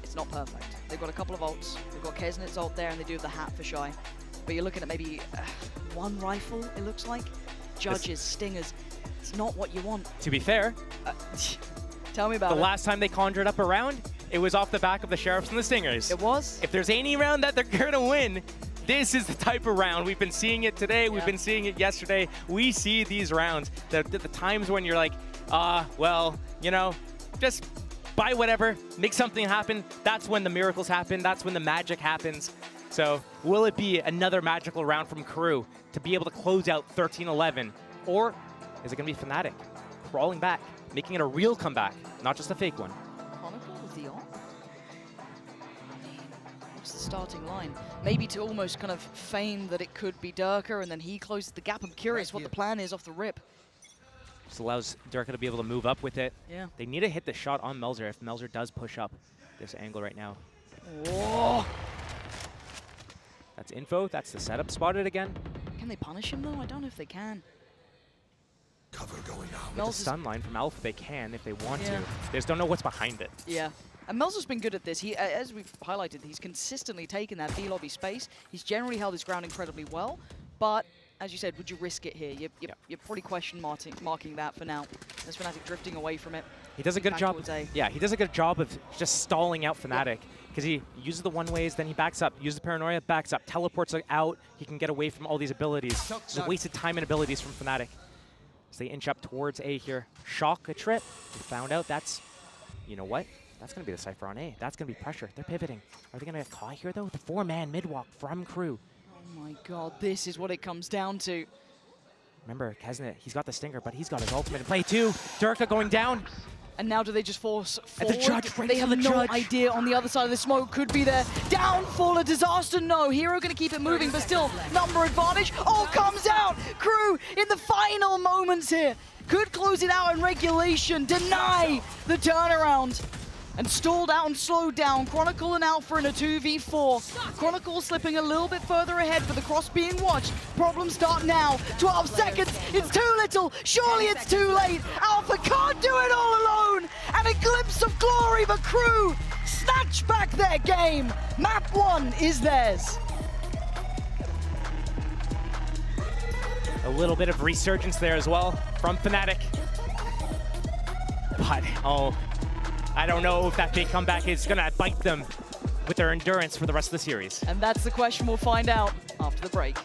It's not perfect. They've got a couple of ults. They've got Kesnit's ult there, and they do have the hat for Shy. But you're looking at maybe one rifle, it looks like. Judges, stingers. It's not what you want. To be fair, tell me about it. The last time they conjured up a round, it was off the back of the Sheriffs and the Stingers. It was? If there's any round that they're going to win, this is the type of round. We've been seeing it today. We've been seeing it yesterday. We see these rounds. The times when you're like, well, you know, just buy whatever, make something happen. That's when the miracles happen. That's when the magic happens. So will it be another magical round from Crew to be able to close out 13-11? Or is it going to be Fnatic crawling back, making it a real comeback, not just a fake one? Chronicle with the ult? What's the starting line? Maybe to almost kind of feign that it could be Durka, and then he closes the gap. I'm curious what the plan is off the rip. Just allows Durka to be able to move up with it. Yeah. They need to hit the shot on Melzer if Melzer does push up this angle right now. Whoa. That's info. That's the setup spotted again. Can they punish him, though? I don't know if they can. Cover going out. With the stun line from Alpha, they can if they want to. They just don't know what's behind it. Yeah. And Melzer's been good at this. He, as we've highlighted, he's consistently taken that B lobby space. He's generally held his ground incredibly well, but as you said, would you risk it here? You're probably question marking that for now. As Fnatic drifting away from it. He does a good job. Yeah, he does a good job of just stalling out Fnatic because he uses the one ways, then he backs up, uses the paranoia, backs up, teleports out. He can get away from all these abilities. It's a wasted time and abilities from Fnatic. As they inch up towards A here. Shock a trip. We found out that's, you know what? That's going to be the Cypher on A. That's going to be pressure. They're pivoting. Are they going to get caught here, though? The 4-man mid-walk from Crew. Oh my god, this is what it comes down to. Remember, Kesnit, he's got the Stinger, but he's got his ultimate in play too. Durka going down. And now do they just force forward? At the judge, right they have the no judge. idea on the other side of the smoke. Could be there. Downfall, a disaster, no. Hero gonna keep it moving, but still, number advantage. All comes out. Crew in the final moments here. Could close it out in regulation. Deny the turnaround. And stalled out and slowed down. Chronicle and Alpha in a 2v4. Chronicle slipping a little bit further ahead, but the cross being watched. Problems start now. 12 seconds. It's too little. Surely it's too late. Alpha can't do it all alone. And a glimpse of glory, but Crew snatch back their game. Map 1 is theirs. A little bit of resurgence there as well from Fnatic. But, oh, I don't know if that big comeback is going to bite them with their endurance for the rest of the series. And that's the question we'll find out after the break.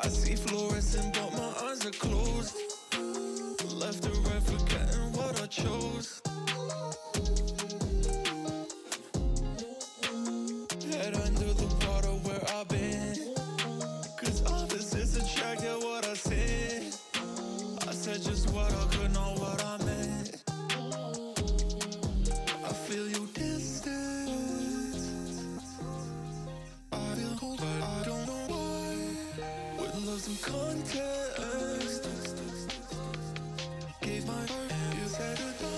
I see fluorescent, but my eyes are closed. Left and right, forgetting what I chose. Head under the water where I've been. Cause opposites attract, yeah, what I said. I said just what I could, not what I meant. I feel you distant. I feel cold, but I don't know why. With love some context. Gave my heart, you said goodbye.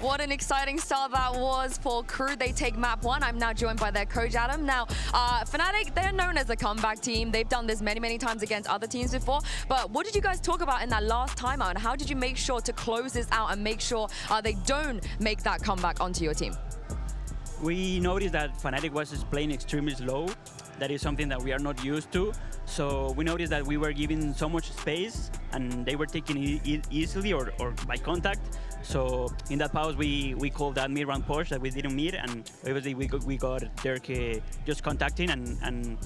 What an exciting start that was for Crew. They take map 1. I'm now joined by their coach, Adam. Now, Fnatic, they're known as a comeback team. They've done this many, many times against other teams before. But what did you guys talk about in that last timeout? And how did you make sure to close this out and make sure they don't make that comeback onto your team? We noticed that Fnatic was just playing extremely slow. That is something that we are not used to. So we noticed that we were giving so much space and they were taking it easily or by contact. So in that pause, we called that mid-round push that we didn't meet, and obviously we got Dirk just contacting, and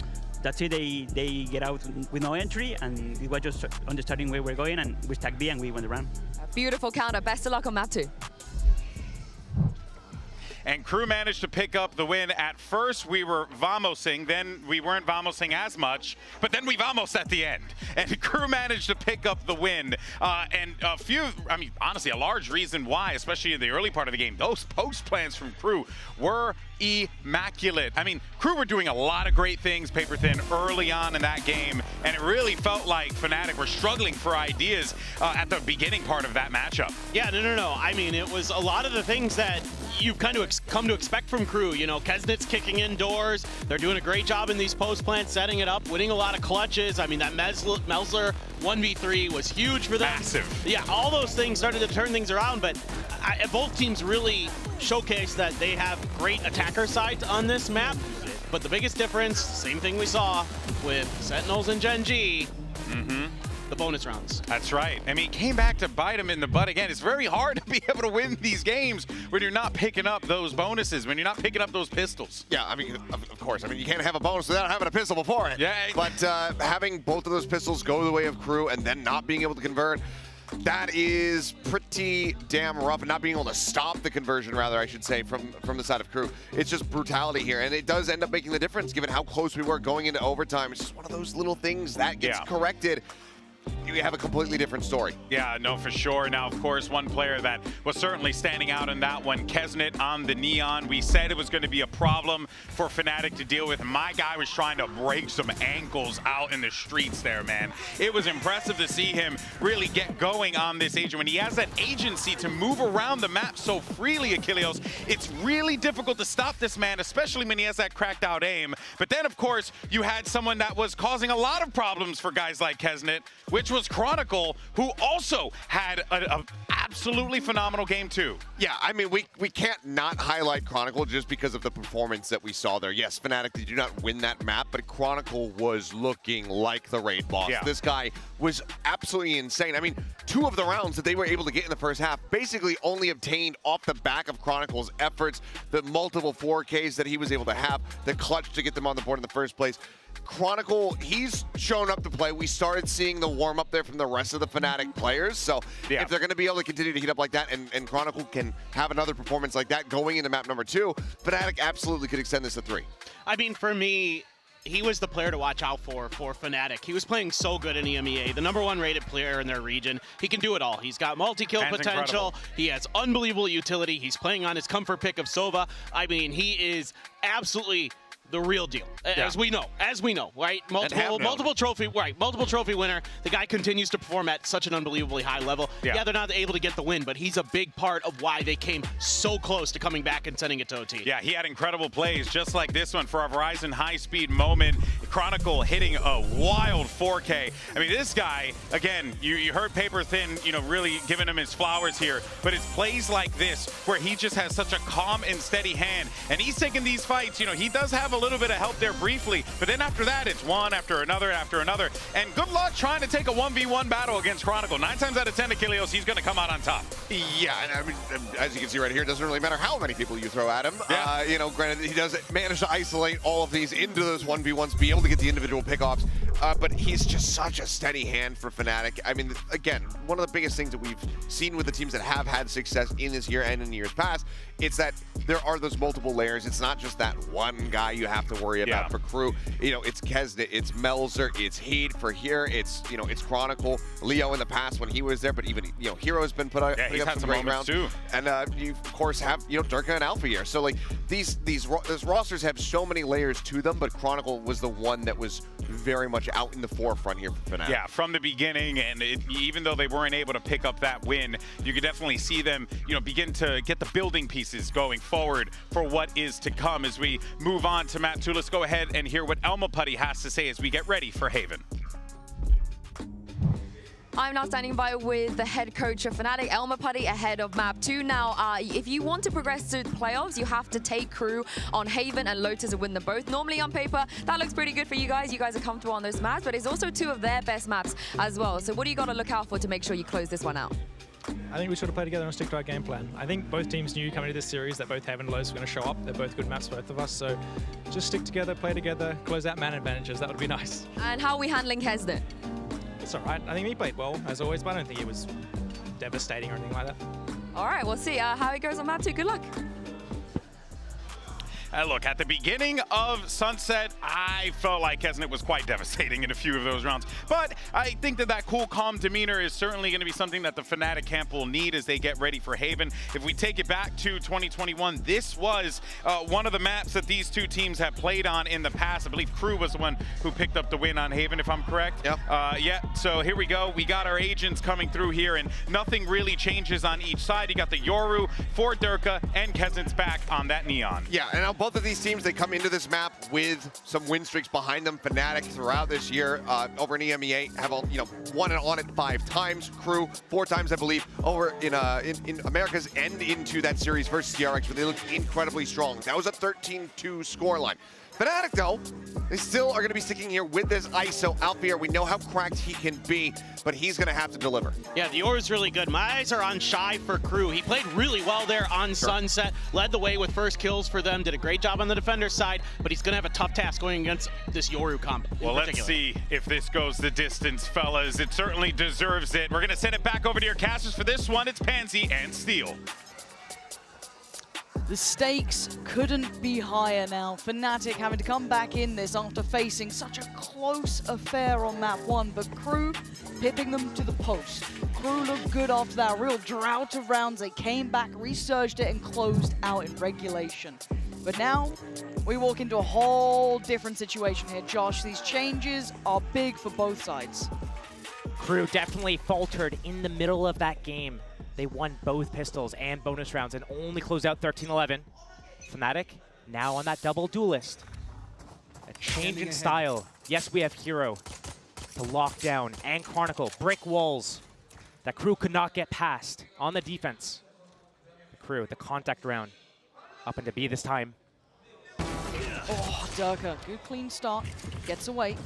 that's it. They get out with no entry, and it was just understanding where we're going, and we stacked B and we won the round. Beautiful counter. Best of luck on map 2. and Crew managed to pick up the win. At first, we were vamosing, then we weren't vamosing as much, but then we vamos at the end. And Crew managed to pick up the win. And a few, I mean, honestly, a large reason why, especially in the early part of the game, those post plans from Crew were immaculate. I mean, Crew were doing a lot of great things, paper thin, early on in that game, and it really felt like Fnatic were struggling for ideas at the beginning part of that matchup. Yeah, no. I mean, it was a lot of the things that you've kind of come to expect from Crew. You know, Kesnit's kicking indoors. They're doing a great job in these post plants, setting it up, winning a lot of clutches. I mean, that Melzer 1v3 was huge for them. Massive. Yeah, all those things started to turn things around, but both teams really showcased that they have great attacker sides on this map. But the biggest difference, same thing we saw with Sentinels and Gen G, the bonus rounds. That's right. I mean, it came back to bite him in the butt again. It's very hard to be able to win these games when you're not picking up those bonuses, when you're not picking up those pistols. Yeah, I mean, of course. I mean, you can't have a bonus without having a pistol before it. Yeah. But having both of those pistols go the way of Crew and then not being able to convert, that is pretty damn rough, and not being able to stop the conversion, rather, I should say, from the side of Crew. It's just brutality here, and it does end up making the difference given how close we were going into overtime. It's just one of those little things that gets corrected. You have a completely different story. Yeah, no, for sure. Now, of course, one player that was certainly standing out in that one, Kesnit on the Neon. We said it was going to be a problem for Fnatic to deal with. My guy was trying to break some ankles out in the streets there, man. It was impressive to see him really get going on this agent. When he has that agency to move around the map so freely, Achilleos, it's really difficult to stop this man, especially when he has that cracked out aim. But then, of course, you had someone that was causing a lot of problems for guys like Kesnit, which was Chronicle, who also had an absolutely phenomenal game too. Yeah, I mean, we can't not highlight Chronicle just because of the performance that we saw there. Yes, Fnatic did not win that map, but Chronicle was looking like the raid boss. Yeah. This guy was absolutely insane. I mean, 2 of the rounds that they were able to get in the first half basically only obtained off the back of Chronicle's efforts, the multiple 4Ks that he was able to have, the clutch to get them on the board in the first place. Chronicle, he's shown up to play. We started seeing the warm-up there from the rest of the Fnatic players. So if they're going to be able to continue to heat up like that, and Chronicle can have another performance like that going into map number 2, Fnatic absolutely could extend this to 3. I mean, for me, he was the player to watch out for Fnatic. He was playing so good in EMEA, the #1 rated player in their region. He can do it all. He's got multi-kill potential. Incredible. He has unbelievable utility. He's playing on his comfort pick of Sova. I mean, he is absolutely the real deal, as we know, right? Multiple trophy winner. The guy continues to perform at such an unbelievably high level. Yeah, they're not able to get the win, but he's a big part of why they came so close to coming back and sending it to OT. Yeah, he had incredible plays, just like this one for a Verizon high-speed moment. Chronicle hitting a wild 4K. I mean, this guy, again, you heard Paper Thin, you know, really giving him his flowers here, but it's plays like this where he just has such a calm and steady hand, and he's taking these fights. You know, he does have a little bit of help there briefly, but then after that, it's one after another, and good luck trying to take a 1v1 battle against Chronicle. 9 times out of 10, Achilleos, he's going to come out on top. Yeah, and I mean, as you can see right here, it doesn't really matter how many people you throw at him. Yeah. You know, granted, he does manage to isolate all of these into those 1v1s, be able to get the individual pickoffs, but he's just such a steady hand for Fnatic. I mean, again, one of the biggest things that we've seen with the teams that have had success in this year and in years past, it's that there are those multiple layers. It's not just that one guy you have to worry about for Crew. You know, it's Kesnit, it's Melzer, it's Heat for here, it's, you know, it's Chronicle, Leo in the past when he was there, but even, you know, Hero's been putting up some great rounds too. And you of course have, you know, Durka and Alpha here. So like these rosters have so many layers to them, but Chronicle was the one that was very much out in the forefront here for Fnatic. Yeah, from the beginning, and even though they weren't able to pick up that win, you could definitely see them, you know, begin to get the building pieces going forward for what is to come. As we move on to map 2, let's go ahead and hear what Elma Putty has to say as we get ready for Haven. I'm now standing by with the head coach of Fnatic, Elma Putty, ahead of map 2. Now, if you want to progress to the playoffs, you have to take Crew on Haven and Lotus and win them both. Normally on paper, that looks pretty good for you guys. You guys are comfortable on those maps, but it's also 2 of their best maps as well. So what do you got to look out for to make sure you close this one out? I think we should have played together and stick to our game plan. I think both teams knew coming to this series that both Haven and Lotus were going to show up. They're both good maps, both of us. So just stick together, play together, close out man advantages. That would be nice. And how are we handling Kesnit? It's all right. I think he played well, as always, but I don't think he was devastating or anything like that. All right, we'll see how it goes on map 2. Good luck. Look, at the beginning of Sunset, I felt like Kesnet was quite devastating in a few of those rounds. But I think that cool, calm demeanor is certainly going to be something that the Fnatic camp will need as they get ready for Haven. If we take it back to 2021, this was one of the maps that these two teams have played on in the past. I believe Crew was the one who picked up the win on Haven, if I'm correct. Yep. Yeah, so here we go. We got our agents coming through here, and nothing really changes on each side. You got the Yoru for Durka, and Kesnet's back on that Neon. Yeah, and now both of these teams, they come into this map with some win streaks behind them. Fnatic throughout this year over in EMEA have won and on it 5 times. Crew 4 times, I believe, over in Americas and into that series versus DRX, where they looked incredibly strong. That was a 13-2 scoreline. Fnatic, though, they still are going to be sticking here with this ISO Alfier. We know how cracked he can be, but he's going to have to deliver. Yeah, the Yoru's really good. My eyes are on Shy for Crew. He played really well there on Sunset, led the way with first kills for them, did a great job on the defender side, but he's going to have a tough task going against this Yoru comp. Well, let's see if this goes the distance, fellas. It certainly deserves it. We're going to send it back over to your casters for this one. It's Pansy and Steel. The stakes couldn't be higher now. Fnatic having to come back in this after facing such a close affair on map 1, but Crew pipping them to the post. Crew looked good after that real drought of rounds. They came back, resurged it, and closed out in regulation. But now, we walk into a whole different situation here. Josh, these changes are big for both sides. Crew definitely faltered in the middle of that game. They won both pistols and bonus rounds and only closed out 13-11. Fnatic now on that double duelist. A change in style. Yes, we have Hero to lock down and Chronicle. Brick walls that Crew could not get past on the defense. The Crew, the contact round. Up into B this time. Oh, Durka, good clean start. Gets away.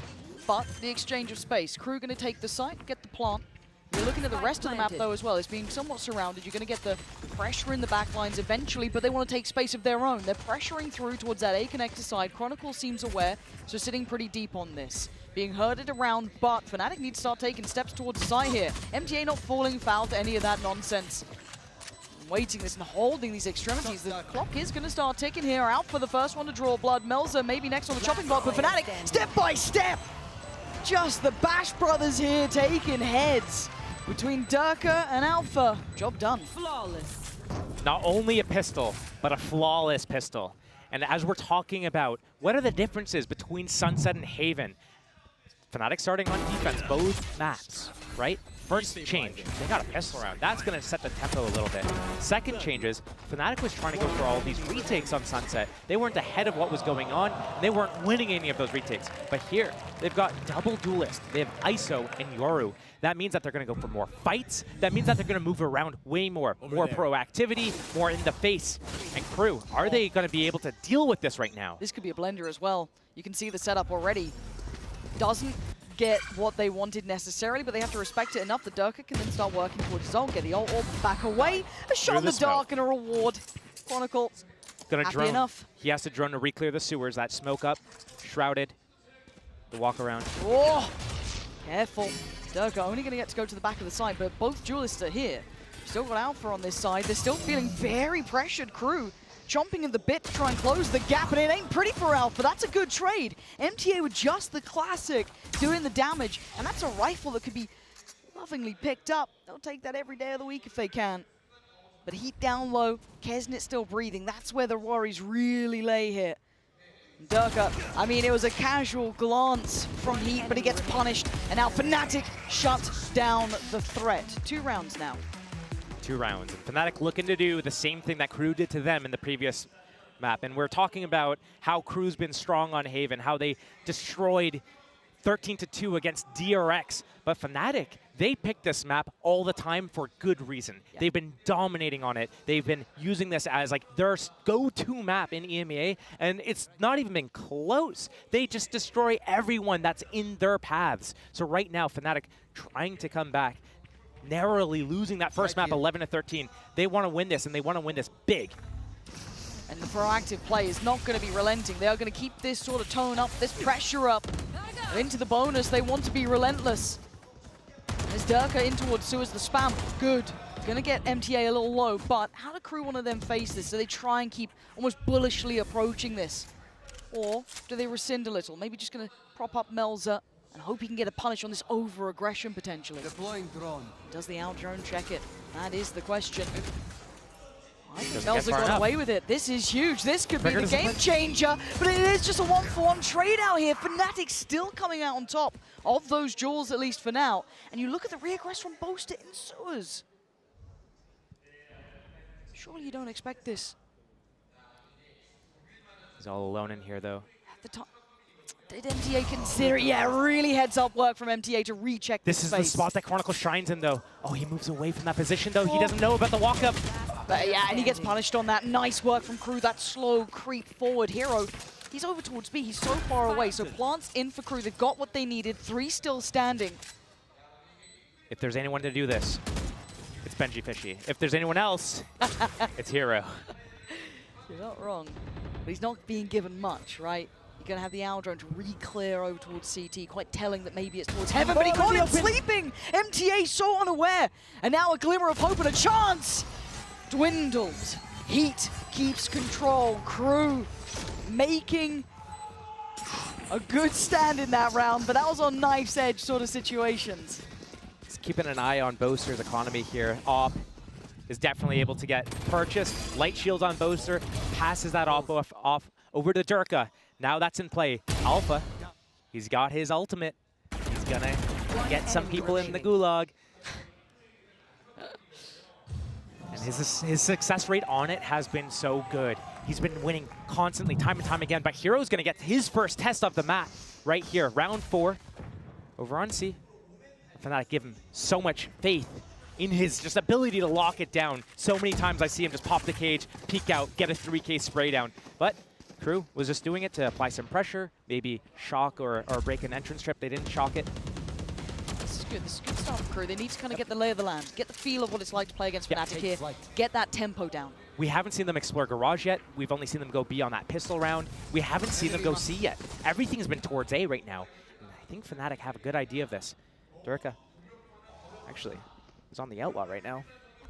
But the exchange of space. Crew going to take the site, get the plant. You're looking at the rest of the map, though, as well. It's being somewhat surrounded. You're going to get the pressure in the back lines eventually, but they want to take space of their own. They're pressuring through towards that A connector side. Chronicle seems aware, so sitting pretty deep on this. Being herded around, but Fnatic need to start taking steps towards the side here. MTA not falling foul to any of that nonsense. Waiting this and holding these extremities. The clock is going to start ticking here. Out for the first one to draw blood. Melzer maybe next on the chopping block, but Fnatic, step by step! Just the Bash brothers here taking heads. Between Durka and Alpha, job done. Flawless. Not only a pistol, but a flawless pistol. And as we're talking about, what are the differences between Sunset and Haven? Fnatic starting on defense, both maps, right? First change, they got a pistol round. That's going to set the tempo a little bit. Second changes, Fnatic was trying to go for all these retakes on Sunset. They weren't ahead of what was going on, and they weren't winning any of those retakes. But here, they've got double duelist. They have ISO and Yoru. That means that they're going to go for more fights. That means that they're going to move around way more. More proactivity, more in the face. And Crew, are they going to be able to deal with this right now? This could be a blender as well. You can see the setup already. Doesn't get what they wanted necessarily, but they have to respect it enough that Durka can then start working towards his own, get the ult back away. A shot in the dark and a reward. Chronicle, Gonna happy drone. enough. He has to drone to re-clear the sewers. That smoke up, shrouded. The walk around. Oh, careful. Durka only going to get to go to the back of the side, but both duelists are here. Still got Alpha on this side. They're still feeling very pressured. Crew chomping at the bit to try and close the gap, and it ain't pretty for Alpha. That's a good trade. MTA with just the classic doing the damage, and that's a rifle that could be lovingly picked up. They'll take that every day of the week if they can. But heat down low, Kesnet still breathing. That's where the worries really lay here. Durka, I mean, it was a casual glance from Heat, but he gets punished, and now Fnatic shut down the threat. 2 rounds now. 2 rounds. And Fnatic looking to do the same thing that Crew did to them in the previous map. And we're talking about how Crew's been strong on Haven, how they destroyed 13-2 against DRX. But Fnatic, they pick this map all the time for good reason. Yeah. They've been dominating on it. They've been using this as like their go-to map in EMEA, and it's not even been close. They just destroy everyone that's in their paths. So right now, Fnatic trying to come back, narrowly losing that first map 11-13. They want to win this, and they want to win this big. And the proactive play is not going to be relenting. They are going to keep this sort of tone up, this pressure up. Into the bonus, they want to be relentless. There's Durka in towards Suez, the spam. Good Gonna get MTA a little low, but how do Crew want to then face this? Do they try and keep almost bullishly approaching this? Or do they rescind a little? Maybe just gonna prop up Melza and hope he can get a punish on this over-aggression potentially. Deploying drone. Does the out drone check it? That is the question. I think Doesn't get Melza far got enough. away with it. This is huge. This could be Trigger the doesn't game changer, but it is just a one-for-one trade out here. Fnatic still coming out on top of those jewels, at least for now. And you look at the reaggress from Boaster in sewers. Surely you don't expect this. He's all alone in here, though. At the top. Did MTA consider it? Yeah, really heads up work from MTA to recheck This is space. the spot that Chronicle shines in, though. Oh, he moves away from that position, though. He doesn't know about the walk-up. But yeah, and he gets punished on that. Nice work from Crew, that slow creep forward. Hero, he's over towards B. He's so far away. So plants in for Crew. They've got what they needed. 3 still standing. If there's anyone to do this, it's Benji Fishy. If there's anyone else, it's Hero. You're not wrong. But he's not being given much, right? You're going to have the Owl drone to re-clear over towards CT. Quite telling that maybe it's towards Heaven, but he got him sleeping! MTA so unaware! And now a glimmer of hope and a chance! Dwindles. Heat keeps control. Crew making a good stand in that round, but that was on knife's edge sort of situations. Just keeping an eye on Boaster's economy here. Op is definitely able to get purchased. Light shield on Boaster, passes that off over to Durka. Now that's in play. Alpha, he's got his ultimate. He's gonna get some people in the gulag. And his success rate on it has been so good. He's been winning constantly, time and time again, but Hero's gonna get his first test of the map right here. Round 4 over on C. Fnatic give him so much faith in his just ability to lock it down. So many times I see him just pop the cage, peek out, get a 3K spray down. But Crew was just doing it to apply some pressure, maybe shock or break an entrance trip. They didn't shock it. This is good. This is good stuff from Crew. They need to kind of get the lay of the land, get the feel of what it's like to play against Fnatic here, get that tempo down. We haven't seen them explore Garage yet. We've only seen them go B on that pistol round. We haven't seen them go C yet. Everything's been towards A right now. And I think Fnatic have a good idea of this. Durka, actually, is on the outlaw right now.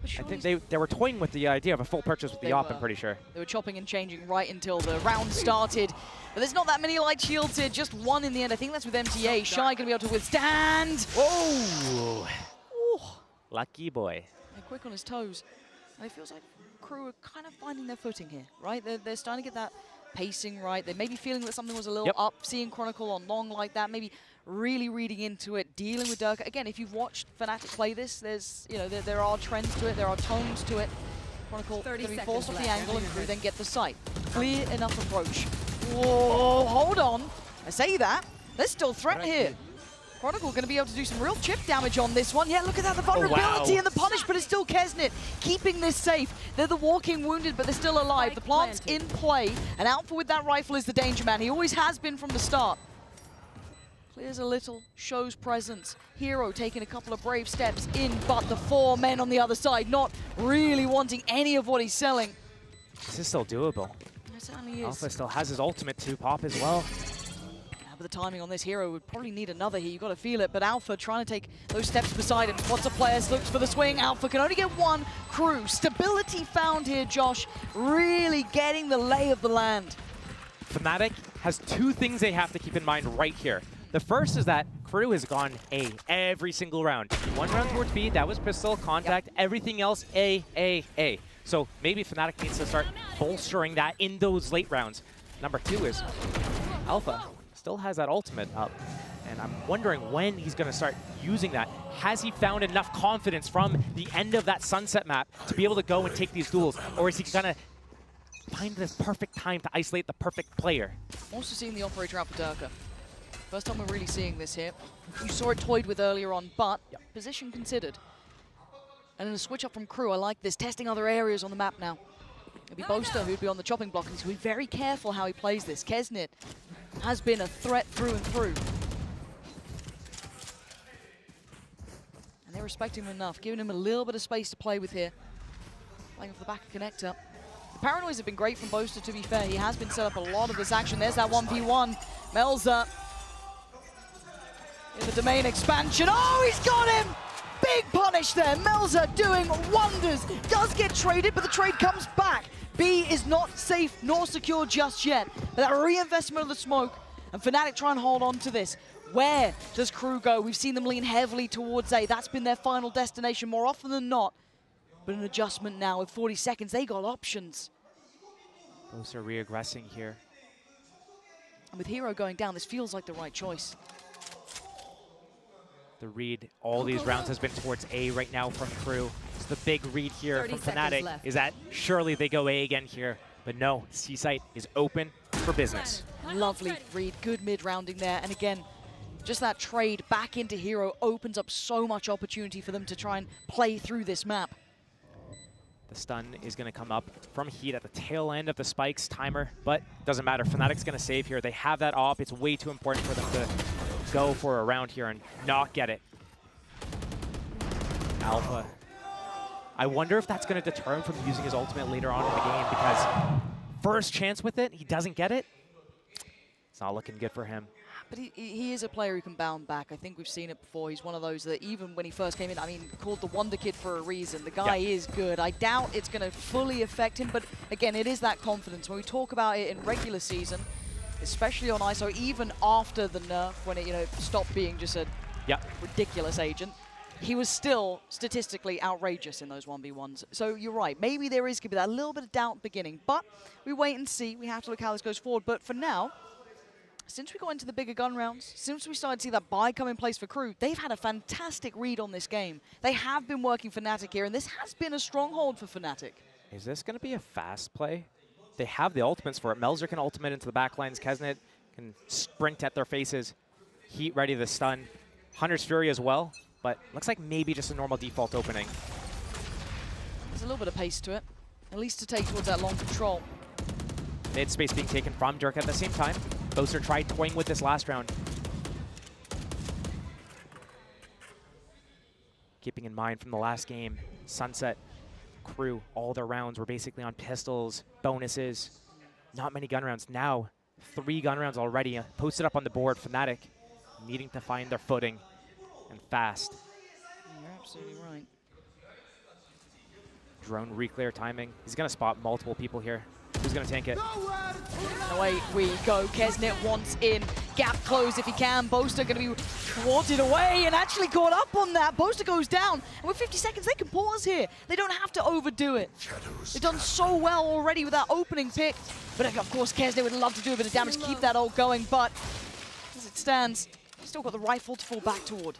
I think they were toying with the idea of a full purchase with the op, I'm pretty sure. They were chopping and changing right until the round started. But there's not that many light shields here, just one in the end. I think that's with MTA. Shy going to be able to withstand. Whoa! Lucky boy. They're quick on his toes. And it feels like Crew are kind of finding their footing here, right? They're starting to get that pacing right. They may be feeling that something was a little up, seeing Chronicle on long like that, maybe really reading into it, dealing with Durka. Again, if you've watched Fnatic play this, there's, you know, there are trends to it, there are tones to it. Chronicle going to be forced off the angle and Crew then get the sight. Clear enough approach. Whoa, hold on. I say that. There's still threat here. Chronicle going to be able to do some real chip damage on this one. Yeah, look at that, the vulnerability and the punish, but it's still Kesnit keeping this safe. They're the walking wounded, but they're still alive. The plant's in play, and Alpha with that rifle is the danger man. He always has been from the start. Clears a little, shows presence. Hero taking a couple of brave steps in, but the 4 men on the other side not really wanting any of what he's selling. This is still doable. It certainly is. Alpha still has his ultimate to pop as well. But the timing on this Hero would probably need another here. You've got to feel it. But Alpha trying to take those steps beside him. Spots a player, looks for the swing. Alpha can only get one. Crew, stability found here, Josh. Really getting the lay of the land. Fnatic has 2 things they have to keep in mind right here. The first is that Crew has gone A every single round. 1 round towards B, that was pistol, contact, everything else A, A, A. So maybe Fnatic needs to start bolstering that in those late rounds. Number 2 is Alpha still has that ultimate up, and I'm wondering when he's going to start using that. Has he found enough confidence from the end of that Sunset map to be able to go and take these duels, or is he going to find this perfect time to isolate the perfect player? Also seeing the operator out for Durka. First time we're really seeing this here. You saw it toyed with earlier on, but position considered. And in a switch up from Crew, I like this, testing other areas on the map now. It'll be Boaster who'd be on the chopping block, and he's going to be very careful how he plays this. Kesnit has been a threat through and through. And they're respecting him enough, giving him a little bit of space to play with here. Playing off the back of connector. The paranoids have been great from Boaster, to be fair. He has been set up a lot of this action. There's that 1v1. Melza in the domain expansion. Oh, he's got him! big punish there. Melza doing wonders. Does get traded, but the trade comes back. B is not safe nor secure just yet. But that reinvestment of the smoke, and Fnatic try and hold on to this. Where does Crew go? We've seen them lean heavily towards A. That's been their final destination more often than not. But an adjustment now with 40 seconds. They got options. Both are re-aggressing here. And with Hero going down, this feels like the right choice. The read all these rounds has been towards A right now from Crew. So the big read here from Fnatic is that surely they go A again here. But no, C-Site is open for business. Lovely read, good mid-rounding there. And again, just that trade back into Hero opens up so much opportunity for them to try and play through this map. The stun is going to come up from Heat at the tail end of the Spikes timer, but doesn't matter. Fnatic's going to save here. They have that op. It's way too important for them to go for a round here and not get it. Alpha. I wonder if that's going to deter him from using his ultimate later on in the game, because first chance with it, he doesn't get it. It's not looking good for him. But he is a player who can bound back. I think we've seen it before. He's one of those that even when he first came in, I mean, called the Wonder Kid for a reason. The guy is good. I doubt it's going to fully affect him, but again, it is that confidence. When we talk about it in regular season, especially on ISO, even after the nerf, when it stopped being just a ridiculous agent, he was still statistically outrageous in those 1v1s. So you're right. Maybe there is going to be that little bit of doubt beginning, but we wait and see. We have to look how this goes forward. But for now, since we got into the bigger gun rounds, since we started to see that buy come in place for Crew, they've had a fantastic read on this game. They have been working Fnatic here, and this has been a stronghold for Fnatic. Is this going to be a fast play? They have the ultimates for it. Melzer can ultimate into the backlines. Kesnet can sprint at their faces. Heat ready to stun. Hunter's Fury as well, but looks like maybe just a normal default opening. There's a little bit of pace to it, at least to take towards that long control. Mid space being taken from Dirk at the same time. Boaster tried toying with this last round. Keeping in mind from the last game, Sunset, Crew, all their rounds were basically on pistols, bonuses, not many gun rounds. Now, 3 gun rounds already posted up on the board. Fnatic needing to find their footing and fast. You're absolutely right. Drone reclear timing. He's going to spot multiple people here. Who's going to tank it? Away we go. Kesnet wants in. Gap close if he can. Boaster going to be thwarted away and actually caught up on that. Boaster goes down. And with 50 seconds, they can pause here. They don't have to overdo it. They've done so well already with that opening pick. But of course, Kesnet would love to do a bit of damage, keep that ult going. But as it stands, still got the rifle to fall back toward.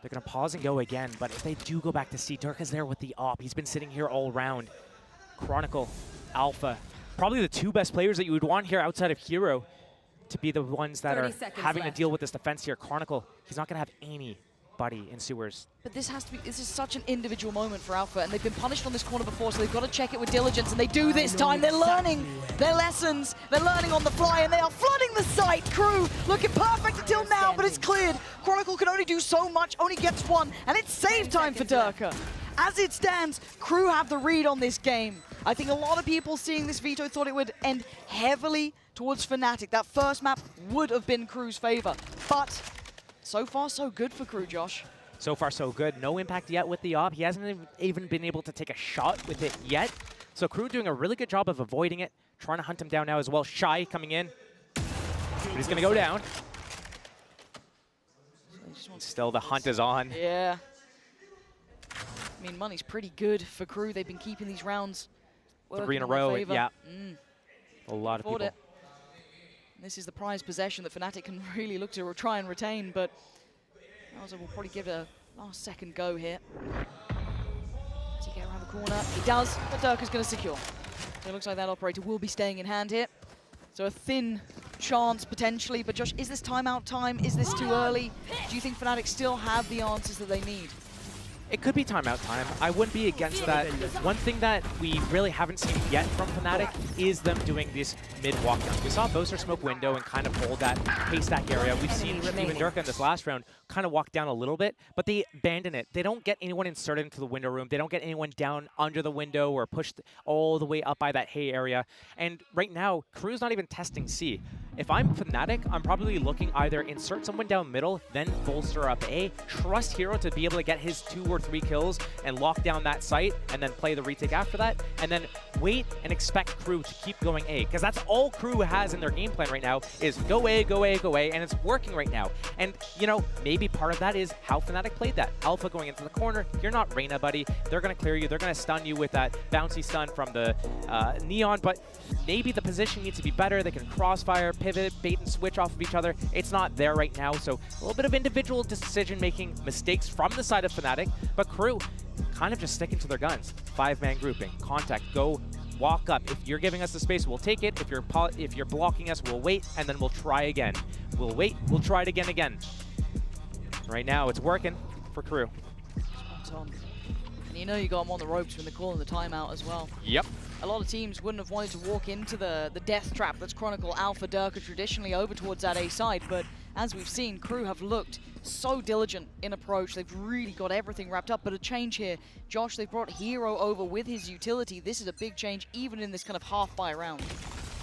They're going to pause and go again. But if they do go back to C, Dirk is there with the op. He's been sitting here all round. Chronicle, Alpha. Probably the 2 best players that you would want here outside of Hero to be the ones that are having to deal with this defense here. Chronicle, he's not going to have anybody in sewers. But this is such an individual moment for Alpha, and they've been punished on this corner before, so they've got to check it with diligence, and they do this time. They're learning their lessons. They're learning on the fly, and they are flooding the site. Crew looking perfect until now, but it's cleared. Chronicle can only do so much, only gets 1, and it's save time for Durka. As it stands, Crew have the read on this game. I think a lot of people seeing this Veto thought it would end heavily towards Fnatic. That first map would have been Crew's favor, but so far so good for Crew, Josh. So far so good. No impact yet with the op. He hasn't even been able to take a shot with it yet. So Crew doing a really good job of avoiding it, trying to hunt him down now as well. Shy coming in, but he's going to go down. Still the hunt is on. Yeah. I mean, money's pretty good for Crew. They've been keeping these rounds 3 in a row, yeah. A lot of people. This is the prized possession that Fnatic can really look to try and retain, but Bowser will probably give it a last second go here. Does he get around the corner? He does, but Dirk is going to secure. So it looks like that operator will be staying in hand here. So a thin chance potentially, but Josh, is this timeout time? Is this too early? Do you think Fnatic still have the answers that they need? It could be timeout time. I wouldn't be against that. One thing that we really haven't seen yet from Fnatic is them doing this mid walkdown. We saw Boaster smoke window and kind of hold that haystack area. We've seen even Durka in this last round kind of walk down a little bit, but they abandon it. They don't get anyone inserted into the window room. They don't get anyone down under the window or pushed all the way up by that hay area. And right now, Crew's not even testing C. if I'm Fnatic, I'm probably looking either insert someone down middle, then bolster up A, trust Hero to be able to get his 2 or 3 kills and lock down that site, and then play the retake after that, and then wait and expect Crew to keep going A, because that's all Crew has in their game plan right now is go A, go A, go A, and it's working right now. And, you know, maybe part of that is how Fnatic played that. Alpha going into the corner, you're not Reyna, buddy. They're going to clear you. They're going to stun you with that bouncy stun from the Neon, but maybe the position needs to be better. They can crossfire, pivot, bait and switch off of each other. It's not there right now, so a little bit of individual decision-making mistakes from the side of Fnatic, but Crew kind of just sticking to their guns. 5-man grouping, contact, go, walk up. If you're giving us the space, we'll take it. If you're blocking us, we'll wait, and then we'll try again. We'll wait, we'll try it again. Right now, it's working for Crew. And you know you got them on the ropes when they're calling the timeout as well. Yep. A lot of teams wouldn't have wanted to walk into the death trap that's Chronicle Alpha Durka traditionally over towards that A side, but as we've seen, Crew have looked so diligent in approach. They've really got everything wrapped up, but a change here. Josh, they've brought Hero over with his utility. This is a big change, even in this kind of half-buy round.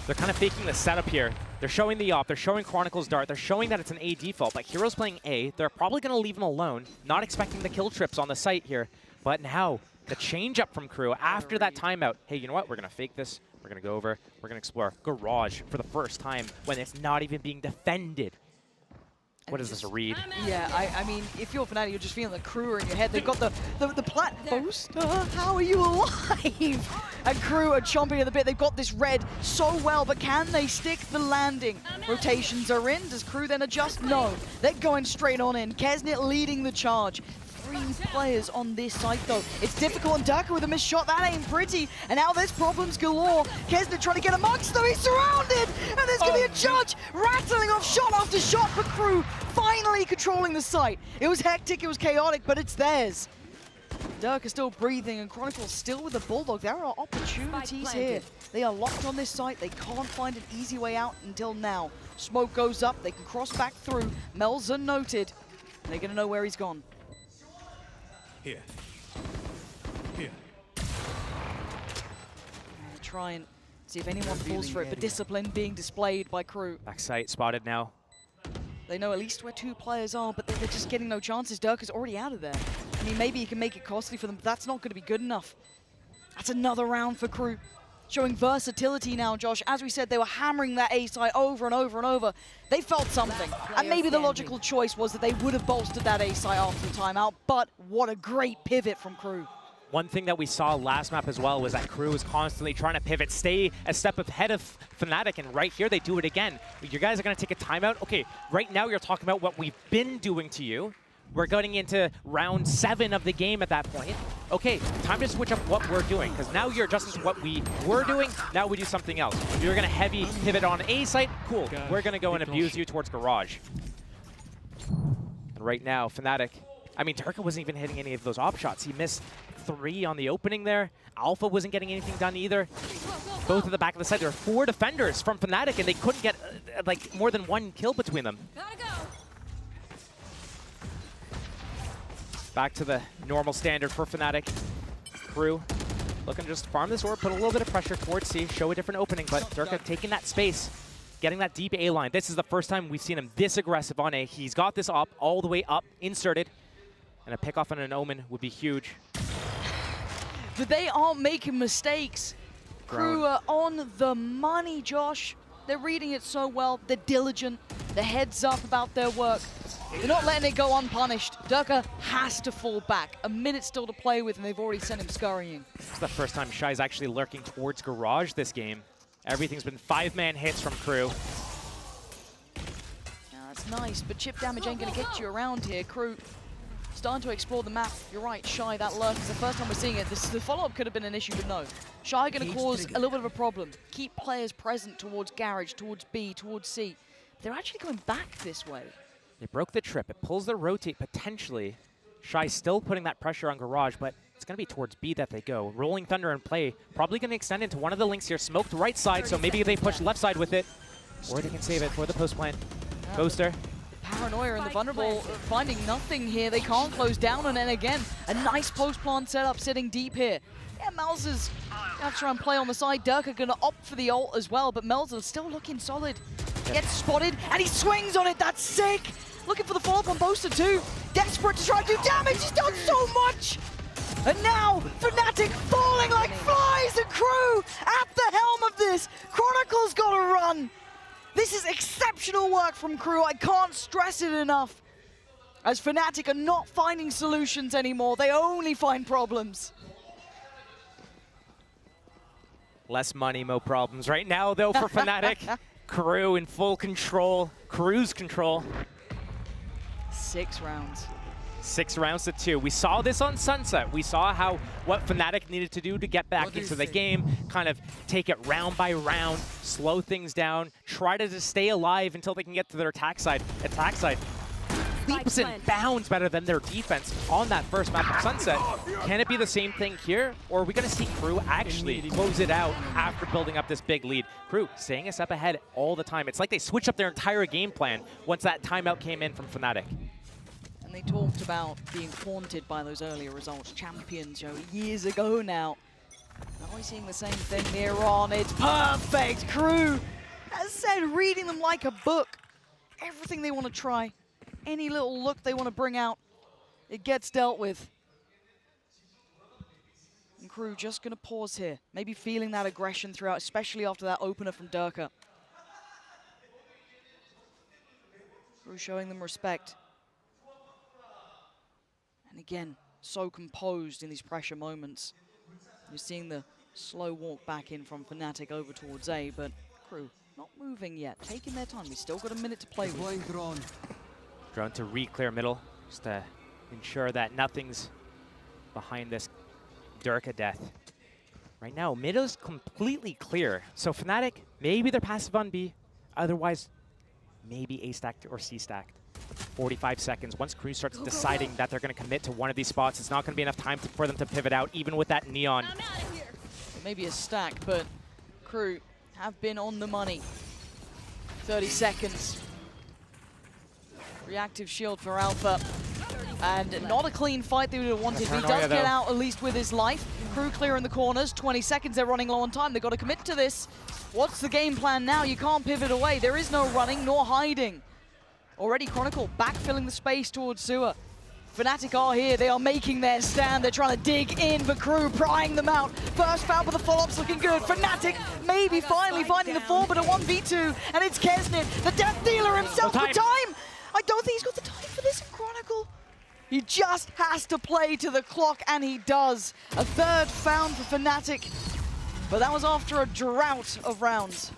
They're kind of faking the setup here. They're showing the op, they're showing Chronicle's dart, they're showing that it's an A default, but Hero's playing A. They're probably going to leave him alone, not expecting the kill trips on the site here. But now, the change up from Crew after that timeout. Hey, you know what? We're going to fake this. We're going to go over. We're going to explore Garage for the first time when it's not even being defended. What is this, a read? Yeah, I mean, if you're Fnatic, you're just feeling the Crew are in your head. They've got the plat. Boaster, how are you alive? And Crew are chomping at the bit. They've got this red so well, but can they stick the landing? Rotations are in. Does Crew then adjust? No. They're going straight on in. Kesnit leading the charge. 3 players on this site, though. It's difficult, and Durka with a missed shot. That ain't pretty. And now there's problems galore. Kesnit trying to get amongst them. He's surrounded, and there's going to be a judge rattling off shot after shot for Crew, finally controlling the site. It was hectic, it was chaotic, but it's theirs. Durka still breathing, and Chronicle still with the Bulldog. There are opportunities here. They are locked on this site. They can't find an easy way out until now. Smoke goes up. They can cross back through. Melza noted. They're going to know where he's gone. Here. Try and see if anyone falls for it, but discipline being displayed by Crew. Backside spotted now. They know at least where 2 players are, but they're just getting no chances. Durka's already out of there. I mean, maybe he can make it costly for them, but that's not going to be good enough. That's another round for Crew. Showing versatility now, Josh. As we said, they were hammering that A side over and over and over. They felt something. And maybe the logical choice was that they would have bolstered that A side after the timeout, but what a great pivot from Crew. One thing that we saw last map as well was that Crew was constantly trying to pivot, stay a step ahead of Fnatic, and right here they do it again. You guys are going to take a timeout? Okay, right now you're talking about what we've been doing to you. We're going into round 7 of the game at that point. Okay, time to switch up what we're doing, because now you're adjusting to what we were doing, now we do something else. You're going to heavy pivot on A site, cool. We're going to go and abuse you towards Garage. And right now, Fnatic, I mean, Durka wasn't even hitting any of those op shots. He missed 3 on the opening there. Alpha wasn't getting anything done either. Both at the back of the site. There were 4 defenders from Fnatic, and they couldn't get like more than 1 kill between them. Back to the normal standard for Fnatic. Crew looking to just farm this orb, put a little bit of pressure towards C, show a different opening, but Durka taking that space, getting that deep A line. This is the first time we've seen him this aggressive on A. He's got this op all the way up, inserted, and a pick off on an Omen would be huge. But they aren't making mistakes. Crew are on the money, Josh. They're reading it so well. They're diligent. They're heads up about their work. They're not letting it go unpunished. Durka has to fall back. A minute still to play with, and they've already sent him scurrying. This is the first time Shy's actually lurking towards Garage this game. Everything's been 5-man hits from Crew. Now, that's nice, but chip damage ain't going to get you around here. Crew starting to explore the map. You're right, Shy, that lurk is the first time we're seeing it. The follow-up could have been an issue, but no. Shy going to cause a little bit of a problem. Keep players present towards Garage, towards B, towards C. They're actually going back this way. They broke the trip. It pulls the rotate potentially. Shy still putting that pressure on Garage, but it's going to be towards B that they go. Rolling Thunder in play. Probably going to extend into one of the links here. Smoked right side, so maybe they push left side with it. Or they can save it for the post plant. Ghoster. Paranoia and the Vulnerable finding nothing here. They can't close down, and then again, a nice post plant setup sitting deep here. Yeah, Melza's going to try and play on the side. Durka going to opt for the ult as well, but Melza's still looking solid. Gets spotted, and he swings on it. That's sick. Looking for the follow-up on Boaster too. Desperate to try to do damage. He's done so much. And now, Fnatic falling like flies, and Crew at the helm of this. Chronicle's got to run. This is exceptional work from Crew. I can't stress it enough. As Fnatic are not finding solutions anymore. They only find problems. Less money, more problems. Right now, though, for Fnatic, Crew in full control. Crew's control. 6 rounds. 6 rounds to 2. We saw this on Sunset. We saw what Fnatic needed to do to get back into the game, kind of take it round by round, slow things down, try to just stay alive until they can get to their attack side. Leaps and bounds better than their defense on that first map of Sunset. Can it be the same thing here? Or are we going to see Crew actually close it out after building up this big lead? Crew staying a step ahead all the time. It's like they switched up their entire game plan once that timeout came in from Fnatic. And they talked about being haunted by those earlier results. Champions, years ago now. Now we're seeing the same thing here on. It's perfect. Crew, as said, reading them like a book. Everything they want to try. Any little look they want to bring out, it gets dealt with. And Crew just going to pause here. Maybe feeling that aggression throughout, especially after that opener from Durka. Crew showing them respect. And again, so composed in these pressure moments. You're seeing the slow walk back in from Fnatic over towards A, but Crew not moving yet, taking their time. We've still got a minute to play with. Drone to re-clear middle, just to ensure that nothing's behind this Durka death. Right now, mid is completely clear. So Fnatic, maybe they're passive on B, otherwise maybe A stacked or C stacked. 45 seconds. Once Crew starts deciding that they're going to commit to one of these spots, it's not going to be enough time for them to pivot out, even with that neon. Maybe a stack, but Crew have been on the money. 30 seconds. Reactive shield for Alpha. And not a clean fight they would have wanted. He does get out at least with his life. Crew clear in the corners. 20 seconds, they're running low on time. They've got to commit to this. What's the game plan now? You can't pivot away. There is no running nor hiding. Already Chronicle backfilling the space towards Sewer. Fnatic are here. They are making their stand. They're trying to dig in, but Crew prying them out. First foul, but the follow-up's looking good. Fnatic maybe finally finding the fall, but a 1v2, and it's Kesnit, the death dealer himself for time. I don't think he's got the time for this in Chronicle. He just has to play to the clock, and he does. A third found for Fnatic, but that was after a drought of rounds.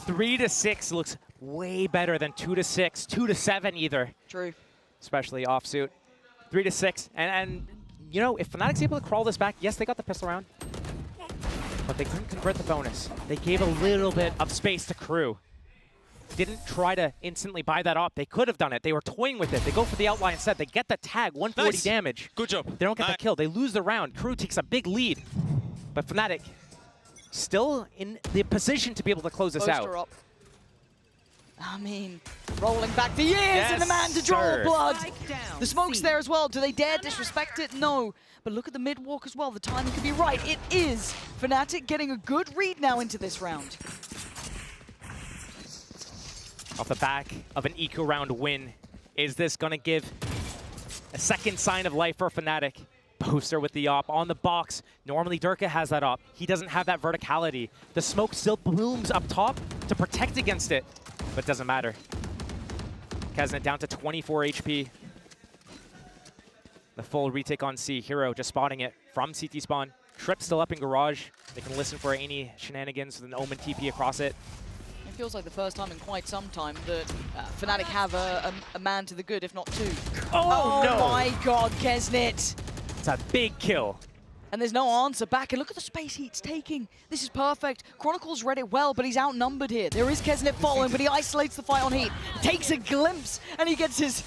3 to 6 looks way better than 2 to 6, 2 to 7 either. True. Especially offsuit. 3 to 6, and you know, if Fnatic's able to crawl this back, yes, they got the pistol round, but they couldn't convert the bonus. They gave a little bit of space to Crew. Didn't try to instantly buy that up. They could have done it. They were toying with it. They go for the outline instead. They get the tag, 140 damage. Good job. They don't get the kill. They lose the round. Crew takes a big lead. But Fnatic still in the position to be able to close this out. Up. I mean, rolling back the years and the man to draw blood. The smoke's there as well. Do they dare disrespect it? No. But look at the mid walk as well. The timing could be right. It is. Fnatic getting a good read now into this round. Off the back of an eco round win, is this going to give a second sign of life for Fnatic? Booster with the op on the box. Normally Durka has that op. He doesn't have that verticality. The smoke still blooms up top to protect against it, but doesn't matter. Kesnit down to 24 HP. The full retake on C. Hero just spotting it from CT spawn. Trip still up in garage. They can listen for any shenanigans with an Omen TP across it. It feels like the first time in quite some time that Fnatic have a man to the good, if not two. Oh no. My God, Kesnit. It's a big kill. And there's no answer back, and look at the space he's taking. This is perfect. Chronicle's read it well, but he's outnumbered here. There is Kesnit following, but he isolates the fight on Heat. Takes a glimpse, and he gets his...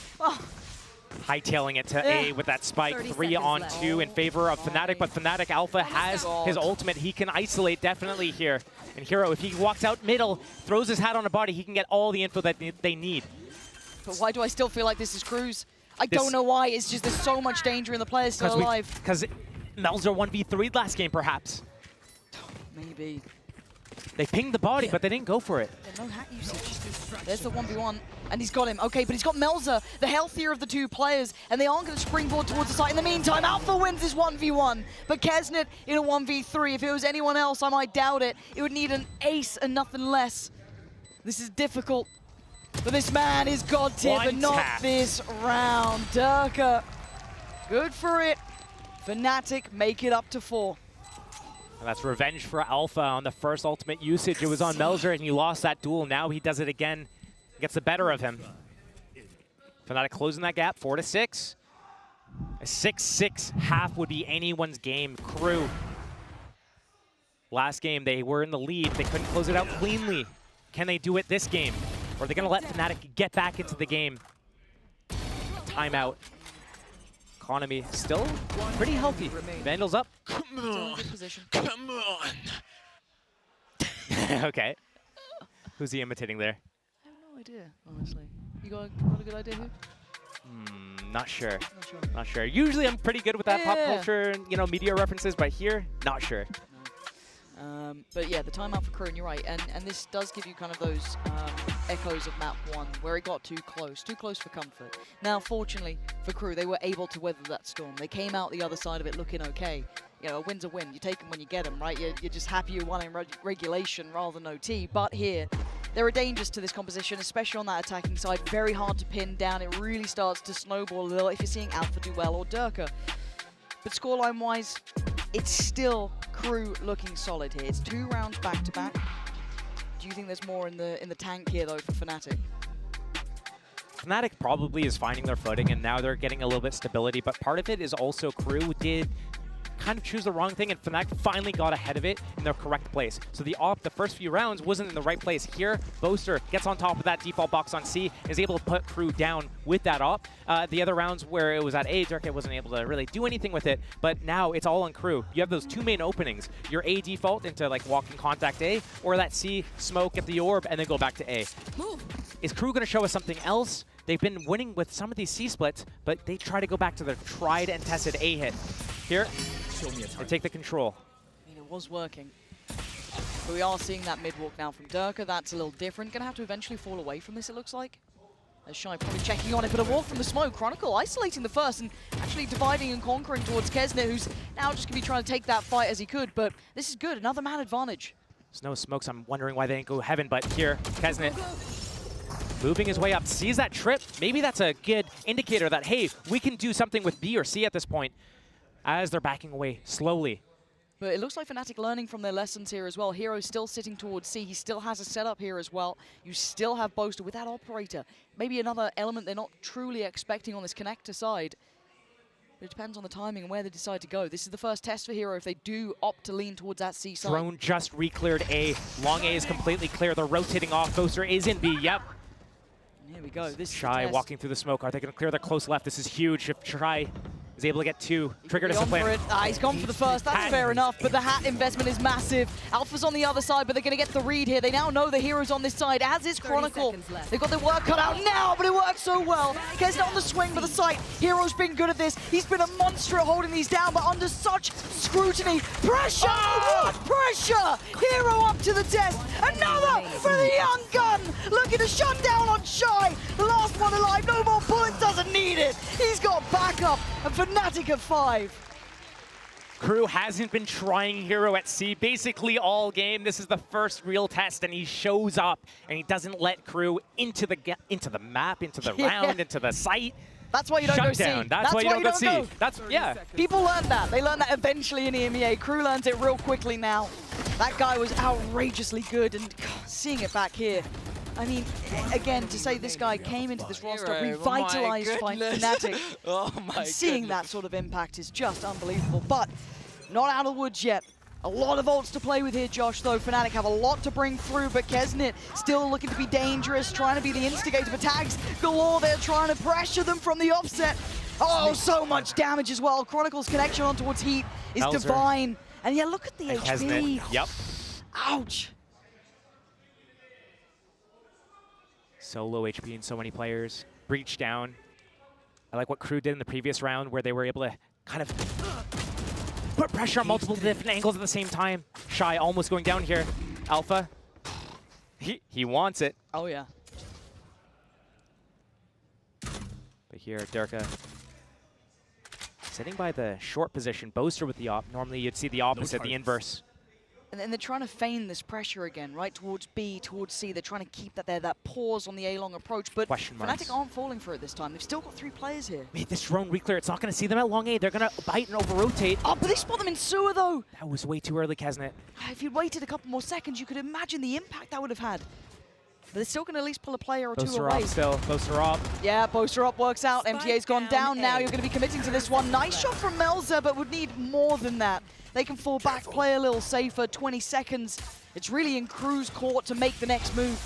Hightailing it to A with that spike. 3 on 2 in favor of Fnatic, but Fnatic Alpha has his ultimate. He can isolate definitely here. And Hero, if he walks out middle, throws his hat on a body, he can get all the info that they need. But why do I still feel like this is Cruz? I don't know why. It's just there's so much danger and the player's still alive. Because Melzer 1v3'd last game, perhaps. Maybe. They pinged the body, but they didn't go for it. Yeah, no hat usage. There's the 1v1, and he's got him. Okay, but he's got Melzer, the healthier of the two players, and they aren't going to springboard towards the site. In the meantime, Alpha wins this 1v1, but Kesnet in a 1v3. If it was anyone else, I might doubt it. It would need an ace and nothing less. This is difficult, but this man is god tier, but not this round. Durka, good for it. Fnatic make it up to 4. And that's revenge for Alpha on the first ultimate usage. It was on Melzer, and he lost that duel. Now he does it again. Gets the better of him. Fnatic closing that gap, 4-6. A 6-6 half would be anyone's game. Crew. Last game, they were in the lead. They couldn't close it out cleanly. Can they do it this game? Or are they going to let Fnatic get back into the game? Timeout. Economy still pretty healthy. Vandals up. Come on. Come on. Okay. Who's he imitating there? I have no idea, honestly. You got a good idea who? Not sure. Not sure. Usually I'm pretty good with that pop culture, media references, but here, not sure. But yeah, the timeout for Crew, and you're right, and this does give you kind of those echoes of map 1, where it got too close for comfort. Now, fortunately for Crew, they were able to weather that storm. They came out the other side of it looking okay. You know, a win's a win. You take them when you get them, right? You're just happy you won in regulation rather than OT. But here, there are dangers to this composition, especially on that attacking side. Very hard to pin down. It really starts to snowball a little if you're seeing Alpha do well or Durka. But scoreline-wise, it's still Crew looking solid here. It's 2 rounds back-to-back. Do you think there's more in the tank here, though, for Fnatic? Fnatic probably is finding their footing, and now they're getting a little bit stability, but part of it is also Crew did kind of choose the wrong thing, and Fnatic finally got ahead of it in the correct place. So the first few rounds wasn't in the right place. Here, Boaster gets on top of that default box on C, is able to put Crew down with that op. The other rounds where it was at A, Durka wasn't able to really do anything with it, but now it's all on Crew. You have those 2 main openings, your A default into like walking contact A, or that C smoke at the orb and then go back to A. Is Crew going to show us something else? They've been winning with some of these C splits, but they try to go back to their tried and tested A hit. Here, they take the control. I mean, it was working. But we are seeing that mid-walk now from Durka. That's a little different. Gonna have to eventually fall away from this, it looks like. As Shy probably checking on it, but a walk from the smoke. Chronicle isolating the first and actually dividing and conquering towards Kesnet, who's now just gonna be trying to take that fight as he could. But this is good, another man advantage. There's no smokes. I'm wondering why they didn't go heaven, but here, Kesnet moving his way up, sees that trip. Maybe that's a good indicator that, hey, we can do something with B or C at this point, as they're backing away slowly. But it looks like Fnatic learning from their lessons here as well. Hero's still sitting towards C. He still has a setup here as well. You still have Boaster with that operator. Maybe another element they're not truly expecting on this connector side. But it depends on the timing and where they decide to go. This is the first test for Hero if they do opt to lean towards that C side. Drone just re-cleared A. Long A is completely clear. They're rotating off. Boaster is in B. Yep. Here we go. This Shy walking through the smoke. Are they going to clear their close left? This is huge. If Shy is able to get 2, trigger discipline. He's gone for the first. That's fair enough, but the hat investment is massive. Alpha's on the other side, but they're going to get the read here. They now know the Hero's on this side, as is Chronicle. They've got their work cut out now, but it works so well. Kesnet on the swing for the site. Hero's been good at this. He's been a monster at holding these down, but under such scrutiny. Pressure! What pressure! Hero up to the test. Another for the young gun. Looking to shut down on Shy. The last one alive. No more bullets. Doesn't need it. He's got backup. And Fnatic at 5. Crew hasn't been trying Hero at C basically all game. This is the first real test, and he shows up, and he doesn't let Crew into the map, into the round, into the site. That's why you don't go C. That's why you don't go C. That's, yeah. People learn that. They learn that eventually in EMEA. Crew learns it real quickly now. That guy was outrageously good, and seeing it back here. I mean, again, to say this guy came into this roster, revitalized Fnatic. Oh my Seeing that sort of impact is just unbelievable. But not out of the woods yet. A lot of ults to play with here, Josh, though. Fnatic have a lot to bring through, but Kesnet still looking to be dangerous, trying to be the instigator. But tags galore, they're trying to pressure them from the offset. Oh, so much damage as well. Chronicle's connection on towards Heat is divine. And yeah, look at the HP. Kesnet. Yep. Ouch. So low HP in so many players. Breach down. I like what Crew did in the previous round where they were able to kind of put pressure on multiple different angles at the same time. Shy almost going down here. Alpha, he wants it. Oh, yeah. But here, Durka sitting by the short position. Boaster with the op. Normally, you'd see the opposite, the inverse. And then they're trying to feign this pressure again, right? Towards B, towards C. They're trying to keep that there, that pause on the A-long approach. But Fnatic aren't falling for it this time. They've still got 3 players here. Made this drone reclear. It's not going to see them at long A. They're going to bite and over-rotate. Oh, but they spot them in sewer, though. That was way too early, Kesnet. If you'd waited a couple more seconds, you could imagine the impact that would have had. But they're still going to at least pull a player or two away. Up still. Boaster up. Yeah, Boaster up works out. MTA's gone down now. You're going to be committing to this one. Nice shot from Melzer, but would need more than that. They can fall back, play a little safer. 20 seconds. It's really in Crew's court to make the next move.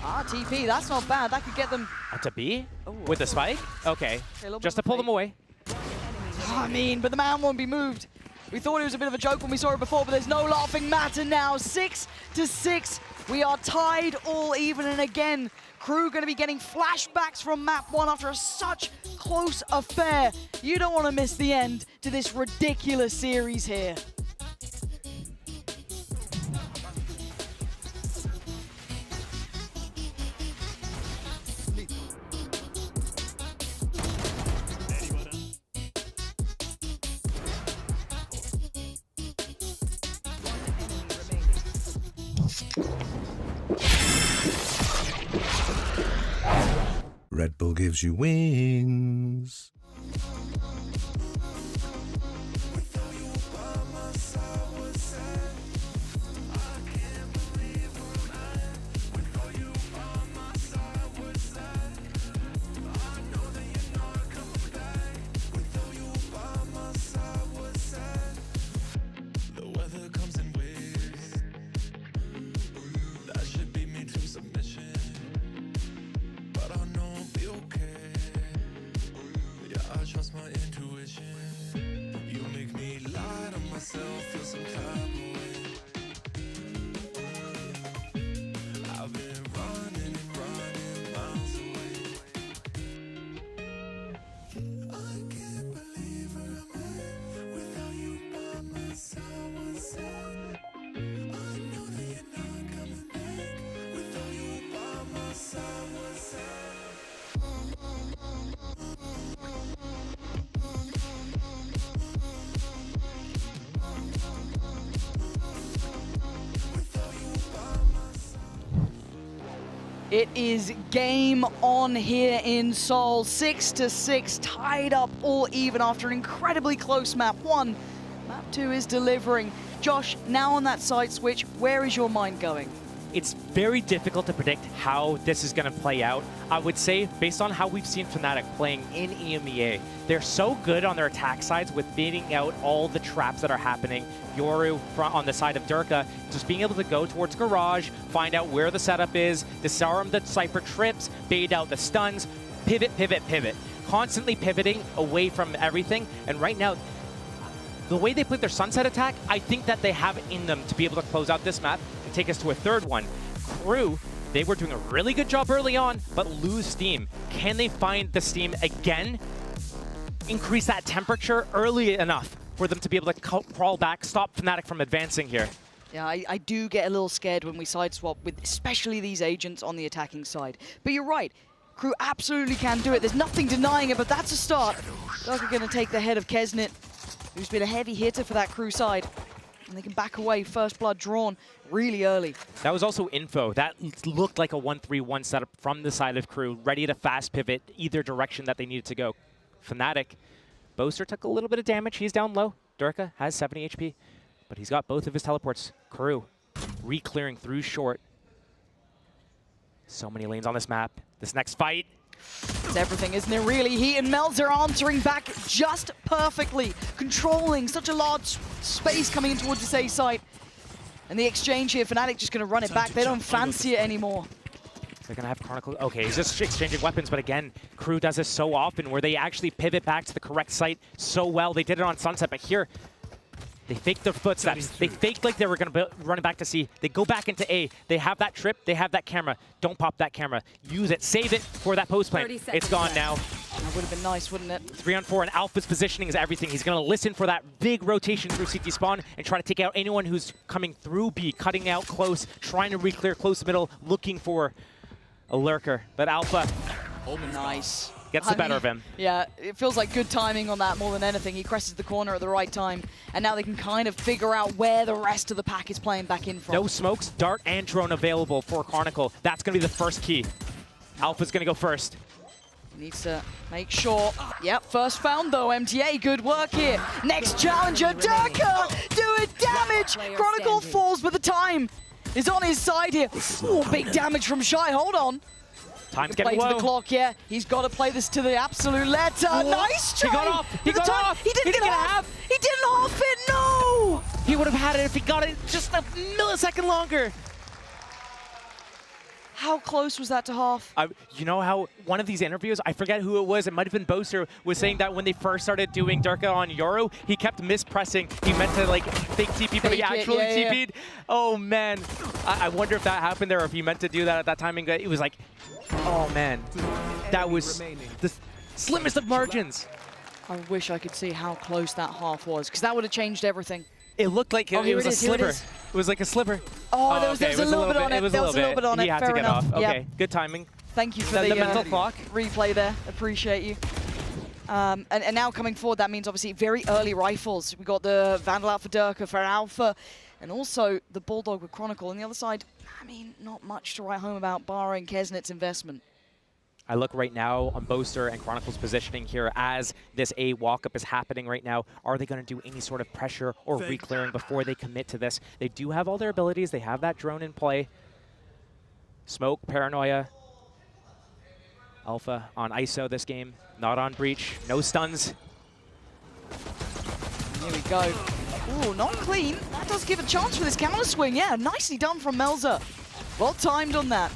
TP, that's not bad. That could get them... To B? With the spike? Okay. Just to pull them away. I mean, but the man won't be moved. We thought it was a bit of a joke when we saw it before, but there's no laughing matter now. 6-6. We are tied all even, and again, Crew going to be getting flashbacks from map 1 after such close affair. You don't want to miss the end to this ridiculous series here. Red Bull gives you wings. Trust my intuition. You make me lie to myself, feel some type of way. I've been running and running miles away. I can't believe where I'm at without you by my side. I know that you're not coming back without you by my side. It is game on here in Seoul. 6-6, tied up all even after an incredibly close map 1. Map 2 is delivering. Josh, now on that side switch, where is your mind going? It's very difficult to predict how this is going to play out. I would say, based on how we've seen Fnatic playing in EMEA, they're so good on their attack sides with baiting out all the traps that are happening. Yoru on the side of Durka, just being able to go towards Garage, find out where the setup is, disarm the Cypher trips, bait out the stuns, pivot, pivot, pivot. Constantly pivoting away from everything. And right now, the way they played their Sunset attack, I think that they have it in them to be able to close out this map and take us to a third one. Crew, they were doing a really good job early on, but lose steam. Can they find the steam again? Increase that temperature early enough for them to be able to crawl back, stop Fnatic from advancing here. Yeah, I do get a little scared when we side swap with especially these agents on the attacking side. But you're right. Crew absolutely can do it. There's nothing denying it, but that's a start. They're going to take the head of Kesnet, who's been a heavy hitter for that Crew side. And they can back away, first blood drawn really early. That was also info. That looked like a 1-3-1 setup from the side of Crew, ready to fast pivot either direction that they needed to go. Fnatic, Boaster took a little bit of damage. He's down low. Durka has 70 HP, but he's got both of his teleports. Crew, re-clearing through short. So many lanes on this map. This next fight. It's everything, isn't it, really? He and Melzer answering back just perfectly, controlling such a large space coming in towards this A site. And the exchange here, Fnatic just going to run it back. They don't fancy it anymore. They're going to have Chronicle. Okay, he's just exchanging weapons, but again, Crew does this so often where they actually pivot back to the correct site so well. They did it on Sunset, but here, They faked their footsteps. They faked like they were going to run it back to C. They go back into A. They have that trip. They have that camera. Don't pop that camera. Use it. Save it for that post plant. It's gone now. That would have been nice, wouldn't it? 3-on-4, and Alpha's positioning is everything. He's going to listen for that big rotation through CT spawn and try to take out anyone who's coming through B, cutting out close, trying to re-clear close middle, looking for a lurker. But Alpha nice. Gets the better of him. Yeah, it feels like good timing on that more than anything. He crested the corner at the right time, and now they can kind of figure out where the rest of the pack is playing back in from. No smokes, dart and drone available for Chronicle. That's going to be the first key. Alpha's going to go first. Needs to make sure. Yep, first found though, MTA, good work here. Next challenger, Durka doing damage. Chronicle falls, but the time is on his side here. Ooh, big damage from Shy, hold on. Time's getting play low. To the clock, yeah. He's got to play this to the absolute letter. Nice try. He got off. He got off. He didn't get half. He didn't half it, no! He would have had it if he got it just a millisecond longer. How close was that to half? You know how one of these interviews, I forget who it was, it might have been Boaster, was saying that when they first started doing Durka on Yoru, he kept mispressing. He meant to like fake TP, but he actually TP'd. Oh man, I wonder if that happened there, or if he meant to do that at that timing. It was like, oh man, that was the slimmest of margins. I wish I could see how close that half was, because that would have changed everything. It looked like it was a sliver. It was like a sliver. Oh, there was a little bit on it. There was a little bit on it. He had to get off. Okay, good timing. Thank you for the mental clock replay there. Appreciate you. And now coming forward, that means obviously very early rifles. We got the Vandal out for Durka for Alpha, and also the Bulldog with Chronicle. On the other side, I mean, not much to write home about barring Kesnet's investment. I look right now on Boaster and Chronicle's positioning here as this A walk-up is happening right now. Are they going to do any sort of pressure or re-clearing before they commit to this? They do have all their abilities. They have that drone in play. Smoke, Paranoia. Alpha on ISO this game, not on Breach. No stuns. Here we go. Ooh, not clean. That does give a chance for this counter swing. Yeah, nicely done from Melza. Well timed on that.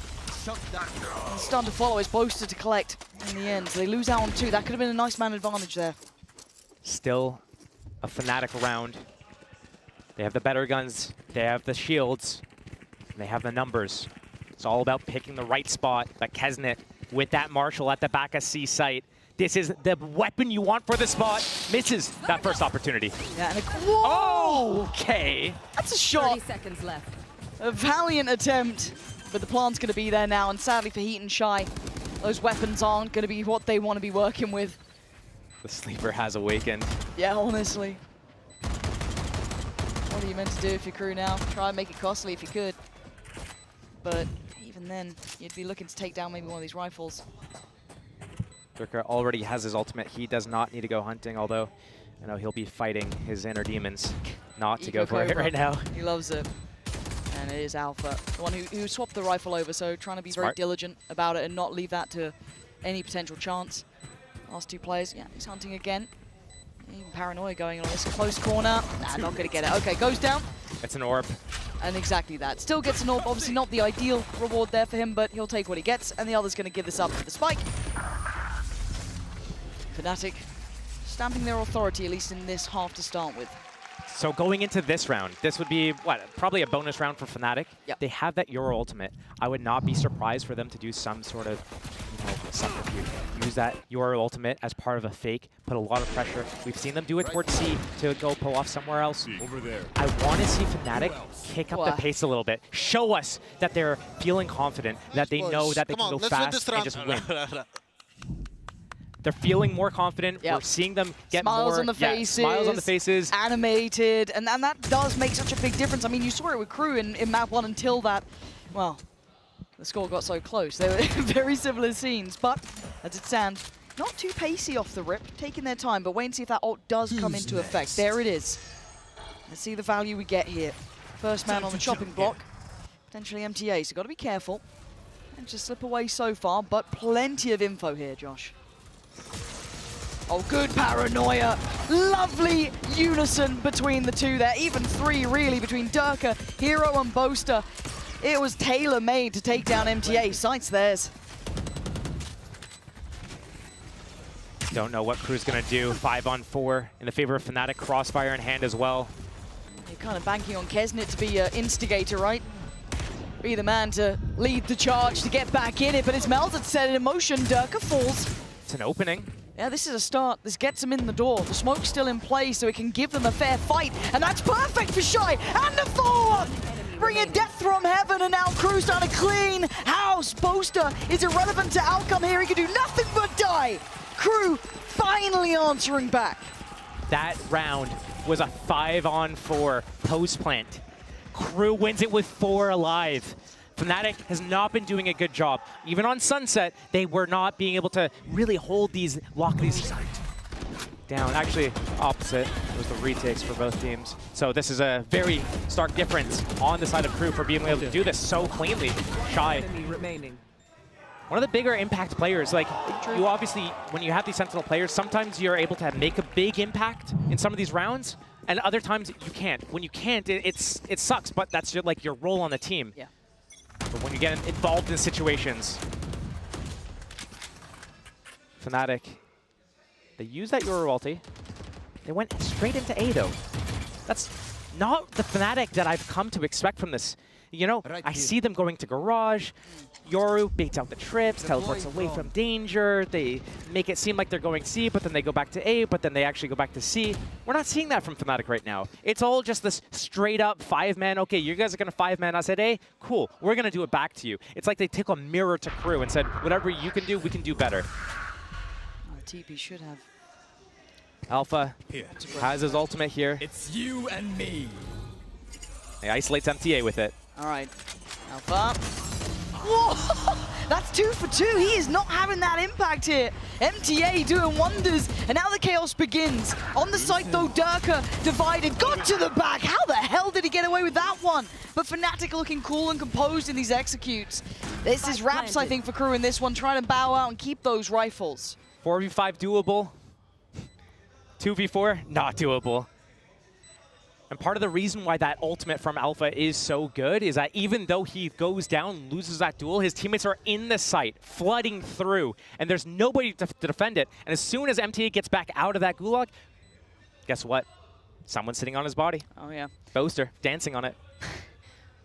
Stun to follow is Boaster to collect in the end. So they lose out on 2. That could have been a nice man advantage there. Still a Fnatic round. They have the better guns, they have the shields, and they have the numbers. It's all about picking the right spot. But Kesnet with that Marshall at the back of C site. This is the weapon you want for the spot. Misses that first opportunity. Yeah, and whoa! Okay. That's a shot. 30 seconds left. A valiant attempt. But the plant's going to be there now, and sadly for Heat and Shy, those weapons aren't going to be what they want to be working with. The sleeper has awakened. Yeah, honestly. What are you meant to do if you're crew now? Try and make it costly if you could. But even then, you'd be looking to take down maybe one of these rifles. Durka already has his ultimate. He does not need to go hunting, although I know he'll be fighting his inner demons not to go for it right now. He loves it. And it is Alpha, the one who swapped the rifle over, so trying to be very diligent about it and not leave that to any potential chance. Last 2 players, yeah, he's hunting again. Even Paranoia going on this close corner. Nah, not going to get it. Okay, goes down. It's an orb. And exactly that. Still gets an orb, obviously not the ideal reward there for him, but he'll take what he gets, and the other's going to give this up to the spike. Fnatic stamping their authority, at least in this half to start with. So going into this round, this would be, what, probably a bonus round for Fnatic. Yep. They have that Euro ultimate. I would not be surprised for them to do some sort of, subterfuge. Use that Euro ultimate as part of a fake, put a lot of pressure. We've seen them do it towards C to go pull off somewhere else. Over there. I want to see Fnatic kick up the pace a little bit. Show us that they're feeling confident, that they know that they can go fast and just win. They're feeling more confident. Yep. We're seeing them get smiles more on the faces, smiles on the faces, animated, and that does make such a big difference. I mean, you saw it with Crew in map 1 until that, well, the score got so close. They were very similar scenes, but as it stands, not too pacey off the rip, taking their time, but wait and see if that ult does come into effect. There it is. Let's see the value we get here. First man on the chopping block, potentially MTA, so got to be careful. And just slip away so far, but plenty of info here, Josh. Oh, good Paranoia. Lovely unison between the 2 there. Even 3, really, between Durka, Hero, and Boaster. It was tailor-made to take down MTA. Sight's theirs. Don't know what Crew's going to do. 5-on-4 in the favor of Fnatic. Crossfire in hand as well. You're kind of banking on Kesnit to be an instigator, right? Be the man to lead the charge to get back in it, but it's Melz that set it in motion. Durka falls. It's an opening. Yeah, this is a start. This gets them in the door. The smoke's still in place, so it can give them a fair fight, and that's perfect for Shy. And the follow-up! Bringing death from heaven, and now Crew's done a clean house. Boaster is irrelevant to outcome here. He can do nothing but die. Crew finally answering back. That round was a 5-on-4 post plant. Crew wins it with 4 alive. Fnatic has not been doing a good job. Even on Sunset, they were not being able to really lock these down. Actually, opposite. It was the retakes for both teams. So this is a very stark difference on the side of Crew for being able to do this so cleanly. Shy. One of the bigger impact players, like, you obviously, when you have these Sentinel players, sometimes you're able to make a big impact in some of these rounds, and other times you can't. When you can't, it sucks, but that's your role on the team. Yeah. But when you get involved in situations, Fnatic, they used that Yoru ulti. They went straight into A though. That's not the Fnatic that I've come to expect from this. You know, I see them going to Garage. Yoru baits out the trips, teleports away from danger. They make it seem like they're going C, but then they go back to A, but then they actually go back to C. We're not seeing that from Fnatic right now. It's all just this straight up 5-man, okay, you guys are going to 5-man us at A? Cool, we're going to do it back to you. It's like they took a mirror to Crew and said, whatever you can do, we can do better. TP should have. Alpha has his ultimate here. It's you and me. He isolates MTA with it. All right, Alpha. Whoa! That's 2 for 2. He is not having that impact here. MTA doing wonders, and now the chaos begins. On the site though, Durka divided, got to the back. How the hell did he get away with that one? But Fnatic looking cool and composed in these executes. This is Raps, I think, for Crew in this one, trying to bow out and keep those rifles. 4v5 doable. 2v4 not doable. And part of the reason why that ultimate from Alpha is so good is that even though he goes down, loses that duel, his teammates are in the site, flooding through, and there's nobody to defend it. And as soon as MTA gets back out of that gulag, guess what? Someone's sitting on his body. Oh, yeah. Boaster, dancing on it.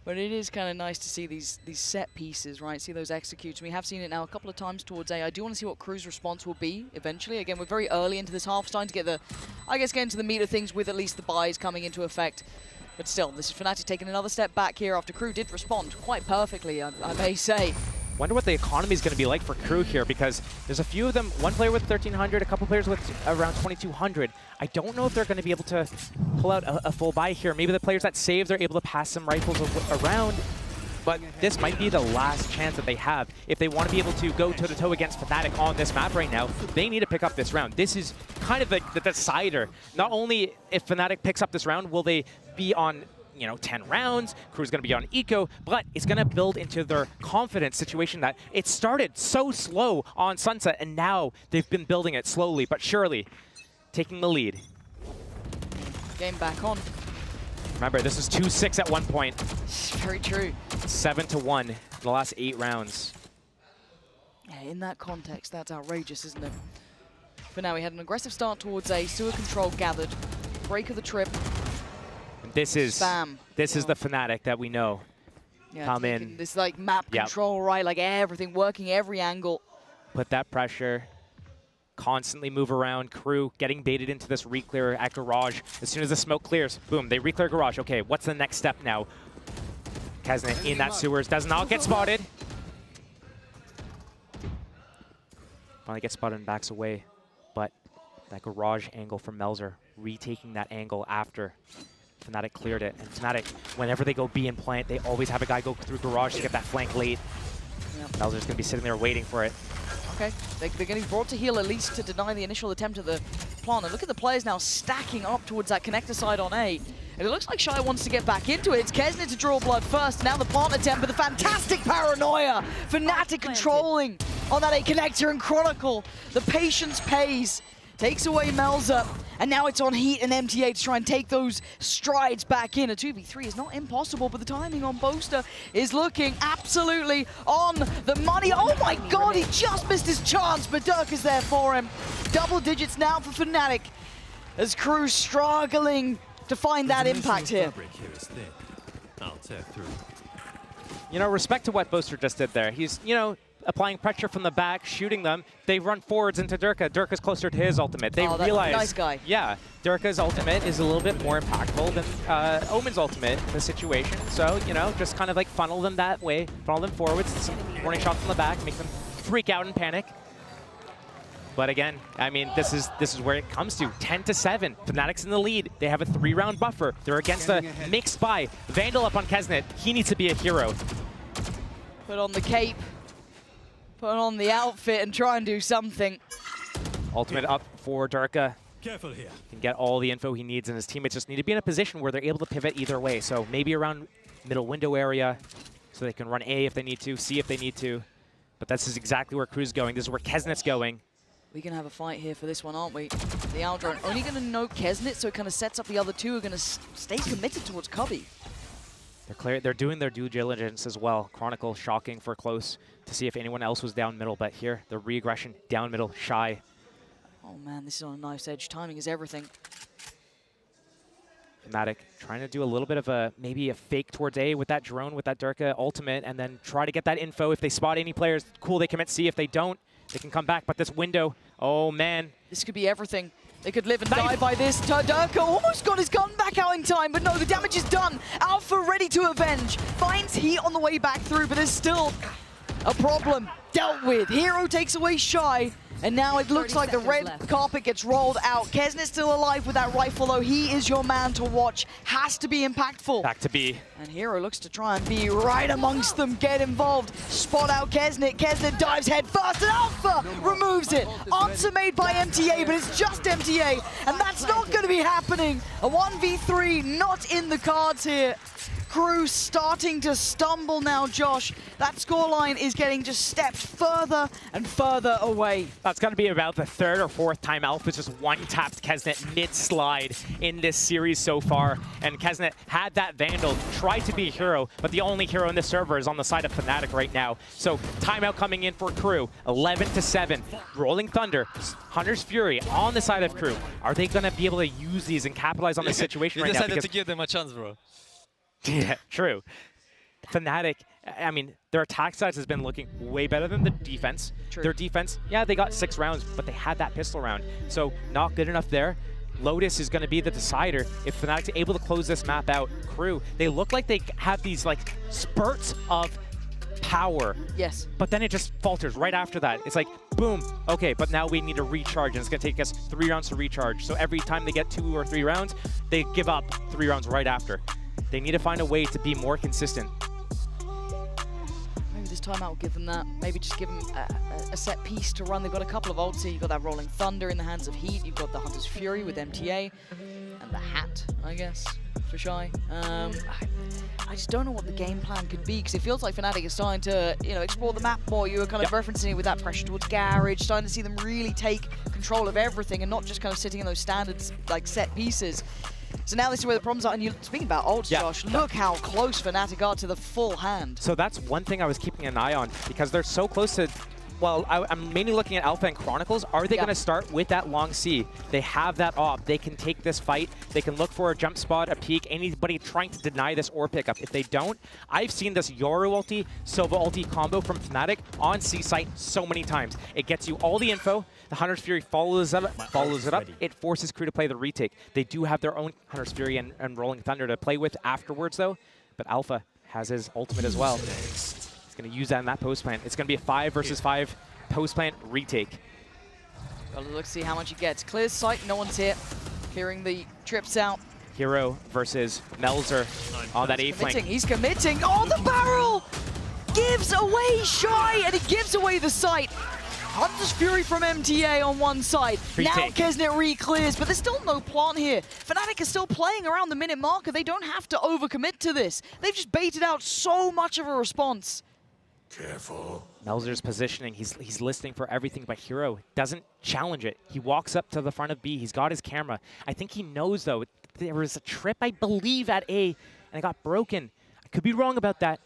But it is kind of nice to see these set pieces, right? See those executes. We have seen it now a couple of times towards A. I do want to see what Crew's response will be eventually. Again, we're very early into this half, starting to get get into the meat of things with at least the buys coming into effect. But still, this is Fnatic taking another step back here after Crew did respond quite perfectly, I may say. Wonder what the economy is going to be like for Crew here, because there's a few of them, one player with 1,300, a couple players with around 2,200. I don't know if they're going to be able to pull out a full buy here. Maybe the players that saved are able to pass some rifles around, but this might be the last chance that they have. If they want to be able to go toe-to-toe against Fnatic on this map right now, they need to pick up this round. This is kind of the decider. Not only if Fnatic picks up this round, will they be on 10 rounds, Crew's going to be on eco, but it's going to build into their confidence situation that it started so slow on Sunset, and now they've been building it slowly but surely, taking the lead. Game back on. Remember, this is 2-6 at one point. Very true. 7-1 in the last 8 rounds. Yeah, in that context, that's outrageous, isn't it? For now, we had an aggressive start towards A, sewer control gathered, break of the trip. This is Spam. This is the Fnatic that we know. Yeah, come in. This like map control, right? Like everything, working every angle. Put that pressure. Constantly move around. Crew getting baited into this re-clear at Garage. As soon as the smoke clears, boom, they re-clear Garage. Okay, what's the next step now? Kesnit in that sewers. Does not get spotted. Finally gets spotted and backs away. But that Garage angle from Melzer, retaking that angle after Fnatic cleared it. And Fnatic, whenever they go B and plant, they always have a guy go through Garage to get that flank late. Yep. Melzer's going to be sitting there waiting for it. Okay, they're getting brought to heal at least to deny the initial attempt of the plant. And look at the players now stacking up towards that connector side on A. And it looks like Shy wants to get back into it. It's Kesnit to draw blood first. Now the plant attempt, but the fantastic paranoia. Fnatic controlling on that A connector and Chronicle. The patience pays. Takes away Melzer, and now it's on Heat and MTA to try and take those strides back in. A 2v3 is not impossible, but the timing on Boaster is looking absolutely on the money. Oh my god, he just missed his chance, but Dirk is there for him. Double digits now for Fnatic, as Crew struggling to find that impact here. You know, respect to what Boaster just did there. He's, you know, applying pressure from the back, shooting them. They run forwards into Durka. Durka's closer to his ultimate. They realize, nice guy. Yeah, Durka's ultimate is a little bit more impactful than Omen's ultimate in the situation. So, you know, just kind of like funnel them that way, funnel them forwards, some warning shots from the back, make them freak out and panic. But again, I mean, this is where it comes to 10-7. Fnatic's in the lead. They have a 3-round buffer. They're against a mixed buy. Vandal up on Kesnet. He needs to be a hero. Put on the cape, put on the outfit, and try and do something. Ultimate up for Durka. Careful here. Can get all the info he needs, and his teammates just need to be in a position where they're able to pivot either way. So maybe around middle window area, so they can run A if they need to, C if they need to. But this is exactly where Crew's going. This is where Kesnet's going. We're going to have a fight here for this one, aren't we? The Aldrone only going to know Kesnet, so it kind of sets up the other two who are going to stay committed towards Cubby. They're doing their due diligence as well. Chronicle shocking for close to see if anyone else was down middle, but here, the re-aggression down middle, Shy. Oh man, this is on a knife's edge. Timing is everything. Fnatic trying to do a little bit of maybe a fake towards A with that drone, with that Durka ultimate, and then try to get that info. If they spot any players, cool, they commit C. If they don't, they can come back. But this window, oh man. This could be everything. They could live and die by this. Durka almost got his gun back out in time, but no, the damage is done. Alpha ready to avenge. Finds heat on the way back through, but there's still a problem dealt with. Hero takes away Shy, and now it looks like the red carpet gets rolled out. Kesnet's still alive with that rifle, though. He is your man to watch. Has to be impactful. Back to B. And Hero looks to try and be right amongst them, get involved. Spot out Kesnet. Kesnet dives head first, and Alpha removes it. Answer made by MTA, but it's just MTA, and that's not going to be happening. A 1v3 not in the cards here. Crew starting to stumble now, Josh. That scoreline is getting just steps further and further away. That's got to be about the third or fourth time Alpha's just one-tapped Kesnet mid-slide in this series so far. And Kesnet had that Vandal, tried to be a hero, but the only hero in this server is on the side of Fnatic right now. So timeout coming in for Crew, 11-7. Rolling Thunder, Hunter's Fury on the side of Crew. Are they going to be able to use these and capitalize on this situation right now? They decided to give them a chance, bro. Yeah, true. Fnatic, I mean, their attack size has been looking way better than the defense. True. Their defense, yeah, they got 6 rounds, but they had that pistol round. So not good enough there. Lotus is going to be the decider. If Fnatic's able to close this map out, Crew, they look like they have these like spurts of power. Yes. But then it just falters right after that. It's like, boom, okay, but now we need to recharge, and it's going to take us 3 rounds to recharge. So every time they get 2 or 3 rounds, they give up 3 rounds right after. They need to find a way to be more consistent. Maybe this timeout will give them that. Maybe just give them a set piece to run. They've got a couple of ults here. You've got that Rolling Thunder in the hands of Heat. You've got the Hunter's Fury with MTA. And the hat, I guess, for Shy. I just don't know what the game plan could be, because it feels like Fnatic is starting to, you know, explore the map more. You were kind of referencing it with that pressure towards Garage, starting to see them really take control of everything and not just kind of sitting in those standard, like, set pieces. So now this is where the problems are. And you're speaking about ults, Josh, look how close Fnatic are to the full hand. So that's one thing I was keeping an eye on, because they're so close to, well, I'm mainly looking at Alpha and Chronicles. Are they going to start with that long C? They have that op. They can take this fight. They can look for a jump spot, a peek, anybody trying to deny this or pickup. If they don't, I've seen this Yoru ulti, Sova ulti combo from Fnatic on C site so many times. It gets you all the info. The Hunter's Fury follows it up. It forces Crew to play the retake. They do have their own Hunter's Fury and Rolling Thunder to play with afterwards, though. But Alpha has his ultimate as well. He's going to use that in that post plant. It's going to be a 5 versus 5 post plant retake. Well, let's see how much he gets. Clears sight, no one's here. Clearing the trips out. Hero versus Melzer on that A flank. He's committing. Oh, the barrel gives away Shy, and it gives away the sight. Hunter's Fury from MTA on one side. Now Kesnet re-clears, but there's still no plant here. Fnatic is still playing around the minute marker. They don't have to overcommit to this. They've just baited out so much of a response. Careful. Melzer's positioning, he's listening for everything, but Hero doesn't challenge it. He walks up to the front of B. He's got his camera. I think he knows, though, there was a trip, I believe, at A, and it got broken. I could be wrong about that,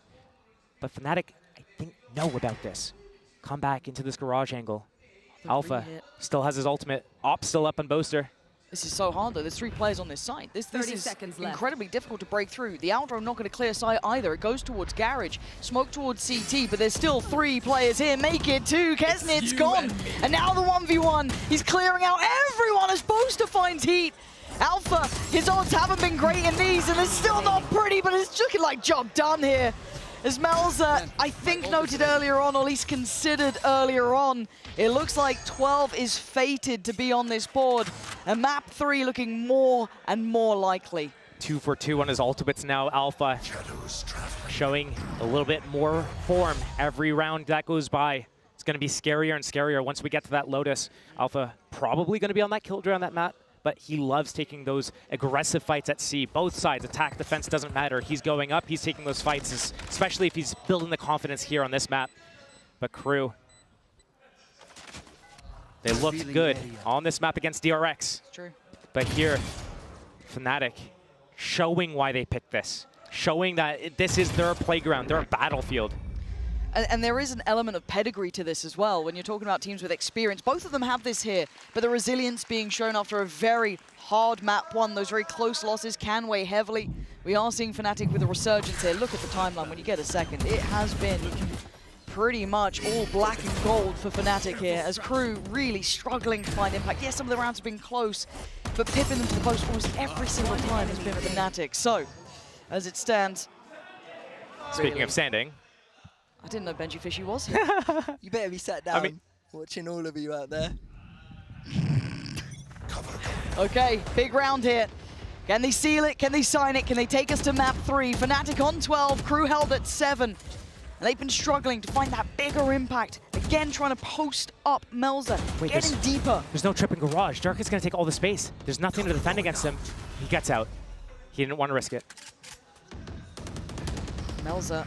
but Fnatic, I think, know about this. Come back into this garage angle. Alpha still has his ultimate. Op still up on Boaster. This is so hard, though. There's 3 players on this site. This 30 is seconds left. incredibly difficult to break through. The Outro not going to clear site either. It goes towards Garage. Smoke towards CT, but there's still 3 players here. Make it 2. Kesnit's gone. And now the 1v1. He's clearing out everyone as Boaster finds heat. Alpha, his odds haven't been great in these, and it's still not pretty, but it's looking like job done here. As Melza, I think, noted earlier on, or at least considered earlier on, it looks like 12 is fated to be on this board. And map 3 looking more and more likely. 2 for 2 on his ultimates now. Alpha showing a little bit more form every round that goes by. It's going to be scarier and scarier once we get to that Lotus. Alpha probably going to be on that killjoy on that map, but he loves taking those aggressive fights at C. Both sides, attack, defense, doesn't matter. He's going up, he's taking those fights, especially if he's building the confidence here on this map. But Crew, they looked good on this map against DRX. It's true. But here, Fnatic showing why they picked this, showing that this is their playground, their battlefield. And there is an element of pedigree to this as well. When you're talking about teams with experience, both of them have this here, but the resilience being shown after a very hard map 1, those very close losses can weigh heavily. We are seeing Fnatic with a resurgence here. Look at the timeline when you get a second. It has been pretty much all black and gold for Fnatic here, as Crew really struggling to find impact. Yes, some of the rounds have been close, but pipping them to the post almost every single time has been Fnatic. So, as it stands... Speaking of standing... I didn't know Benji Fishy was here. You better be sat down watching all of you out there. Okay, big round here. Can they seal it? Can they sign it? Can they take us to map 3? Fnatic on 12, Crew held at 7. And they've been struggling to find that bigger impact. Again, trying to post up Melza, getting deeper. There's no trip in Garage. Dark is going to take all the space. There's nothing to defend against him. He gets out. He didn't want to risk it. Melza.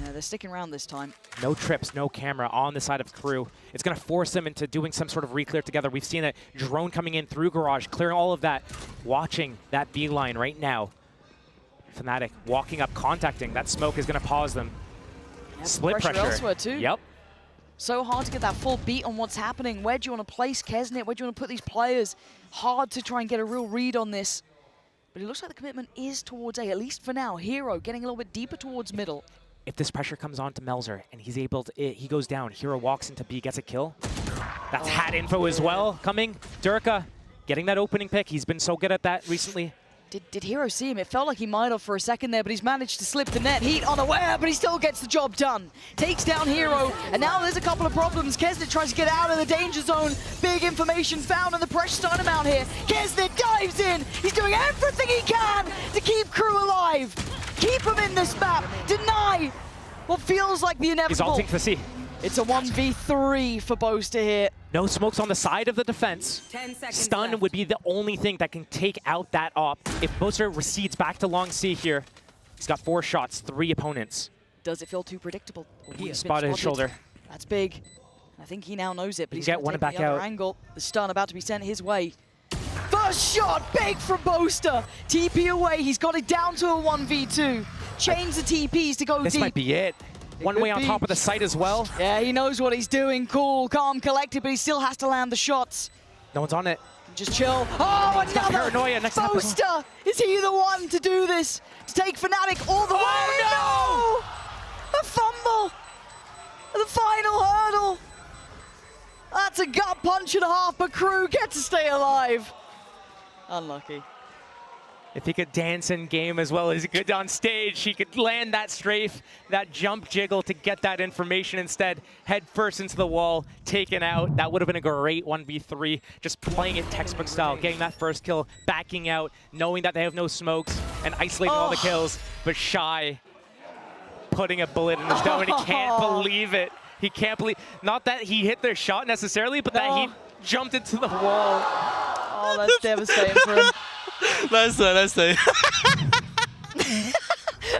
Yeah, they're sticking around this time. No trips, no camera on the side of Crew. It's going to force them into doing some sort of re-clear together. We've seen a drone coming in through Garage, clearing all of that, watching that B line right now. Fnatic walking up, contacting. That smoke is going to pause them. Split pressure. Elsewhere too. Yep. So hard to get that full beat on what's happening. Where do you want to place Kesnit? Where do you want to put these players? Hard to try and get a real read on this. But it looks like the commitment is towards A, at least for now. Hero getting a little bit deeper towards middle. If this pressure comes on to Melzer and he's able to, he goes down. Hero walks into B, gets a kill. That's hat info as well coming. Durka getting that opening pick. He's been so good at that recently. Did Hero see him? It felt like he might have for a second there, but he's managed to slip the net. Heat unaware, but he still gets the job done. Takes down Hero, and now there's a couple of problems. Kesnit tries to get out of the danger zone. Big information found, and the pressure's starting him out here. Kesnit dives in. He's doing everything he can to keep Crew alive. Keep him in this map. Deny what feels like the inevitable. He's ulting for C. It's a 1v3 for Boaster here. No smokes on the side of the defense. 10 seconds Stun left. would be the only thing that can take out that op. If Boaster recedes back to long C here, he's got 4 shots, 3 opponents. Does it feel too predictable? He spotted his shoulder. That's big. I think he now knows it, but he's get gonna one take back the other out. angle. The stun about to be sent his way. First shot, big from Boaster. TP away, he's got it down to a 1v2. Change the TPs to go This deep. might be it. One way on top of the site as well. Yeah, he knows what he's doing. Cool, calm, collected, but he still has to land the shots. No one's on it. Just chill. Oh, He's got another paranoia next Boaster! Is he the one to do this? To take Fnatic all the way? Oh, No! A fumble! The final hurdle! That's a gut punch and a half, but Crew get to stay alive. Unlucky. If he could dance in game as well as he could on stage, he could land that strafe, that jump jiggle to get that information instead. Head first into the wall, taken out. That would have been a great 1v3. Just playing it textbook style, getting that first kill, backing out, knowing that they have no smokes, and isolating all the kills. But Shy putting a bullet in his dome, and he can't believe it. He can't believe, not that he hit their shot necessarily, but that he jumped into the wall. Oh, that's devastating for him. Nice though, nice though.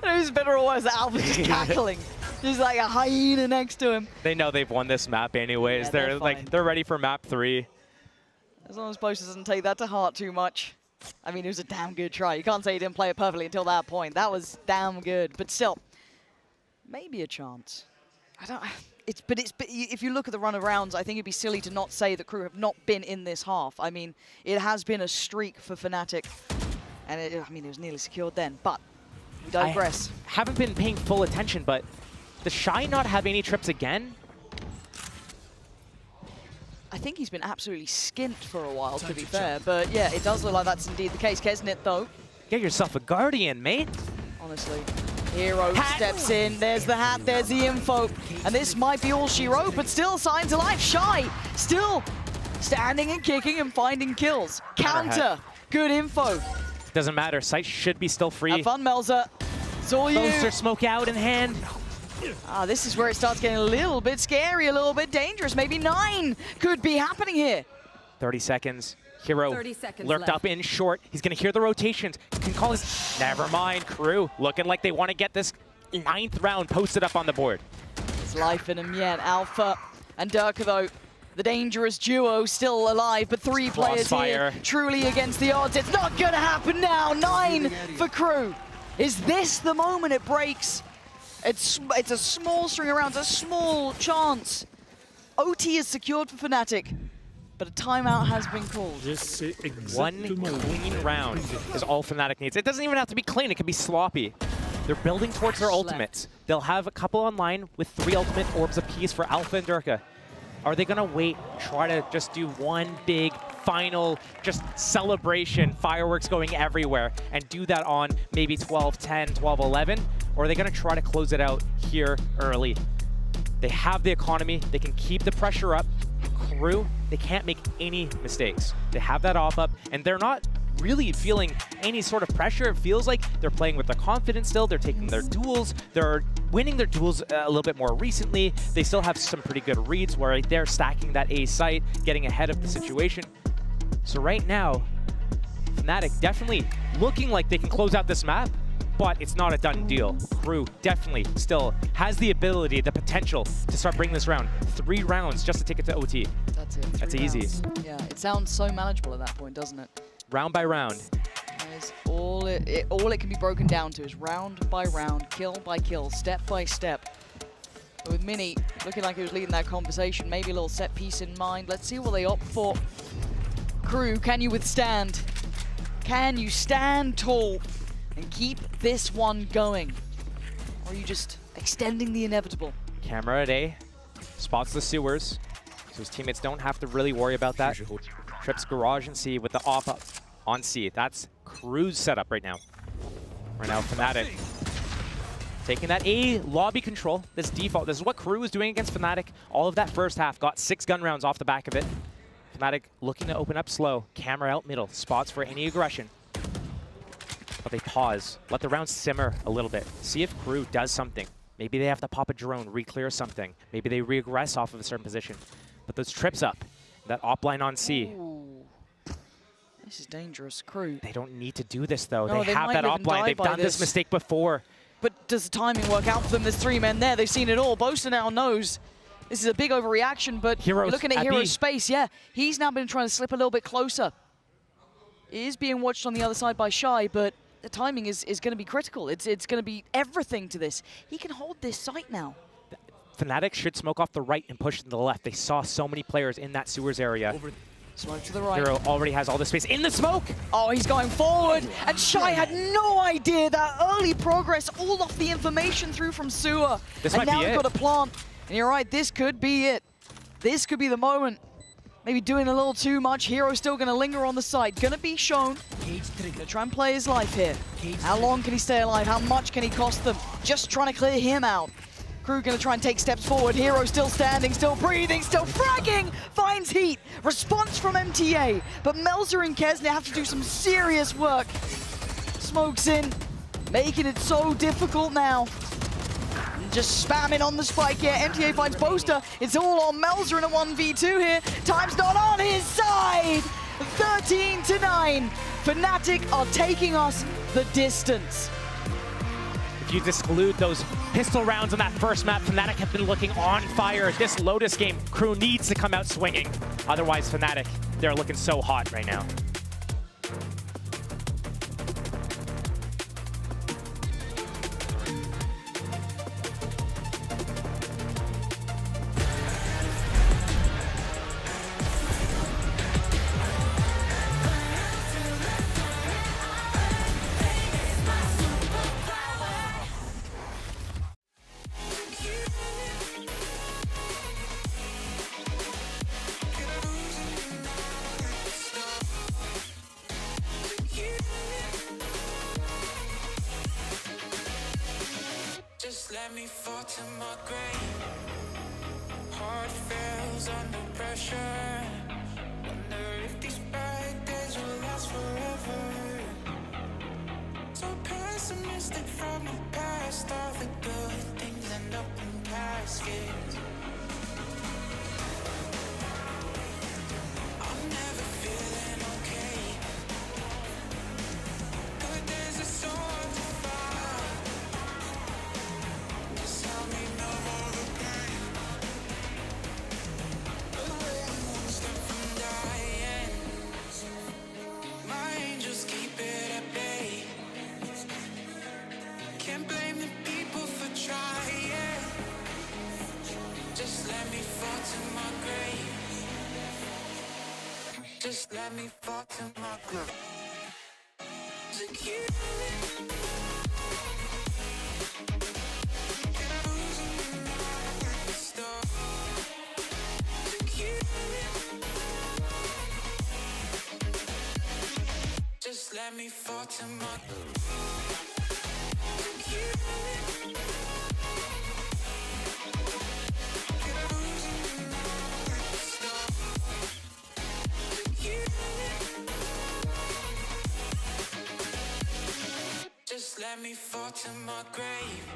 Who's better or worse? Alpha's just cackling. Just like a hyena next to him. They know they've won this map anyways. Yeah, they're ready for map 3. As long as Boaster doesn't take that to heart too much. I mean, it was a damn good try. You can't say he didn't play it perfectly until that point. That was damn good. But still, maybe a chance. if you look at the run of rounds, I think it'd be silly to not say that Crew have not been in this half. I mean, it has been a streak for Fnatic, and it was nearly secured then, but we digress. I haven't been paying full attention, but does Shy not have any trips again? I think he's been absolutely skint for a while, to be fair, but yeah, it does look like that's indeed the case. Kesnit, though. Get yourself a Guardian, mate. Honestly. Hero steps in, there's the hat, there's the info, and this might be all she wrote, but still signs of life. Shy, still standing and kicking and finding kills. Counter, good info. Doesn't matter, Sight should be still free. Have fun, Melza. It's all you. Boaster smoke out in hand. This is where it starts getting a little bit scary, a little bit dangerous. Maybe 9 could be happening here. 30 seconds. Hero 30 seconds lurked left. up in short. He's going to hear the rotations. Can call his... Never mind. Crew looking like they want to get this 9th round posted up on the board. There's life in him yet. Alpha and Durka, though, the dangerous duo still alive, but 3 players here truly against the odds. It's not going to happen now. 9 for Crew. Is this the moment it breaks? It's a small string of rounds, a small chance. OT is secured for Fnatic, but a timeout has been called. One clean round is all Fnatic needs. It doesn't even have to be clean, it can be sloppy. They're building towards their ultimates. They'll have a couple online with 3 ultimate orbs apiece for Alpha and Durka. Are they gonna wait, try to just do one big final just celebration, fireworks going everywhere, and do that on maybe 12-10, 12-11? Or are they gonna try to close it out here early? They have the economy, they can keep the pressure up. Crew, they can't make any mistakes. They have that off up, and they're not really feeling any sort of pressure. It feels like they're playing with their confidence still. They're taking their duels. They're winning their duels a little bit more recently. They still have some pretty good reads where they're stacking that A site, getting ahead of the situation. So right now, Fnatic definitely looking like they can close out this map, but it's not a done deal. Crew definitely still has the ability, the potential to start bringing this round. 3 rounds just to take it to OT. That's it. That's easy. Yeah, it sounds so manageable at that point, doesn't it? Round by round. All it can be broken down to is round by round, kill by kill, step by step. But with Mini looking like he was leading that conversation, maybe a little set piece in mind. Let's see what they opt for. Crew, can you withstand? Can you stand tall and keep this one going? Or are you just extending the inevitable? Camera at A, spots the sewers, so his teammates don't have to really worry about that. Trips garage and C with the off up on C. That's Crew's setup right now. Right now, Fnatic taking that A lobby control. This default, this is what Crew was doing against Fnatic. All of that first half, got 6 gun rounds off the back of it. Fnatic looking to open up slow. Camera out middle, spots for any aggression. But they pause, let the round simmer a little bit. See if Crew does something. Maybe they have to pop a drone, re-clear something. Maybe they re-aggress off of a certain position. But those trips up, that op line on C. Ooh. This is dangerous, Crew. They don't need to do this though. No, they have that op line. They've done this mistake before. But does the timing work out for them? There's 3 men there. They've seen it all. Boaster now knows this is a big overreaction, but Heroes looking at at Hero's B. space, yeah. He's now been trying to slip a little bit closer. He is being watched on the other side by Shy, but the timing is going to be critical. It's going to be everything to this. He can hold this site now. Fnatic should smoke off the right and push to the left. They saw so many players in that sewers area. Smoke to the right. Hero already has all the space in the smoke. Oh, he's going forward. And Shy had no idea that early progress, all off the information through from sewer. This and might now be he's it. got a plant. And you're right, this could be it. This could be the moment. Maybe doing a little too much. Hero's still going to linger on the side. Going to be shown. Going to try and play his life here. How long can he stay alive? How much can he cost them? Just trying to clear him out. Crew going to try and take steps forward. Hero still standing, still breathing, still fragging. Finds heat. Response from MTA. But Melzer and Kesnit have to do some serious work. Smokes in. Making it so difficult now. Just spamming on the spike here. MTA finds Boaster. It's all on Melzer in a 1v2 here. Time's not on his side. 13-9. Fnatic are taking us the distance. If you exclude those pistol rounds on that first map, Fnatic have been looking on fire. This Lotus game, Crew needs to come out swinging. Otherwise, Fnatic, they're looking so hot right now. let me fall to my grave. Heart fails under pressure. Wonder if these bad days will last forever. So pessimistic from the past. All the good things end up in caskets. I'm never feeling okay. Good days are so hard to find. Just help me know all the pain. Away one step from dying. My angels keep it at bay. Can't blame the people for trying. Just let me fall to my grave. Just let me fall to my grave. Just let me fall to my Just let me fall to my grave.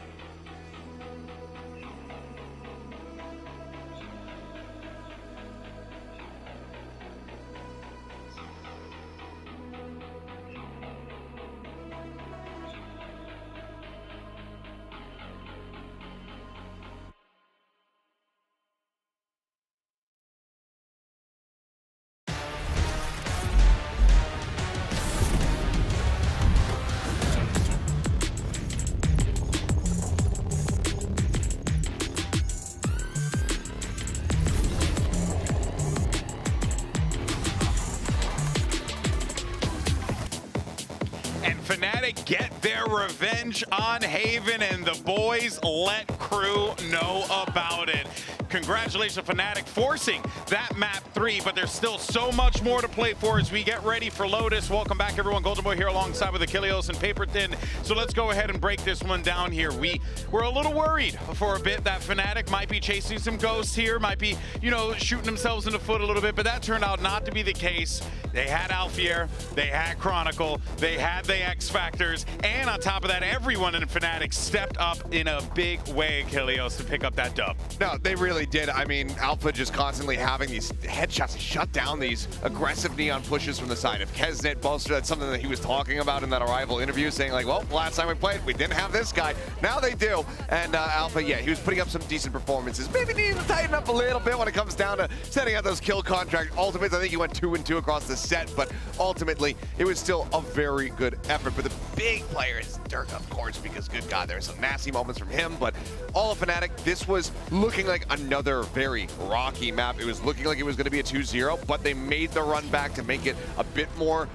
Fnatic get their revenge on Haven, and the boys let crew know about it. Congratulations, Fnatic, forcing that map 3, but there's still so much more to play for as we get ready for Lotus. Welcome back, everyone. Golden Boy here alongside with Achilles and Paper Thin. So let's go ahead and break this one down here. We were a little worried for a bit that Fnatic might be chasing some ghosts here, might be, you know, shooting themselves in the foot a little bit, but that turned out not to be the case. They had Alfier, they had Chronicle, they had the X Factors, and on top of that, everyone in Fnatic stepped up in a big way, Achilles, to pick up that dub. No, they really did. I mean, Alpha just constantly having these headshots to shut down these aggressive neon pushes from the side of Kesnet. Bolster, that's something that he was talking about in that Arrival interview, saying like, well, last time we played, we didn't have this guy. Now they do. And Alpha, yeah, he was putting up some decent performances. Maybe needed to tighten up a little bit when it comes down to setting out those kill contract ultimates. I think he went 2-2 across the set, but ultimately, it was still a very good effort. But the big player is Dirk, of course, because good God, there are some nasty moments from him. But all of Fnatic, this was looking like another very rocky map. It was looking like it was going to be a 2-0, but they made the run back to make it a bit more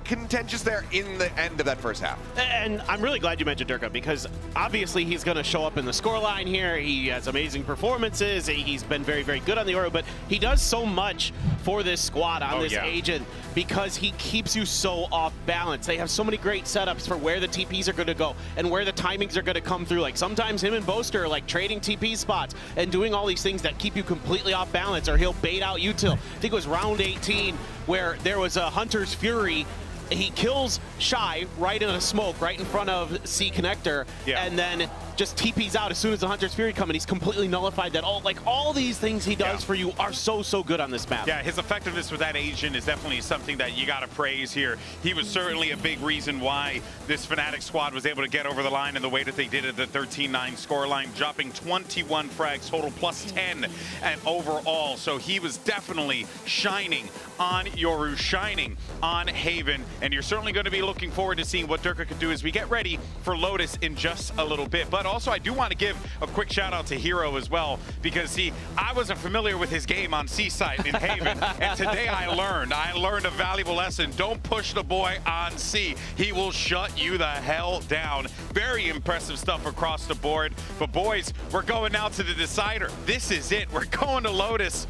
contentious there in the end of that first half. And I'm really glad you mentioned Durka, because obviously he's going to show up in the scoreline here. He has amazing performances. He's been very, very good on the Oro, but he does so much for this squad on this agent because he keeps you so off balance. They have so many great setups for where the TPs are going to go and where the timings are going to come through. Like sometimes him and Boaster are like trading TP spots and doing all these things that keep you completely off balance, or he'll bait out util. I think it was round 18 where there was a Hunter's Fury. He kills Shy right in a smoke, right in front of C Connector, and then just TPs out as soon as the Hunter's Fury come, and he's completely nullified that. All these things he does for you are so, so good on this map. Yeah, his effectiveness with that agent is definitely something that you got to praise here. He was certainly a big reason why this Fnatic squad was able to get over the line in the way that they did at the 13-9 scoreline, dropping 21 frags total plus 10 and overall. So he was definitely shining on Yoru, shining on Haven, and you're certainly going to be looking forward to seeing what Durka could do as we get ready for Lotus in just a little bit. But also, I do want to give a quick shout out to Hero as well, because see, I wasn't familiar with his game on C-site in Haven, and today I learned a valuable lesson. Don't push the boy on C. He will shut you the hell down. Very impressive stuff across the board. But boys, we're going now to the decider. This is it. We're going to Lotus.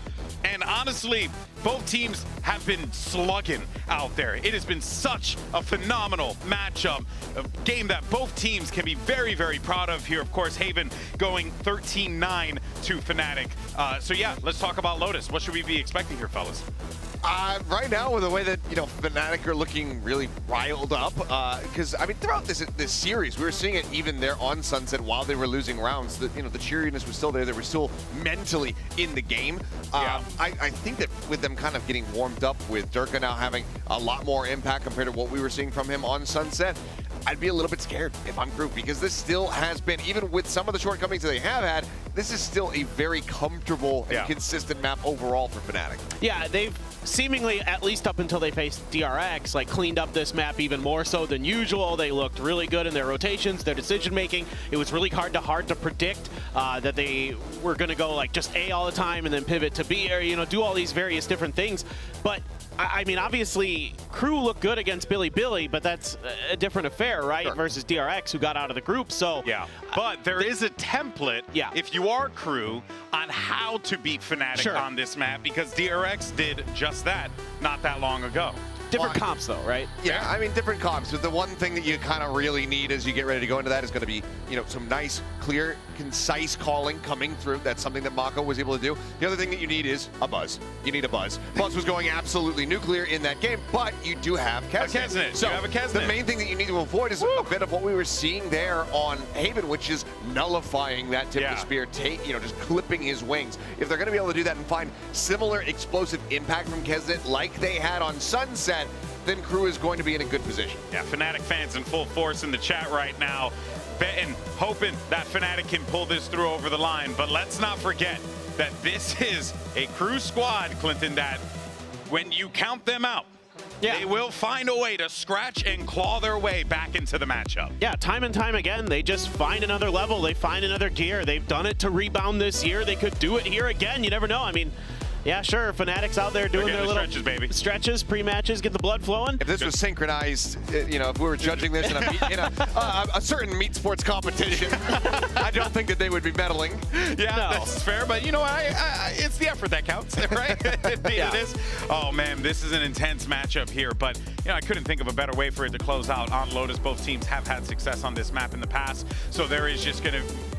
And honestly, both teams have been slugging out there. It has been such a phenomenal matchup, a game that both teams can be very, very proud of here. Of course, Haven going 13-9 to Fnatic. So yeah, let's talk about Lotus. What should we be expecting here, fellas? Right now, with the way that Fnatic are looking really riled up, because I mean, throughout this series, we were seeing it even there on Sunset while they were losing rounds. The cheeriness was still there. They were still mentally in the game. I think that with them kind of getting warmed up, with Durka now having a lot more impact compared to what we were seeing from him on Sunset, I'd be a little bit scared if I'm Crew, because this still has been, even with some of the shortcomings that they have had, this is still a very comfortable and consistent map overall for Fnatic. Yeah, they've seemingly, at least up until they faced DRX, like cleaned up this map even more so than usual. They looked really good in their rotations, their decision making. It was really hard to predict that they were going to go like just A all the time and then pivot to B, or do all these various different things. But I mean, obviously, Crew looked good against Billy, but that's a different affair, right? Sure. Versus DRX, who got out of the group. So yeah, but there is a template, if you are Crew, on how to beat Fnatic on this map, because DRX did just that not that long ago. Different comps, though, right? Yeah, I mean, different comps. But the one thing that you kind of really need as you get ready to go into that is going to be, some nice, clear, concise calling coming through. That's something that Mako was able to do. The other thing that you need is a buzz. You need a buzz. Buzz was going absolutely nuclear in that game, but you do have Kesnet. So you have a Kesnet. The main thing that you need to avoid is a bit of what we were seeing there on Haven, which is nullifying that tip of the spear, just clipping his wings. If they're going to be able to do that and find similar explosive impact from Kesnet like they had on Sunset, then Crew is going to be in a good position. Yeah, Fnatic fans in full force in the chat right now, betting, hoping that Fnatic can pull this through over the line. But let's not forget that this is a Crew squad, Clinton, that when you count them out, they will find a way to scratch and claw their way back into the matchup. Yeah, time and time again, they just find another level. They find another gear. They've done it to rebound this year. They could do it here again. You never know. I mean, yeah, sure, Fnatic's out there doing their little stretches, pre-matches, get the blood flowing. If this was synchronized, if we were judging this in a certain meat sports competition, I don't think that they would be meddling. Yeah, that's fair, but it's the effort that counts, right? It is. Oh man, this is an intense matchup here, but I couldn't think of a better way for it to close out on Lotus. Both teams have had success on this map in the past, so there is just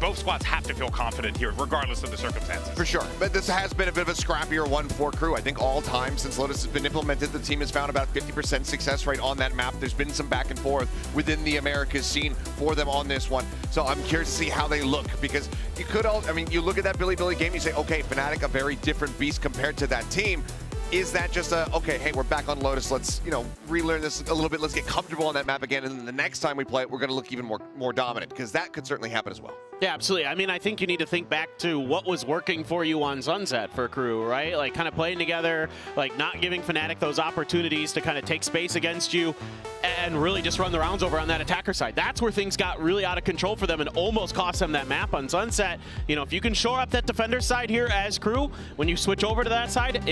both squads have to feel confident here, regardless of the circumstances. For sure, but this has been a bit of a scrappy one for Crew. I think all time since Lotus has been implemented, the team has found about 50% success rate on that map. There's been some back and forth within the Americas scene for them on this one. So I'm curious to see how they look, because you look at that Billy game, you say, okay, Fnatic, a very different beast compared to that team. Is that just okay, hey, we're back on Lotus, let's, relearn this a little bit, let's get comfortable on that map again, and then the next time we play it, we're going to look even more dominant, because that could certainly happen as well. Yeah, absolutely. I mean, I think you need to think back to what was working for you on Sunset for Crew, right? Like, kind of playing together, like not giving Fnatic those opportunities to kind of take space against you and really just run the rounds over on that attacker side. That's where things got really out of control for them and almost cost them that map on Sunset. If you can shore up that defender side here as Crew, when you switch over to that side,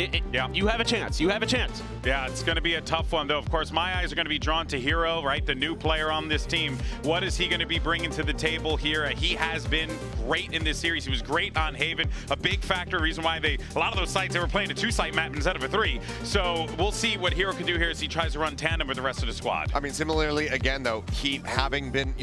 you have a chance. You have a chance. Yeah, it's going to be a tough one, though. Of course, my eyes are going to be drawn to Hero, right? The new player on this team. What is he going to be bringing to the table here? He has been great in this series. He was great on Haven. A big factor, reason why a lot of those sites, they were playing a 2-site map instead of a 3. So we'll see what Hero can do here as he tries to run tandem with the rest of the squad. I mean, similarly, again, though, he having been,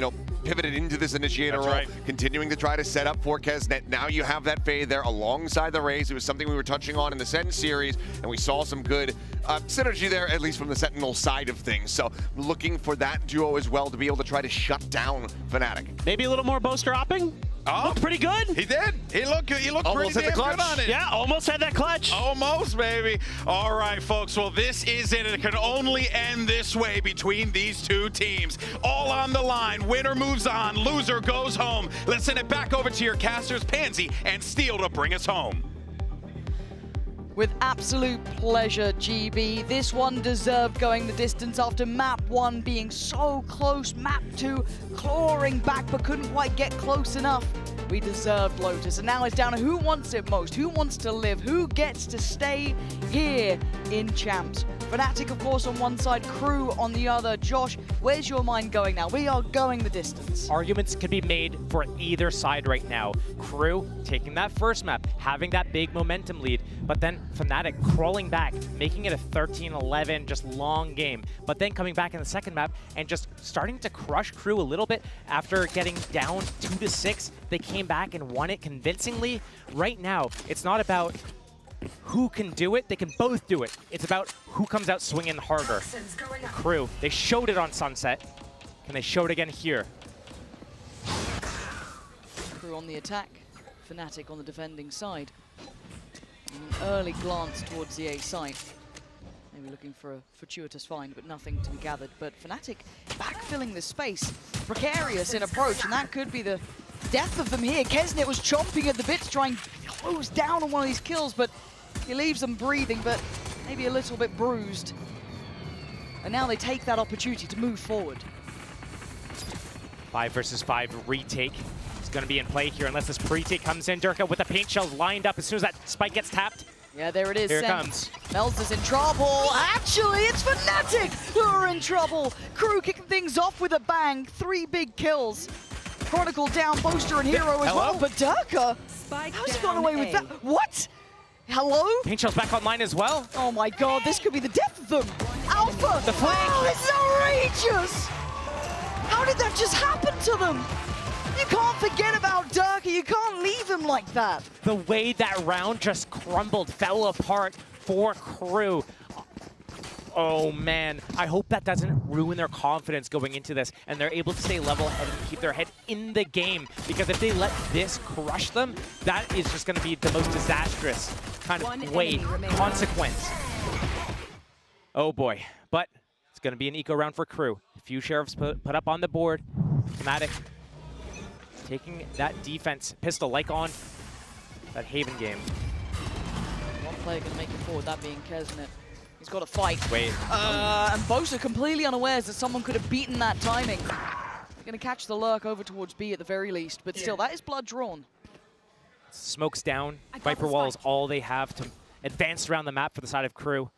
pivoted into this initiator role, continuing to try to set up for Kesnet. Now you have that Fade there alongside the Raze. It was something we were touching on in the Sen series, and we saw some good synergy there, at least from the Sentinel side of things. So looking for that duo as well to be able to try to shut down Fnatic. Maybe a little more Boaster hopping? Oh, looked pretty good. He did. He looked almost pretty damn good on it. Yeah, almost had that clutch. Almost, baby. All right, folks. Well, this is it. It can only end this way between these two teams. All on the line. Winner moves on. Loser goes home. Let's send it back over to your casters, Pansy and Steel, to bring us home. With absolute pleasure, GB. This one deserved going the distance after map 1 being so close, map 2 clawing back but couldn't quite get close enough. We deserved Lotus, and now it's down to who wants it most, who wants to live, who gets to stay here in Champs. Fnatic, of course, on one side, Crew on the other. Josh, where's your mind going now? We are going the distance. Arguments could be made for either side right now. Crew taking that first map, having that big momentum lead, but then Fnatic crawling back, making it a 13-11, just long game. But then coming back in the second map and just starting to crush Crew a little bit after getting down 2-6. They came back and won it convincingly. Right now, it's not about who can do it, they can both do it. It's about who comes out swinging harder. Crew, they showed it on Sunset. Can they show it again here? Crew on the attack, Fnatic on the defending side. An early glance towards the A site. Maybe looking for a fortuitous find, but nothing to be gathered. But Fnatic backfilling the space, precarious in approach, and that could be the death of them here. Kesnet was chomping at the bit to try and close down on one of these kills, but he leaves them breathing, but maybe a little bit bruised. And now they take that opportunity to move forward. 5 versus 5 retake is going to be in play here unless this pre-take comes in. Durka with the paint shells lined up as soon as that spike gets tapped. Yeah, there it is. Here it comes. Mel's in trouble. Actually, it's Fnatic who are in trouble. Crew kicking things off with a bang. 3 big kills. Chronicle down, Boaster and Hero as well. But Durka, how's he gone away with that? What? Hello? Paint shells back online as well. Oh my god, this could be the death of them. Alpha! The flank! Oh, this is outrageous! How did that just happen to them? You can't forget about Durka. You can't leave him like that. The way that round just crumbled, fell apart for Crew. Oh man, I hope that doesn't ruin their confidence going into this and they're able to stay level-headed and keep their head in the game, because if they let this crush them, that is just going to be the most disastrous kind of consequence. Oh boy, but it's going to be an eco round for Crew. A few sheriffs put up on the board. Fnatic taking that defense pistol like on that Haven game. One player going to make it forward, that being Kesnet. He's got to fight. Wait. And Bosa completely unawares that someone could have beaten that timing. They're going to catch the lurk over towards B at the very least, but still, that is blood drawn. Smokes down. Viper Wall is all they have to advance around the map for the side of Crew.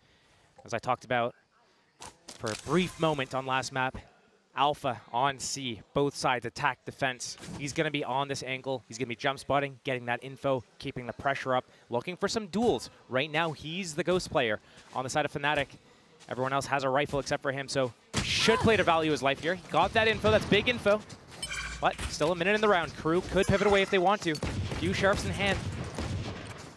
As I talked about for a brief moment on last map, Alpha on C, both sides attack, defense. He's going to be on this angle. He's going to be jump spotting, getting that info, keeping the pressure up, looking for some duels. Right now, he's the ghost player on the side of Fnatic. Everyone else has a rifle except for him, so should play to value his life here. He got that info. That's big info. But still a minute in the round. Crew could pivot away if they want to. A few sheriffs in hand.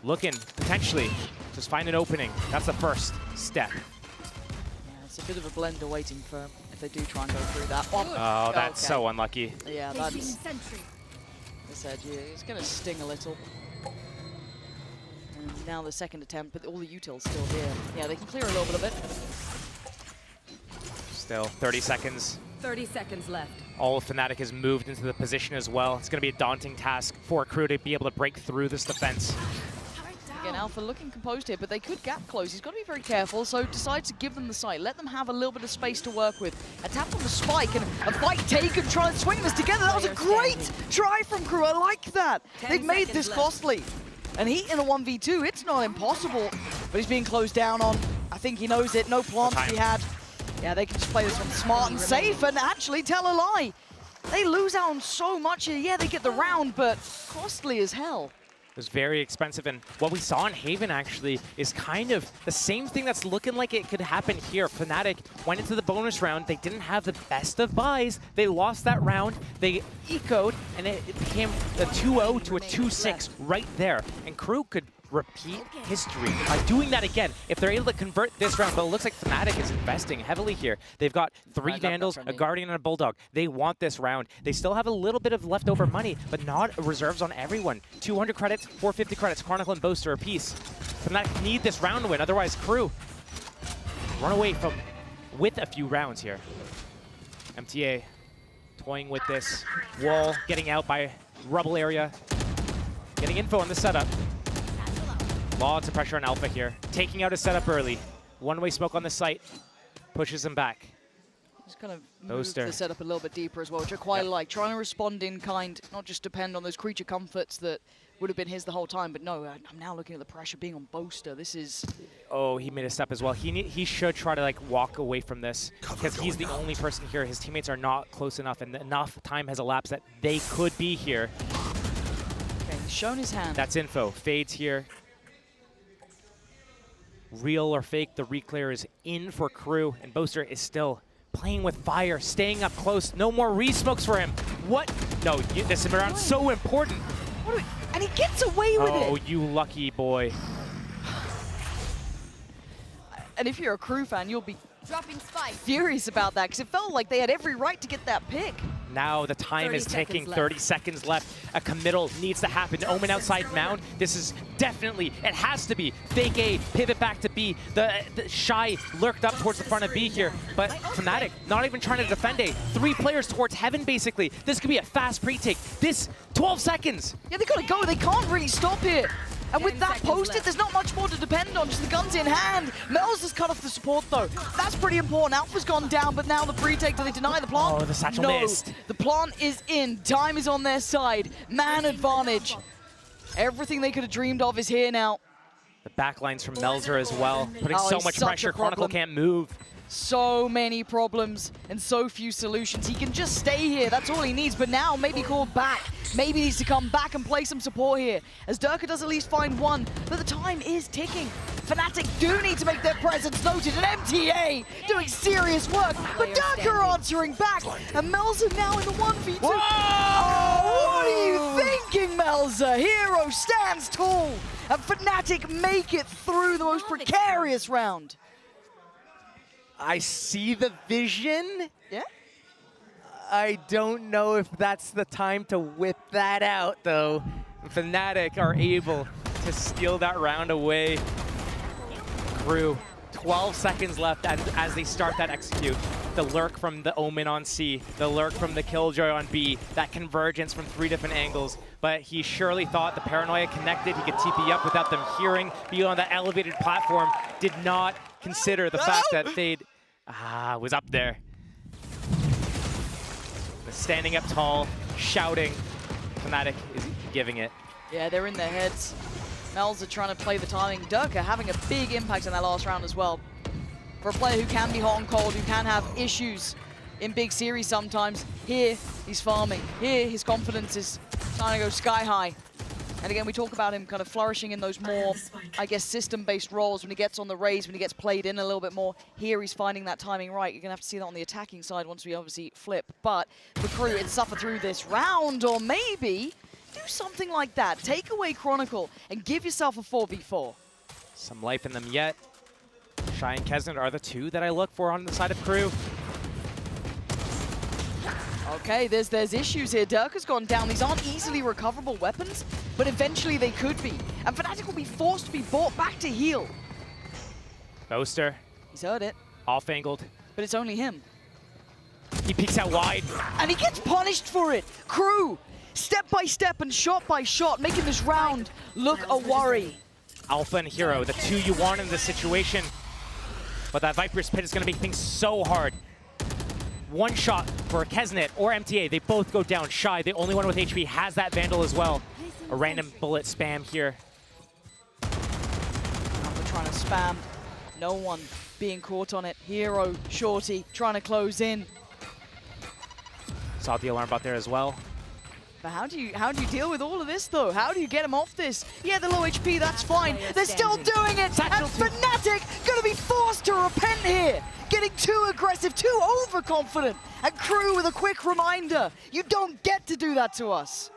Looking, potentially, just find an opening. That's the first step. Yeah, it's a bit of a blender waiting for if they do try and go through that. Oh, that's so unlucky. Yeah, that's... I said, yeah, it's going to sting a little. And now the second attempt, but all the utils still here. Yeah, they can clear a little bit of it. Still 30 seconds. 30 seconds left. All of Fnatic has moved into the position as well. It's going to be a daunting task for Crew to be able to break through this defense. Again, Alpha looking composed here, but they could gap close. He's got to be very careful, so decides to give them the site. Let them have a little bit of space to work with. A tap on the spike and a fight taken, trying to swing this together. That was a great try from Crew. I like that. They've made this costly. And he in a 1v2, it's not impossible, but he's being closed down on. I think he knows it. No plants to be had. Yeah, they can just play this one smart and safe and actually tell a lie. They lose out on so much here. Yeah, they get the round, but costly as hell. It was very expensive, and what we saw in Haven actually is kind of the same thing that's looking like it could happen here. Fnatic went into the bonus round. They didn't have the best of buys. They lost that round. They ecoed, and it became a 2-0 to a 2-6 right there. And Crew could repeat history by doing that again if they're able to convert this round. But it looks like Fnatic is investing heavily here. They've got 3 Vandals, a Guardian, and a Bulldog. They want this round. They still have a little bit of leftover money, but not reserves on everyone. 200 credits, 450 credits, Chronicle and Boaster apiece. Fnatic need this round win, otherwise Crew run away from with a few rounds here. MTA toying with this wall, getting out by rubble area, getting info on the setup. Lots of pressure on Alpha here. Taking out his setup early. One-way smoke on the site. Pushes him back. Just kind of move the setup a little bit deeper as well, which I quite like. Trying to respond in kind, not just depend on those creature comforts that would have been his the whole time, but no, I'm now looking at the pressure being on Boaster. This is... Oh, he made a step as well. He should try to like walk away from this because he's the only person here. His teammates are not close enough, and enough time has elapsed that they could be here. Okay, he's shown his hand. That's info. Fades here. Real or fake, the reclear is in for Crew, and Boaster is still playing with fire, staying up close. No more re-smokes for him. What? No, this round so important. And he gets away with it. Oh, you lucky boy. And if you're a Crew fan, you'll be dropping spike. Furious about that, because it felt like they had every right to get that pick. Now the time is ticking, 30 seconds left. A committal needs to happen. Omen outside mound. This is definitely, it has to be. Fake A, pivot back to B. The Shy lurked up towards the front of B here, but Fnatic not even trying to defend A. 3 players towards heaven, basically. This could be a fast pre-take. This, 12 seconds. Yeah, they gotta go. They can't really stop here. And with that posted, there's not much more to depend on, just the guns in hand. Mel's has cut off the support, though. That's pretty important. Alpha's gone down, but now the pre-take, do they deny the plant? Oh, the satchel missed. The plant is in. Time is on their side. Man advantage. Everything they could have dreamed of is here now. The backlines from Melzer as well, putting so much pressure. Chronicle can't move. So many problems and so few solutions. He can just stay here, that's all he needs, but now maybe called back. Maybe needs to come back and play some support here, as Durka does at least find one, but the time is ticking. Fnatic do need to make their presence noted, and MTA doing serious work, but Durka answering back, and Melzer now in the 1v2. Oh, what are you thinking, Melzer? Hero stands tall, and Fnatic make it through the most precarious round. I see the vision. Yeah? I don't know if that's the time to whip that out, though. Fnatic are able to steal that round away. Crew, 12 seconds left as they start that execute. The lurk from the Omen on C, the lurk from the Killjoy on B, that convergence from 3 different angles. But he surely thought the Paranoia connected, he could TP up without them hearing, be on the elevated platform, did not consider the fact that Fade was up there. Standing up tall, shouting. Fnatic is giving it. Yeah, they're in their heads. Mel's are trying to play the timing. Durka having a big impact in that last round as well. For a player who can be hot and cold, who can have issues in big series sometimes, here he's farming. Here his confidence is trying to go sky high. And again, we talk about him kind of flourishing in those more, I guess, system-based roles when he gets on the raise, when he gets played in a little bit more. Here he's finding that timing right. You're going to have to see that on the attacking side once we obviously flip. But for Crew, it's suffer through this round, or maybe do something like that. Take away Chronicle and give yourself a 4v4. Some life in them yet. Shy and Kesnet are the 2 that I look for on the side of Crew. Okay, there's issues here. Durka's gone down. These aren't easily recoverable weapons, but eventually they could be. And Fnatic will be forced to be brought back to heal. Boaster. He's heard it. Off-angled. But it's only him. He peeks out wide. And he gets punished for it. Crew, step by step and shot by shot, making this round look a worry. Alpha and Hero, the 2 you want in this situation. But that Viper's Pit is going to make things so hard. One shot for Kesnet or MTA. They both go down. Shy, the only one with HP, has that Vandal as well. A random bullet spam here. Alpha trying to spam. No one being caught on it. Hero, Shorty, trying to close in. Saw the alarm bot there as well. But how do you deal with all of this, though? How do you get him off this? Yeah, the low HP, that's fine. They're still doing it, and Fnatic gonna be forced to repent here. Getting too aggressive, too overconfident. And Crew with a quick reminder, you don't get to do that to us.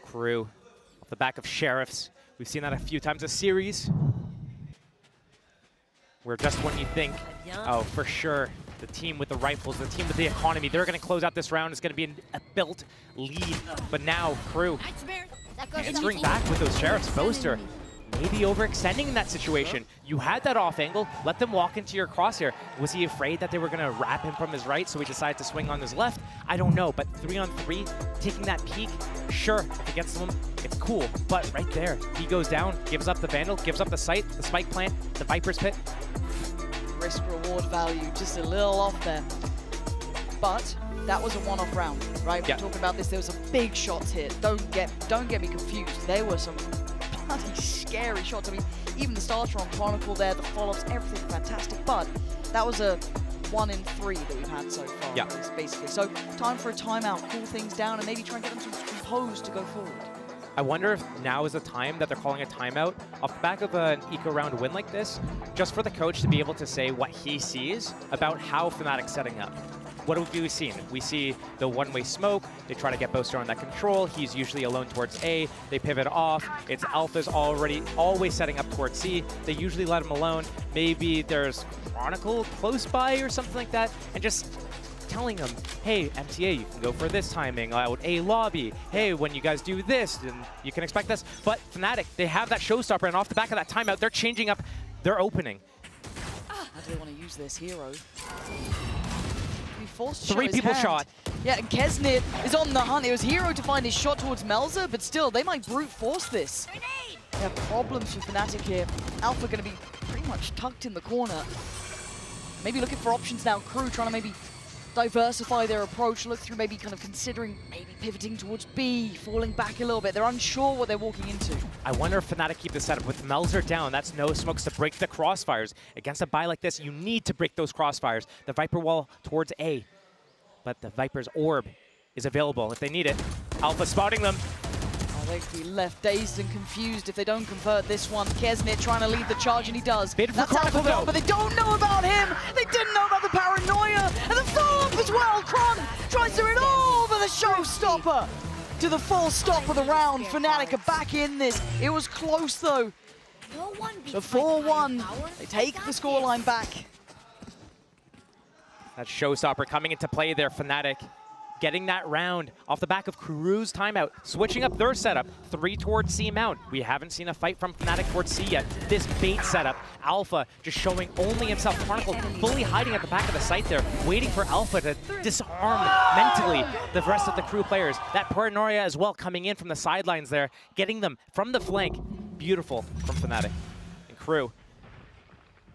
Crew, off the back of Sheriffs. We've seen that a few times this series. Where just when you think, oh, for sure, the team with the rifles, the team with the economy, they're going to close out this round. It's going to be a built lead. But now, Crew, answering back with those Sheriffs. Boaster, maybe overextending in that situation. You had that off angle, let them walk into your crosshair. Was he afraid that they were going to wrap him from his right, so he decided to swing on his left? I don't know, but 3-on-3, taking that peek, sure, if it gets to him, it's cool. But right there, he goes down, gives up the Vandal, gives up the site, the spike plant, the Viper's Pit. Risk-reward value just a little off there. but that was a one-off round, right? We're talking about this. There was some big shots here. Don't get me confused. There were some bloody scary shots. I mean, even the starts from Chronicle there, the follow-ups, everything fantastic. But that was a 1 in 3 that we've had so far, basically. So time for a timeout, cool things down, and maybe try and get them to compose to go forward. I wonder if now is the time that they're calling a timeout off the back of an eco round win like this, just for the coach to be able to say what he sees about how Fnatic's setting up. What have we seen? We see the one-way smoke. They try to get Boaster on that control. He's usually alone towards A. They pivot off. It's Alpha's already always setting up towards C. They usually let him alone. Maybe there's Chronicle close by or something like that, and just telling them, hey, MTA, you can go for this timing out A lobby. Hey, when you guys do this, then you can expect this. But Fnatic, they have that showstopper, and off the back of that timeout, they're changing up their opening. How do they want to use this hero? Three people shot. Yeah, and Kesnit is on the hunt. It was Hero to find his shot towards Melzer, but still, they might brute force this. They have problems for Fnatic here. Alpha going to be pretty much tucked in the corner. Maybe looking for options now. Crew trying to maybe diversify their approach, look through maybe kind of considering maybe pivoting towards B, falling back a little bit. They're unsure what they're walking into. I wonder if Fnatic keep the setup with Melzer down. That's no smokes to break the crossfires. Against a buy like this, you need to break those crossfires. The Viper wall towards A, but the Viper's orb is available if they need it. Alpha spotting them. Oh, they could be left dazed and confused if they don't convert this one. Kesnit trying to lead the charge, and he does. Bid for That's Chronicle, Alpha, but they don't know about him. They didn't know about the paranoia and the follow-up as well. Kron tries to it over the showstopper to the full stop of the round. Fnatic are back in this. It was close though. The 4-1. They take the scoreline back. That showstopper coming into play there, Fnatic. Getting that round off the back of Crew's timeout, switching up their setup, 3 towards C mount. We haven't seen a fight from Fnatic towards C yet. This bait setup, Alpha just showing only himself. Chronicle fully hiding at the back of the site there, waiting for Alpha to disarm mentally the rest of the Crew players. That paranoia as well coming in from the sidelines there, getting them from the flank. Beautiful from Fnatic. And Crew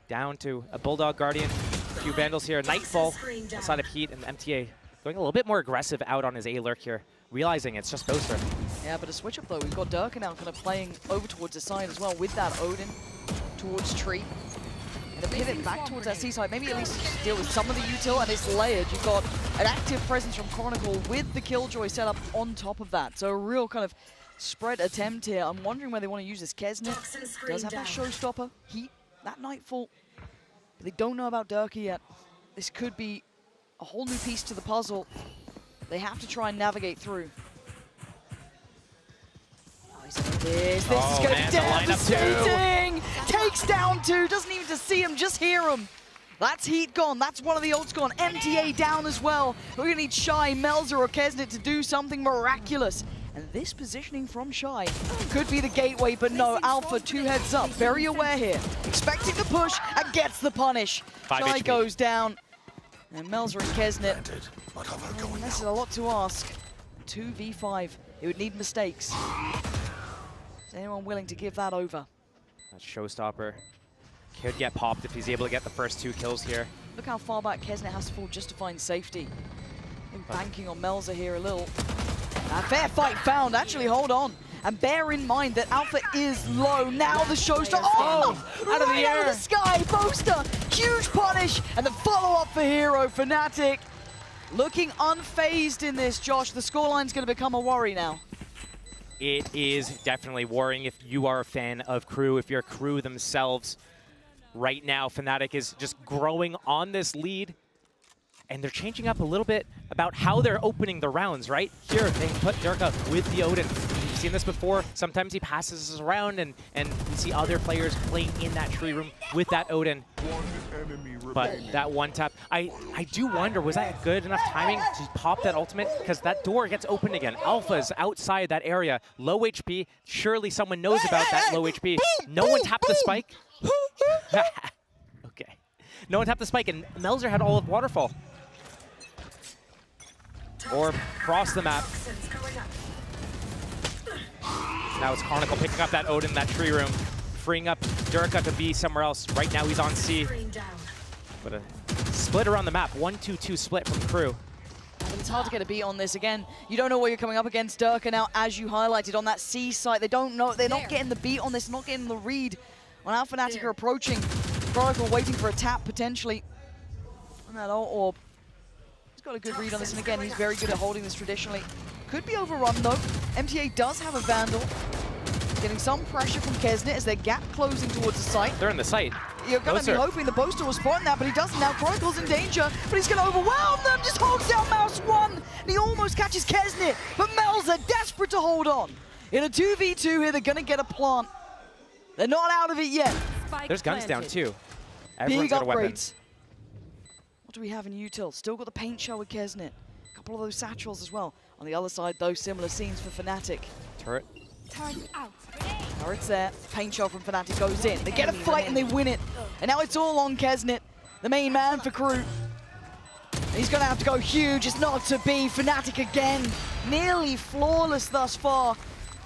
down to a Bulldog Guardian, a few Vandals here, Nightfall outside of Heat, and MTA going a little bit more aggressive out on his A-Lurk here, realizing it's just Boaster. Yeah, but a switch up though. We've got Durka now kind of playing over towards the side as well with that Odin towards Tree. And a pivot back towards that C side. Maybe at least deal with some of the util, and it's layered. You've got an active presence from Chronicle with the Killjoy setup on top of that. So a real kind of spread attempt here. I'm wondering where they want to use this. Kesnit does have that showstopper. Heat, that Nightfall. But they don't know about Durka yet. This could be a whole new piece to the puzzle. They have to try and navigate through. This is going to be devastating! Takes down 2, doesn't even see him, just hear him. That's Heat gone, that's one of the ults gone. MTA down as well. We're going to need Shy, Melzer, or Kesnit to do something miraculous. And this positioning from Shy could be the gateway, but no, Alpha 2 heads up, very aware here. Expecting the push and gets the punish. Shy goes down. And Melzer and Kesnit. This is a lot to ask. 2v5. It would need mistakes. Is anyone willing to give that over? That showstopper could get popped if he's able to get the first 2 kills here. Look how far back Kesnit has to fall just to find safety. Banking on Melzer here a little. A fair fight found. Actually, hold on. And bear in mind that Alpha is low. Now the showstopper. Oh! Out of the air. Out of the sky. Boaster. Huge punish. And the follow-up for Hero. Fnatic looking unfazed in this, Josh. The scoreline's going to become a worry now. It is definitely worrying if you are a fan of Crew, if you're Crew themselves. Right now, Fnatic is just growing on this lead. And they're changing up a little bit about how they're opening the rounds, right? Here, they put Durka with the Odin. We've seen this before. Sometimes he passes us around, and we see other players playing in that tree room with that Odin. But that one tap, I do wonder, was that good enough timing to pop that ultimate? Because that door gets opened again. Alpha's outside that area. Low HP. Surely someone knows about that low HP. No one tapped the spike. Okay. No one tapped the spike, and Melzer had all of Waterfall. Or cross the map. Now it's Chronicle picking up that Odin in that tree room, freeing up Durka to be somewhere else. Right now he's on C. But a split around the map, 1-2-2 split from Crew. but it's hard to get a beat on this. Again, you don't know what you're coming up against. Durka now, as you highlighted, on that C site. They don't know, they're not getting the beat on this, not getting the read on how Fnatic are approaching. Chronicle waiting for a tap, potentially. And that ult orb. He's got a good read on this, and again, he's very good at holding this traditionally. Could be overrun, though. MTA does have a Vandal. Getting some pressure from Kesnet as their gap closing towards the site. They're in the site. You're going to be hoping the Boaster will spawn that, but he doesn't now. Chronicle's in danger, but he's going to overwhelm them. Just holds down Mouse 1, and he almost catches Kesnet, but Melza desperate to hold on. In a 2v2 here, they're going to get a plant. They're not out of it yet. There's guns down too. Everyone's Big got a weapon. upgrades. What do we have in util? Still got the paint shell with Kesnet. A couple of those satchels as well. On the other side, though, similar scenes for Fnatic. Turret. Turret out. Turret's there. Paint shell from Fnatic goes in. They get a fight and they win it. And now it's all on Kesnet, the main man for Crew. He's going to have to go huge. It's not to be. Fnatic again. Nearly flawless thus far.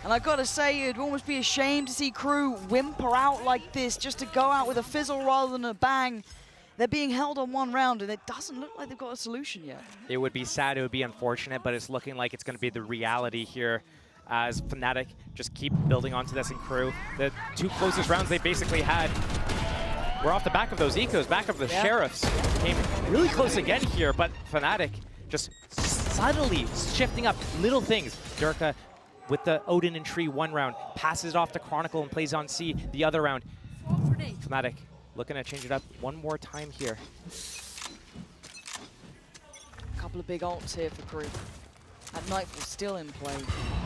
And I've got to say, it'd almost be a shame to see Crew whimper out like this, just to go out with a fizzle rather than a bang. They're being held on one round, and it doesn't look like they've got a solution yet. It would be sad, it would be unfortunate, but it's looking like it's going to be the reality here as Fnatic just keep building onto this in Crew. The two closest rounds they basically had were off the back of those ecos, back of the Sheriffs. Came really close again here, but Fnatic just subtly shifting up little things. Durka with the Odin and Tree one round, passes it off to Chronicle and plays on C the other round. Fnatic looking to change it up one more time here. A couple of big ults here for Crew. At Nightfall still in play.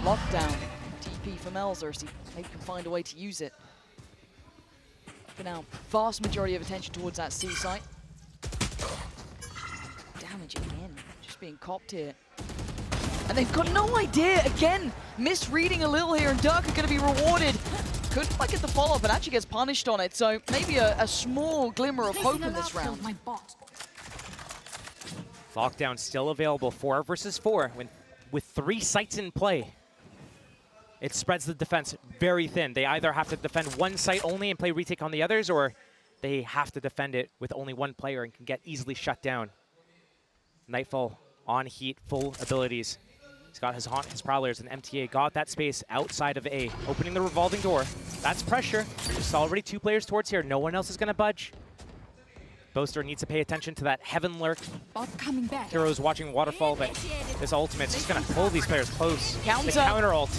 Lockdown. TP for Melzer as he maybe can find a way to use it. For now, vast majority of attention towards that C site. Damage again, just being copped here. And they've got no idea, again, misreading a little here, and Durka going to be rewarded. Couldn't quite get the follow-up, and actually gets punished on it, so maybe a small glimmer of hope in this round. Lockdown still available, 4 versus 4, with 3 sites in play. It spreads the defense very thin. They either have to defend one site only and play retake on the others, or they have to defend it with only one player and can get easily shut down. Nightfall on heat, full abilities. He's got his Haunt, his Prowlers, and MTA got that space outside of A, opening the revolving door. That's pressure. There's already 2 players towards here. No one else is going to budge. Boaster needs to pay attention to that Heaven Lurk. Coming back. Heroes watching Waterfall, but this ultimate's just going to pull these players close. Counter. The counter ult.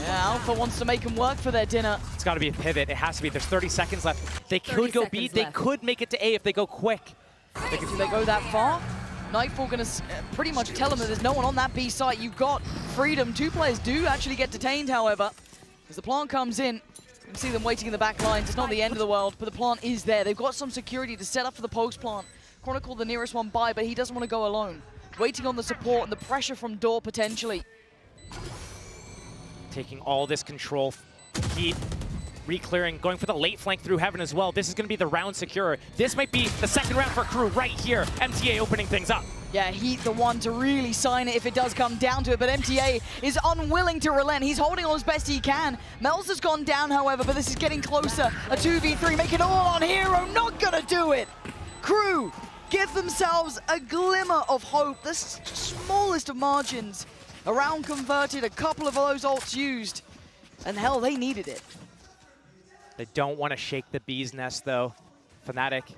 Yeah, Alpha wants to make them work for their dinner. It's got to be a pivot. It has to be. There's 30 seconds left. They could go B. They could make it to A if they go quick. Do they go that far? Nightfall going to pretty much tell them that there's no one on that B site. You've got freedom. 2 players do actually get detained, however. As the plant comes in, you can see them waiting in the back lines. It's not the end of the world, but the plant is there. They've got some security to set up for the post plant. Chronicle the nearest one by, but he doesn't want to go alone. Waiting on the support and the pressure from Door potentially. Taking all this control. Heat re-clearing, going for the late flank through Heaven as well. This is going to be the round secure. This might be the second round for Crew right here. MTA opening things up. Yeah, Heat the one to really sign it if it does come down to it, but MTA is unwilling to relent. He's holding on as best he can. Mel's has gone down, however, but this is getting closer. A 2v3, make it all on Hero, not gonna do it. Crew give themselves a glimmer of hope, the smallest of margins. A round converted, a couple of those ults used, and hell, they needed it. They don't want to shake the bee's nest, though. Fnatic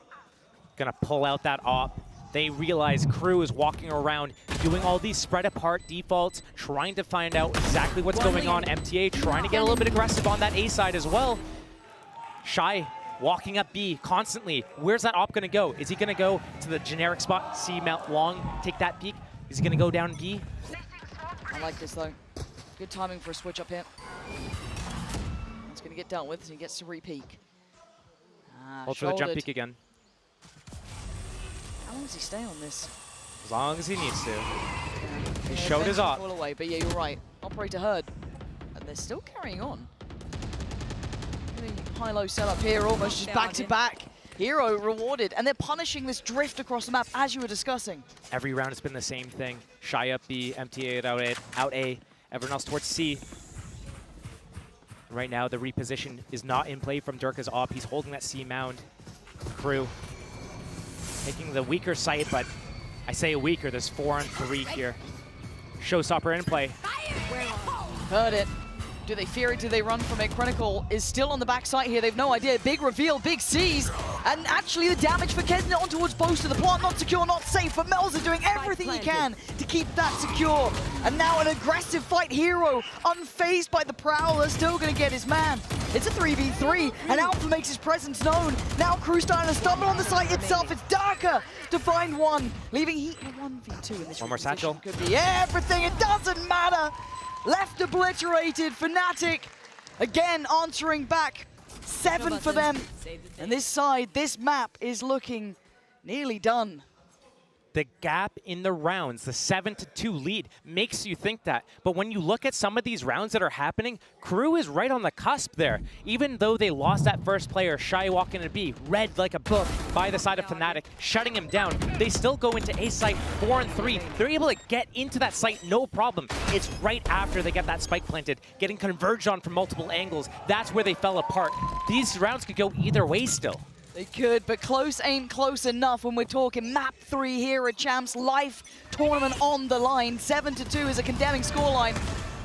gonna pull out that op. They realize Crew is walking around doing all these spread apart defaults, trying to find out exactly what's going on. MTA trying to get a little bit aggressive on that A side as well. Shy walking up B constantly. Where's that op gonna go? Is he gonna go to the generic spot, see Mount Long, take that peek? Is he gonna go down B? I like this though. Good timing for a switch up here. It's gonna get dealt with as he gets to re-peek. Hold for the jump peek again. How long does he stay on this? As long as he needs to. Yeah. He showed his op. Away, but yeah, you're right. Operator heard. And they're still carrying on. High-low setup here, almost just back-to-back. Hero rewarded, and they're punishing this drift across the map, as you were discussing. Every round it's been the same thing. Shy up B, MTA out A, everyone else towards C. Right now, the reposition is not in play from Durka's op. He's holding that C mound. Crew taking the weaker site, but I say a weaker. There's 4 on 3 here. Showstopper in play. Heard it. Do they fear it? Do they run from it? Chronicle is still on the backside here. They've no idea. Big reveal, big C's. And actually the damage for Kesnet on towards Boaster. The plot not secure, not safe. But Melza doing everything he can to keep that secure. And now an aggressive fight. Hero, unfazed by the Prowler, still going to get his man. It's a 3v3, and Alpha makes his presence known. Now Crew starting to stumble on the site itself. It's Darker to find one, leaving Heat in a 1v2 in this one more satchel. Could be everything. It doesn't matter. Left obliterated. Fnatic again answering back. 7 for them. And this side, this map is looking nearly done. The gap in the rounds, the 7-2 lead, makes you think that. But when you look at some of these rounds that are happening, Crew is right on the cusp there. Even though they lost that first player, Shy walking into B, read like a book by the side of Fnatic, shutting him down. They still go into A site 4 and 3. They're able to get into that site, no problem. It's right after they get that spike planted, getting converged on from multiple angles. That's where they fell apart. These rounds could go either way still. They could, but close ain't close enough when we're talking map 3 here at Champs. Life tournament on the line. 7-2 is a condemning scoreline.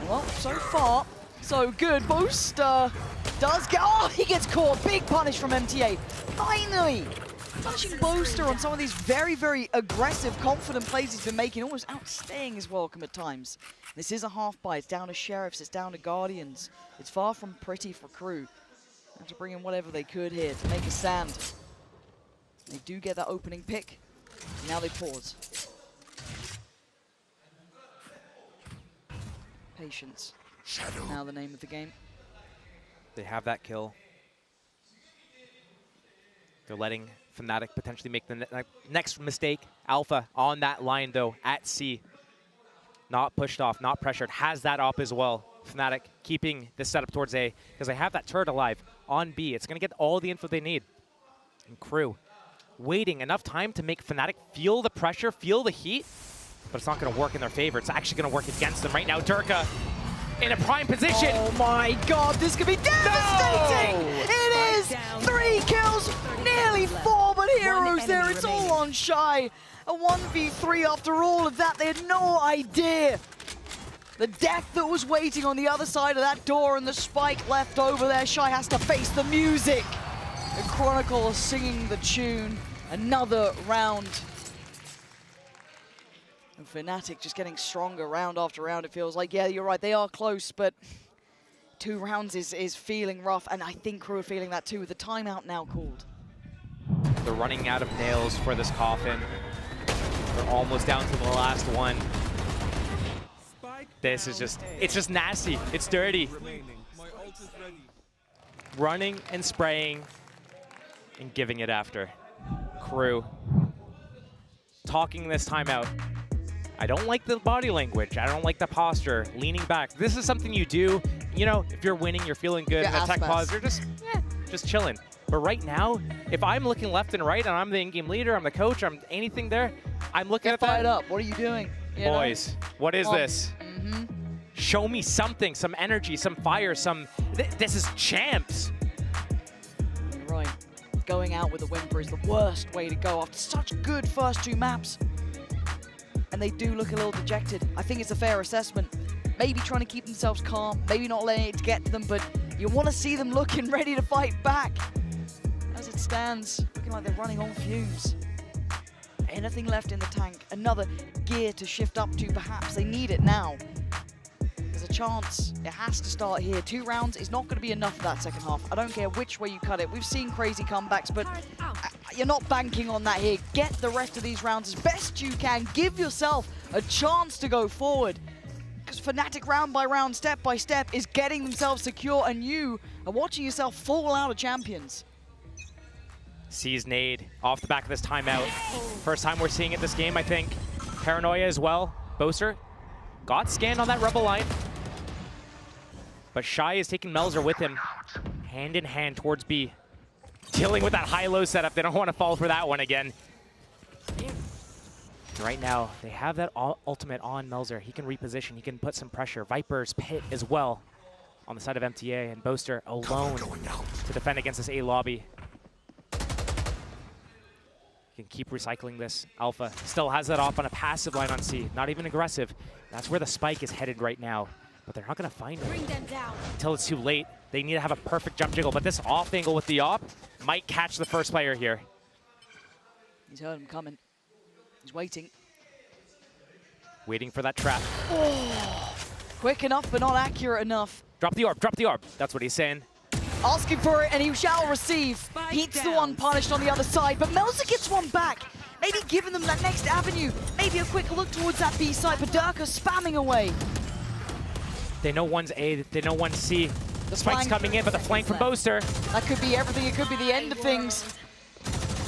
Well, so far, so good. Boaster does get... Oh, he gets caught. Big punish from MTA. Finally! Touching Boaster on some of these very, very aggressive, confident plays he's been making, almost outstaying his welcome at times. This is a half buy. It's down to Sheriffs. It's down to Guardians. It's far from pretty for Crew. Have to bring in whatever they could here to make a stand. They do get that opening pick. Now they pause. Patience. Now the name of the game. They have that kill. They're letting Fnatic potentially make the next mistake. Alpha on that line though, at C. Not pushed off, not pressured, has that op as well. Fnatic keeping this setup towards A, because they have that turret alive on B. It's going to get all the info they need. And Crew waiting enough time to make Fnatic feel the pressure, feel the heat, but it's not going to work in their favor. It's actually going to work against them right now. Durka in a prime position. Oh my god, this could be devastating! No! It is! 3 kills, nearly 4, but Heroes there, it's all on Shy. A 1v3 after all of that, they had no idea. The death that was waiting on the other side of that door and the spike left over there. Shy has to face the music. And Chronicle singing the tune. Another round. And Fnatic just getting stronger round after round, it feels like. Yeah, you're right, they are close, but 2 rounds is feeling rough. And I think Crew are feeling that too, with the timeout now called. They're running out of nails for this coffin. They're almost down to the last one. This is just, it's just nasty. It's dirty. Running and spraying and giving it after. Crew talking this timeout. I don't like the body language. I don't like the posture, leaning back. This is something you do, you know, if you're winning, you're feeling good, Yeah, in the tech ass pause, you're just chilling. But right now, if I'm looking left and right and I'm the in-game leader, I'm the coach, I'm anything there, I'm looking at that. Fired up, what are you doing? You know? Boys, what is this? Show me something, some energy, some fire, some... This is Champs. You're right. Going out with a whimper is the worst way to go after such good first 2 maps. And they do look a little dejected. I think it's a fair assessment. Maybe trying to keep themselves calm, maybe not letting it get to them, but you want to see them looking ready to fight back. As it stands, looking like they're running on fumes. Anything left in the tank? Another gear to shift up to, perhaps. They need it now. There's a chance. It has to start here. 2 rounds is not going to be enough for that second half. I don't care which way you cut it. We've seen crazy comebacks, but you're not banking on that here. Get the rest of these rounds as best you can. Give yourself a chance to go forward. Because Fnatic round by round, step by step, is getting themselves secure, and you are watching yourself fall out of champions. Sees nade off the back of this timeout. First time we're seeing it this game, I think. Paranoia as well. Boaster got scanned on that Rebel line. But Shy is taking Melzer with him, hand in hand towards B. Dealing with that high-low setup. They don't want to fall for that one again. Right now, they have that ultimate on Melzer. He can reposition, he can put some pressure. Viper's pit as well on the side of MTA, and Boaster alone to defend against this A lobby. You can keep recycling this. Alpha still has that off on a passive line on C. Not even aggressive. That's where the spike is headed right now. But they're not going to find it until it's too late. They need to have a perfect jump jiggle. But this off angle with the op might catch the first player here. He's heard him coming. He's waiting. Waiting for that trap. Oh, quick enough, but not accurate enough. Drop the orb, drop the orb. That's what he's saying. Asking for it, and he shall receive. Heat's the one punished on the other side, but Melzer gets one back. Maybe giving them that next avenue. Maybe a quick look towards that B side, but Durka spamming away. They know one's A, they know one's C. The spike's coming in, but the flank from Boaster. That could be everything. It could be the end of things.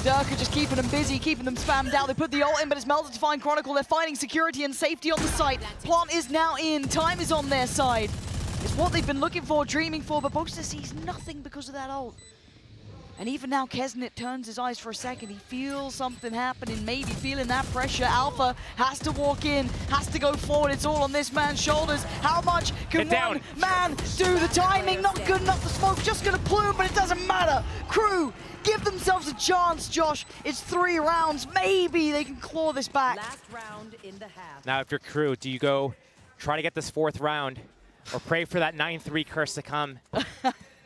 Durka just keeping them busy, keeping them spammed out. They put the ult in, but it's Melzer to find Chronicle. They're finding security and safety on the site. Plant is now in. Time is on their side. It's what they've been looking for, dreaming for, but Boaster sees nothing because of that ult. And even now, Kesnet turns his eyes for a second. He feels something happening, maybe feeling that pressure. Alpha has to walk in, has to go forward. It's all on this man's shoulders. How much can one man do? The timing, not good enough. The smoke just going to plume, but it doesn't matter. Crew, give themselves a chance, Josh. It's 3 rounds. Maybe they can claw this back. Last round in the half. Now, if you're Crew, do you go try to get this 4th round or pray for that 9-3 curse to come?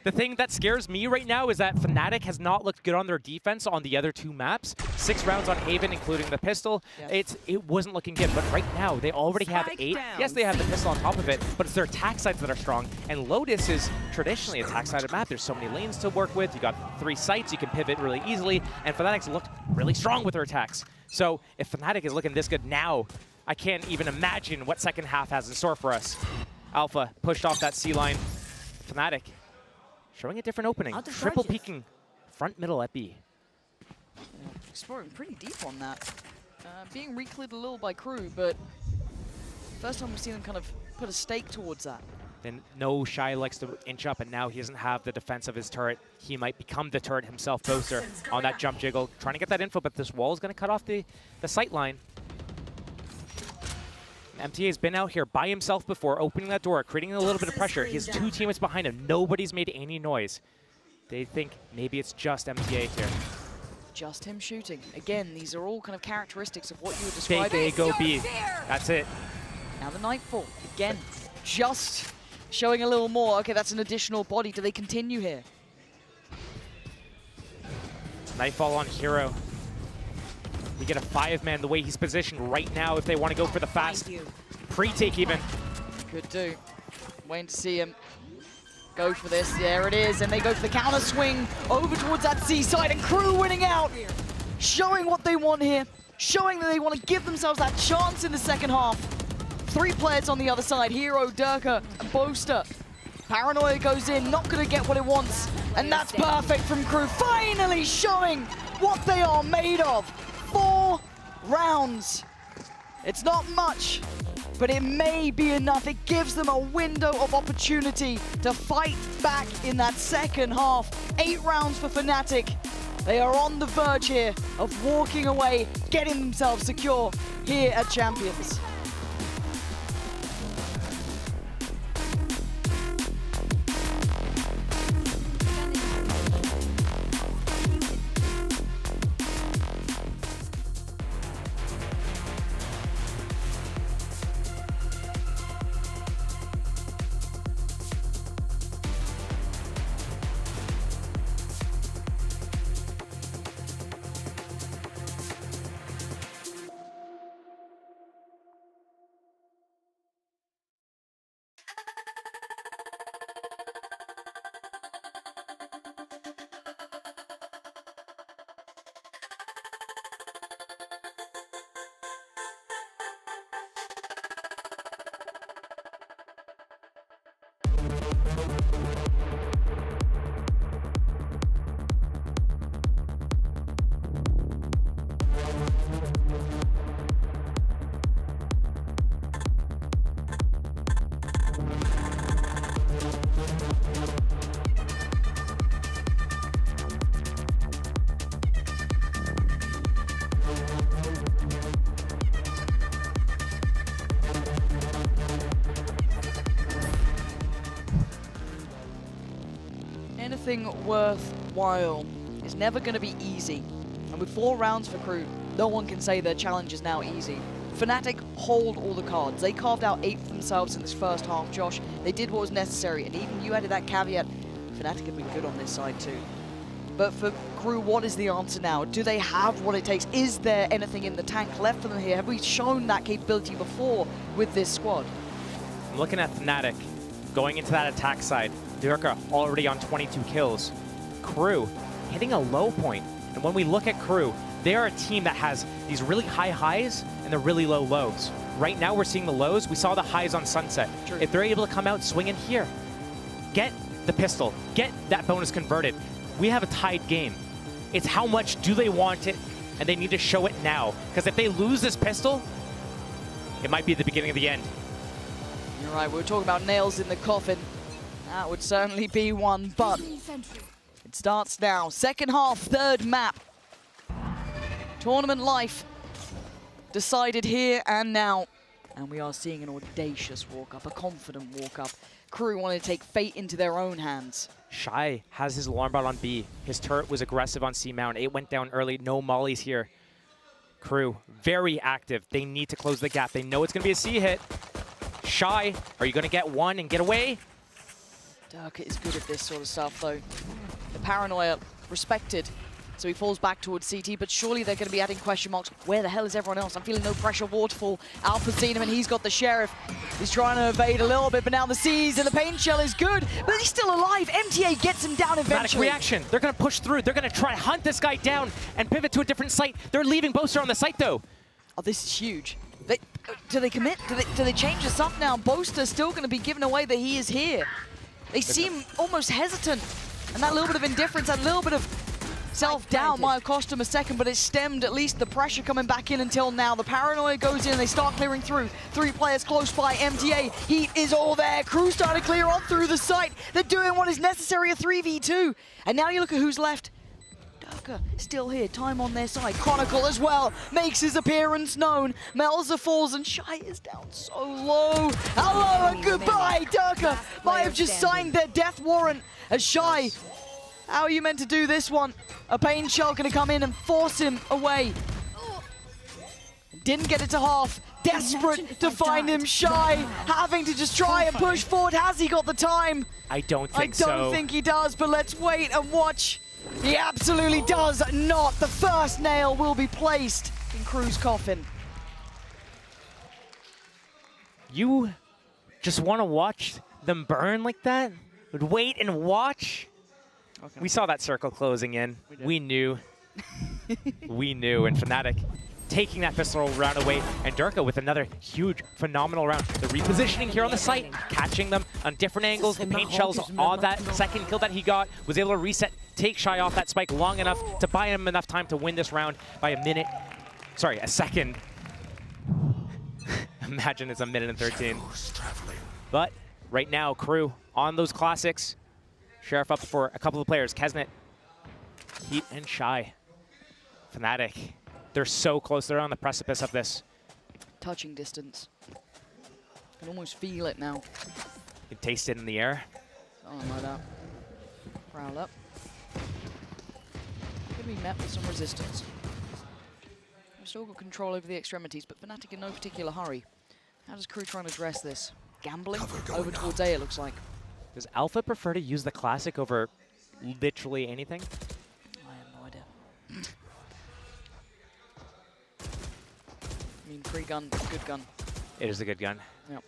The thing that scares me right now is that Fnatic has not looked good on their defense on the other 2 maps. 6 rounds on Haven, including the pistol. It wasn't looking good, but right now they already have 8. Yes, they have the pistol on top of it, but it's their attack sides that are strong. And Lotus is traditionally a attack-sided map. There's so many lanes to work with. You got 3 sites, you can pivot really easily, and Fnatic's looked really strong with their attacks. So if Fnatic is looking this good now, I can't even imagine what second half has in store for us. Alpha pushed off that C line. Fnatic showing a different opening. Triple peeking front middle at B. Exploring pretty deep on that. Being recleared a little by Crew, but first time we've seen them kind of put a stake towards that. Then no, Shy likes to inch up, and now he doesn't have the defense of his turret. He might become the turret himself, Boaster, on that jump jiggle. Trying to get that info, but this wall is going to cut off the sight line. MTA's been out here by himself before, opening that door, creating a little bit of pressure. He has 2 teammates behind him. Nobody's made any noise. They think maybe it's just MTA here. Just him shooting. Again, these are all kind of characteristics of what you were describing. They go B. That's it. Now the Nightfall. Again, just showing a little more. Okay, that's an additional body. Do they continue here? Nightfall on Hero. You get a 5-man the way he's positioned right now if they want to go for the fast pre-take even. Could do. Waiting to see him go for this. There it is, and they go for the counter swing over towards that C side, and Crew winning out. Showing what they want here. Showing that they want to give themselves that chance in the second half. 3 players on the other side. Hero, Durka, and Boaster. Paranoia goes in, not going to get what it wants. And that's perfect from Crew. Finally showing what they are made of. 4 rounds. It's not much, but it may be enough. It gives them a window of opportunity to fight back in that second half. 8 rounds for Fnatic. They are on the verge here of walking away, getting themselves secure here at Champions. Anything worthwhile is never going to be easy. And with 4 rounds for Crew, no one can say their challenge is now easy. Fnatic hold all the cards. They carved out 8 for themselves in this first half, Josh. They did what was necessary, and even you added that caveat, Fnatic have been good on this side too. But for Crew, what is the answer now? Do they have what it takes? Is there anything in the tank left for them here? Have we shown that capability before with this squad? I'm looking at Fnatic going into that attack side. Durka already on 22 kills. Crew hitting a low point. And when we look at Crew, they are a team that has these really high highs and the really low lows. Right now we're seeing the lows. We saw the highs on Sunset. True. If they're able to come out swinging here, get the pistol, get that bonus converted. We have a tied game. It's how much do they want it, and they need to show it now. Because if they lose this pistol, it might be the beginning of the end. You're right, we were talking about nails in the coffin. That would certainly be one, but it starts now. Second half, third map. Tournament life decided here and now. And we are seeing an audacious walk-up, a confident walk-up. Crew want to take fate into their own hands. Shy has his alarm bot on B. His turret was aggressive on C mount. It went down early. No mollies here. Crew, very active. They need to close the gap. They know it's going to be a C hit. Shy, are you going to get one and get away? Durka is good at this sort of stuff, though. The paranoia respected. So he falls back towards CT, but surely they're going to be adding question marks. Where the hell is everyone else? I'm feeling no pressure. Waterfall, Alpha's seen him, and he's got the Sheriff. He's trying to evade a little bit, but now the C's and the Pain Shell is good, but he's still alive. MTA gets him down eventually. Reaction. They're going to push through. They're going to try hunt this guy down and pivot to a different site. They're leaving Boaster on the site, though. Oh, this is huge. Do they commit? Do they change this up now? Boaster's still going to be given away that he is here. They seem almost hesitant, and that little bit of indifference, that little bit of self-doubt might have cost him a second, but it stemmed at least the pressure coming back in until now. The paranoia goes in and they start clearing through. 3 players close by. MTA, he is all there. Crew starting to clear on through the site. They're doing what is necessary, a 3v2. And now you look at who's left. Durka still here, time on their side. Chronicle as well makes his appearance known. Melza falls and Shy is down so low. Hello and goodbye. Durka might have just signed their death warrant as Shy. How are you meant to do this one? A Pain Shell gonna come in and force him away. Didn't get it to half. Desperate to find him. Shy, having to just try and push forward. Has he got the time? I don't think so. I don't think he does, but let's wait and watch. He absolutely does not. The first nail will be placed in Crew's coffin. You just want to watch them burn like that? Would wait and watch? Okay. We saw that circle closing in. We knew. We knew. And Fnatic taking that pistol round away. And Durka with another huge, phenomenal round. The repositioning here on the site, catching them on different angles. The Paint Shells on that second kill that he got, was able to reset, take Shy off that spike long enough to buy him enough time to win this round by a minute. Sorry, a second. Imagine it's a minute and 13. But right now, Crew on those classics. Sheriff up for a couple of players. Kesnet, Heat, and Shy. Fnatic, they're so close. They're on the precipice of this. Touching distance. I can almost feel it now. You can taste it in the air. Something like that. Prowl up. Could be met with some resistance. We've still got control over the extremities, but Fnatic in no particular hurry. How does Crew try and address this? Gambling? Over towards A, it looks like. Does Alpha prefer to use the classic over literally anything? I have no idea. I mean, free gun, good gun. It is a good gun. Yep.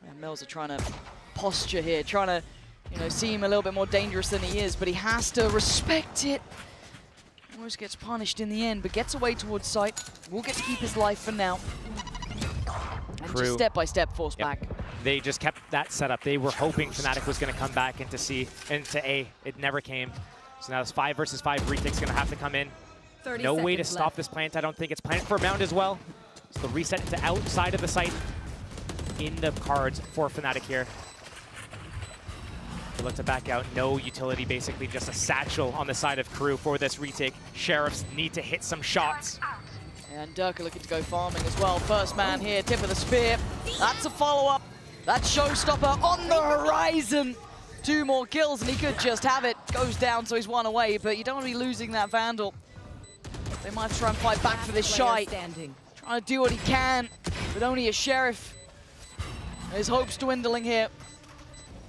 And Mills are trying to posture here, trying to, you know, seem a little bit more dangerous than he is, but he has to respect it. Almost gets punished in the end, but gets away towards site. Will get to keep his life for now. And Crew. just step by step forced back. They just kept that setup. They were hoping Fnatic was going to come back into C, into A. It never came. So now this 5 versus 5 retake's going to have to come in. No way to stop this plant. I don't think it's planted for a mound as well. So the reset into outside of the site in the cards for Fnatic here. They look to back out. No utility, basically just a satchel on the side of Crew for this retake. Sheriffs need to hit some shots. And Durka looking to go farming as well. First man here, tip of the spear. That's a follow-up. That's showstopper on the horizon. 2 more kills and he could just have it. Goes down, so he's 1 away, but you don't want to be losing that Vandal. They might try and fight back for this Shy. Trying to do what he can, but only a Sheriff. His hopes dwindling here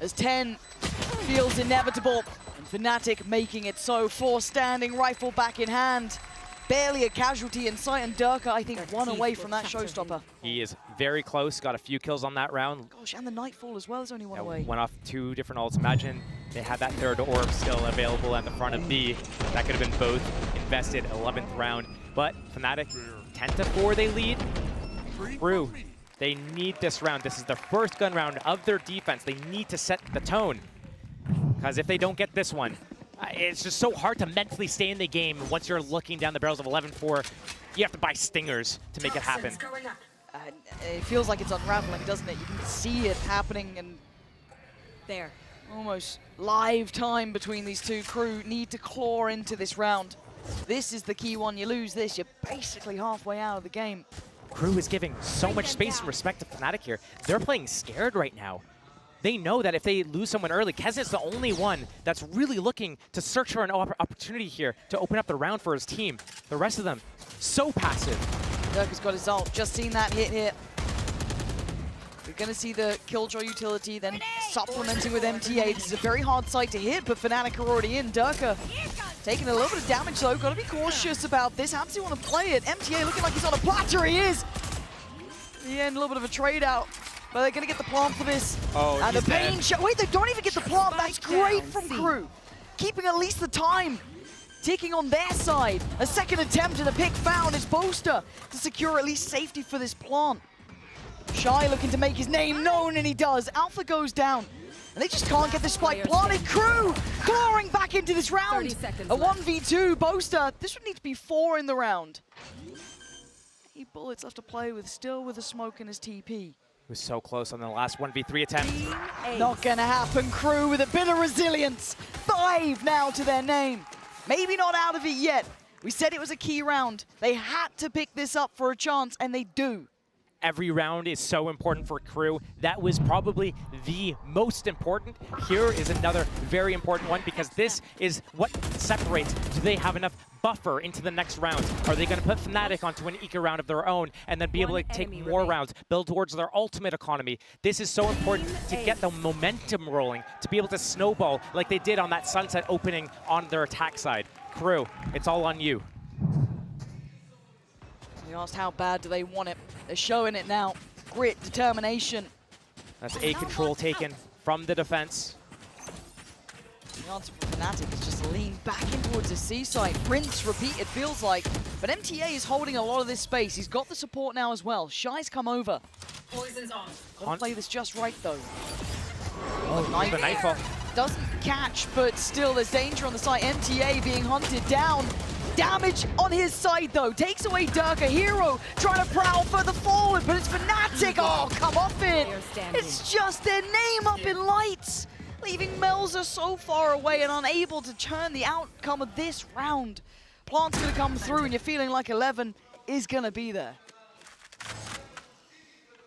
as 10 feels inevitable. And Fnatic making it so. 4 standing, rifle back in hand. Barely a casualty in sight, and Durka, I think, 1 away from that showstopper. He is very close, got a few kills on that round. Gosh, and the Nightfall as well is only 1 away. Went off 2 different ults. Imagine they had that third orb still available at the front of B. That could have been both invested 11th round. But Fnatic, 10-4 they lead. Crew, they need this round. This is the first gun round of their defense. They need to set the tone. Because if they don't get this one, it's just so hard to mentally stay in the game once you're looking down the barrels of 11-4. You have to buy stingers to make it happen. It feels like it's unraveling, doesn't it? You can see it happening, and there, almost live time between these two. Crew need to claw into this round. This is the key one. You lose this, you're basically halfway out of the game. Crew is giving so much space and respect to Fnatic here. They're playing scared right now. They know that if they lose someone early, Kesnet's the only one that's really looking to search for an opportunity here to open up the round for his team. The rest of them, so passive. Durka's got his ult, just seen that hit here. We're going to see the Killjoy utility, then supplementing with MTA. This is a very hard site to hit, but Fnatic are already in. Durka taking a little bit of damage, though. Got to be cautious about this. How does he want to play it? MTA looking like he's on a platter. He is. In the end, a little bit of a trade out. But they're going to get the plant for this. Oh, and the pain shot. Wait, they don't even get the plant. That's great from Crew. Keeping at least the time ticking on their side. A second attempt and a pick found. It's Boaster to secure at least safety for this plant. Shy looking to make his name known, and he does. Alpha goes down. And they just can't get the spike planted. Crew clawing back into this round. A 1v2. Boaster, this would need to be 4 in the round. 8 bullets left to play with, still with a smoke in his TP. He was so close on the last 1v3 attempt. Not gonna happen. Crew with a bit of resilience. 5 now to their name. Maybe not out of it yet. We said it was a key round. They had to pick this up for a chance, and they do. Every round is so important for Crew. That was probably the most important. Here is another very important one, because this is what separates. Do they have enough buffer into the next round? Are they going to put Fnatic onto an eco round of their own and then be able to take more rounds, build towards their ultimate economy? This is so important to get the momentum rolling, to be able to snowball like they did on that Sunset opening on their attack side. Crew, it's all on you. We asked how bad do they want it. They're showing it now. Grit, determination. That's A control taken from the defense. The answer from Fnatic is just lean back in towards the C side. Rinse, repeat, it feels like. But MTA is holding a lot of this space. He's got the support now as well. Shy's come over. Poison's on. Can't play this just right, though. Oh, the Nightfall. Doesn't catch, but still there's danger on the side. MTA being hunted down. Damage on his side, though. Takes away Durka. Hero trying to prowl further forward, but it's Fnatic. Oh, come off it. It's just their name up in lights, leaving Melza so far away and unable to turn the outcome of this round. Plant's going to come through, and you're feeling like 11 is going to be there.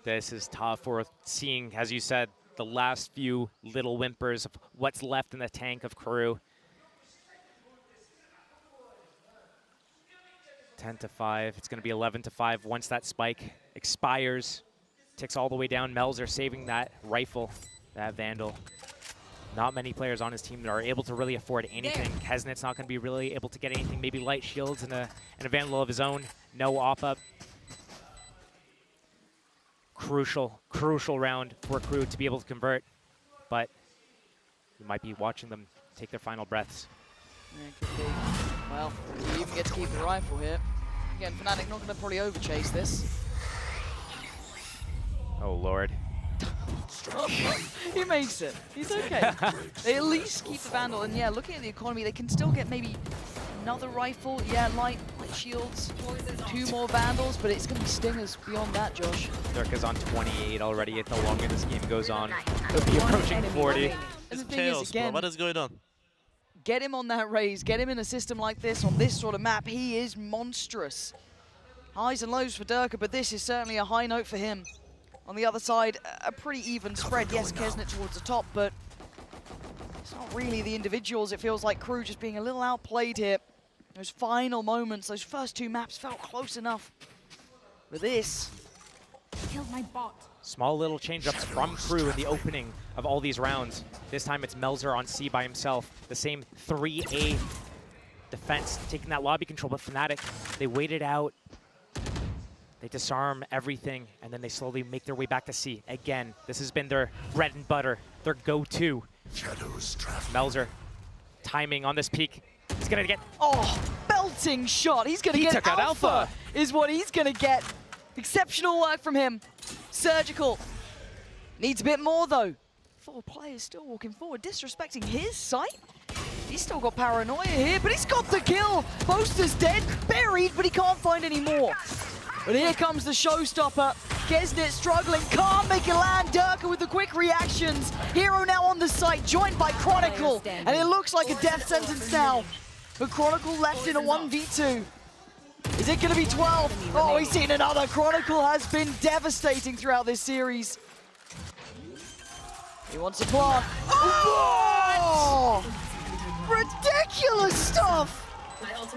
This is tough for seeing, as you said, the last few little whimpers of what's left in the tank of Crew. 10-5, it's going to be 11-5 once that spike expires. Ticks all the way down. Melzer saving that rifle, that Vandal. Not many players on his team that are able to really afford anything. Kesnet's not going to be really able to get anything. Maybe light shields and a Vandal of his own. No op-up. Crucial round for Crew to be able to convert. But we might be watching them take their final breaths. Yeah, it could be. Well, you even get to keep the rifle here. Again, Fnatic not going to probably overchase this. Oh, Lord. He makes it. He's okay. They at least keep the Vandal. And yeah, looking at the economy, they can still get maybe another rifle. Yeah, light shields, 2 more Vandals, but it's going to be stingers beyond that, Josh. Durka's on 28 already. The longer this game goes on, he'll be approaching 40. And the thing is, again, what is going on? Get him on that raise, get him in a system like this, on this sort of map. He is monstrous. Highs and lows for Durka, but this is certainly a high note for him. On the other side, a pretty even spread. Yes, Kesnet towards the top, but it's not really the individuals. It feels like Crew just being a little outplayed here. Those final moments, those first 2 maps felt close enough. But this... Killed my bot. Small little change-ups from Crew in the opening of all these rounds. This time it's Melzer on C by himself. The same 3A defense, taking that lobby control, but Fnatic, they waited out. They disarm everything, and then they slowly make their way back to C. Again, this has been their bread and butter, their go-to. Melzer, timing on this peak. He's gonna get... Oh, belting shot. He's gonna get took out Alpha. Is what he's gonna get. Exceptional work from him. Surgical. Needs a bit more though. 4 players still walking forward, disrespecting his site. He's still got paranoia here, but he's got the kill. Boaster's dead, buried, but he can't find any more. But here comes the showstopper. Kesnit struggling, can't make it land. Durka with the quick reactions. Hero now on the site, joined by Chronicle. And it looks like a death sentence now. But Chronicle left in a 1v2. Is it going to be 12? Oh, he's seen another. Chronicle has been devastating throughout this series. He wants a plant. Oh! Ridiculous stuff!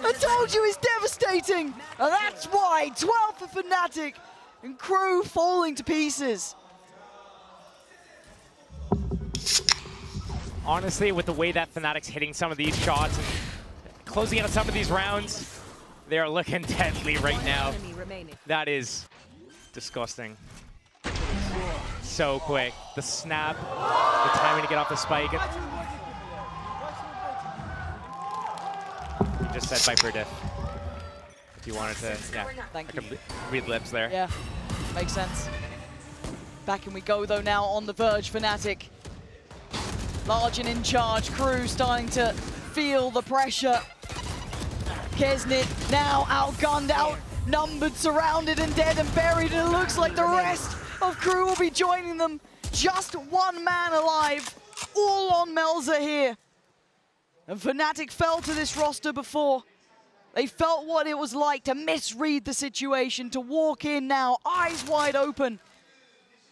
I told you he's devastating! And that's why 12 for Fnatic and Crew falling to pieces. Honestly, with the way that Fnatic's hitting some of these shots and closing out some of these rounds, they are looking deadly right now. That is disgusting. So quick. The snap, the timing to get off the spike. You just said Viper diff. If you wanted to, yeah. Thank I could read lips there. Yeah, makes sense. Back in we go though now on the verge, Fnatic. Large and in charge, Crew starting to feel the pressure. Kesnit now outgunned, outnumbered, surrounded and dead and buried, and it looks like the rest of Crew will be joining them. Just 1 man alive, all on Melzer here. And Fnatic fell to this roster before. They felt what it was like to misread the situation, to walk in now, eyes wide open.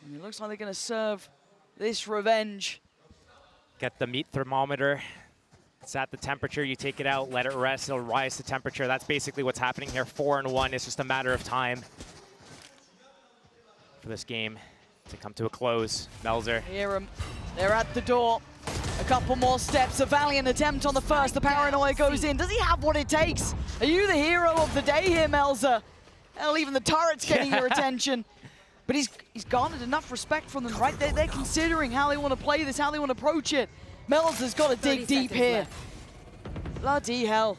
And it looks like they're gonna serve this revenge. Get the meat thermometer. It's at the temperature, you take it out, let it rest, it'll rise to temperature. That's basically what's happening here. 4-1, it's just a matter of time for this game to come to a close. Melzer. Hear them, they're at the door. A couple more steps, a valiant attempt on the first, the paranoia goes in. Does he have what it takes? Are you the hero of the day here, Melzer? Hell, even the turret's getting your attention. But he's garnered enough respect from them, right? They're considering how they want to play this, how they want to approach it. Melzer's got to dig deep here. Left. Bloody hell.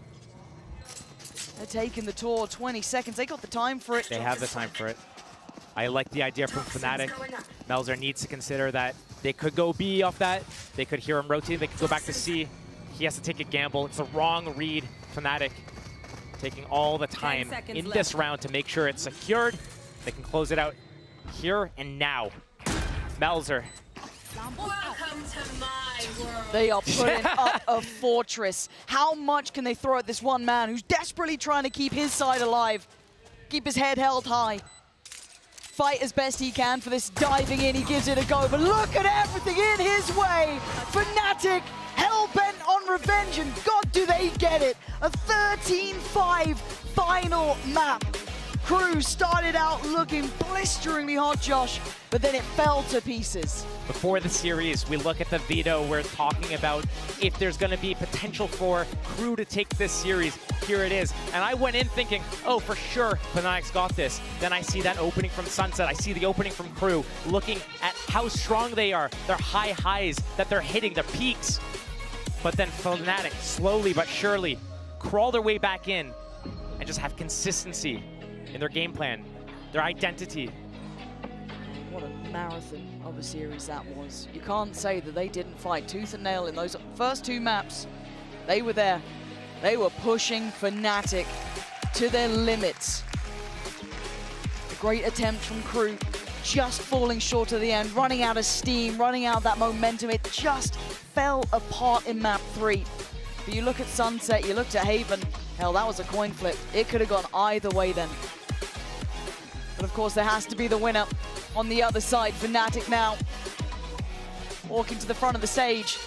They're taking the tour, 20 seconds. They got the time for it. They have the time for it. I like the idea from Fnatic. Melzer needs to consider that they could go B off that. They could hear him rotate. They could go back to C. He has to take a gamble. It's the wrong read. Fnatic taking all the time in this round to make sure it's secured. They can close it out here and now. Melzer. Welcome to my world. They are putting up a fortress. How much can they throw at this 1 man who's desperately trying to keep his side alive, keep his head held high, fight as best he can for this diving in. He gives it a go, but look at everything in his way. Fnatic hell-bent on revenge, and God, do they get it. A 13-5 final map. Crew started out looking blisteringly hot, Josh, but then it fell to pieces. Before the series, we look at the veto. We're talking about if there's going to be potential for Crew to take this series. Here it is. And I went in thinking, oh, for sure, Fnatic's got this. Then I see that opening from Sunset. I see the opening from Crew, looking at how strong they are, their high highs that they're hitting, their peaks. But then Fnatic, slowly but surely, crawl their way back in and just have consistency in their game plan, their identity. What a marathon of a series that was. You can't say that they didn't fight tooth and nail in those first 2 maps. They were there. They were pushing Fnatic to their limits. A great attempt from Crew, just falling short of the end, running out of steam, running out of that momentum. It just fell apart in map 3. But you look at Sunset, you looked at Haven. Hell, that was a coin flip. It could have gone either way then. But of course, there has to be the winner on the other side. Fnatic now walking to the front of the stage,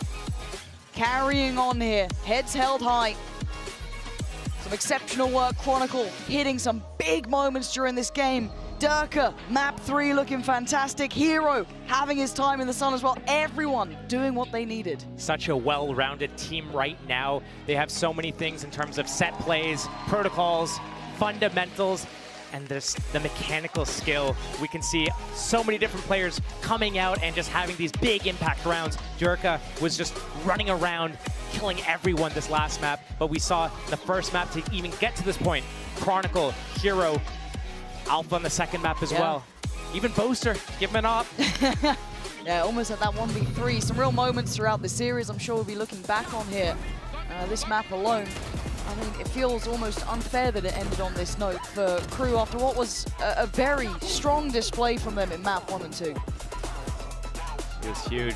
carrying on here, heads held high. Some exceptional work, Chronicle hitting some big moments during this game. Durka, map 3 looking fantastic. Hero having his time in the sun as well. Everyone doing what they needed. Such a well-rounded team right now. They have so many things in terms of set plays, protocols, fundamentals, and the mechanical skill. We can see so many different players coming out and just having these big impact rounds. Durka was just running around, killing everyone this last map, but we saw the first map to even get to this point. Chronicle, Hero, Alpha on the second map as well. Even Boaster, give him an op. Yeah, almost at that 1v3. Some real moments throughout the series I'm sure we'll be looking back on here. This map alone, I mean, it feels almost unfair that it ended on this note for Crew after what was a very strong display from them in map 1 and 2. It was huge.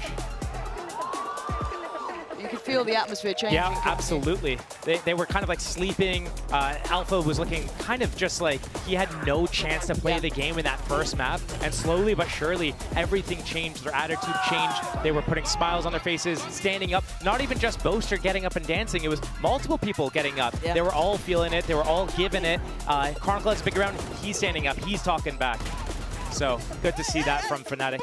You could feel the atmosphere changing. Yeah, absolutely. They were kind of like sleeping. Alpha was looking kind of just like he had no chance to play the game in that first map. And slowly but surely, everything changed. Their attitude changed. They were putting smiles on their faces, standing up. Not even just Boaster getting up and dancing. It was multiple people getting up. They were all feeling it. They were all giving it. Chronicle has a big round. He's standing up. He's talking back. So good to see that from Fnatic.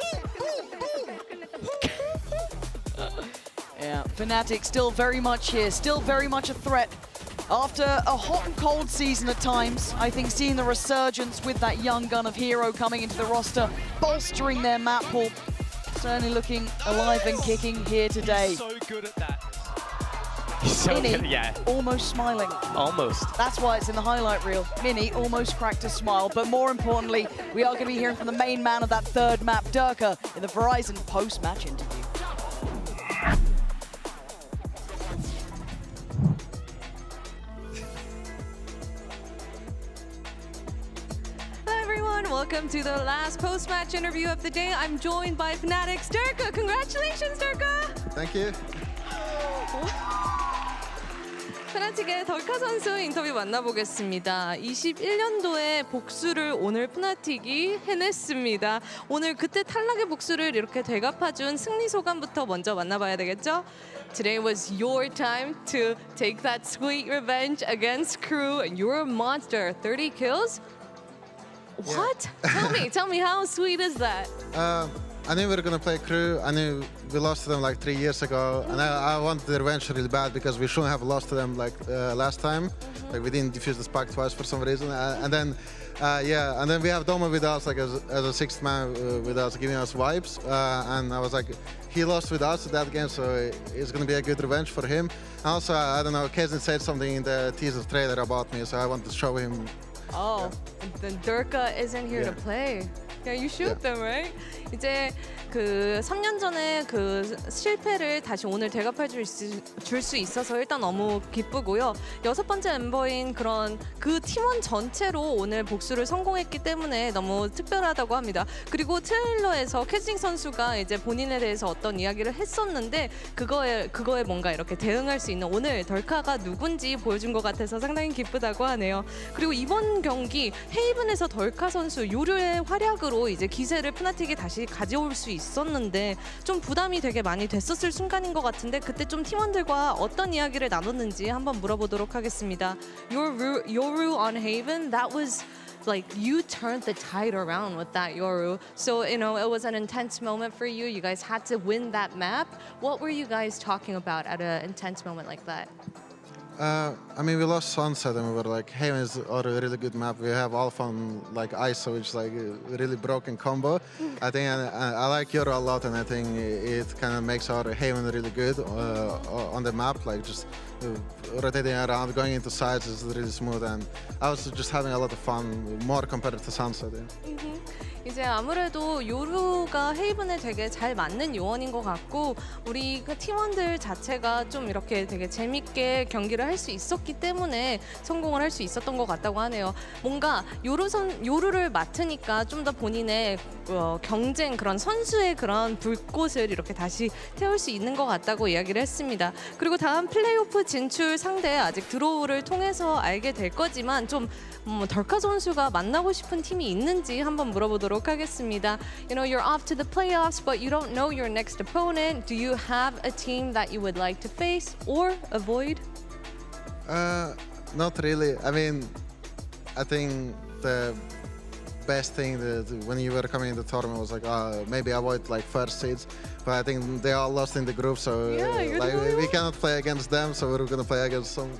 Yeah, Fnatic still very much here, still very much a threat. After a hot and cold season at times, I think seeing the resurgence with that young gun of Hero coming into the roster, bolstering their map pool, certainly looking alive and kicking here today. He's so good at that. He's so Mini, good, yeah. almost smiling. Almost. That's why it's in the highlight reel. Mini almost cracked a smile, but more importantly, we are going to be hearing from the main man of that third map, Durka, in the Verizon post-match interview. Welcome to the last post-match interview of the day. I'm joined by Fnatic's Durka. Congratulations, Durka! Thank you. 프나틱의 덜카 선수 인터뷰 만나보겠습니다. 21년도에 복수를 오늘 프나틱이 해냈습니다. 오늘 그때 탈락의 복수를 이렇게 되갚아준 승리 소감부터 먼저 만나봐야 되겠죠? Today was your time to take that sweet revenge against Crew. You're a monster. 30 kills? What? Tell me, how sweet is that? I knew we were going to play Crew. I knew we lost to them like 3 years ago. And I wanted the revenge really bad because we shouldn't have lost to them like last time. Like we didn't defuse the spark twice for some reason. And then we have Doma with us like as a sixth man with us, giving us vibes. And I was like, he lost with us that game, so it's going to be a good revenge for him. And also, I don't know, Kezin said something in the teaser trailer about me, so I wanted to show him. Oh, then Durka isn't here to play. Yeah, you shoot them, right? 이제 그 3년 전에 그 실패를 다시 오늘 대갚해 줄 수 있어서 일단 너무 기쁘고요. 6번째 멤버인 그런 그 팀원 전체로 오늘 복수를 성공했기 때문에 너무 특별하다고 합니다. 그리고 트레일러에서 캐징 선수가 이제 본인에 대해서 어떤 이야기를 했었는데 그거에 뭔가 이렇게 대응할 수 있는 오늘 덜카가 누군지 보여준 것 같아서 상당히 기쁘다고 하네요. 그리고 이번 경기 헤이븐에서 덜카 선수 요류의 활약으로 이제 기세를 프나틱이 다시 가져올 수 있었는데 좀 부담이 되게 많이 됐었을 순간인 것 같은데 그때 좀 팀원들과 어떤 이야기를 나눴는지 한번 물어보도록 하겠습니다. Yoru on Haven, that was like you turned the tide around with that Yoru. So, you know, it was an intense moment for you. You guys had to win that map. What were you guys talking about at an intense moment like that? I mean, we lost Sunset and we were like, Haven is a really good map. We have Alpha on like ISO, which is like a really broken combo. I think I like Yoru a lot, and I think it kind of makes our Haven really good on the map. Like just rotating around, going into sides is really smooth, and I was just having a lot of fun, more compared to Sunset. Yeah. 이제 아무래도 요루가 헤이븐에 되게 잘 맞는 요원인 것 같고 우리 그 팀원들 자체가 좀 이렇게 되게 재밌게 경기를 할 수 있었기 때문에 성공을 할 수 있었던 것 같다고 하네요. 뭔가 요루를 맡으니까 좀 더 본인의 경쟁 그런 선수의 그런 불꽃을 이렇게 다시 태울 수 있는 것 같다고 이야기를 했습니다. 그리고 다음 플레이오프 진출 상대 아직 드로우를 통해서 알게 될 거지만 좀 덜카 선수가 만나고 싶은 팀이 있는지 한번 물어보도록 하겠습니다. You know, you're off to the playoffs, but you don't know your next opponent. Do you have a team that you would like to face or avoid? not really. I mean, I think the best thing that when you were coming in the tournament was like, maybe avoid like first seeds. But I think they all lost in the group, so like we cannot play against them. So we're gonna play against some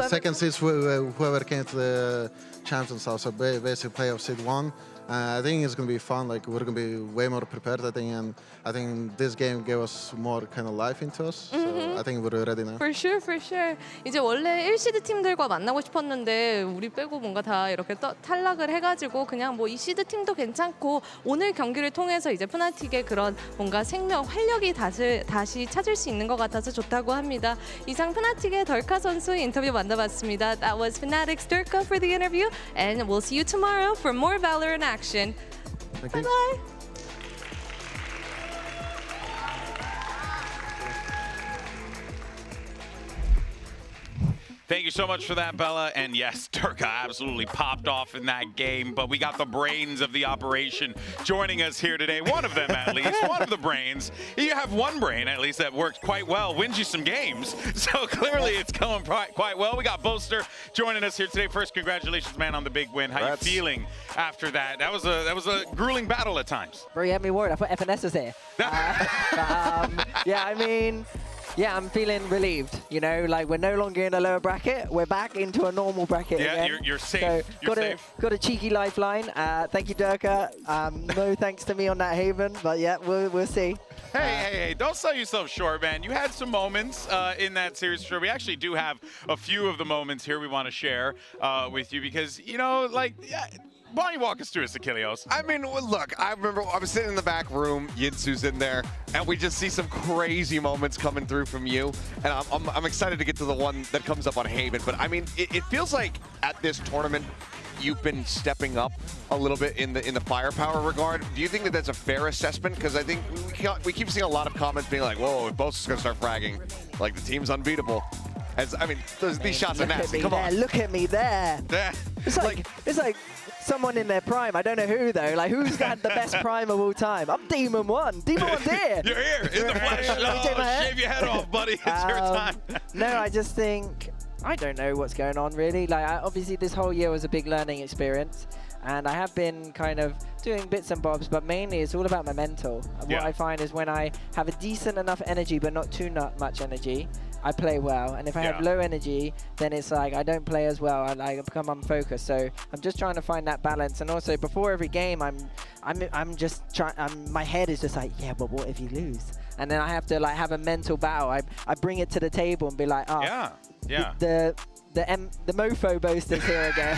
second seeds, whoever came to the Champions Tour. So basically playoff seed 1. I think it's going to be fun. Like, we're going to be way more prepared, I think, and I think this game gave us more kind of life into us. So I think we're ready now. For sure, for sure. 이제 원래 1시드 팀들과 만나고 싶었는데 우리 빼고 뭔가 다 이렇게 탈락을 해가지고 그냥 뭐 2시드 팀도 괜찮고 오늘 경기를 통해서 이제 푸나틱의 그런 뭔가 생명, 활력이 다시 찾을 수 있는 것 같아서 좋다고 합니다. 이상 푸나틱의 덜카 선수의 인터뷰 만나봤습니다. That was Fnatic's Durka for the interview, and we'll see you tomorrow for more Valorant action. Bye-bye. Thank you so much for that, Bella. And yes, Durka absolutely popped off in that game, but we got the brains of the operation joining us here today. One of them, at least. One of the brains. You have one brain, at least, that works quite well, wins you some games. So clearly it's going quite well. We got Boaster joining us here today. First, congratulations, man, on the big win. How are you feeling after that? That was a grueling battle at times. Bro, you had me worried. I thought FNC was here. Yeah, I mean... Yeah, I'm feeling relieved. You know, like we're no longer in a lower bracket. We're back into a normal bracket again. Yeah, you're safe. So You're got a cheeky lifeline. Thank you, Durka. No thanks to me on that Haven, but yeah, we'll see. Hey, don't sell yourself short, man. You had some moments in that series. Sure, we actually do have a few of the moments here we want to share with you because, you know, like... Why don't you walk us through this, Achilleos? I mean, look, I remember I was sitting in the back room, Yinsu's in there, and we just see some crazy moments coming through from you. And I'm excited to get to the one that comes up on Haven. But I mean, it feels like at this tournament, you've been stepping up a little bit in the firepower regard. Do you think that that's a fair assessment? Because I think we keep seeing a lot of comments being like, whoa, if Bo's going to start fragging, like the team's unbeatable. I mean, these shots are nasty. Come on. Look at me there. It's like someone in their prime. I don't know who though. Like who's got the best prime of all time? I'm Demon 1. Demon 1's here. You're here in the flesh. Shave your head off, buddy. It's your time. No, I just think I don't know what's going on really. Like obviously this whole year was a big learning experience. And I have been kind of doing bits and bobs, but mainly it's all about my mental. And what I find is when I have a decent enough energy, but not too much energy, I play well. And if I have low energy, then it's like I don't play as well. I become unfocused. So I'm just trying to find that balance. And also before every game, I'm just trying. My head is just like, yeah, but what if you lose? And then I have to like have a mental battle. I bring it to the table and be like, oh, the mofo boaster's here again.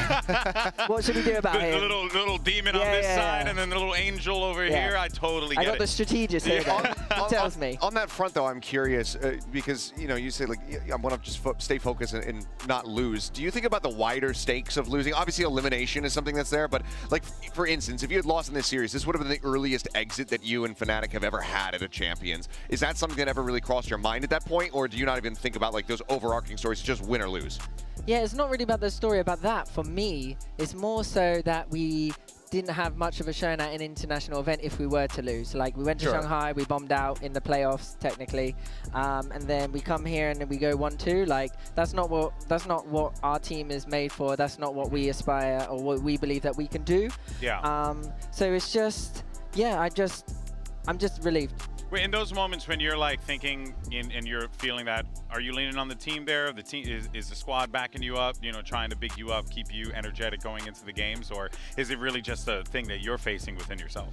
What should we do about him? The little demon on this side and then the little angel over here. I totally get it. I got the strategist here. He tells me. On that front, though, I'm curious because you know you say like I want to just stay focused and not lose. Do you think about the wider stakes of losing? Obviously, elimination is something that's there, but like for instance, if you had lost in this series, this would have been the earliest exit that you and Fnatic have ever had at a Champions. Is that something that ever really crossed your mind at that point, or do you not even think about like those overarching stories, just win or lose? Yeah, it's not really about the story about that. For me, it's more so that we didn't have much of a showing at an international event if we were to lose. Like we went to Shanghai, we bombed out in the playoffs technically, and then we come here and then we go 1-2. Like that's not what our team is made for. That's not what we aspire or what we believe that we can do. Yeah. So it's just, yeah, I'm just relieved. Wait, in those moments when you're like thinking and you're feeling that, are you leaning on the team there? The team is the squad backing you up, you know, trying to big you up, keep you energetic going into the games, or is it really just a thing that you're facing within yourself?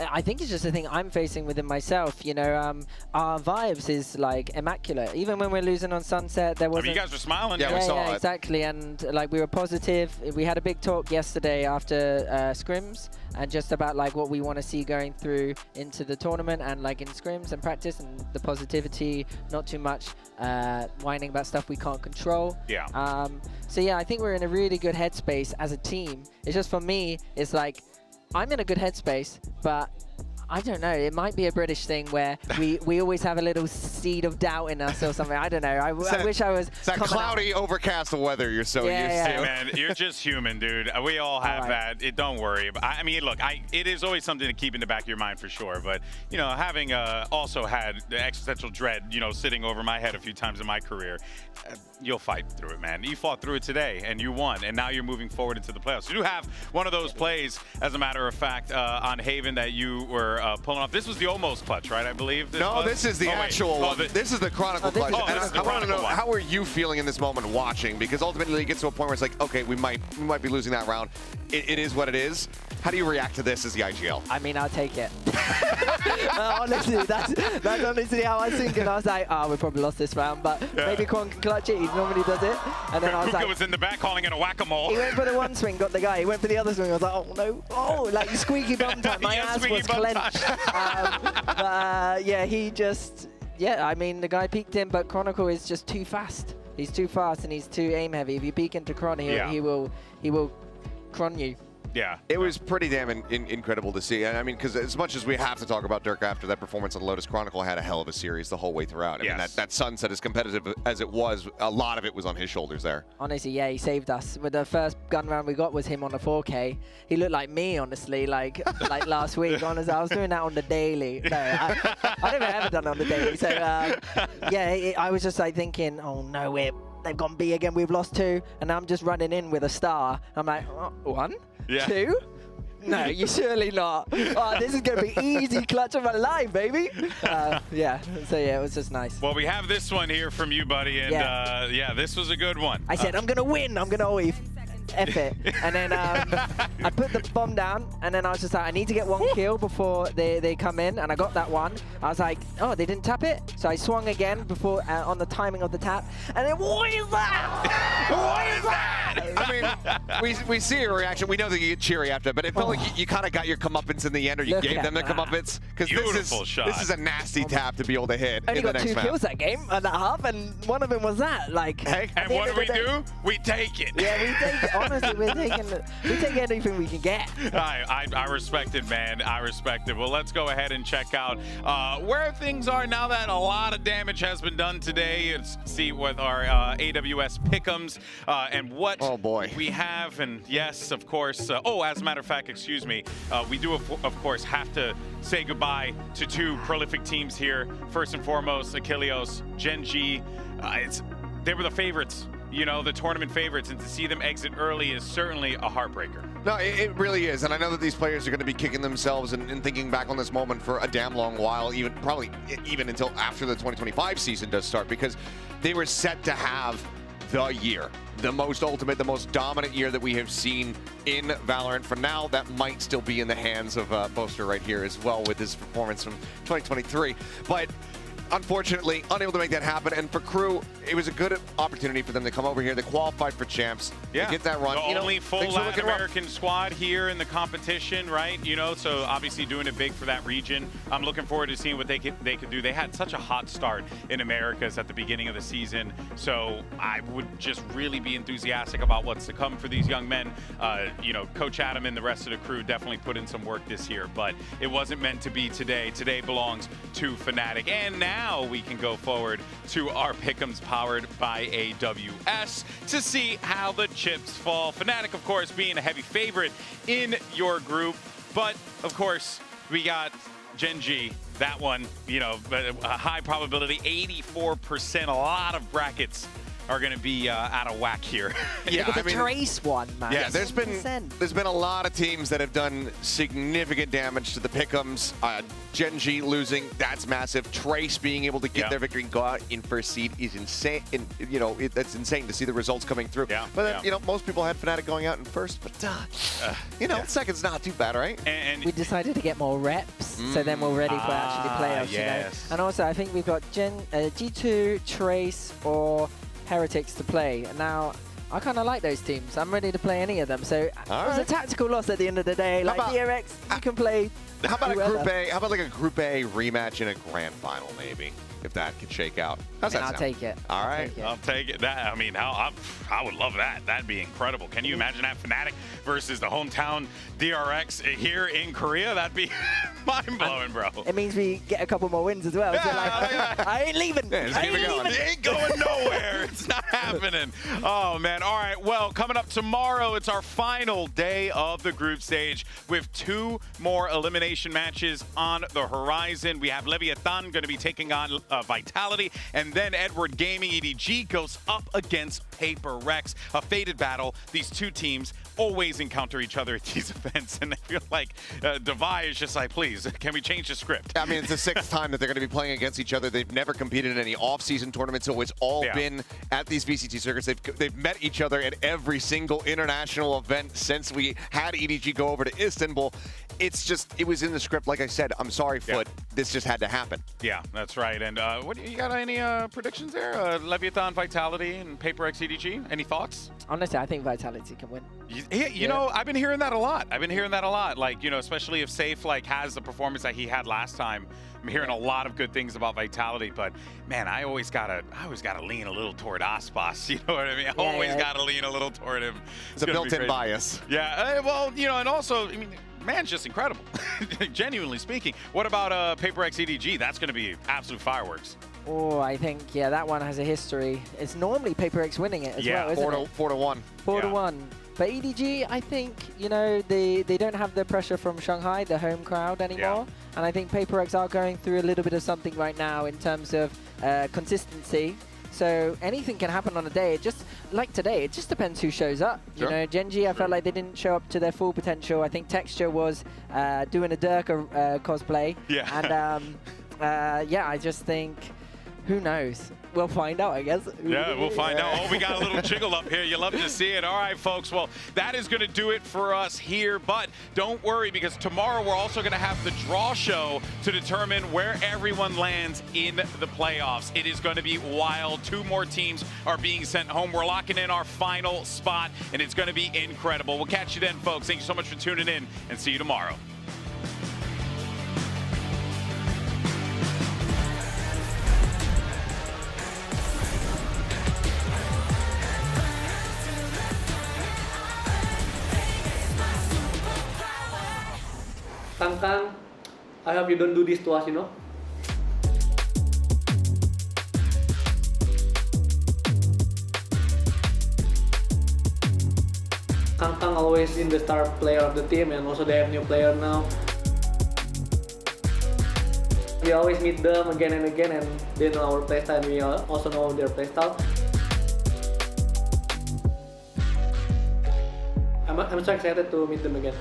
I think it's just a thing I'm facing within myself. You know, our vibes is like immaculate. Even when we're losing on Sunset, there wasn't. I mean, you guys were smiling. Yeah, we saw it. Exactly, and like we were positive. We had a big talk yesterday after scrims, and just about like what we want to see going through into the tournament, and like in scrims and practice, and the positivity, not too much whining about stuff we can't control. Yeah. So yeah, I think we're in a really good headspace as a team. It's just for me, it's like I'm in a good headspace, but I don't know. It might be a British thing where we always have a little seed of doubt in us or something. I don't know. I wish I was. It's that cloudy, overcast weather you're so used to. Hey, man, you're just human, dude. We all have that. Don't worry. I mean, look, it is always something to keep in the back of your mind for sure. But, you know, having also had the existential dread, you know, sitting over my head a few times in my career, you'll fight through it, man. You fought through it today, and you won. And now you're moving forward into the playoffs. You do have one of those plays, as a matter of fact, on Haven that you were pulling off. This was the almost clutch, right? I believe. This is the actual one. This is the Chronicle clutch. And I want to know, how are you feeling in this moment watching? Because ultimately it gets to a point where it's like, okay, we might be losing that round. It is what it is. How do you react to this as the IGL? I mean, I'll take it. Honestly, that's honestly how I was thinking. I was like, we probably lost this round, but maybe Quan can clutch it. He normally does it. And then I was like, was in the back calling it a whack-a-mole. He went for the one swing, got the guy. He went for the other swing. I was like, oh no, like squeaky bum time. My ass was clenched. Yeah, he just, I mean, the guy peeked in, but Chronicle is just too fast. He's too fast and he's too aim heavy. If you peek into Chron, he will Chron you. Yeah. It was pretty damn incredible to see. And I mean, because as much as we have to talk about Dirk after that performance on Lotus, Chronicle had a hell of a series the whole way throughout. I mean, that sunset, as competitive as it was, a lot of it was on his shoulders there. Honestly, yeah, he saved us. With the first gun round we got was him on a 4K. He looked like me, honestly, like last week. Honestly, I was doing that on the daily. No, I never ever done it on the daily. So, yeah, I was just like thinking, oh no, they've gone B again, we've lost 2, and I'm just running in with a star. I'm like, 1? 2? No, you're surely not. Oh, this is going to be easy clutch of my life, baby. Yeah, so yeah, it was just nice. Well, we have this one here from you, buddy, and yeah, this was a good one. I said, I'm going to win. I'm going to always F it. And then I put the bomb down, and then I was just like, I need to get 1 kill before they come in, and I got that one. I was like, oh, they didn't tap it? So I swung again before on the timing of the tap, and then what is that? What is that? I mean, we see your reaction. We know that you get cheery after, but it felt like you kind of got your comeuppance in the end, or you gave them the comeuppance. Because this is a nasty tap to be able to hit I only in the got next 2 kills that game and a half, and one of them was that. Like, hey, and what do we do? We take it. Yeah, we take it. Honestly, we take anything we can get. I respect it, man. I respect it. Well, let's go ahead and check out where things are now that a lot of damage has been done today. Let's see what our AWS pick'ems and what we have. And yes, of course. As a matter of fact, excuse me, we do, of course, have to say goodbye to 2 prolific teams here. First and foremost, Achilleos, Gen G. They were the favorites. You know, the tournament favorites, and to see them exit early is certainly a heartbreaker. No, it really is, and I know that these players are going to be kicking themselves and thinking back on this moment for a damn long while, probably even until after the 2025 season does start, because they were set to have the year, the most ultimate, the most dominant year that we have seen in Valorant. For now, that might still be in the hands of Boaster right here as well with his performance from 2023, but unfortunately, unable to make that happen. And for Crew, it was a good opportunity for them to come over here. They qualified for champs. Yeah. To get that run. The only full Latin American squad here in the competition, right? You know, so obviously doing it big for that region. I'm looking forward to seeing what they could do. They had such a hot start in Americas at the beginning of the season. So I would just really be enthusiastic about what's to come for these young men. You know, Coach Adam and the rest of the crew definitely put in some work this year, but it wasn't meant to be today. Today belongs to Fnatic. And now we can go forward to our pick'ems powered by AWS to see how the chips fall. Fnatic, of course, being a heavy favorite in your group, but of course we got Gen G. That one, you know, a high probability, 84%. A lot of brackets are going to be out of whack here. Yeah, look at the Trace one, man. Yeah, there's been a lot of teams that have done significant damage to the pick'ems. Gen G losing, that's massive. Trace being able to get their victory and go out in first seed is insane. And, you know, that's insane to see the results coming through. But you know, most people had Fnatic going out in first, but you know, second's not too bad, right? And we decided to get more reps, so then we're ready for actually playoffs. You know? And also, I think we've got G2, Trace, or Heretics to play, and now I kind of like those teams. I'm ready to play any of them. So it was a tactical loss at the end of the day. Like DRX, you can play. How about a Group A? How about like a Group A rematch in a grand final, maybe? if that could shake out. How's that I'll sound? take it. All right. I'll take it. That, I mean, I would love that. That'd be incredible. Can you imagine that Fnatic versus the hometown DRX here in Korea? That'd be mind-blowing, bro. It means we get a couple more wins as well. So like, I ain't leaving. Yeah, just I keep ain't it going. leaving. It ain't going nowhere. It's not happening. Oh, man. All right. Well, coming up tomorrow, it's our final day of the group stage with 2 more elimination matches on the horizon. We have Leviathan going to be taking on Vitality, and then Edward Gaming EDG goes up against Paper Rex. A fated battle. These 2 teams always encounter each other at these events, and I feel like Devi is just like, please, can we change the script? I mean, it's the 6th time that they're going to be playing against each other. They've never competed in any off-season tournaments, so it's all been at these VCT circuits. They've met each other at every single international event since we had EDG go over to Istanbul. It's just, it was in the script. Like I said, I'm sorry, Foot. This just had to happen. Yeah, that's right. And what you got any predictions there? Leviathan, Vitality, and Paper X EDG? Any thoughts? Honestly, I think Vitality can win. You know, I've been hearing that a lot. Like, you know, especially if Safe like has the performance that he had last time. I'm hearing a lot of good things about Vitality, but man, I always gotta lean a little toward Icebox. You know what I mean? I always gotta lean a little toward him. It's a built-in bias. Yeah. Well, you know, and also, I mean, man's just incredible. Genuinely speaking. What about Paper X EDG? That's going to be absolute fireworks. Oh, I think, yeah, that one has a history. It's normally Paper X winning it as well, isn't it? 4-1. 4-1. But EDG, I think, you know, they don't have the pressure from Shanghai, the home crowd anymore. And I think Paper X are going through a little bit of something right now in terms of consistency. So anything can happen on a day. It just, like today, it just depends who shows up. Sure. You know, Genji, I felt like they didn't show up to their full potential. I think Texture was doing a Durka cosplay. Yeah. And yeah, I just think, who knows? We'll find out, I guess. Yeah, we'll find out. Oh, we got a little jiggle up here. You love to see it. All right, folks. Well, that is going to do it for us here. But don't worry, because tomorrow we're also going to have the draw show to determine where everyone lands in the playoffs. It is going to be wild. 2 more teams are being sent home. We're locking in our final spot, and it's going to be incredible. We'll catch you then, folks. Thank you so much for tuning in, and see you tomorrow. Kang, I hope you don't do this to us, you know? Kang always in the star player of the team, and also they have new player now. We always meet them again and again, and they know our playstyle, and we also know their playstyle. I'm so excited to meet them again.